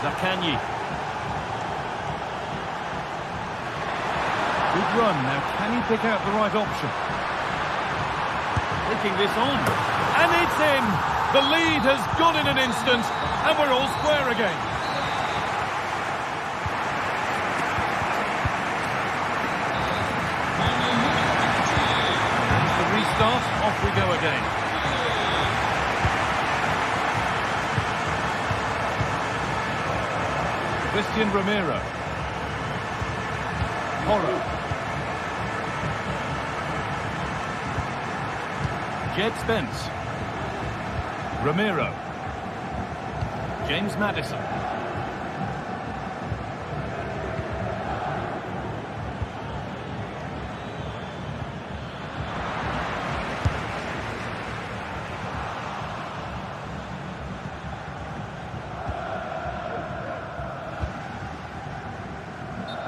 Zaccagni. Good run, now can he pick out the right option? Taking this on, and it's in! The lead has gone in an instant, and we're all square again. And the restart, off we go again. Christian Romero. Porro. Jed Spence. Romero. James Maddison.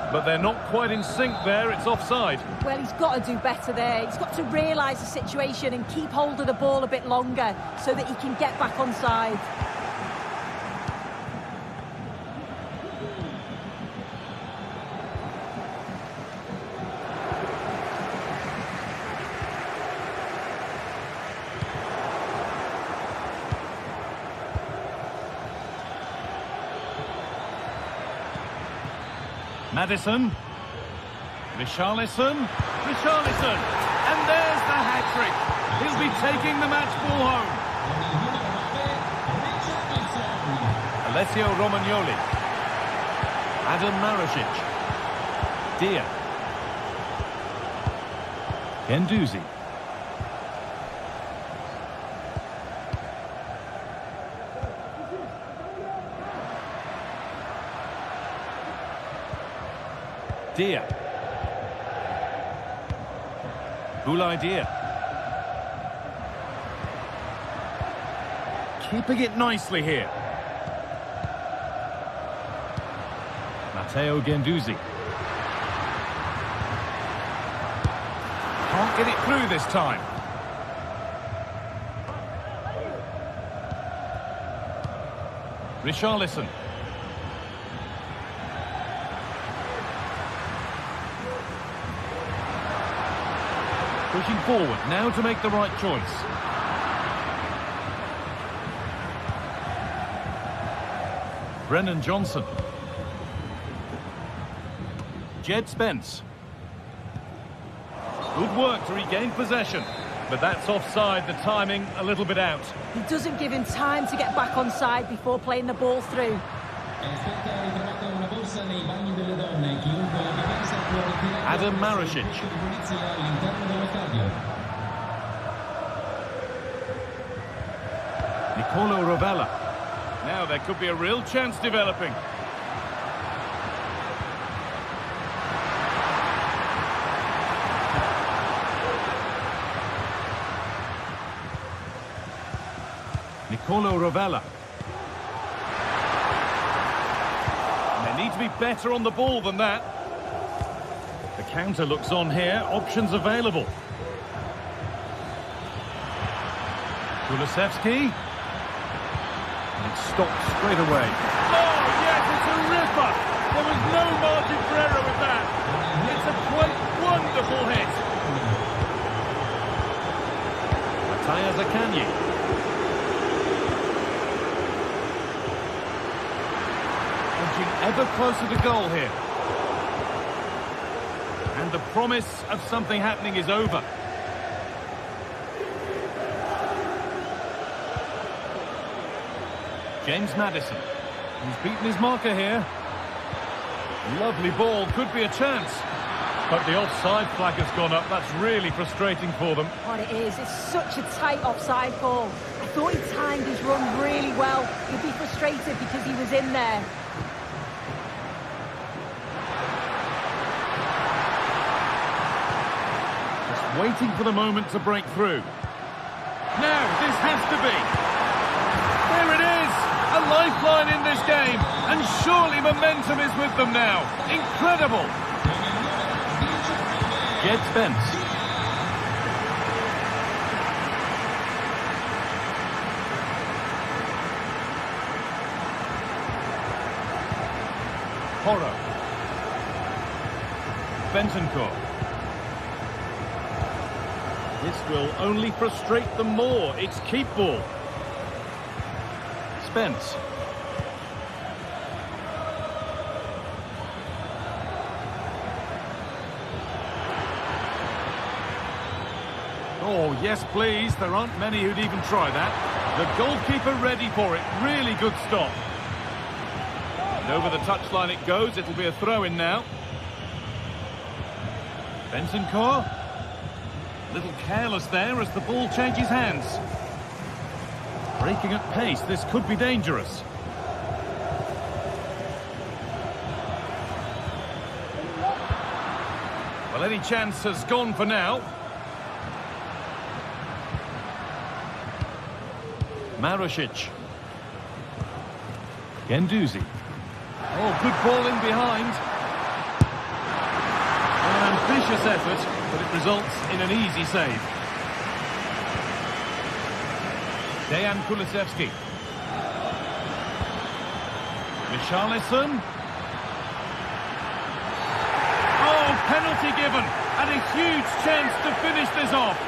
But they're not quite in sync there, it's offside. Well, he's got to do better there. He's got to realise the situation and keep hold of the ball a bit longer so that he can get back on side. Maddison. Richarlison. Richarlison. And there's the hat-trick. He'll be taking the match ball home. Alessio Romagnoli. Adam Marasic. Dia. Guendouzi. Dia. Boulaye Dia. Keeping it nicely here. Matteo Guendouzi. Can't get it through this time. Richarlison. Pushing forward now to make the right choice. Brennan Johnson. Jed Spence. Good work to regain possession. But that's offside, the timing a little bit out. He doesn't give him time to get back on side before playing the ball through. Adam Marasic. Nicolo Rovella. Now there could be a real chance developing. Nicolo Rovella. They need to be better on the ball than that. The counter looks on here, options available. Kulusevski. And it stopped straight away. Oh, yes, it's a ripper! There was no margin for error with that. It's a quite wonderful hit. Mattia Zaccagni. Ever closer to goal here. And the promise of something happening is over. James Maddison. He's beaten his marker here. Lovely ball, could be a chance. But the offside flag has gone up. That's really frustrating for them. What it is, it's such a tight offside ball. I thought he timed his run really well. He'd be frustrated because he was in there. Just waiting for the moment to break through. Now, this has to be. There it is! A lifeline in this game. And surely momentum is with them now. Incredible! Jed Spence. Porro. Bentancur. This will only frustrate them more. It's keep ball. Spence. Oh, yes, please. There aren't many who'd even try that. The goalkeeper ready for it. Really good stop. And over the touchline it goes. It'll be a throw-in now. Bentancur. A little careless there as the ball changes hands. Breaking at pace. This could be dangerous. Well, any chance has gone for now. Marušić. Guendouzi. Oh, good ball in behind. An ambitious effort, but it results in an easy save. Dejan Kulusevski. Richarlison. Oh, penalty given, and a huge chance to finish this off.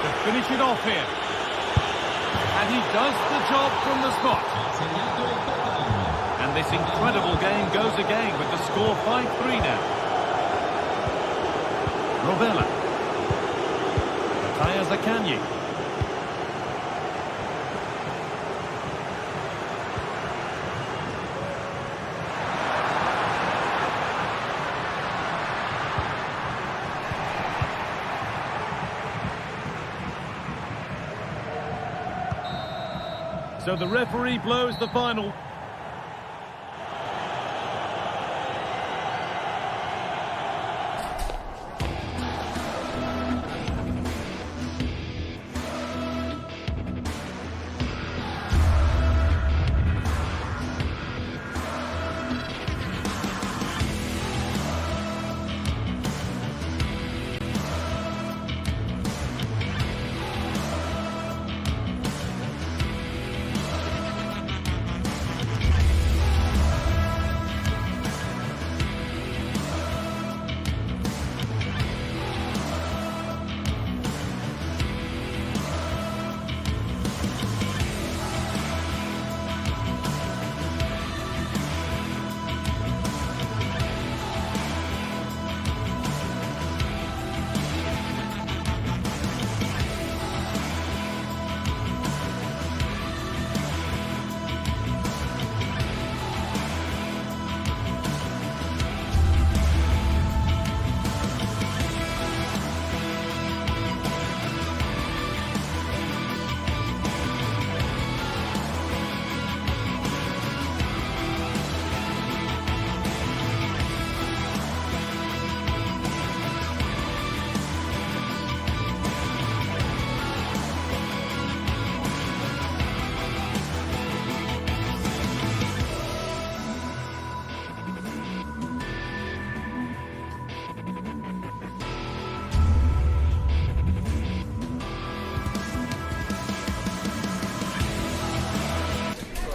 To finish it off here. And he does the job from the spot. And this incredible game goes again with the score 5-3 now. Rovella. Matthias Akanji. So the referee blows the final.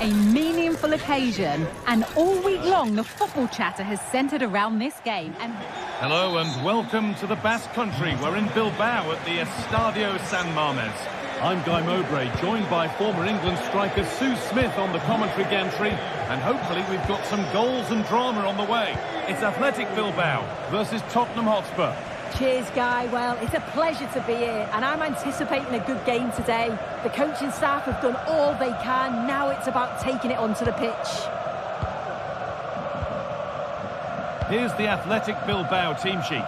A meaningful occasion, and all week long the football chatter has centred around this game. And hello and welcome to the Basque Country. We're in Bilbao at the Estadio San Mamés. I'm Guy Mowbray, joined by former England striker Sue Smith on the commentary gantry, and hopefully we've got some goals and drama on the way. It's Athletic Bilbao versus Tottenham Hotspur. Cheers, Guy. Well, it's a pleasure to be here, and I'm anticipating a good game today. The coaching staff have done all they can. Now it's about taking it onto the pitch. Here's the Athletic Bilbao team sheet.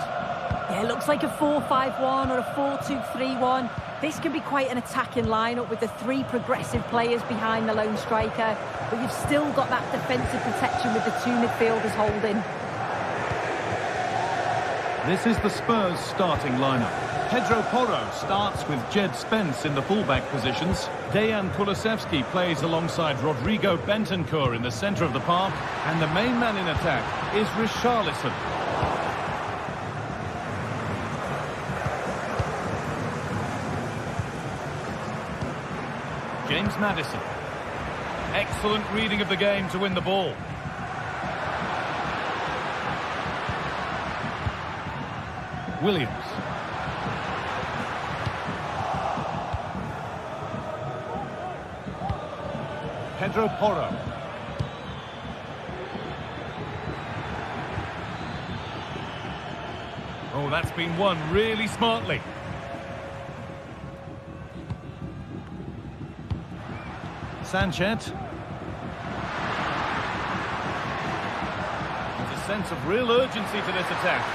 Yeah, it looks like a 4-5-1 or a 4-2-3-1. This can be quite an attacking lineup with the three progressive players behind the lone striker, but you've still got that defensive protection with the two midfielders holding. This is the Spurs starting lineup. Pedro Porro starts with Jed Spence in the fullback positions. Dejan Kulusevski plays alongside Rodrigo Bentancur in the centre of the park, and the main man in attack is Richarlison. James Maddison. Excellent reading of the game to win the ball. Williams. Pedro Porro. Oh, that's been won really smartly. Sanchez. There's a sense of real urgency to this attack.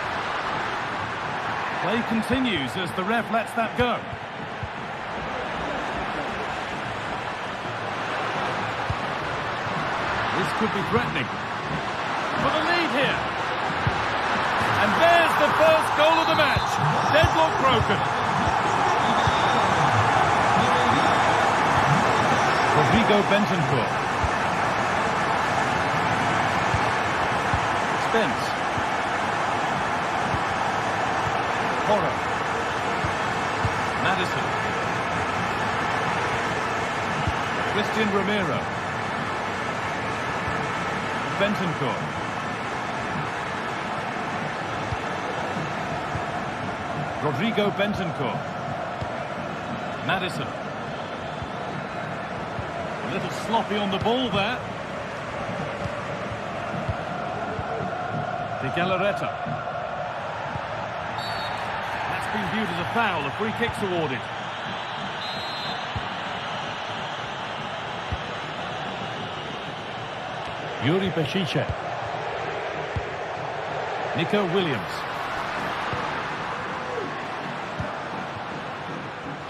Play continues as the ref lets that go. This could be threatening. For the lead here. And there's the first goal of the match. Deadlock broken. Rodrigo Bentancur. Spence. Porro. Maddison. Christian Romero. Bentancur. Rodrigo Bentancur. Maddison. A little sloppy on the ball there. De Galarreta. That's been viewed as a foul. A free kick's awarded. Yuri Bešiček. Nico Williams.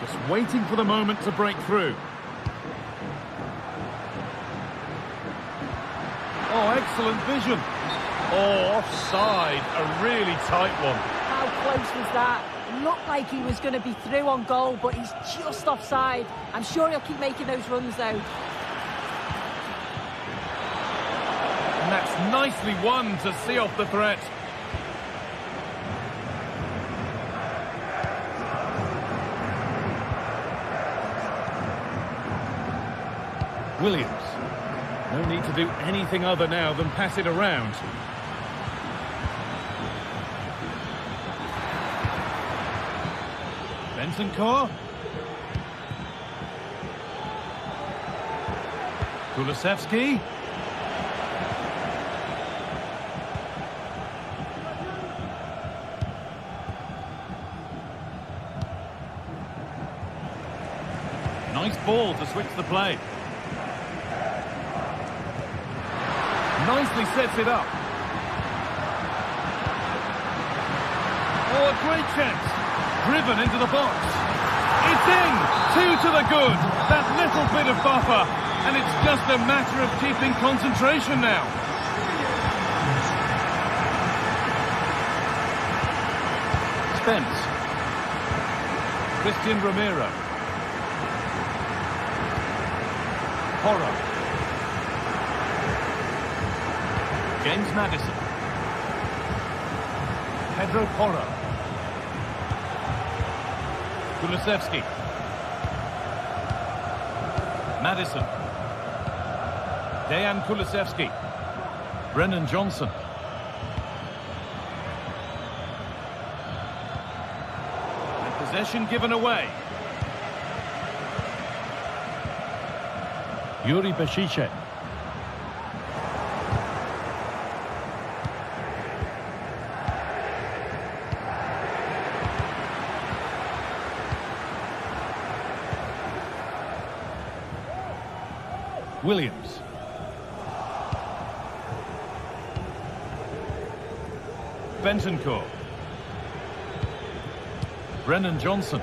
Just waiting for the moment to break through. Oh, excellent vision. Oh, offside. A really tight one. How close was that? It looked like he was going to be through on goal, but he's just offside. I'm sure he'll keep making those runs, though. And that's nicely won to see off the threat. Williams. No need to do anything other now than pass it around. Bentancur. Kulusevski. Nice ball to switch the play. Nicely sets it up. Oh, a great chance. Driven into the box. It's in. 2 to the good. That little bit of buffer. And it's just a matter of keeping concentration now. Spence. Christian Romero. Porro. James Maddison. Pedro Porro. Kulusevski. Maddison. Dejan Kulusevski. Brennan Johnson. And possession given away. Yuri Beshice. Williams. Bentancur. Brennan Johnson.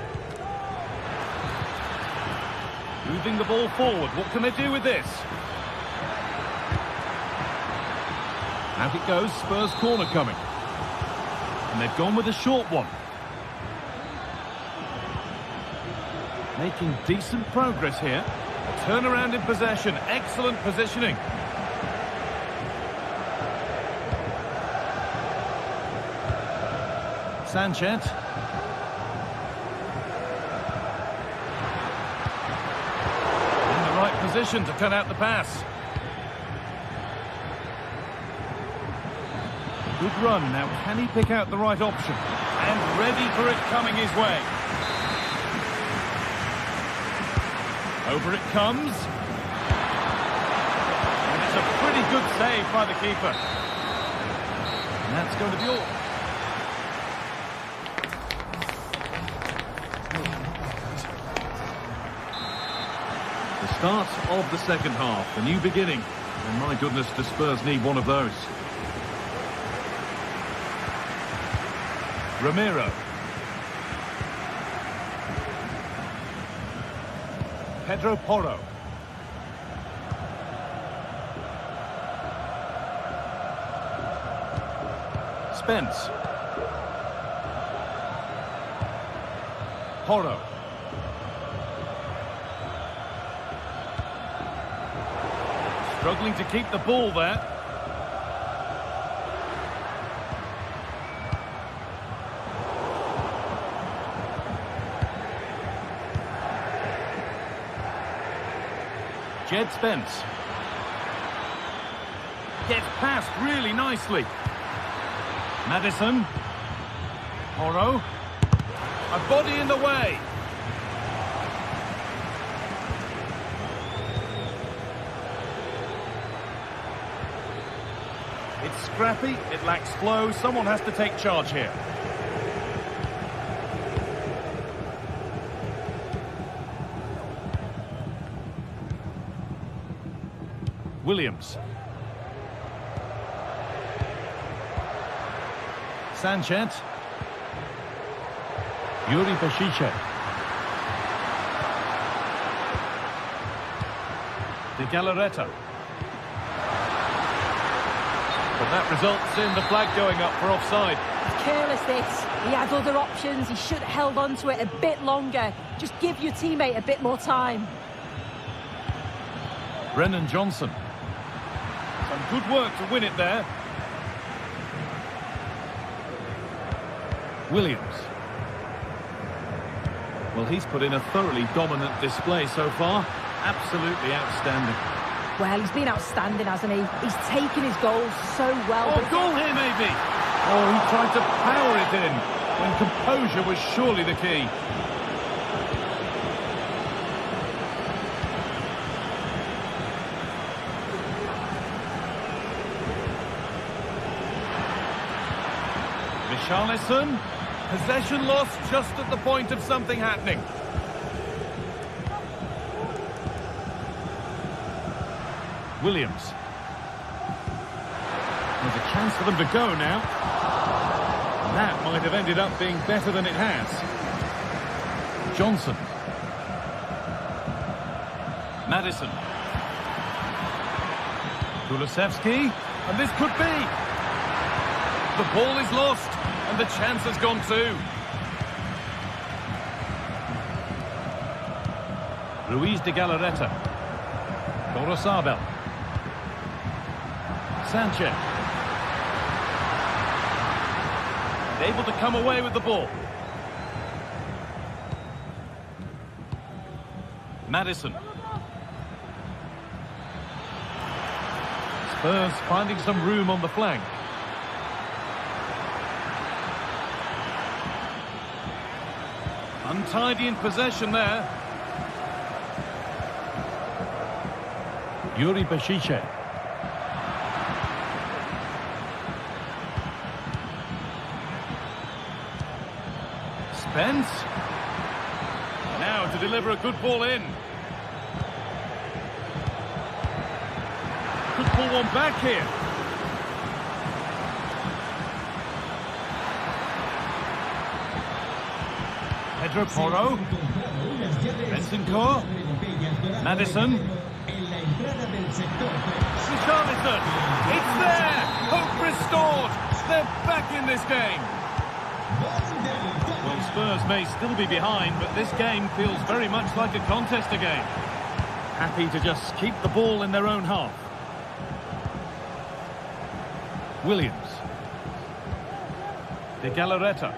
Moving the ball forward. What can they do with this? Out it goes. Spurs corner coming. And they've gone with a short one. Making decent progress here. A turnaround in possession. Excellent positioning. Sanchez. In the right position to cut out the pass. Good run. Now, can he pick out the right option? And ready for it coming his way. Over it comes. And it's a pretty good save by the keeper. And that's going to be all. The start of the second half, a new beginning. And my goodness, the Spurs need one of those. Romero. Pedro Porro. Spence. Porro. Struggling to keep the ball there. Jed Spence. Gets past really nicely. Maddison. Porro. A body in the way. It's scrappy, it lacks flow. Someone has to take charge here. Williams. Sanchez. Yuri Beshice. De Galarreta. But that results in the flag going up for offside. It's careless, this. He had other options. He should have held on to it a bit longer. Just give your teammate a bit more time. Brennan Johnson. Some good work to win it there. Williams. Well, he's put in a thoroughly dominant display so far. Absolutely outstanding. Well, he's been outstanding, hasn't he? He's taken his goals so well. Oh, goal here, maybe. Oh, he tried to power it in when composure was surely the key. Richarlison. Possession lost just at the point of something happening. Williams. There's a chance for them to go now. That might have ended up being better than it has. Johnson. Maddison. Kulusevski. And this could be. The ball is lost. And the chance has gone too. Ruiz de Galarreta. Gorosabel. Sanchez. Able to come away with the ball. Maddison. Spurs finding some room on the flank. Untidy in possession there. Yuri Beshiche. Spence. Now to deliver a good ball in. Could pull one back here. Pedro Porro. Bentancur. Madison. Richarlison. It's there. Hope restored. They're back in this game. Well, Spurs may still be behind, but this game feels very much like a contest again. Happy to just keep the ball in their own half. Williams. De Galarreta.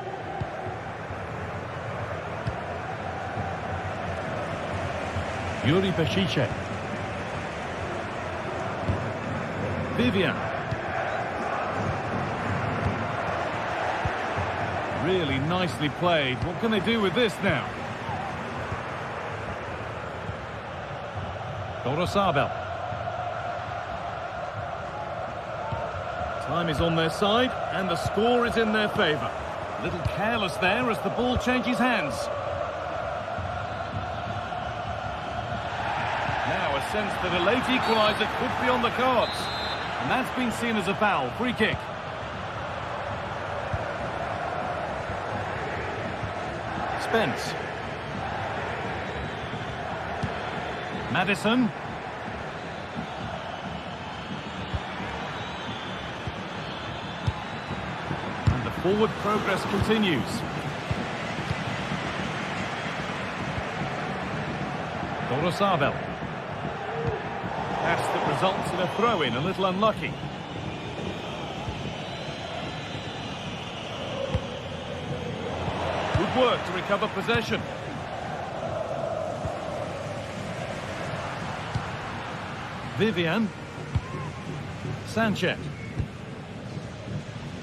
Yuri Beshiche. Vivian. Really nicely played. What can they do with this now? Gorosabel. Time is on their side, and the score is in their favour. A little careless there as the ball changes hands. Now a sense that a late equaliser could be on the cards. And that's been seen as a foul. Free kick. Spence. Madison. And the forward progress continues. Gorosabel. Pass that results in a throw-in, a little unlucky. Good work to recover possession. Vivian. Sanchez.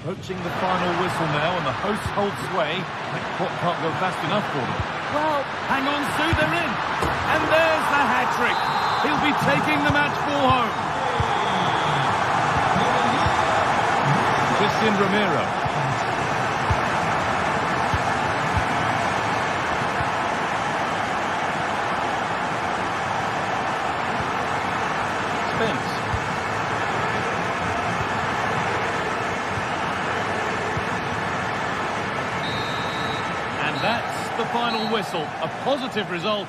Approaching the final whistle now, and the hosts hold sway. That clock can't go fast enough for them. Well, hang on, Sue, they're in. And there's the hat-trick. He'll be taking the match ball home. Christian Romero. Spence. And that's the final whistle. A positive result.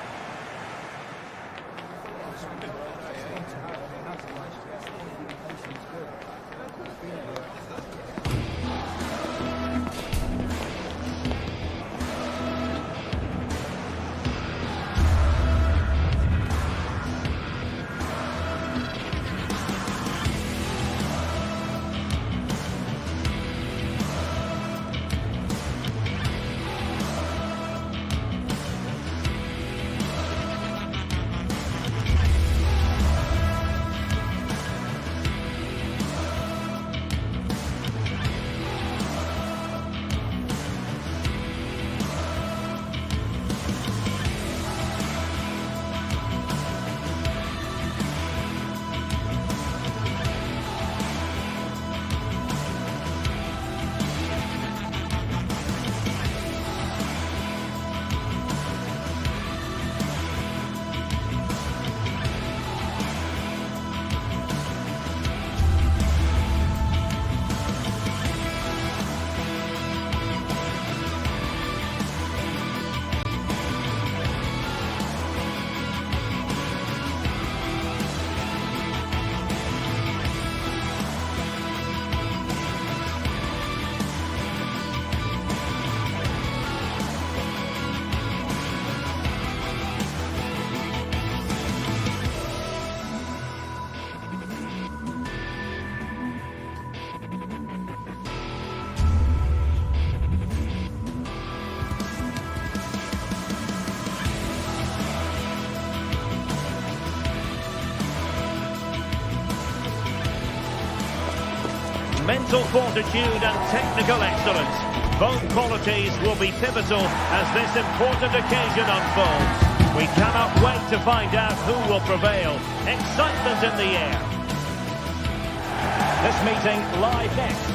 Mental fortitude and technical excellence. Both qualities will be pivotal as this important occasion unfolds. We cannot wait to find out who will prevail. Excitement in the air. This meeting live next.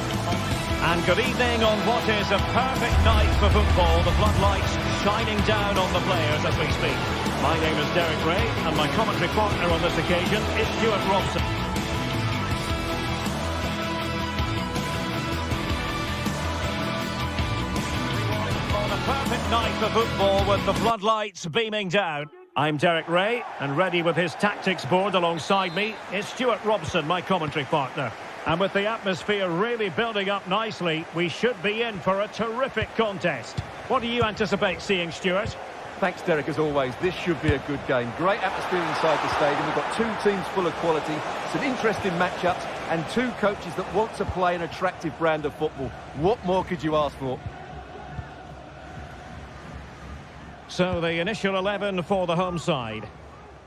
And good evening on what is a perfect night for football. The floodlights shining down on the players as we speak. My name is Derek Ray, and my commentary partner on this occasion is Stuart Robson. On a perfect night for football with the floodlights beaming down. I'm Derek Ray, and ready with his tactics board alongside me is Stuart Robson, my commentary partner. And with the atmosphere really building up nicely, we should be in for a terrific contest. What do you anticipate seeing, Stuart? Thanks, Derek, as always. This should be a good game. Great atmosphere inside the stadium. We've got two teams full of quality, some interesting matchups, and two coaches that want to play an attractive brand of football. What more could you ask for? So the initial 11 for the home side.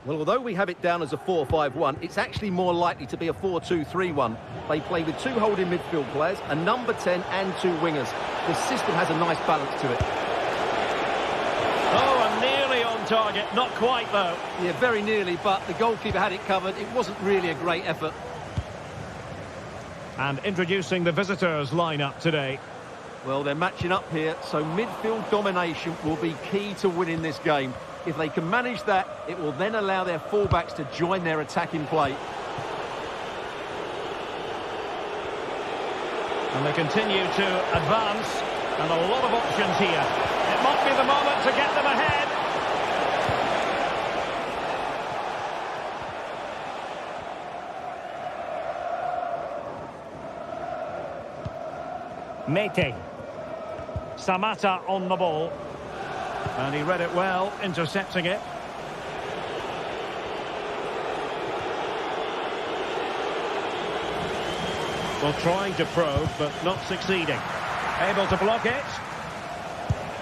Well, although we have it down as a 4-5-1, it's actually more likely to be a 4-2-3-1. They play with two holding midfield players, a number 10 and two wingers. The system has a nice balance to it. Oh, and nearly on target. Not quite, though. Yeah, very nearly, but the goalkeeper had it covered. It wasn't really a great effort. And introducing the visitors' lineup today. Well, they're matching up here, so midfield domination will be key to winning this game. If they can manage that, it will then allow their fullbacks to join their attacking play. And they continue to advance, and a lot of options here. It might be the moment to get them ahead. Mete. Samata on the ball. And he read it well, intercepting it. Well, trying to probe, but not succeeding. Able to block it.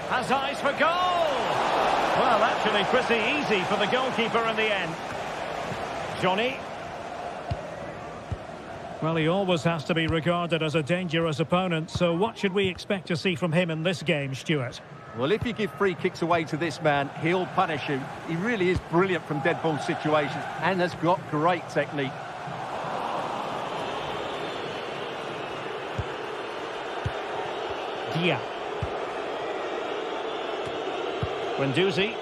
Has eyes for goal! Well, actually pretty easy for the goalkeeper in the end. Johnny. Well, he always has to be regarded as a dangerous opponent, so what should we expect to see from him in this game, Stuart? Well, if you give free kicks away to this man, he'll punish you. He really is brilliant from dead ball situations and has got great technique. Dia. Guendouzi.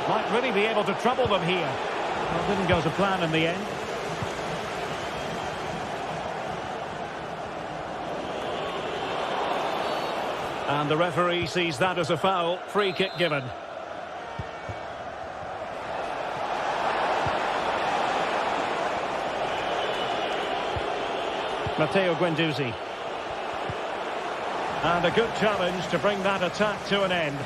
Might really be able to trouble them here. Well, didn't go to plan in the end. And the referee sees that as a foul. Free kick given. Matteo Guendouzi. And a good challenge to bring that attack to an end.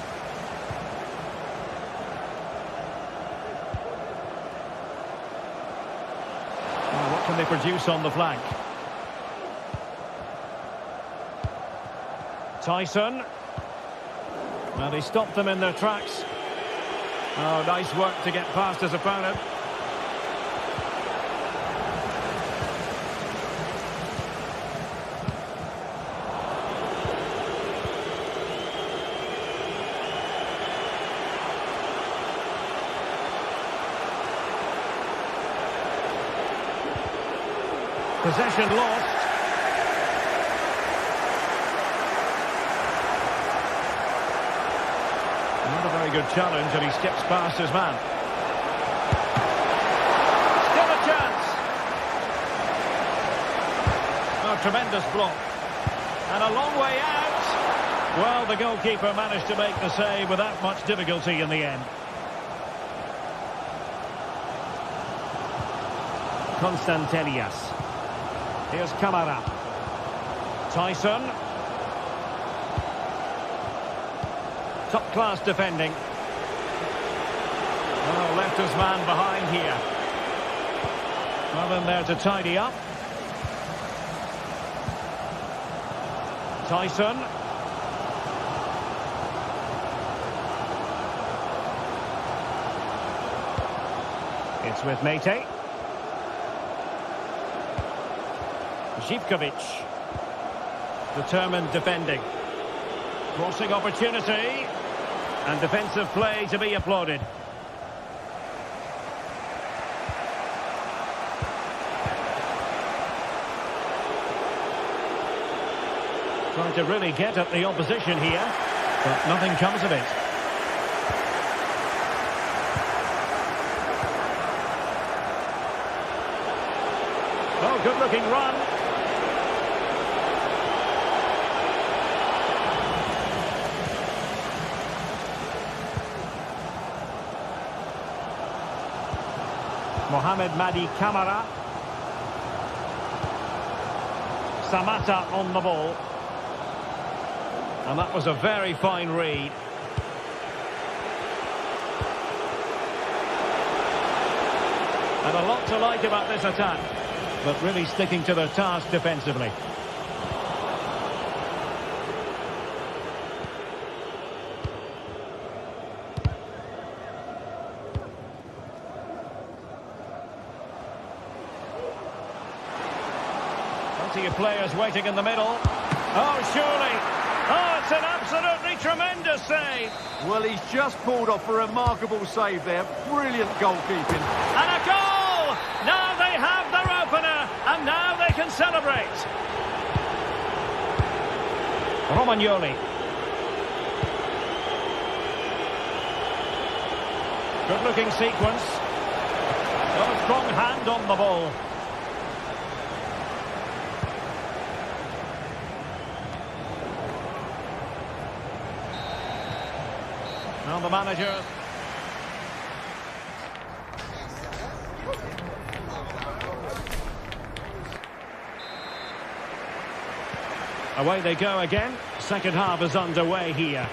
Well, what can they produce on the flank? Tyson. Well, he stopped them in their tracks. Oh, nice work to get past his opponent. Possession lost. Not a very good challenge, and he skips past his man. Still a chance. Oh, tremendous block. And a long way out. Well, the goalkeeper managed to make the save without much difficulty in the end. Constantelias. Here's Camara. Tyson. Top-class defending. Oh, left his man behind here. Well in there to tidy up. Tyson. It's with Mete. Zivkovic. Determined defending. Crossing opportunity. And defensive play to be applauded. Trying to really get at the opposition here, but nothing comes of it. Oh, good-looking run. Mohamed Madi Camara. Samata on the ball. And that was a very fine read. And a lot to like about this attack, but really sticking to their task defensively. Plenty of players waiting in the middle. Oh, surely. Oh, it's an absolutely tremendous save. Well, he's just pulled off a remarkable save there. Brilliant goalkeeping. And a goal! Now they have their opener, and now they can celebrate. Romagnoli. Good-looking sequence. Got a strong hand on the ball. Now the manager. Away they go again. Second half is underway here.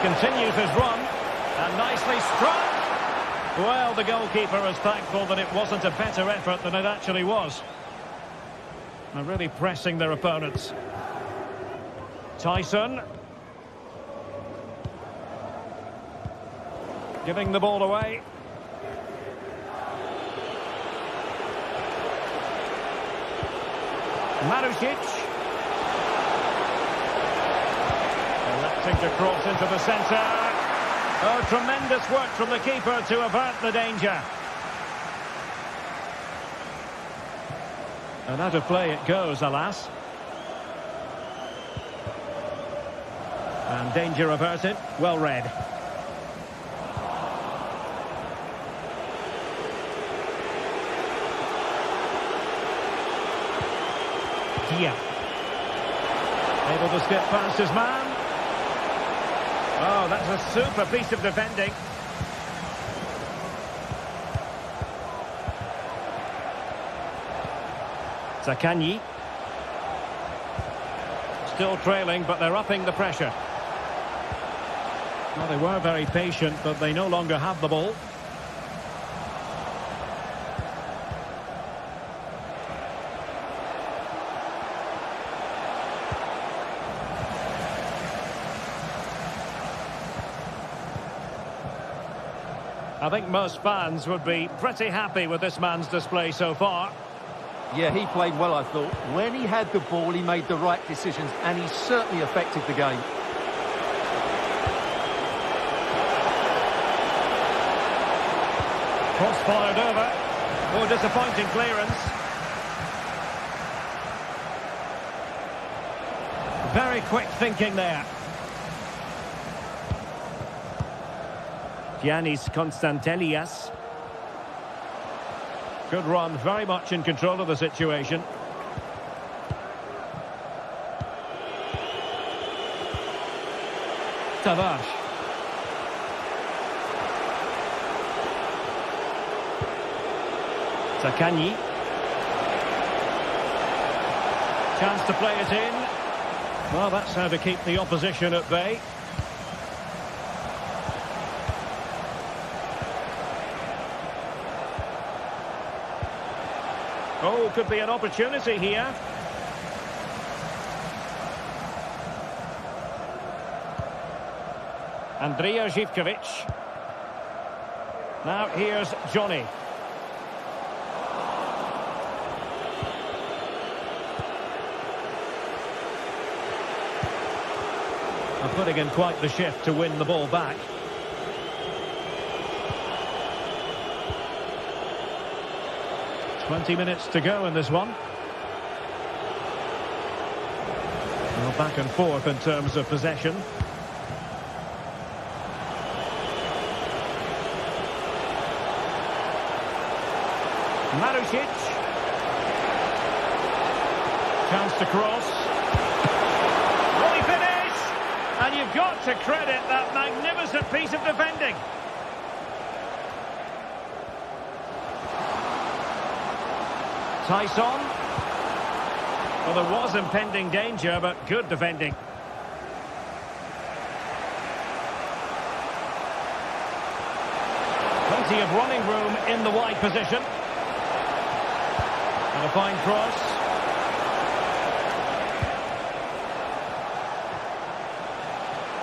Continues his run, and nicely struck. Well, the goalkeeper is thankful that it wasn't a better effort than it actually was. They're really pressing their opponents. Tyson. Giving the ball away. Marusic. To cross into the centre. Oh, tremendous work from the keeper to avert the danger. And out of play it goes, alas. And danger averted. Well read. Dia. Able to skip past his man. Oh, that's a super piece of defending. Zaccagni. Still trailing, but they're upping the pressure. Well, they were very patient, but they no longer have the ball. I think most fans would be pretty happy with this man's display so far. Yeah, he played well, I thought. When he had the ball, he made the right decisions, and he certainly affected the game. Cross fired over. Oh, disappointing clearance. Very quick thinking there. Giannis Konstantelias. Good run, very much in control of the situation. Tavares. Zaccagni. Chance to play it in. Well, that's how to keep the opposition at bay. Oh, could be an opportunity here. Andrija Živkovic. Now here's Johnny. And putting in quite the shift to win the ball back. "20 minutes to go in this one. Well, back and forth in terms of possession. Marusic. Chance to cross. Will he finish? And you've got to credit that magnificent piece of defending. Tyson. Well, there was impending danger, but good defending. Plenty of running room in the wide position. And a fine cross.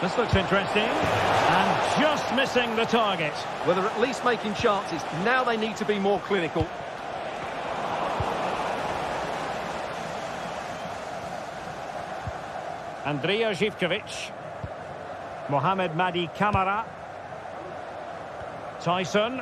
This looks interesting. And just missing the target. Well, they're at least making chances. Now they need to be more clinical. Andrija Živkovic. Mohamed Madi Kamara. Tyson.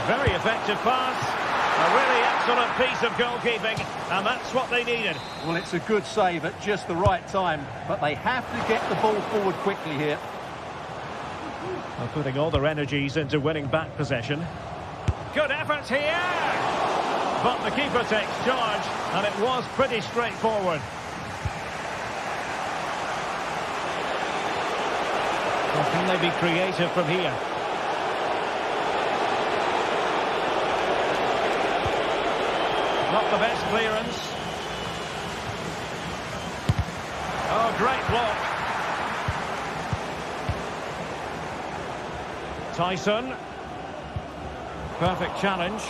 Very effective pass. A really excellent piece of goalkeeping, and that's what they needed. Well, it's a good save at just the right time, but they have to get the ball forward quickly here. They're putting all their energies into winning back possession. Good effort here! But the keeper takes charge, and it was pretty straightforward. Well, can they be creative from here? Not the best clearance. Oh, great block. Tyson. Perfect challenge.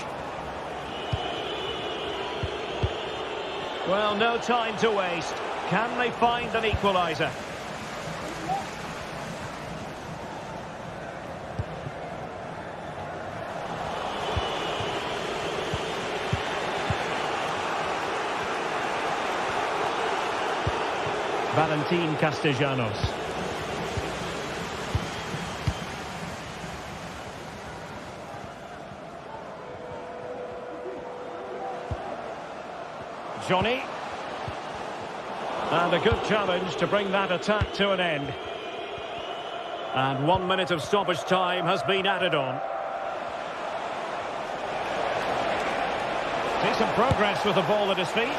Well, no time to waste. Can they find an equaliser? Valentin Castellanos. Johnny. And a good challenge to bring that attack to an end. And 1 minute of stoppage time has been added on. See some progress with the ball at his feet.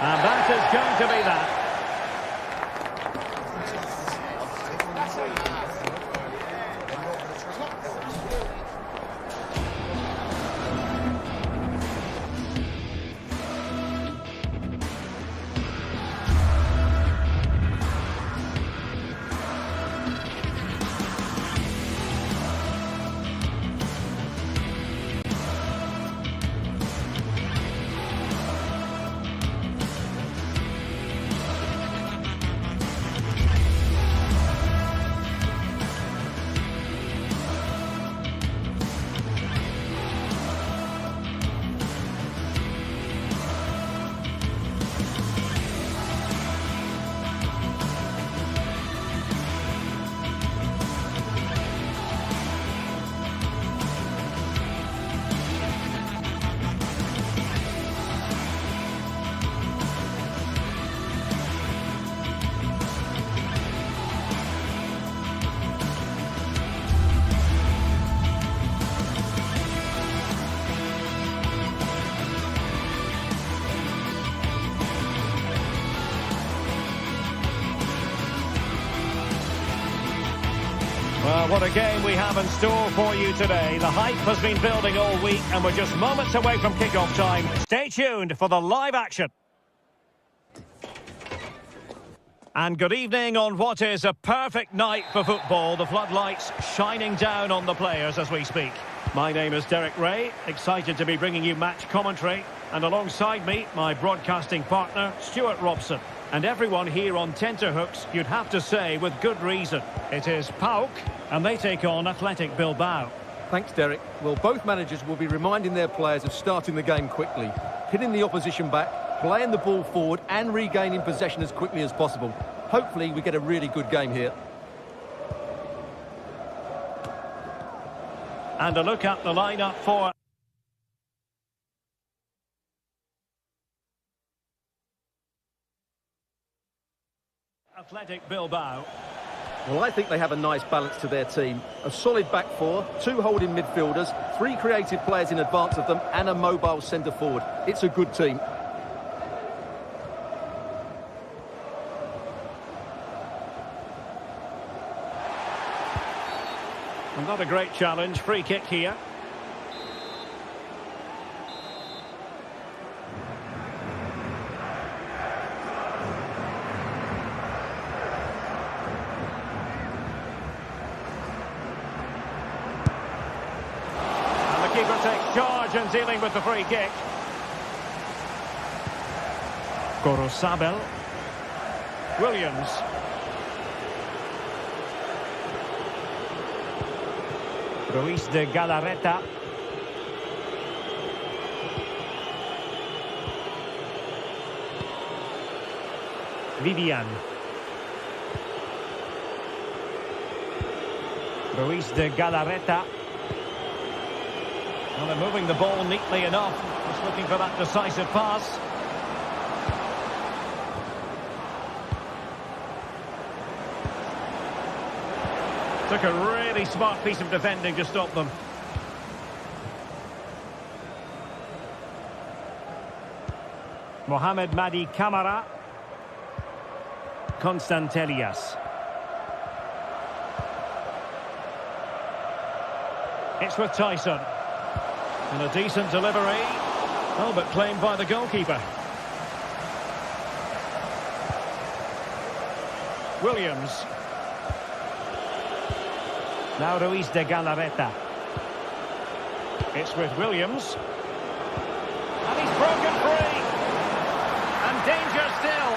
And that is going to be that. Well, what a game we have in store for you today. The hype has been building all week and we're just moments away from kickoff time. Stay tuned for the live action. And good evening on what is a perfect night for football. The floodlights shining down on the players as we speak. My name is Derek Ray, excited to be bringing you match commentary. And alongside me, my broadcasting partner, Stuart Robson. And everyone here on tenterhooks, you'd have to say with good reason. It is PAOK, and they take on Athletic Bilbao. Thanks, Derek. Well, both managers will be reminding their players of starting the game quickly, pinning the opposition back, playing the ball forward and regaining possession as quickly as possible. Hopefully we get a really good game here. And a look at the lineup for Athletic Bilbao. Well, I think they have a nice balance to their team. A solid back four, 2 holding midfielders, 3 creative players in advance of them and a mobile centre forward. It's a good team. And not a great challenge. Free kick here. And the keeper takes charge and dealing with the free kick. Gorosabel. Williams. Ruiz de Galarreta. Vivian. Ruiz de Galarreta. Well, they're moving the ball neatly enough. Just looking for that decisive pass. Took a really smart piece of defending to stop them. Mohamed Madi Camara. Constantelias. It's with Tyson. And a decent delivery. Oh, but claimed by the goalkeeper. Williams. Now Ruiz de Galarreta. It's with Williams. And he's broken free. And danger still.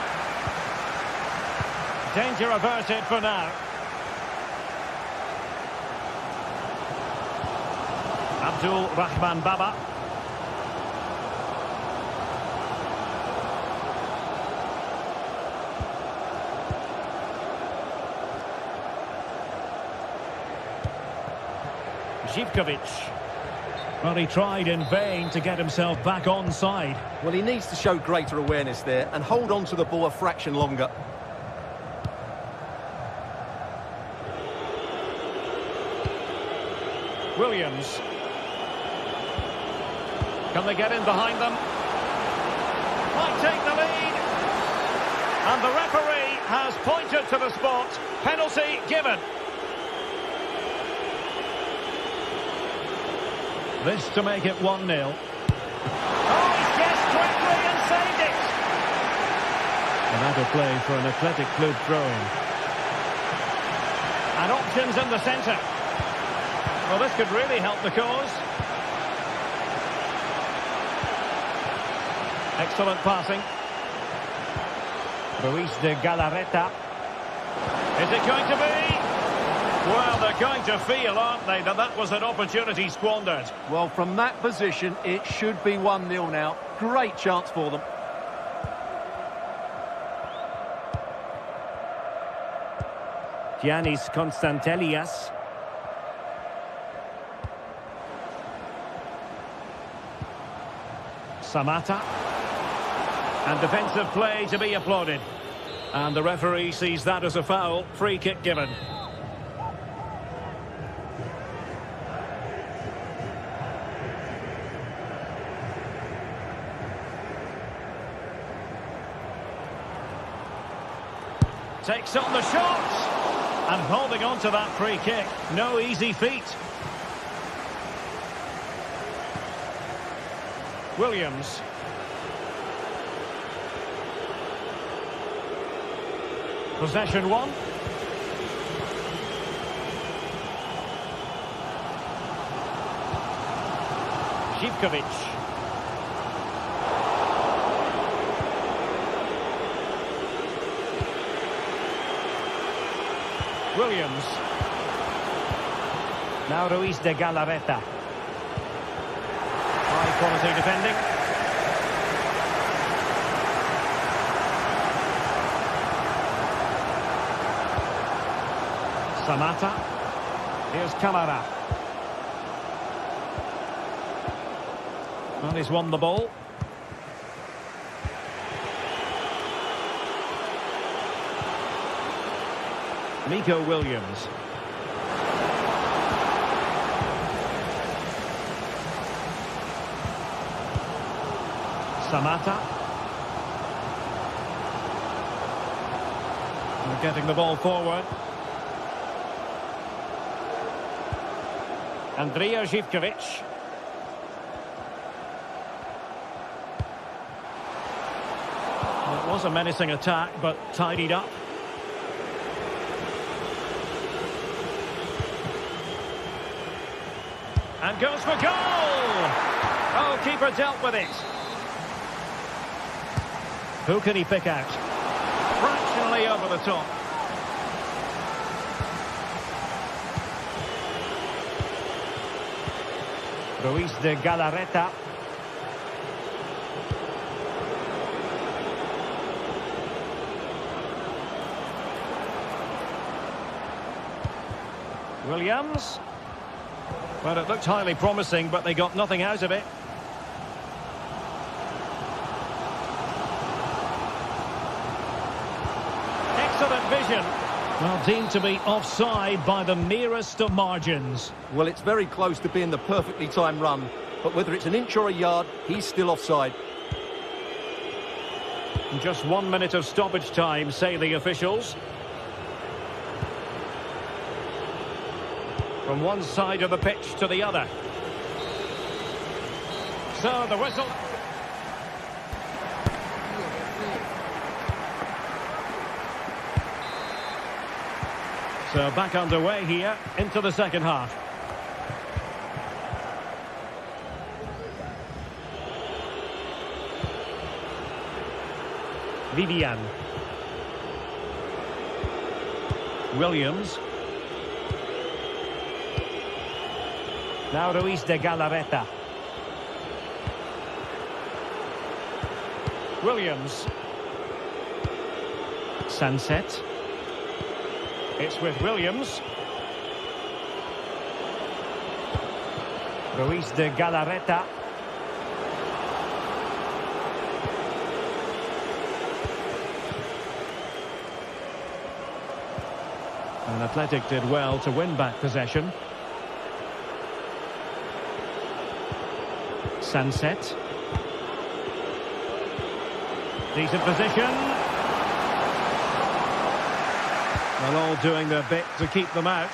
Danger averted for now. Abdul Rahman Baba. Zivkovic. Well, he tried in vain to get himself back onside. Well, he needs to show greater awareness there and hold on to the ball a fraction longer. Williams. Can they get in behind them? Might take the lead. And the referee has pointed to the spot. Penalty given. This to make it 1-0. Oh, he's guessed quickly and saved it. And that'll play for an Athletic Club throw-in. And options in the centre. Well, this could really help the cause. Excellent passing. Ruiz de Galarreta. Is it going to be? Well, they're going to feel, aren't they, that that was an opportunity squandered. Well, from that position, it should be 1-0 now. Great chance for them. Giannis Constantelias. Samata. And defensive play to be applauded. And the referee sees that as a foul. Free kick given. Takes on the shot. And holding on to that free kick. No easy feat. Williams. Possession one. Živkovic. Williams. Now Ruiz de Galarreta. High quality defending. Samata. Here's Camara. And he's won the ball. Nico Williams. Samata. They're getting the ball forward. Andrija Živkovic. Well, it was a menacing attack, but tidied up. And goes for goal! Oh, keeper dealt with it. Who can he pick out? Fractionally over the top. Ruiz de Galarreta. Williams. Well, it looked highly promising, but they got nothing out of it. Excellent vision. Well, deemed to be offside by the merest of margins. Well, it's very close to being the perfectly timed run, but whether it's an inch or a yard, he's still offside. Just 1 minute of stoppage time, say the officials. From one side of the pitch to the other. So the whistle. So back underway here into the second half. Vivian. Williams. Now Ruiz de Galarreta. Williams. Sunset. It's with Williams. Ruiz de Galarreta. And Athletic did well to win back possession. Sunset. Decent position. Well, all doing their bit to keep them out.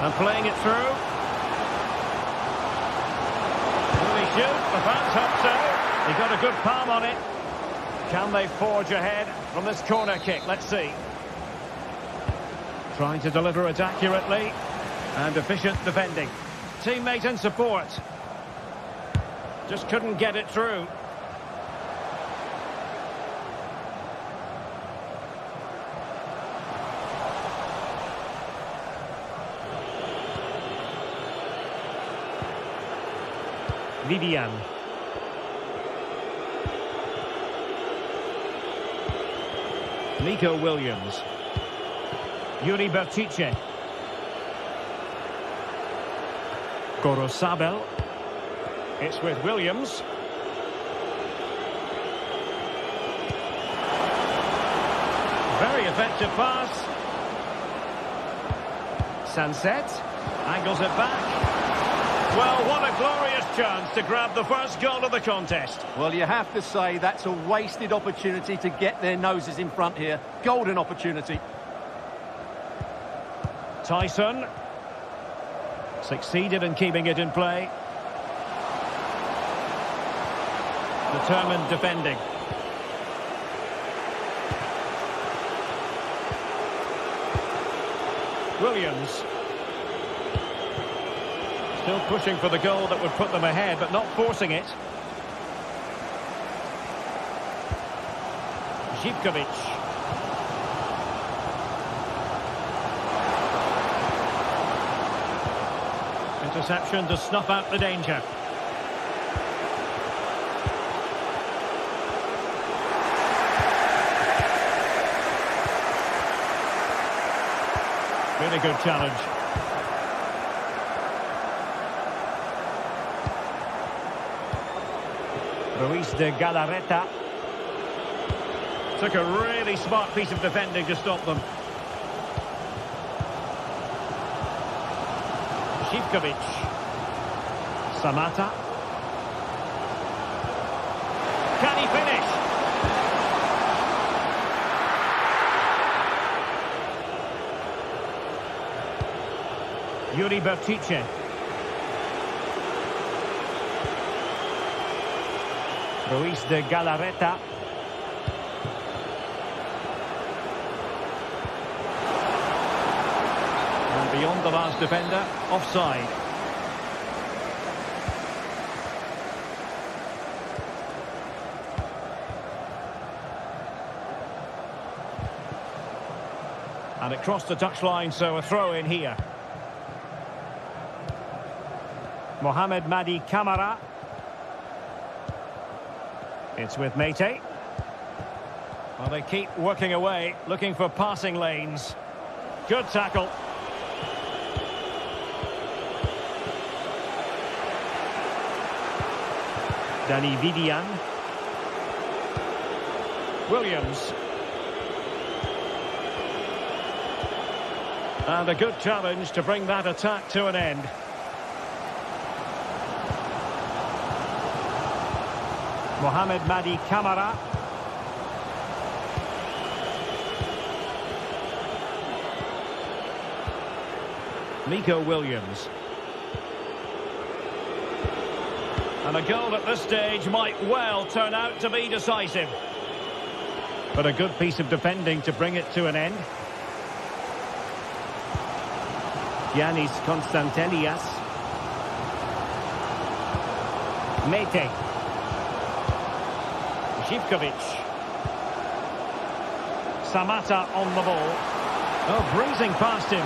And playing it through. Will he shoot? The fans hope so. He got a good palm on it. Can they forge ahead from this corner kick? Let's see. Trying to deliver it accurately. And efficient defending. Teammate and support. Just couldn't get it through. Vivian. Nico Williams. Yuri Bertice. Gorosabel. It's with Williams. Very effective pass. Sunset. Angles it back. Well, what a glorious chance to grab the first goal of the contest. Well, you have to say that's a wasted opportunity to get their noses in front here. Golden opportunity. Tyson. Succeeded in keeping it in play. Determined defending. Williams. Still pushing for the goal that would put them ahead, but not forcing it. Zivkovic. Interception to snuff out the danger. Really good challenge. Ruiz de Galarreta. Took a really smart piece of defending to stop them. Zivkovic. Samata. Can he finish? Yuri Bertice. Ruiz de Galarreta. And beyond the last defender, offside. And it crossed the touchline, so a throw in here. Mohamed Madi Camara. It's with Mate. Well, they keep working away, looking for passing lanes. Good tackle. Dani Vidian. Williams. And a good challenge to bring that attack to an end. Mohamed Madi Camara. Nico Williams. And a goal at this stage might well turn out to be decisive. But a good piece of defending to bring it to an end. Giannis Konstantelias. Mate. Zivkovic. Samata on the ball. Oh, breezing past him.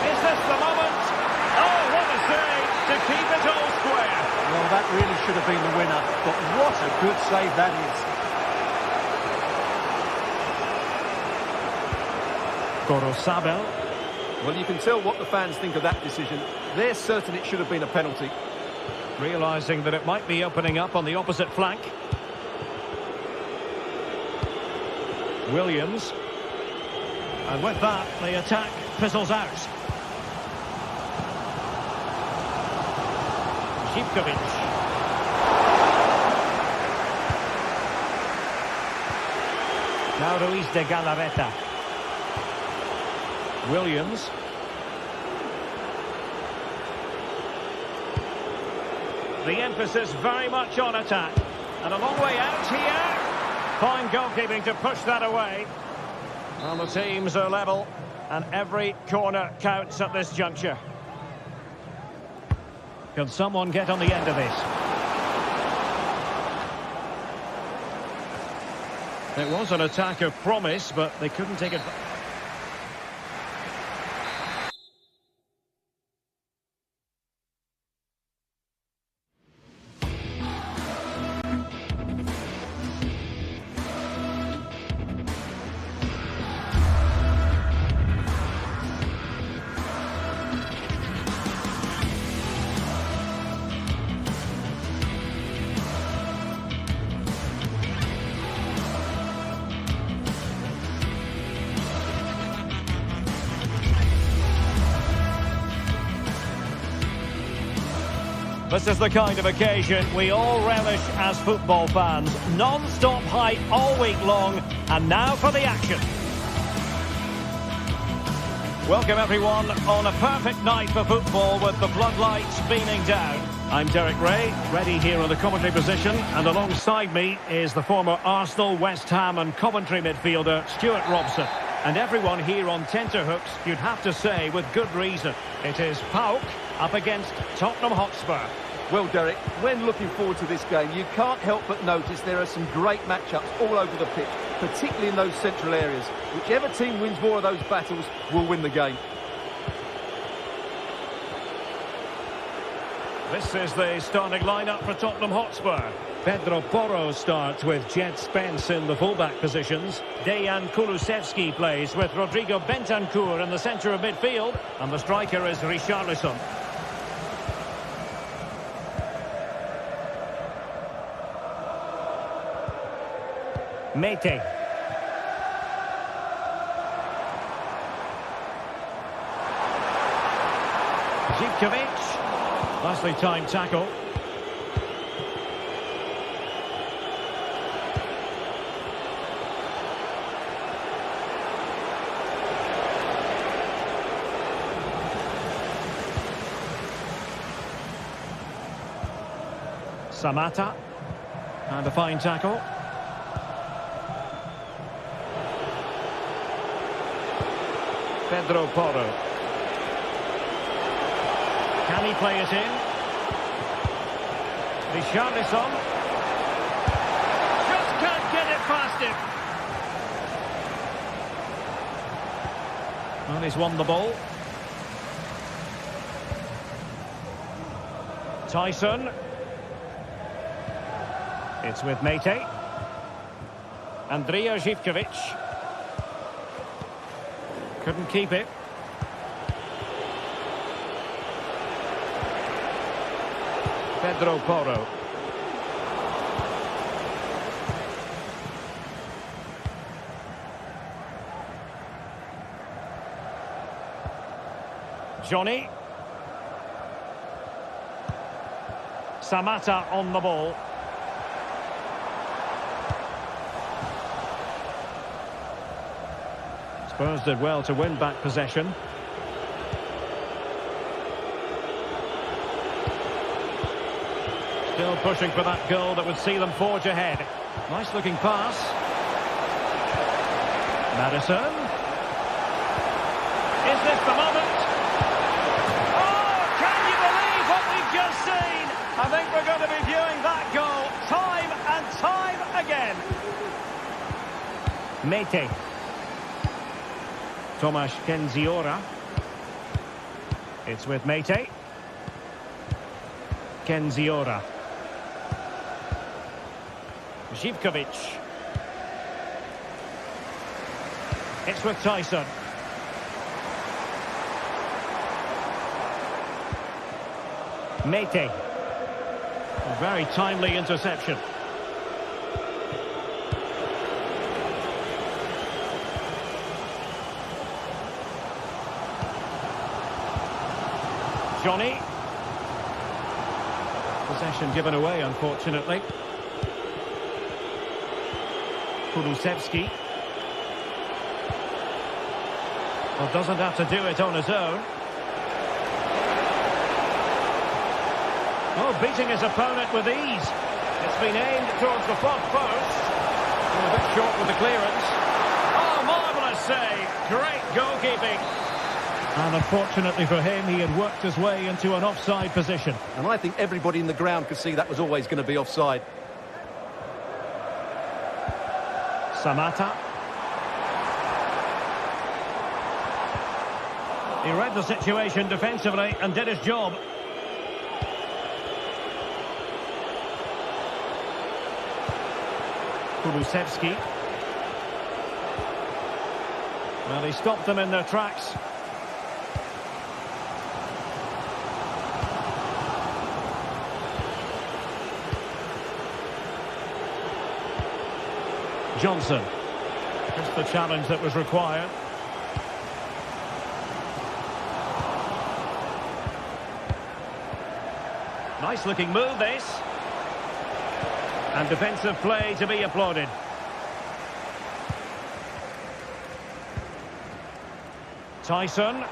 Is this the moment? Oh, what a save to keep it all square. Well, that really should have been the winner, but what a good save that is. Gorosabel. Well, you can tell what the fans think of that decision. They're certain it should have been a penalty. Realising that it might be opening up on the opposite flank. Williams. And with that, the attack fizzles out. Zivkovic. Now Ruiz de Galarreta. Williams. The emphasis very much on attack. And a long way out here. Fine goalkeeping to push that away. Well, the teams are level, and every corner counts at this juncture. Can someone get on the end of this? It was an attack of promise, but they couldn't take it. This is the kind of occasion we all relish as football fans. Non-stop hype all week long, and now for the action. Welcome everyone on a perfect night for football with the floodlights beaming down. I'm Derek Ray, ready here in the commentary position, and alongside me is the former Arsenal, West Ham and Coventry midfielder Stuart Robson. And everyone here on tenterhooks, you'd have to say with good reason. It is PAOK up against Tottenham Hotspur. Well, Derek, when looking forward to this game, you can't help but notice there are some great matchups all over the pitch, particularly in those central areas. Whichever team wins more of those battles will win the game. This is the starting lineup for Tottenham Hotspur. Pedro Porro starts with Jet Spence in the fullback positions. Dejan Kulusevski plays with Rodrigo Bentancur in the centre of midfield. And the striker is Richarlison. Mete. Zivkovic. Nicely timed tackle. Samata. And a fine tackle. Pedro Porro. Can he play it in? Richarlison. Just can't get it past him. Well, he's won the ball. Tyson. It's with Mete. Andrija Zivkovic. Couldn't keep it. Pedro Porro. Johnny. Samata on the ball. Spurs did well to win back possession. Still pushing for that goal that would see them forge ahead. Nice looking pass. Maddison. Is this the moment? Oh, can you believe what we've just seen? I think we're going to be viewing that goal time and time again. Mete. Tomasz Kenziora. It's with Mete. Kenziora. Zivkovic. It's with Tyson. Mete. A very timely interception. Johnny. Possession given away, unfortunately. Kulusevski. Well, doesn't have to do it on his own. Oh, beating his opponent with ease. It's been aimed towards the front post. A bit short with the clearance. Oh, marvellous save. Great goalkeeping. And unfortunately for him, he had worked his way into an offside position. And I think everybody in the ground could see that was always going to be offside. Samata. He read the situation defensively and did his job. Kulusevski. Well, he stopped them in their tracks. Johnson. Just the challenge that was required. Nice looking move, this. And defensive play to be applauded. Tyson.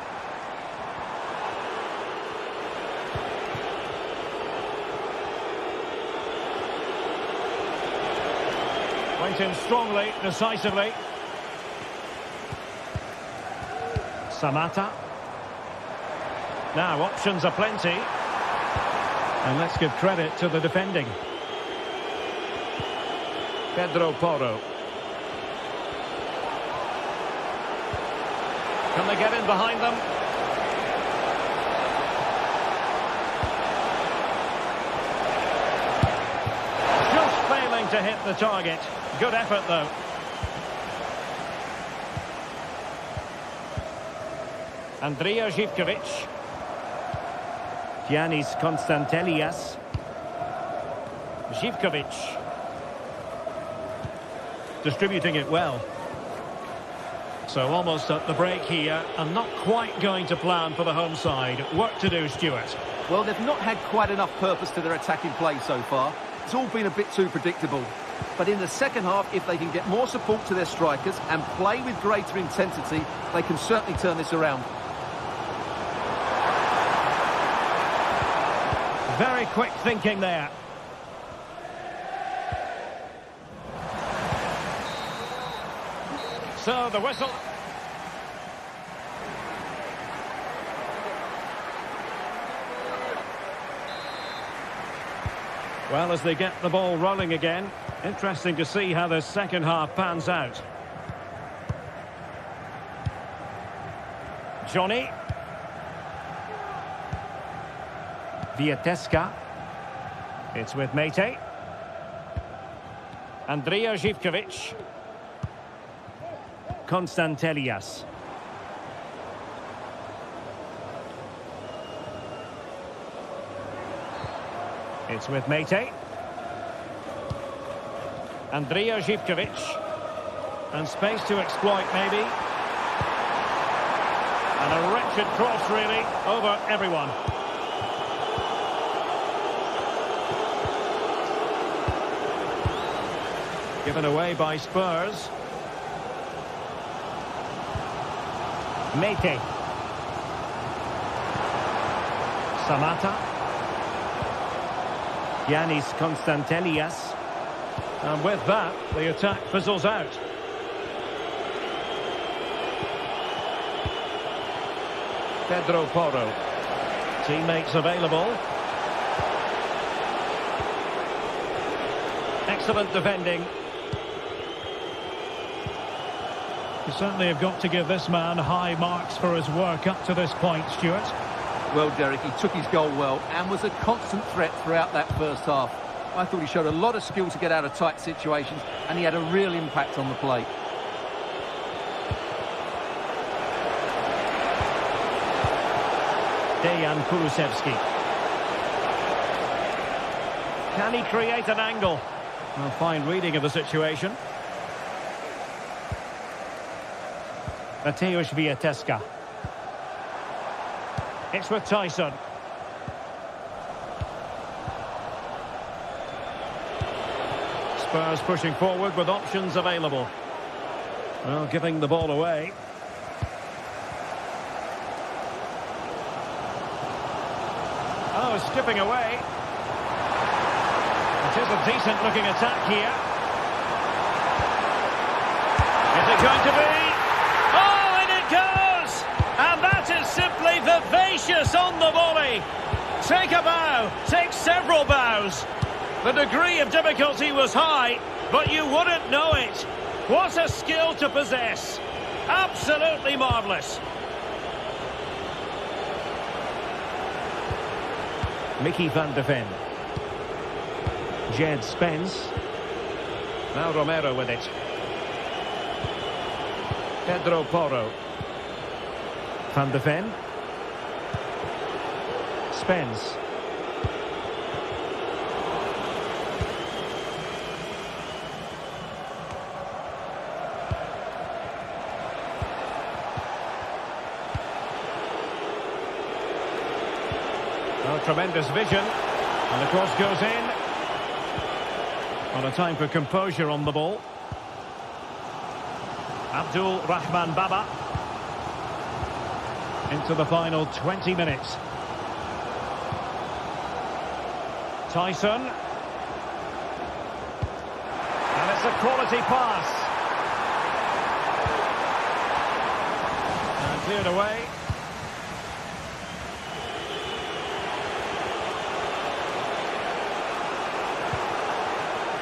Went in strongly, decisively. Samata. Now, options are plenty. And let's give credit to the defending. Pedro Porro. Can they get in behind them? Just failing to hit the target. Good effort, though. Andrija Živković. Giannis Konstantelias. Živković. Distributing it well. So almost at the break here, and not quite going to plan for the home side. Work to do, Stuart. Well, they've not had quite enough purpose to their attacking play so far. It's all been a bit too predictable. But in the second half, if they can get more support to their strikers and play with greater intensity, they can certainly turn this around. Very quick thinking there. So the whistle. Well, as they get the ball rolling again, interesting to see how the second half pans out. Johnny. Vieteska. It's with Mete. Andrija Živković. Konstantelias. It's with Mete. Andrija Živković. And space to exploit, maybe. And a wretched cross, really, over everyone. Given away by Spurs. Mete. Samata. Giannis Konstantelias. And with that, the attack fizzles out. Pedro Porro. Teammates available. Excellent defending. You certainly have got to give this man high marks for his work up to this point, Stuart. Well, Derek, he took his goal well and was a constant threat throughout that first half. I thought he showed a lot of skill to get out of tight situations, and he had a real impact on the plate. Dejan Kulusevski. Can he create an angle? A fine reading of the situation. Mateusz Vieteska. It's with Tyson. Spurs pushing forward with options available. Well, giving the ball away. Oh, skipping away. It is a decent looking attack here. Is it going to be? Oh, and it goes! And that is simply vivacious on the volley. Take a bow, take several bows. The degree of difficulty was high, but you wouldn't know it. What a skill to possess. Absolutely marvellous. Mickey van de Ven. Jed Spence. Now Romero with it. Pedro Porro. Van de Ven. Spence. Oh, tremendous vision. And the cross goes in. On a time for composure on the ball. Abdul Rahman Baba. Into the final 20 minutes. Tyson. And it's a quality pass. And cleared away.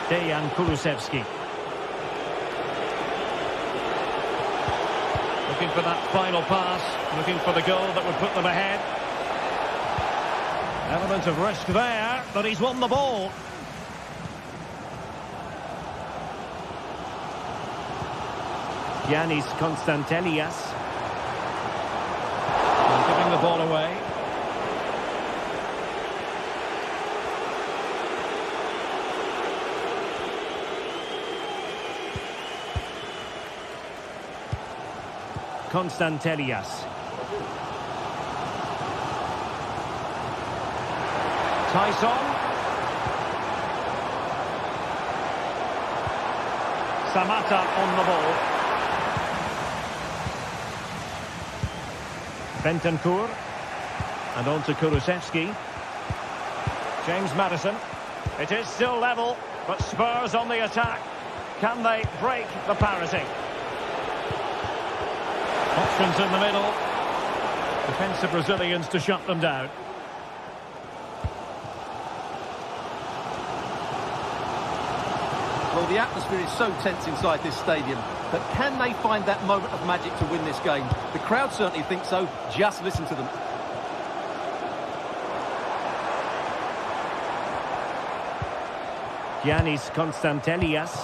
Dejan Kulusevski. Looking for that final pass, looking for the goal that would put them ahead. Element of risk there, but he's won the ball. Giannis Konstantelias. Giving the ball away. Konstantelias. Tyson. Samata on the ball. Bentancur. And on to Kulusevski. James Maddison. It is still level, but Spurs on the attack. Can they break the parity? Options in the middle. Defensive Brazilians to shut them down. Well, the atmosphere is so tense inside this stadium, but can they find that moment of magic to win this game? The crowd certainly think so. Just listen to them. Giannis Konstantelias.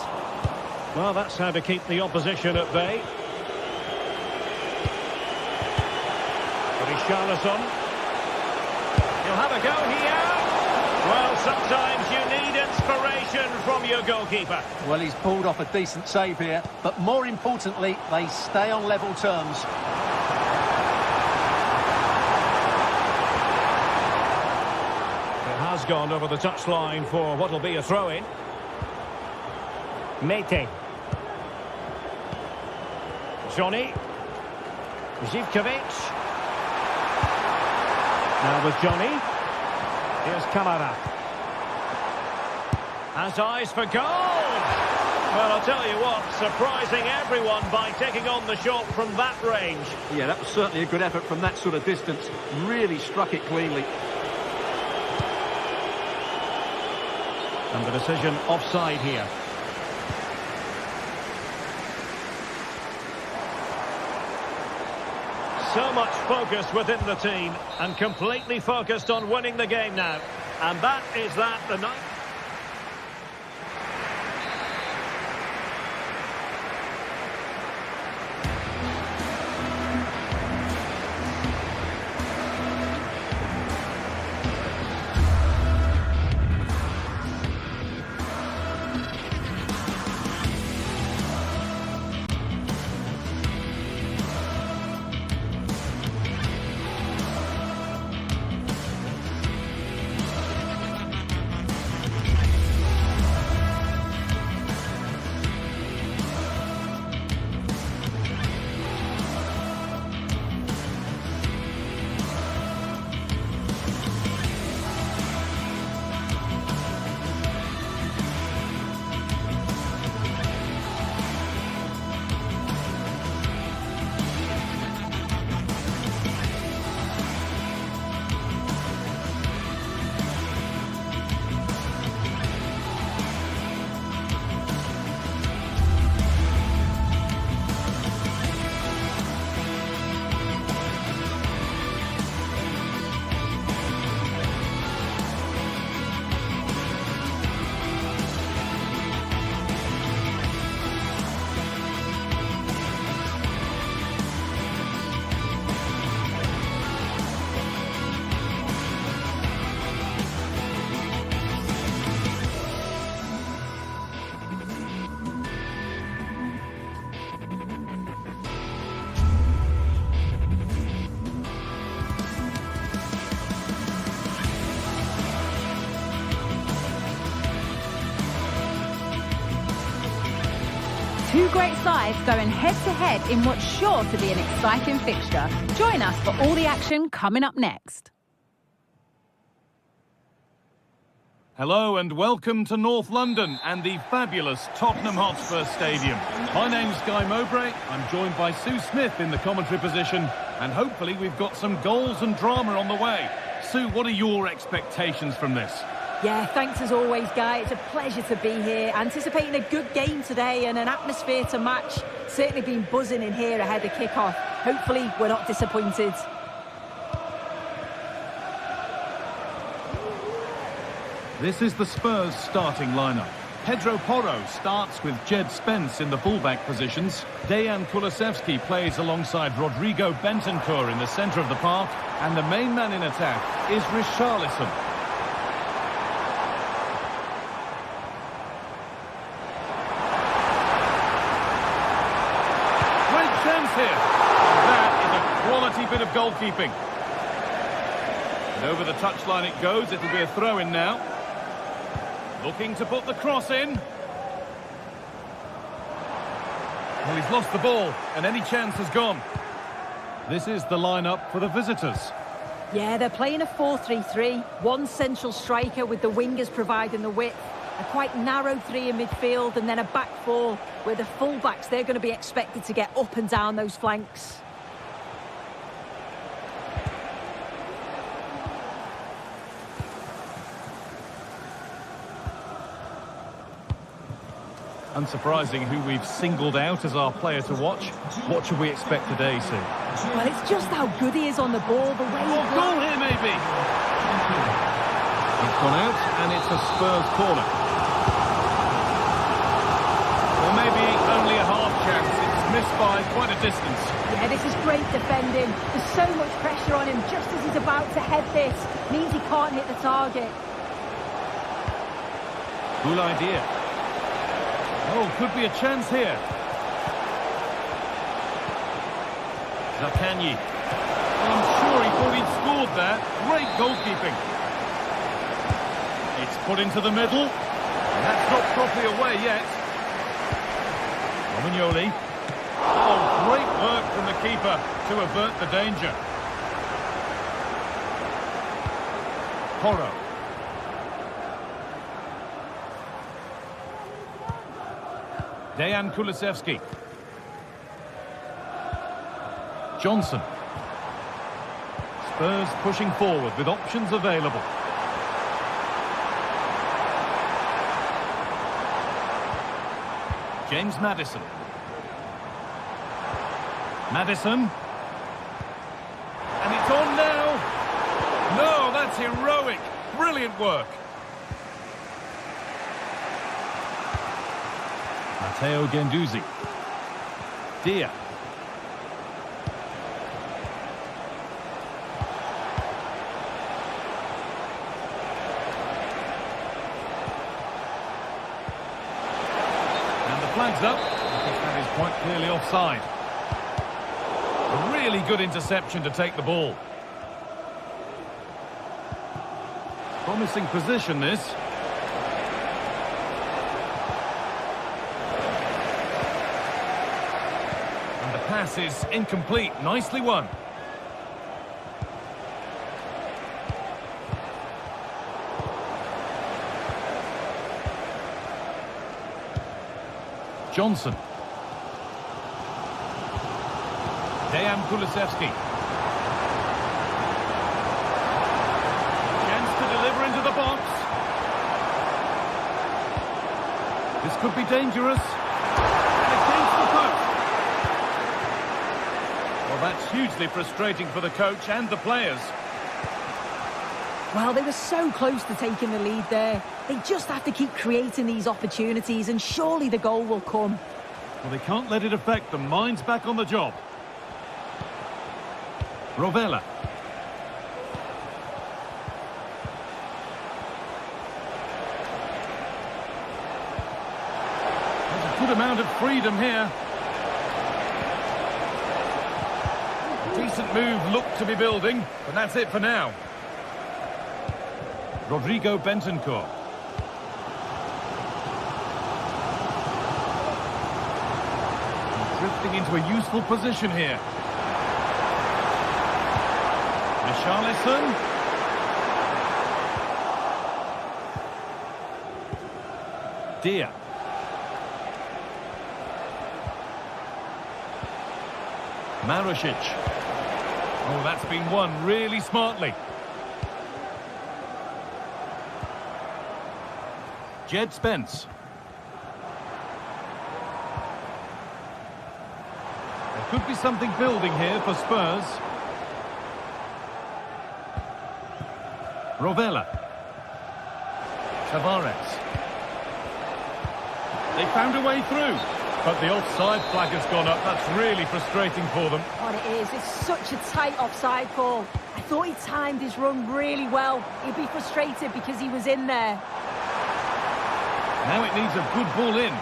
Well, that's how to keep the opposition at bay. Richarlison. He'll have a go here. Well, sometimes you need inspiration from your goalkeeper. Well, he's pulled off a decent save here, but more importantly, they stay on level terms. It has gone over the touchline for what will be a throw-in. Mete. Johnny. Zivkovic. Now with Johnny. Here's Kamara. Has eyes for goal. Well, I'll tell you what, surprising everyone by taking on the shot from that range. Yeah, that was certainly a good effort from that sort of distance. Really struck it cleanly. And the decision offside here. So much focus within the team and completely focused on winning the game now. And that is that the night. Two great sides going head-to-head in what's sure to be an exciting fixture. Join us for all the action coming up next. Hello and welcome to North London and the fabulous Tottenham Hotspur Stadium. My name's Guy Mowbray. I'm joined by Sue Smith in the commentary position, and hopefully we've got some goals and drama on the way. Sue, what are your expectations from this? Yeah, thanks as always, Guy. It's a pleasure to be here. Anticipating a good game today and an atmosphere to match. Certainly been buzzing in here ahead of kick-off. Hopefully we're not disappointed. This is the Spurs starting lineup. Pedro Porro starts with Jed Spence in the fullback positions. Dejan Kulusevski plays alongside Rodrigo Bentancur in the centre of the park. And the main man in attack is Richarlison. Great chance here. And that is a quality bit of goalkeeping. And over the touchline it goes. It'll be a throw-in now. Looking to put the cross in. Well, he's lost the ball, and any chance has gone. This is the lineup for the visitors. Yeah, they're playing a 4-3-3. One central striker with the wingers providing the width. A quite narrow three in midfield, and then a back four where the full-backs, they're going to be expected to get up and down those flanks. Unsurprising who we've singled out as our player to watch. What should we expect today, Sue? Well, it's just how good he is on the ball, the way he... Oh, goal here, maybe! It's gone out, and it's a Spurs corner. Or maybe only a half chance. It's missed by quite a distance. Yeah, this is great defending. There's so much pressure on him just as he's about to head this. Means he can't hit the target. Good idea. Oh, could be a chance here. Zakanyi. I'm sure he thought he'd scored there. Great goalkeeping. It's put into the middle. And that's not properly away yet. Romagnoli. Oh, great work from the keeper to avert the danger. Porro. Dejan Kulusevski. Johnson. Spurs pushing forward with options available. James Maddison. Maddison. And it's on now. No, that's heroic. Brilliant work. Matteo Guendouzi. Dia. And the flag's up. I think that is quite clearly offside. A really good interception to take the ball. Promising position, this. Pass is incomplete. Nicely won. Johnson. Dejan Kulusevski. Chance to deliver into the box. This could be dangerous. That's hugely frustrating for the coach and the players. Well, they were so close to taking the lead there. They just have to keep creating these opportunities, and surely the goal will come. Well, they can't let it affect them. Mind's back on the job. Rovella. There's a good amount of freedom here. Decent move looked to be building, but that's it for now. Rodrigo Bentancur. Drifting into a useful position here. Richarlison. Dia. Marusic. Oh, that's been won really smartly. Jed Spence. There could be something building here for Spurs. Rovella. Tavares. They found a way through. But the offside flag has gone up. That's really frustrating for them. What it is, it's such a tight offside call. I thought he timed his run really well. He'd be frustrated because he was in there. Now it needs a good ball in.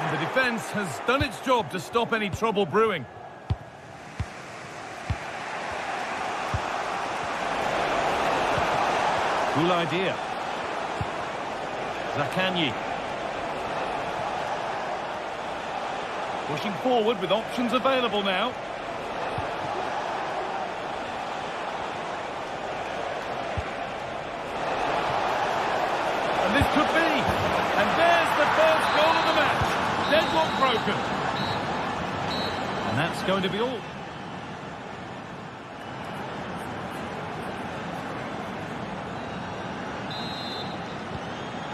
And the defence has done its job to stop any trouble brewing. Cool idea. Zaccagni. Pushing forward with options available now. And this could be. And there's the first goal of the match. Deadlock broken. And that's going to be all.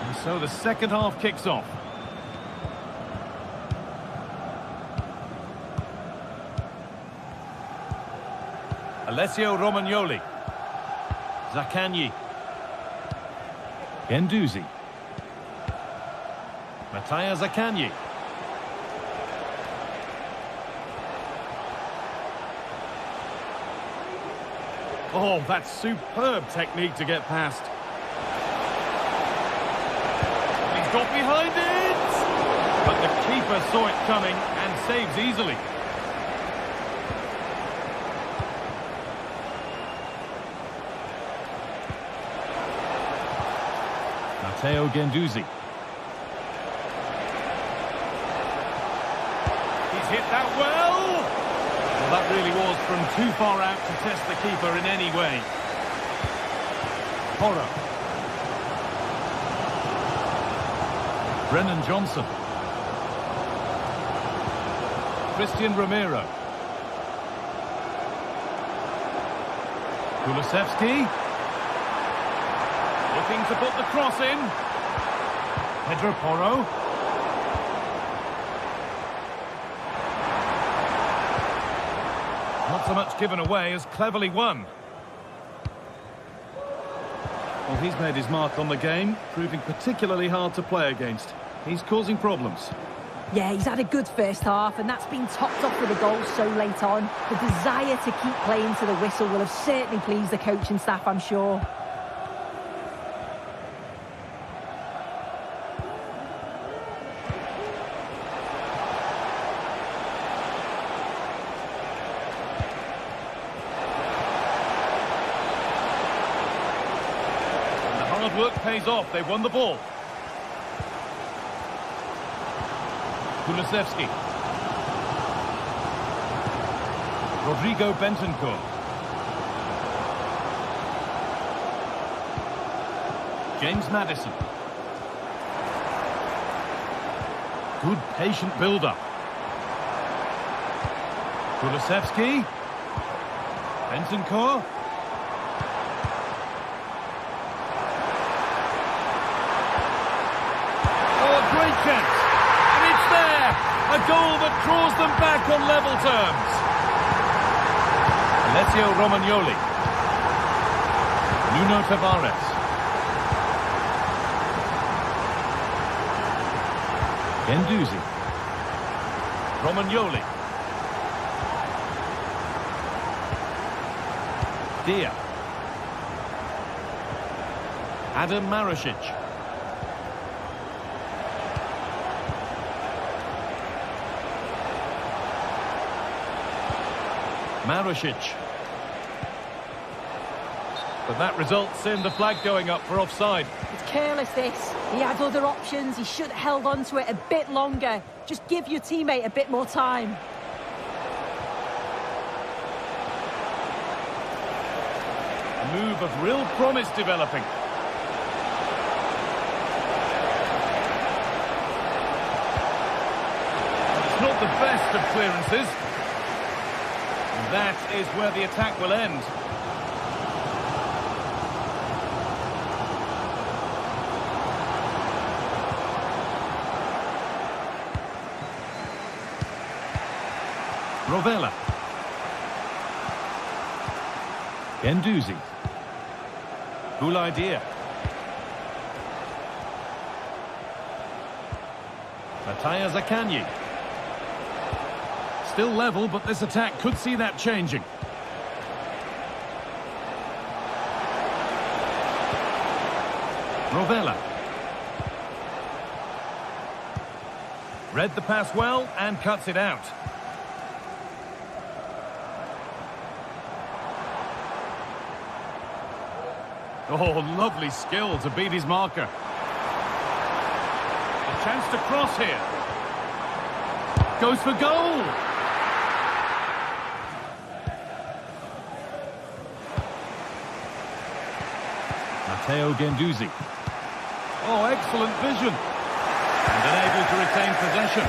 And so the second half kicks off. Alessio Romagnoli. Zaccagni. Guendouzi. Mattia Zaccagni. Oh, that's superb technique to get past. He's got behind it! But the keeper saw it coming and saves easily. Matteo Guendouzi. He's hit that well! Well, that really was from too far out to test the keeper in any way. Porro. Brennan Johnson. Christian Romero. Kulusevski. Looking to put the cross in. Pedro Porro. Not so much given away as cleverly won. Well, he's made his mark on the game, proving particularly hard to play against. He's causing problems. Yeah, he's had a good first half, and that's been topped off with a goal so late on. The desire to keep playing to the whistle will have certainly pleased the coaching staff, I'm sure. Work pays off. They've won the ball. Kulusevski. Rodrigo Bentancur. James Maddison. Good patient build-up. Kulusevski. Bentancur. Chance. And it's there! A goal that draws them back on level terms. Alessio Romagnoli. Nuno Tavares. Guendouzi. Romagnoli. Dia. Adam Marusic. Marusic. But that results in the flag going up for offside. It's careless, this. He had other options. He should have held on to it a bit longer. Just give your teammate a bit more time. A move of real promise developing. of clearances. And that is where the attack will end. Rovella. Guendouzi. Cool idea. Mattia Zaccagni. Still level, but this attack could see that changing. Rovella. Read the pass well and cuts it out. Oh, lovely skill to beat his marker. A chance to cross here. Goes for goal. Matteo Guendouzi. Oh, excellent vision. And unable to retain possession.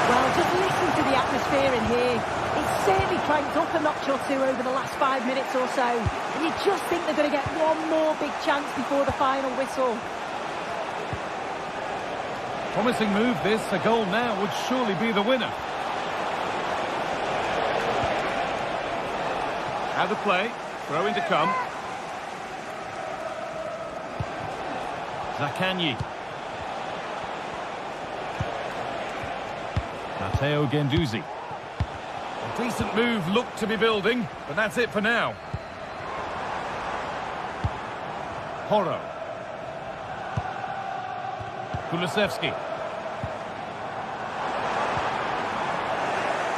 Well, just listen to the atmosphere in here. It's certainly cranked up a notch or two over the last 5 minutes or so. And you just think they're going to get one more big chance before the final whistle. Promising move this. A goal now would surely be the winner. Out of play. Throw in to come. Zaccagni. Matteo Guendouzi. A decent move looked to be building, but that's it for now. Porro. Kulusevski.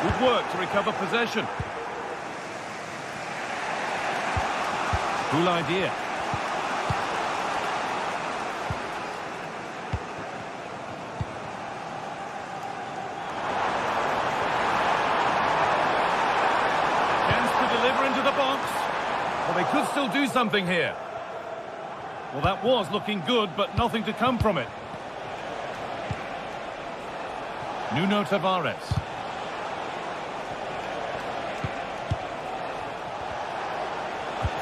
Good work to recover possession. Cool idea. Chance to deliver into the box. Well, they could still do something here. Well, that was looking good, but nothing to come from it. Nuno Tavares.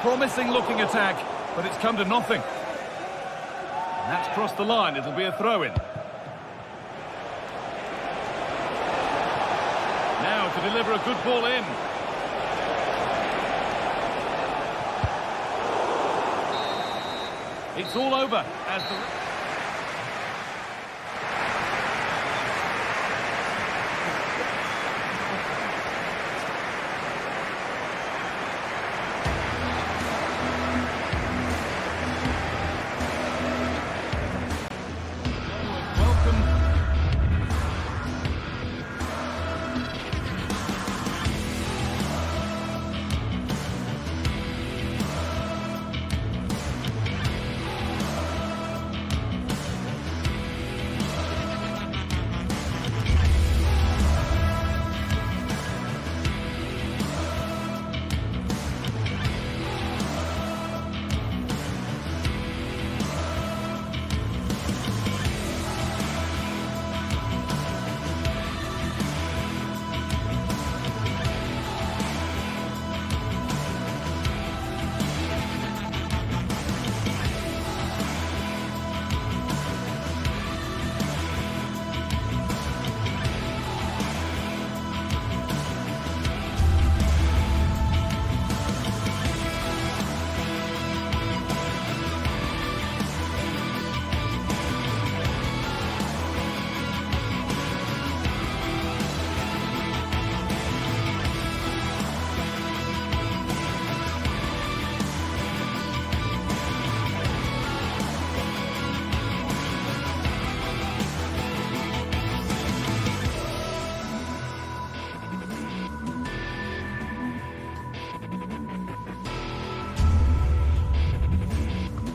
Promising looking attack, but it's come to nothing. And that's crossed the line. It'll be a throw-in. Now to deliver a good ball in. It's all over as the...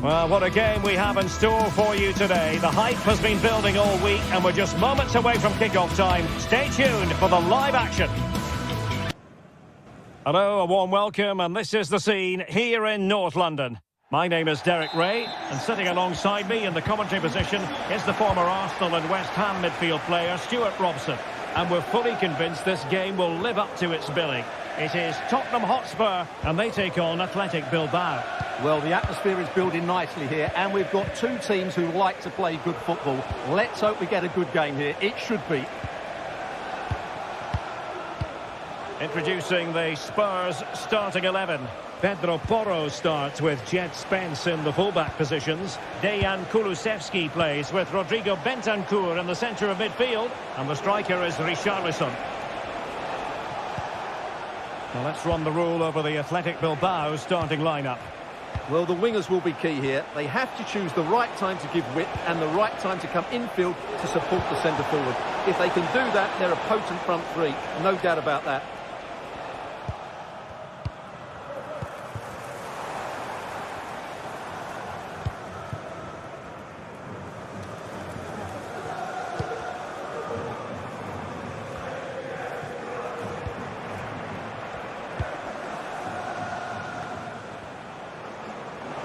Well, what a game we have in store for you today. The hype has been building all week and we're just moments away from kickoff time. Stay tuned for the live action. Hello, a warm welcome, and this is the scene here in North London. My name is Derek Ray, and sitting alongside me in the commentary position is the former Arsenal and West Ham midfield player Stuart Robson. And we're fully convinced this game will live up to its billing. It is Tottenham Hotspur, and they take on Athletic Bilbao. Well, the atmosphere is building nicely here, and we've got two teams who like to play good football. Let's hope we get a good game here. It should be. Introducing the Spurs starting 11. Pedro Porro starts with Jet Spence in the fullback positions. Dejan Kulusevski plays with Rodrigo Bentancur in the centre of midfield. And the striker is Richarlison. Now let's run the rule over the Athletic Bilbao starting lineup. Well, the wingers will be key here. They have to choose the right time to give width and the right time to come infield to support the centre forward. If they can do that, they're a potent front three. No doubt about that.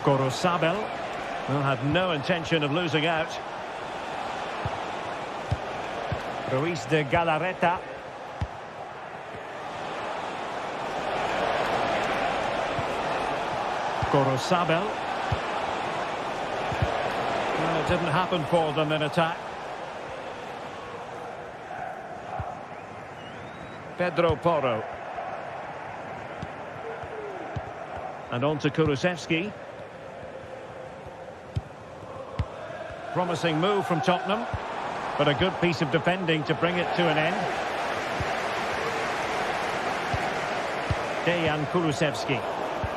Gorosabel, who had no intention of losing out. Ruiz de Galarreta. Gorosabel. Well, it didn't happen for them in attack. Pedro Porro. And on to Kulusevski. Promising move from Tottenham, but a good piece of defending to bring it to an end. Dejan Kulusevski,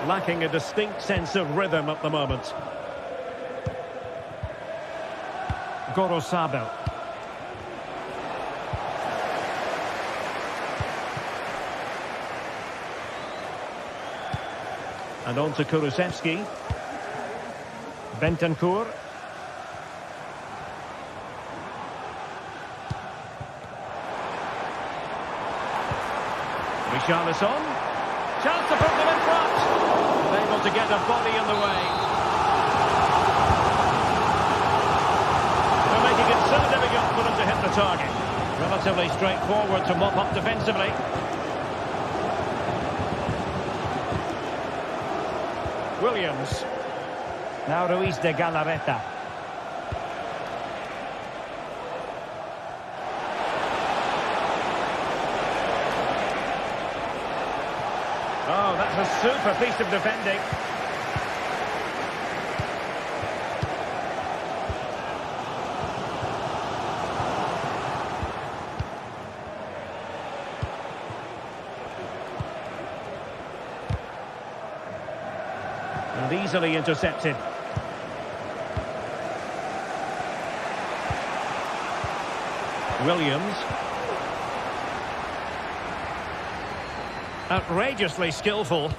lacking a distinct sense of rhythm at the moment. Gorosabel. And on to Kulusevski. Bentancur. Richarlison, chance to put them in front, able to get a body in the way. They're making it so difficult for them to hit the target. Relatively straightforward to mop up defensively. Williams, now Ruiz de Galarreta. Oh, that's a super piece of defending. And easily intercepted. Williams. Outrageously skillful.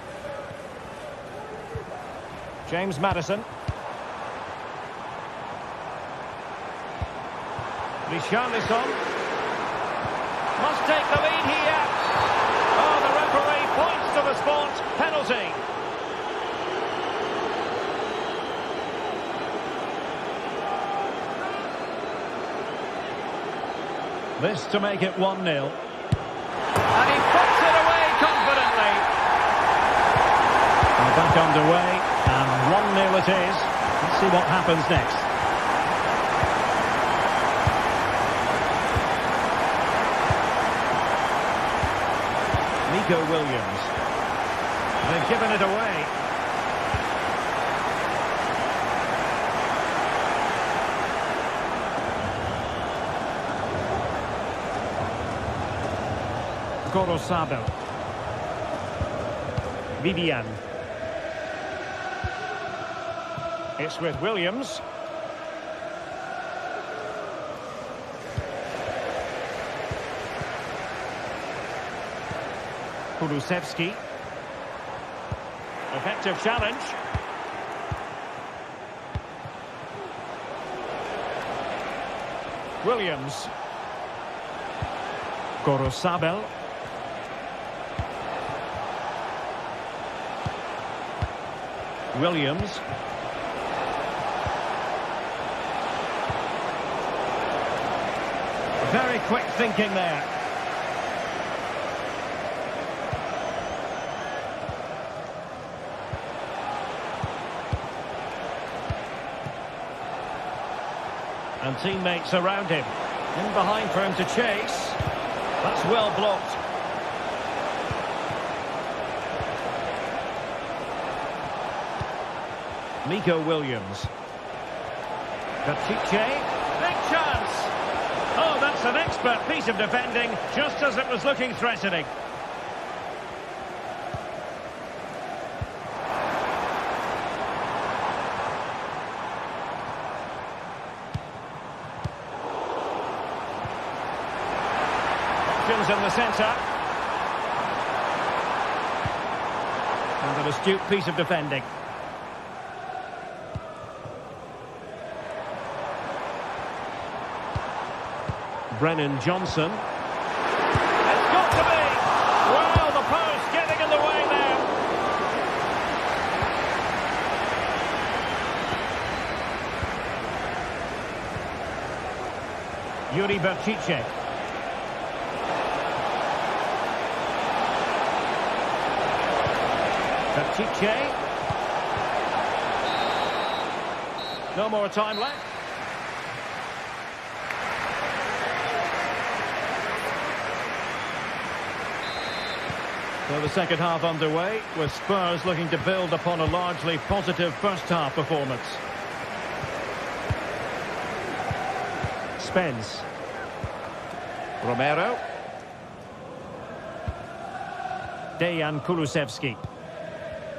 James Maddison. Richarlison. Must take the lead here. Oh, the referee points to the spot. Penalty. This to make it 1-0. And he puts it away confidently. And back underway, and 1-0 it is. Let's see what happens next. Nico Williams. They've given it away. Gorosabel. Vivian. It's with Williams. Kulusevski. Effective challenge. Williams. Gorosabel. Williams. Very quick thinking there. And teammates around him. In behind for him to chase. That's well blocked. Nico Williams. Gachiche. Big chance. Oh, that's an expert piece of defending, just as it was looking threatening. Options in the centre. And an astute piece of defending. Brennan Johnson. It's got to be! Well, the post getting in the way there. Yuri Berchiche. Berchiche. No more time left. So the second half underway, with Spurs looking to build upon a largely positive first half performance. Spence. Romero. Dejan Kulusevski.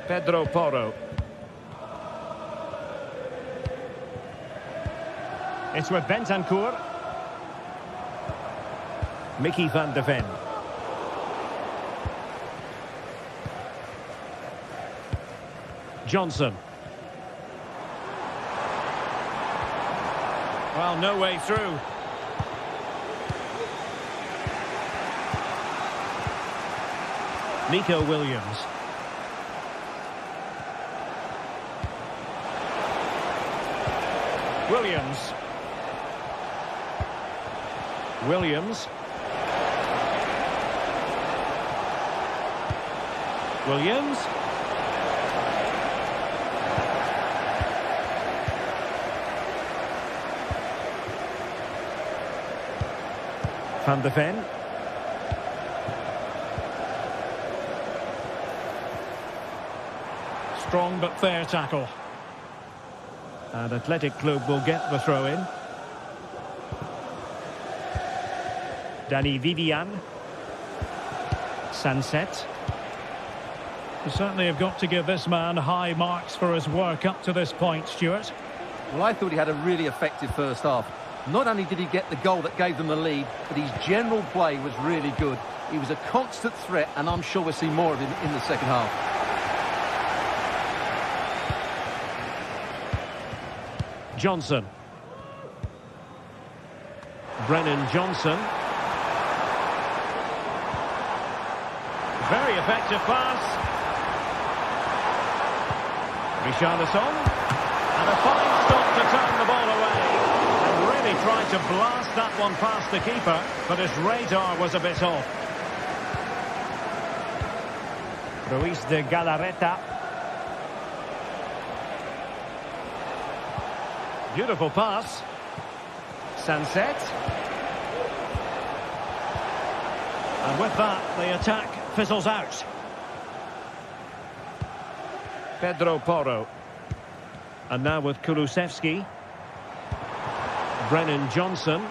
Pedro Porro. It's with Bentancur. Mickey van de Ven. Johnson. Well, no way through. Nico Williams. Williams. Williams. Williams. Van de Ven. Strong but fair tackle. And Athletic Club will get the throw-in. Danny Vivian. Sunset. You certainly have got to give this man high marks for his work up to this point, Stuart. Well, I thought he had a really effective first half. Not only did he get the goal that gave them the lead, but his general play was really good. He was a constant threat, and I'm sure we'll see more of him in the second half. Johnson. Brennan Johnson. Very effective pass. Richarlison. And a fine stop to turn the ball away. And really tried to blast that one past the keeper, but his radar was a bit off. Ruiz de Galarreta. Beautiful pass. Sunset. And with that, the attack fizzles out. Pedro Porro. And now with Kulusevski. Brennan Johnson.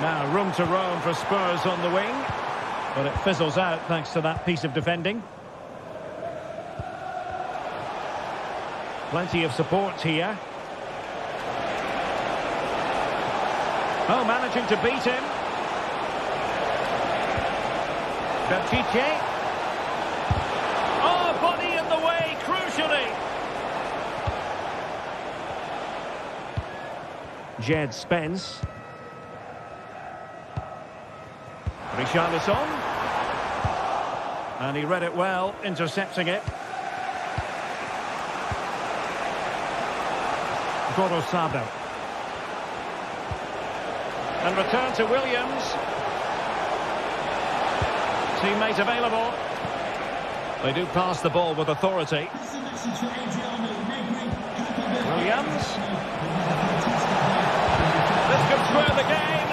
Now room to roam for Spurs on the wing. But it fizzles out thanks to that piece of defending. Plenty of support here. Oh, managing to beat him. Berchiche. Oh, body in the way, crucially. Jed Spence. Richarlison. And he read it well, intercepting it. Corosado. And return to Williams. Teammate available. They do pass the ball with authority. Williams. This could square the game.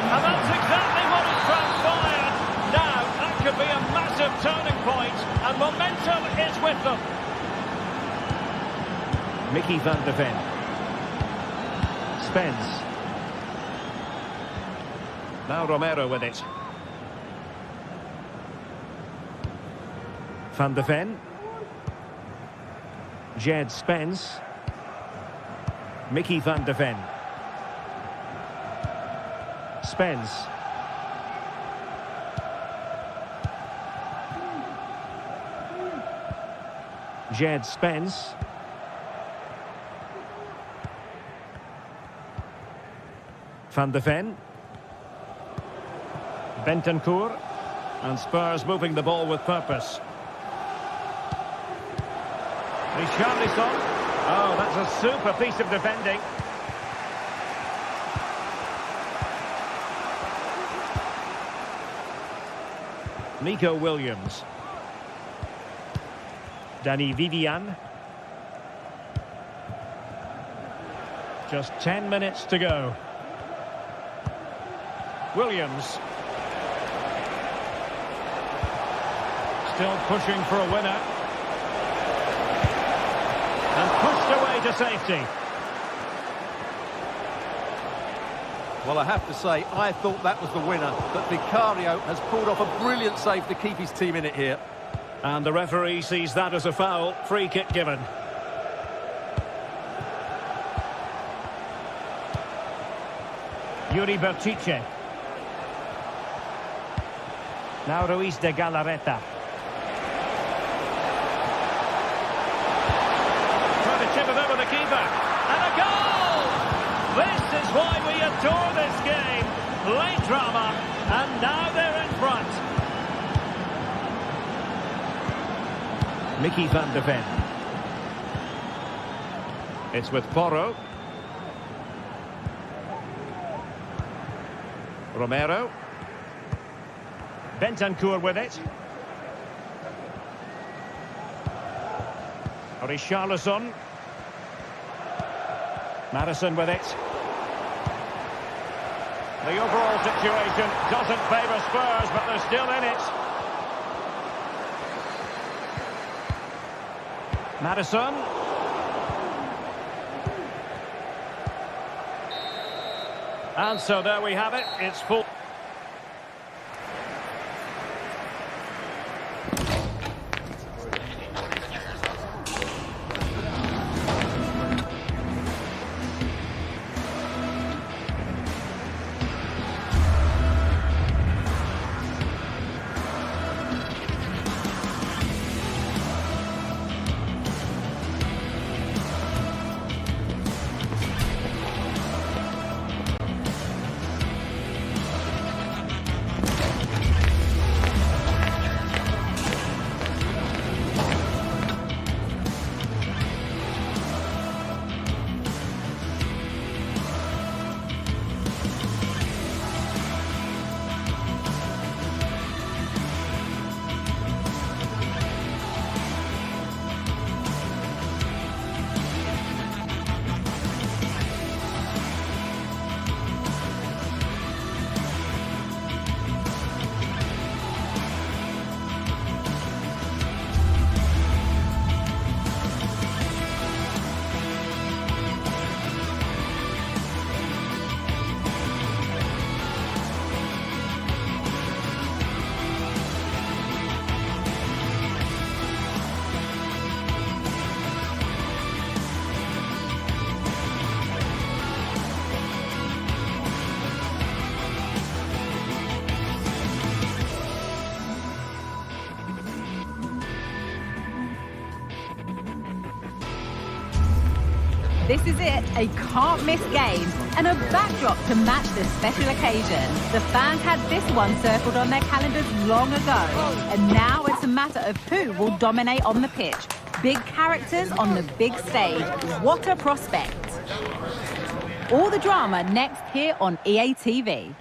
And that's exactly what has transpired. Now, that could be a massive turning point. And momentum is with them. Mickey van de Ven. Spence. Now Romero with it. Van de Ven. Jed Spence. Mickey van de Ven. Spence. Jed Spence. Van de Ven. Bentancur. And Spurs moving the ball with purpose. Richarlison. Oh, that's a super piece of defending. Nico Williams. Danny Vivian. Just 10 minutes to go. Williams. Still pushing for a winner. And pushed away to safety. Well, I have to say, I thought that was the winner, but Vicario has pulled off a brilliant save to keep his team in it here. And the referee sees that as a foul. Free kick given. Yuri Berchiche. Now Ruiz de Galarreta. Trying to chip it over the keeper. And a goal! This is why we adore this game. Late drama. And now they're in front. Mickey van de Ven. It's with Porro. Romero. Bentancur with it. Richarlison. Madison with it. The overall situation doesn't favour Spurs, but they're still in it. Madison. And so there we have it. It's full. This is it, a can't-miss game and a backdrop to match this special occasion. The fans had this one circled on their calendars long ago, and now it's a matter of who will dominate on the pitch. Big characters on the big stage. What a prospect. All the drama next here on EA TV.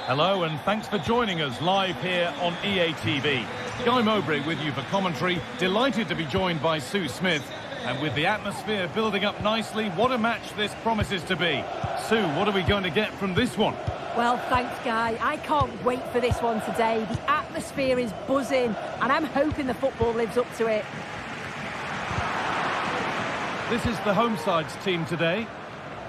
Hello and thanks for joining us live here on EA TV. Guy Mowbray with you for commentary. Delighted to be joined by Sue Smith. And with the atmosphere building up nicely, what a match this promises to be. Sue, what are we going to get from this one? Well, thanks, Guy. I can't wait for this one today. The atmosphere is buzzing, and I'm hoping the football lives up to it. This is the home side's team today.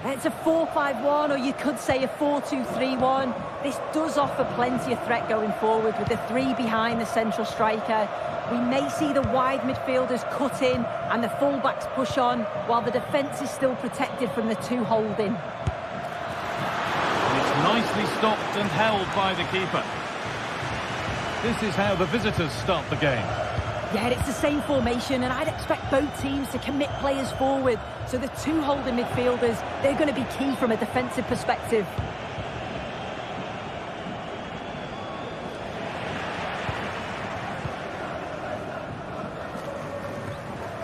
It's a 4-5-1, or you could say a 4-2-3-1. This does offer plenty of threat going forward with the three behind the central striker. We may see the wide midfielders cut in and the fullbacks push on, while the defence is still protected from the two holding. And it's nicely stopped and held by the keeper. This is how the visitors start the game. Yeah, it's the same formation, and I'd expect both teams to commit players forward. So the two holding midfielders, they're going to be key from a defensive perspective.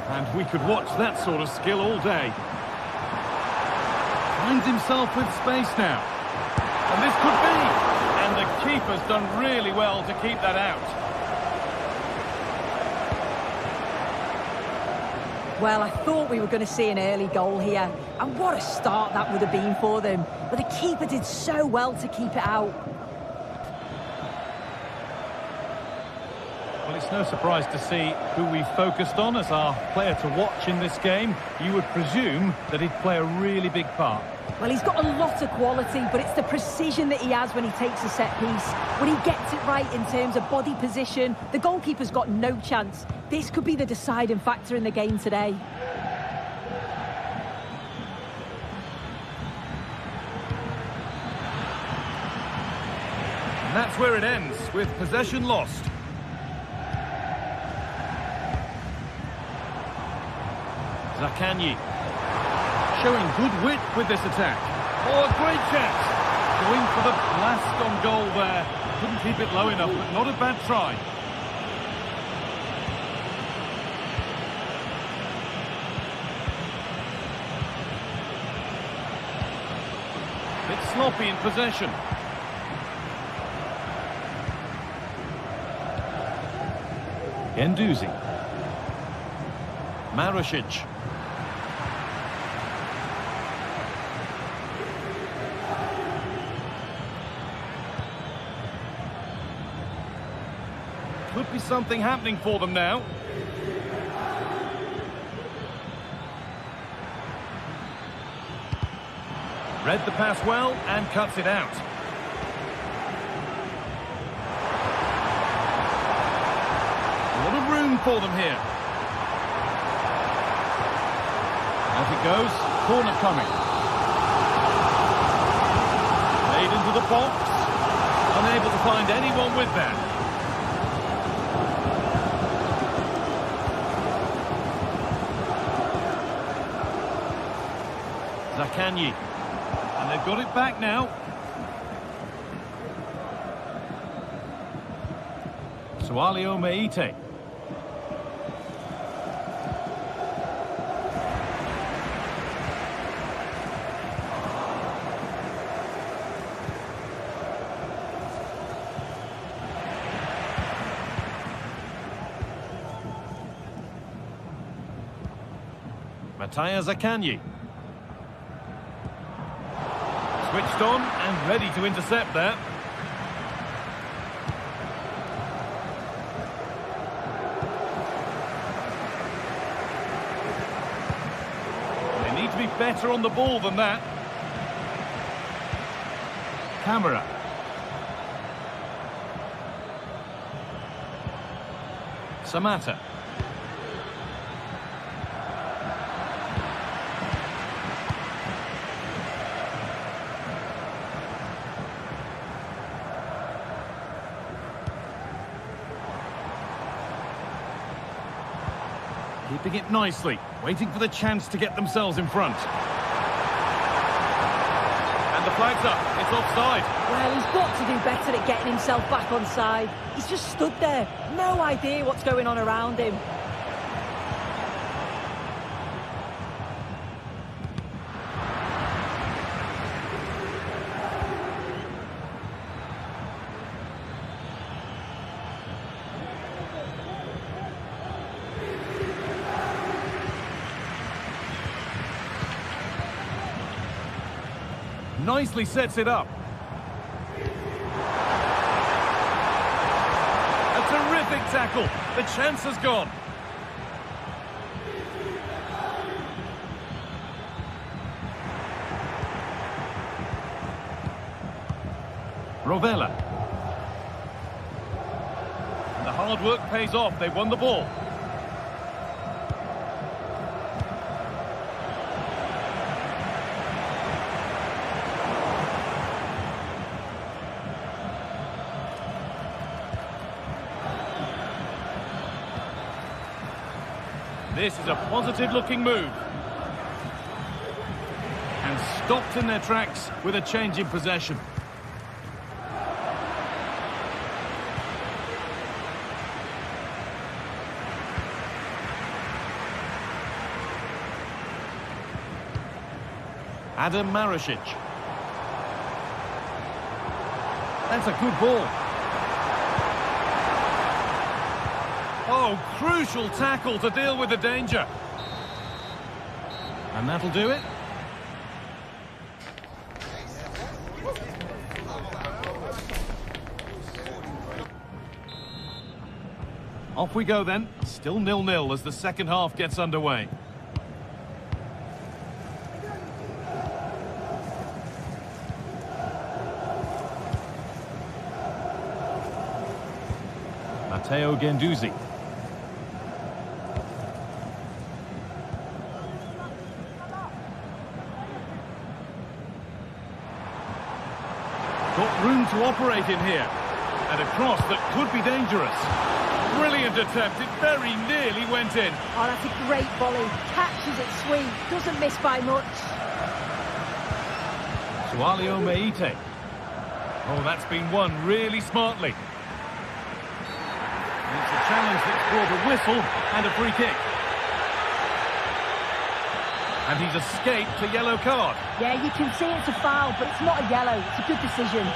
And we could watch that sort of skill all day. Finds himself with space now. And this could be. And the keeper's done really well to keep that out. Well, I thought we were going to see an early goal here. And what a start that would have been for them. But the keeper did so well to keep it out. Well, it's no surprise to see who we focused on as our player to watch in this game. You would presume that he'd play a really big part. Well, he's got a lot of quality, but it's the precision that he has when he takes a set piece. When he gets it right in terms of body position, the goalkeeper's got no chance. This could be the deciding factor in the game today. And that's where it ends, with possession lost. Zakanyi showing good wit with this attack. Oh, a great chance. Going for the blast on goal there. Couldn't keep it low enough, but not a bad try. Bit sloppy in possession. Guendouzi. Marusic. Could be something happening for them now. Read the pass well and cuts it out. A lot of room for them here. Off it goes. Corner coming. Played into the box. Unable to find anyone with that. Zakanyi. And they've got it back now. Sualio Meite. Mattia Zakanyi. Switched on and ready to intercept there. They need to be better on the ball than that. Camera. Samatta. Keeping it nicely, waiting for the chance to get themselves in front. And the flag's up, it's offside. Well, he's got to do better at getting himself back on side. He's just stood there, no idea what's going on around him. Nicely sets it up. A terrific tackle. The chance has gone. Rovella. And the hard work pays off. They won the ball. This is a positive-looking move. And stopped in their tracks with a change in possession. Adam Marasic. That's a good ball. Oh, crucial tackle to deal with the danger. And that'll do it. Off we go then. Still 0-0 as the second half gets underway. Matteo Guendouzi. Got room to operate in here. And a cross that could be dangerous. Brilliant attempt. It very nearly went in. Oh, that's a great volley. Catches it sweet. Doesn't miss by much. Sualio Meite. Oh, that's been won really smartly. It's a challenge that's brought a whistle and a free kick. And he's escaped a yellow card. Yeah, you can see it's a foul, but it's not a yellow. It's a good decision.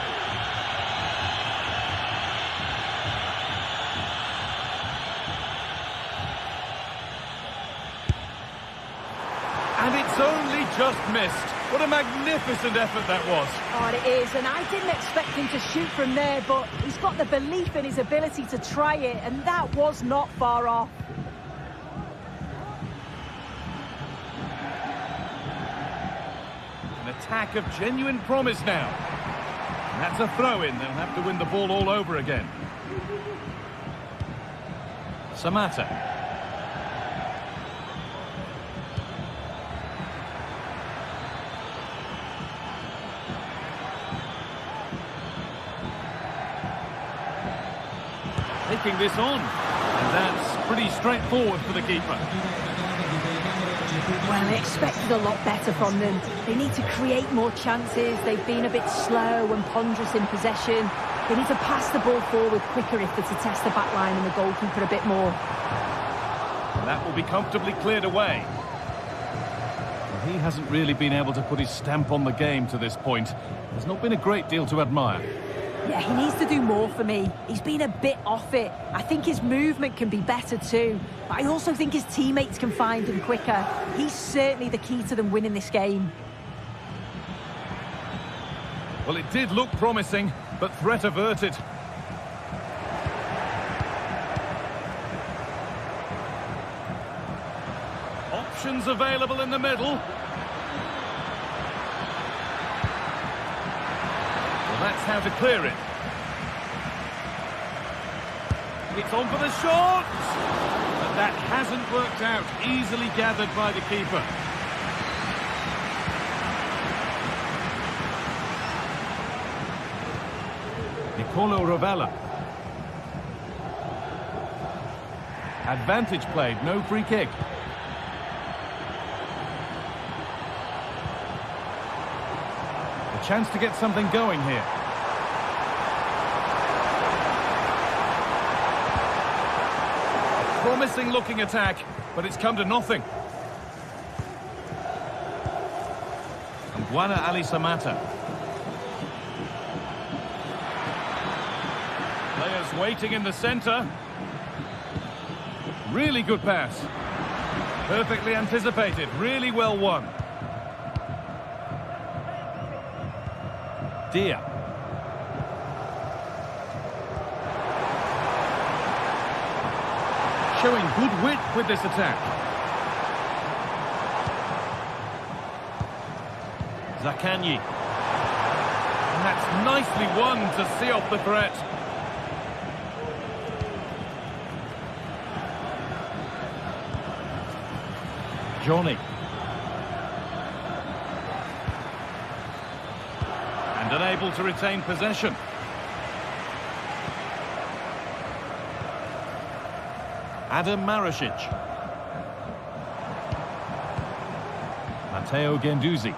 And it's only just missed. What a magnificent effort that was. Oh, it is, and I didn't expect him to shoot from there, but he's got the belief in his ability to try it, and that was not far off. An attack of genuine promise now. And that's a throw-in. They'll have to win the ball all over again. Samatta. Taking this on, and that's pretty straightforward for the keeper. Well, they expected a lot better from them. They need to create more chances. They've been a bit slow and ponderous in possession. They need to pass the ball forward quicker if they're to test the back line and the goalkeeper a bit more. And that will be comfortably cleared away. Well, he hasn't really been able to put his stamp on the game to this point. There's not been a great deal to admire. Yeah, he needs to do more for me. He's been a bit off it. I think his movement can be better too. But I also think his teammates can find him quicker. He's certainly the key to them winning this game. Well, it did look promising, but threat averted. Options available in the middle. That's how to clear it. It's on for the shot! But that hasn't worked out. Easily gathered by the keeper. Nicolo Rovella. Advantage played, no free kick. A chance to get something going here. Promising looking attack, but it's come to nothing. And Guana Ali Samatta. Players waiting in the centre. Really good pass. Perfectly anticipated, really well won. idea. Showing good wit with this attack. Zakanyi. And that's nicely won to see off the threat. Johnny. And unable to retain possession. Adam Marasic. Matteo Guendouzi.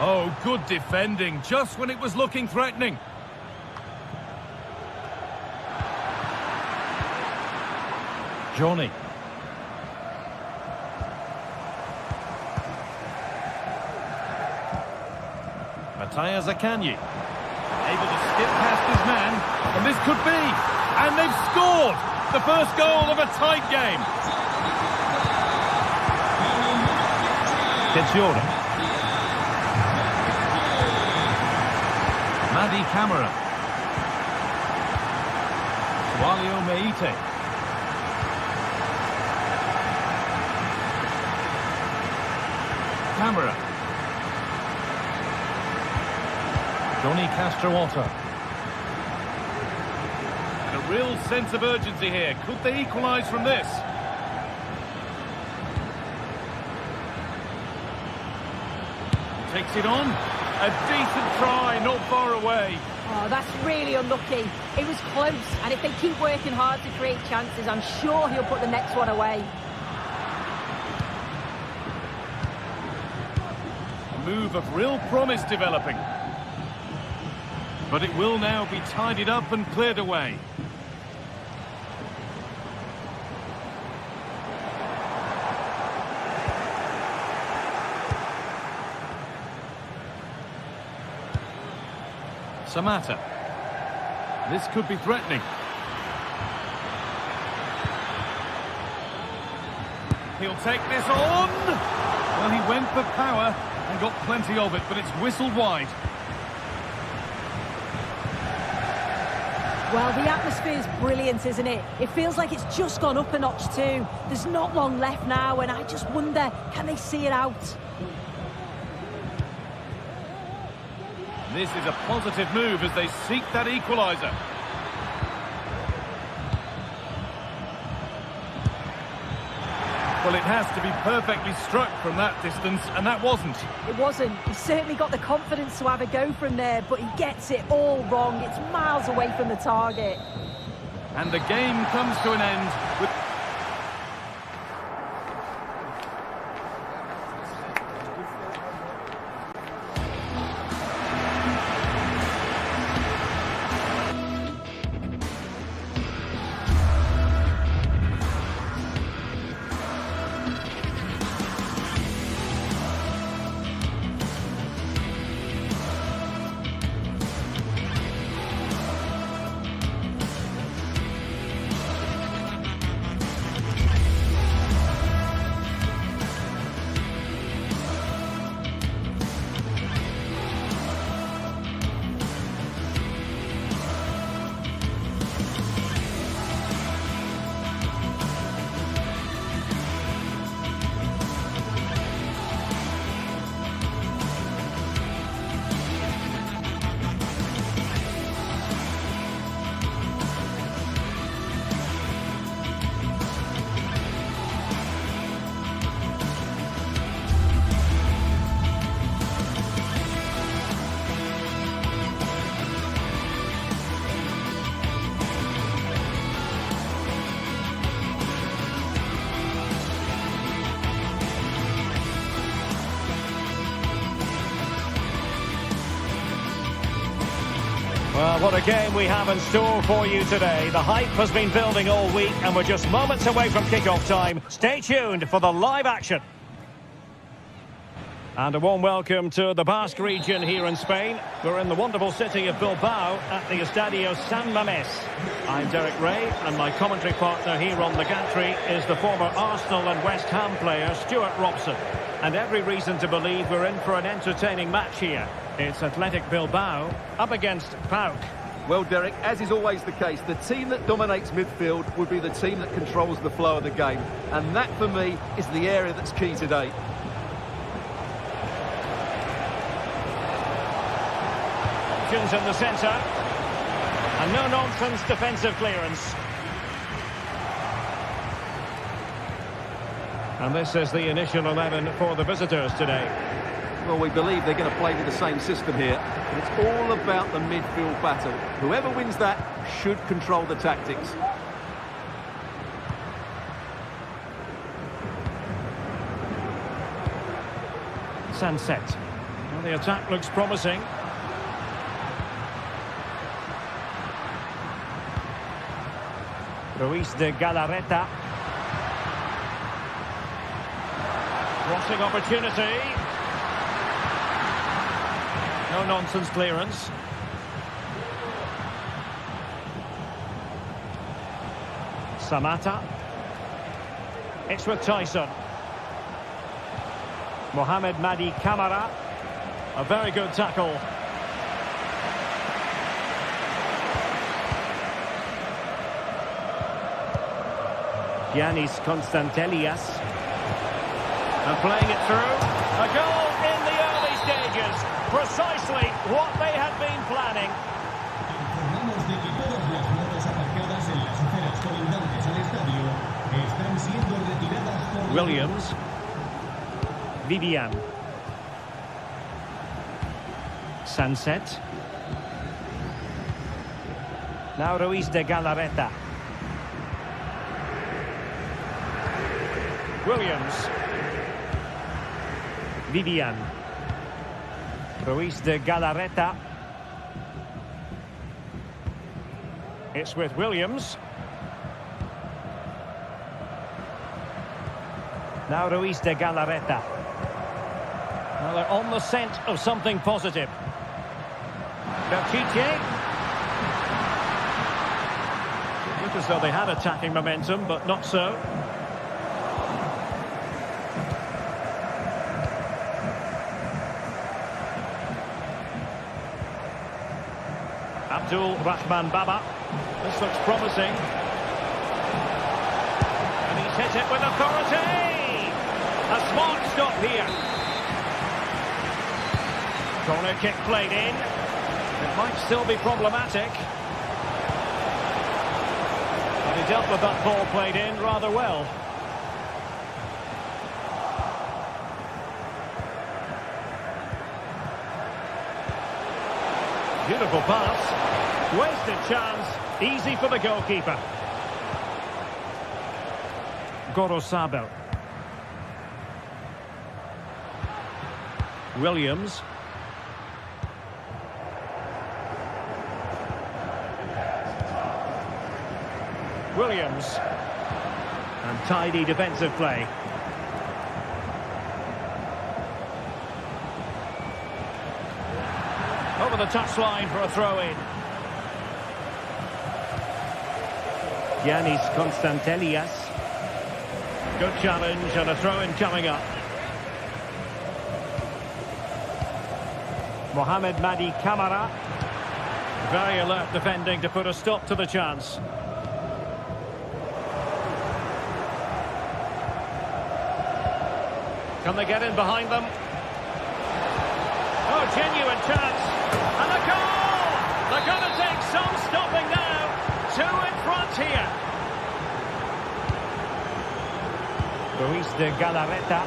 Oh, good defending, just when it was looking threatening. Johnny. Mattia Zakanyi. Able to skip past his man, and this could be. And they've scored! The first goal of a tight game. Tetsuura. Madi Camara. Walio Meite. Camara. Johnny Castrootto. And a real sense of urgency here. Could they equalise from this? Takes it on. A decent try, not far away. Oh, that's really unlucky. It was close, and if they keep working hard to create chances, I'm sure he'll put the next one away. A move of real promise developing. But it will now be tidied up and cleared away. Samatta. This could be threatening. He'll take this on. Well, he went for power and got plenty of it, but it's whistled wide. Well, the atmosphere's brilliant, isn't it? It feels like it's just gone up a notch too. There's not long left now, and I just wonder, can they see it out? This is a positive move as they seek that equaliser. Well, it has to be perfectly struck from that distance, and that wasn't. It wasn't. He certainly got the confidence to have a go from there, but he gets it all wrong. It's miles away from the target. And the game comes to an end with... Well, what a game we have in store for you today. The hype has been building all week, and we're just moments away from kick-off time. Stay tuned for the live action. And a warm welcome to the Basque region here in Spain. We're in the wonderful city of Bilbao at the Estadio San Mamés. I'm Derek Ray, and my commentary partner here on the gantry is the former Arsenal and West Ham player Stuart Robson. And every reason to believe we're in for an entertaining match here. It's Athletic Bilbao up against PAOK. Well, Derek, as is always the case, the team that dominates midfield would be the team that controls the flow of the game. And that, for me, is the area that's key today. Options in the centre. And no-nonsense defensive clearance. And this is the initial 11 for the visitors today. Well, we believe they're going to play with the same system here. And it's all about the midfield battle. Whoever wins that should control the tactics. Sunset. Well, the attack looks promising. Ruiz de Galarreta. Crossing opportunity. No-nonsense clearance. Samata. It's with Tyson. Mohamed Madi Camara. A very good tackle. Giannis Constantelias. And playing it through. A goal in the early stages. Precisely what they had been planning. Informamos de que todas las motos aparcadas en las aceras colindantes al estadio están siendo retiradas por... Williams. Vivian. Sunset. Now Ruiz de Galarreta. Williams. Vivian. Ruiz de Galarreta. It's with Williams. Now Ruiz de Galarreta. Well, they're on the scent of something positive. Belchiche. Looked as though they had attacking momentum, but not so. Abdul Rahman Baba. This looks promising. And he's hit it with authority. A smart stop here. Corner kick played in. It might still be problematic. But he dealt with that ball played in rather well. Beautiful pass. Wasted chance. Easy for the goalkeeper. Gorosabel. Williams. Williams. And tidy defensive play. Over the touchline for a throw-in. Giannis Constantelias. Good challenge and a throw-in coming up. Mohamed Madi Camara. Very alert defending to put a stop to the chance. Can they get in behind them? Oh, genuine chance. And a goal! They're going to take some stopping now. Two in front here. Ruiz de Galarreta.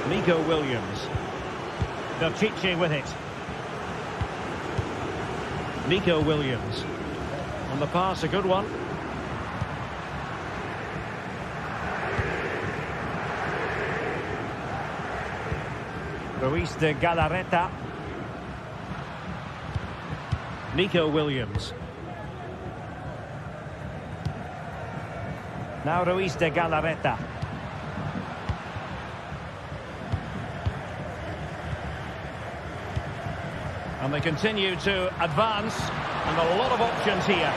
Nico Williams. Belchiche with it. Nico Williams. On the pass, a good one. Ruiz de Galarreta. Nico Williams. Now Ruiz de Galarreta. And they continue to advance, and a lot of options here.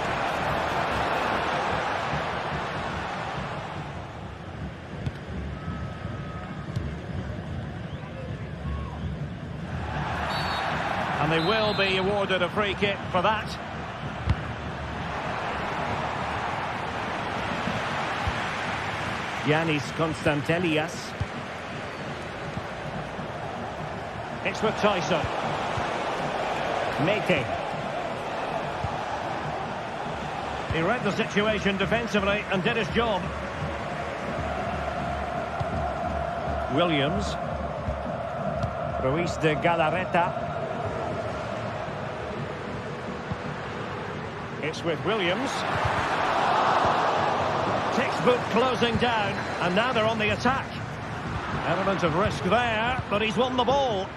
And they will be awarded a free kick for that. Yanis Konstantelias. It's with Tyson. Mete. He read the situation defensively and did his job. Williams. Ruiz de Galarreta. It's with Williams. Textbook closing down, and now they're on the attack. Element of risk there, but he's won the ball.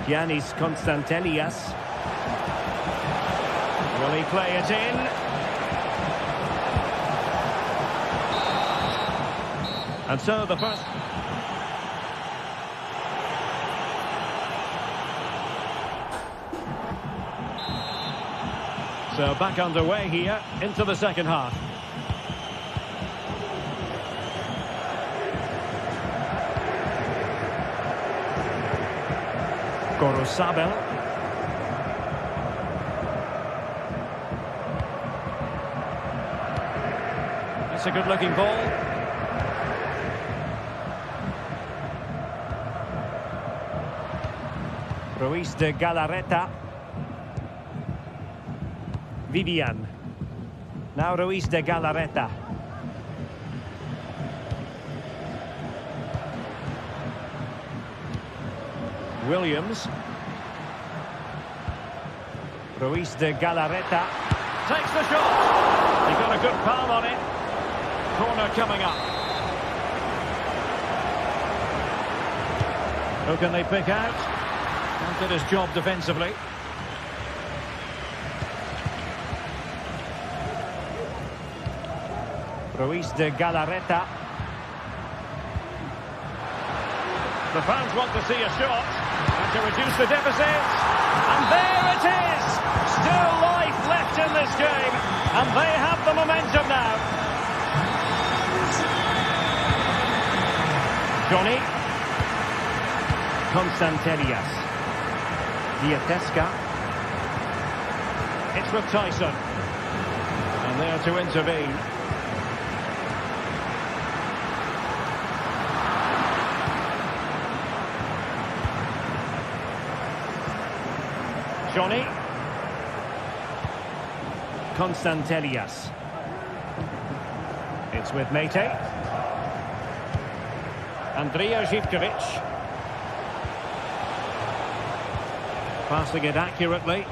Yanis Konstantelias. Will he play it in? And so the first... So back underway here into the second half. Gorosabel. It's a good-looking ball. Ruiz de Galarreta. Vivian. Now Ruiz de Galarreta. Williams. Ruiz de Galarreta. Takes the shot. He got a good palm on it. Corner coming up. Who can they pick out? Did his job defensively. Ruiz de Galarreta. The fans want to see a shot and to reduce the deficit. And there it is! Still life left in this game, and they have the momentum now. Johnny. Konstantelias. Diatesca. It's with Tyson. And there to intervene. Johnny. Konstantelias. It's with Mete. Andrija Živković. Passing it accurately.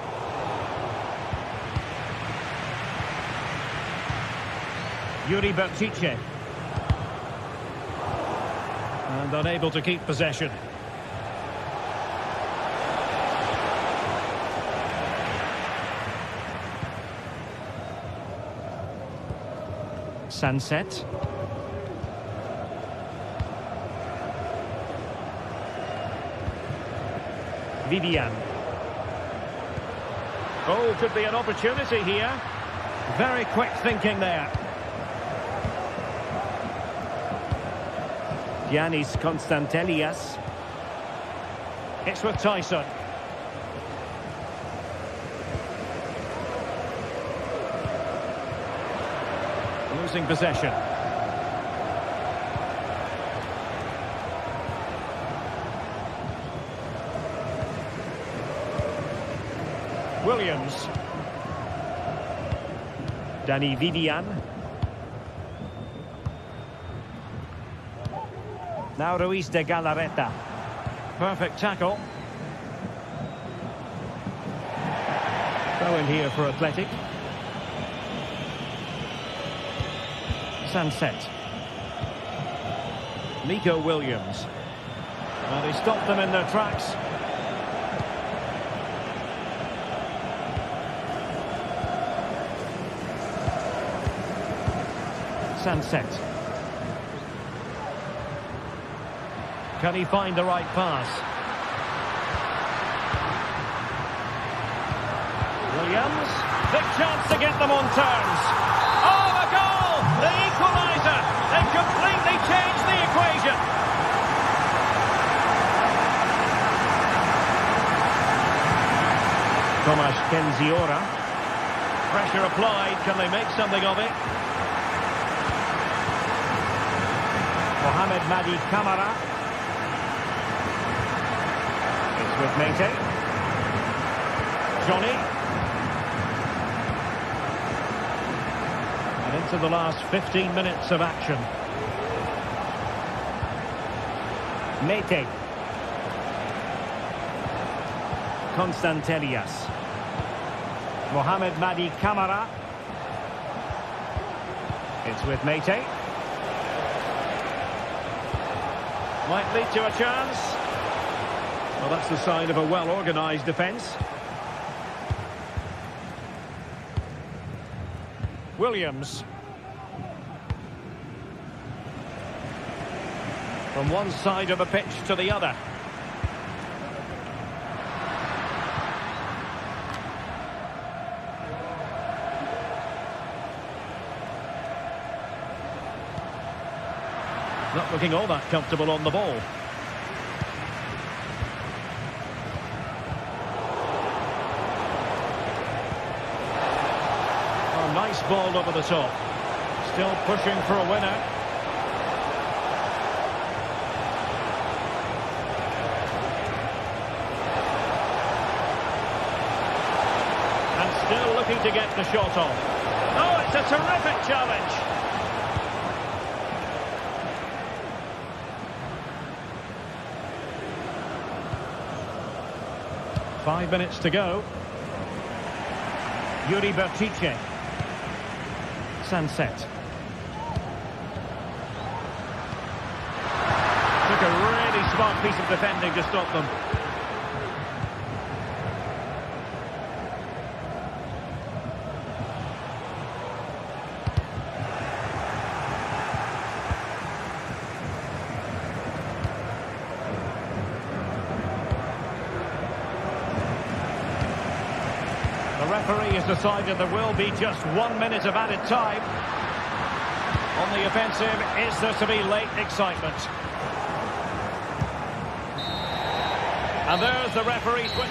Yuri Bertice. And unable to keep possession. Sunset. Vivian. Oh, could be an opportunity here. Very quick thinking there. Yanis Konstantelias. It's with Tyson. Losing possession. Williams. Danny Vivian. Now Ruiz de Galarreta. Perfect tackle. Throw in here for Athletic. Sunset. Nico Williams. And he stopped them in their tracks. Sunset. Can he find the right pass? Williams, big chance to get them on terms. Oh, a goal! The equaliser! They've completely changed the equation. Tomasz Kenziora. Pressure applied. Can they make something of it? Mohamed Madi Camara. It's with Mate. Johnny. And into the last 15 minutes of action. Mate. Constantelias. Mohamed Madi Camara. It's with Mate. Might lead to a chance. Well, that's the sign of a well-organised defence. Williams. From one side of the pitch to the other. Not looking all that comfortable on the ball. Oh, nice ball over the top. Still pushing for a winner. And still looking to get the shot on. Oh, it's a terrific challenge. Five minutes to go. Yuri Bertice. Sunset. Took a really smart piece of defending to stop them. The referee has decided there will be just 1 minute of added time. On the offensive, is there to be late excitement? And there's the referee's win.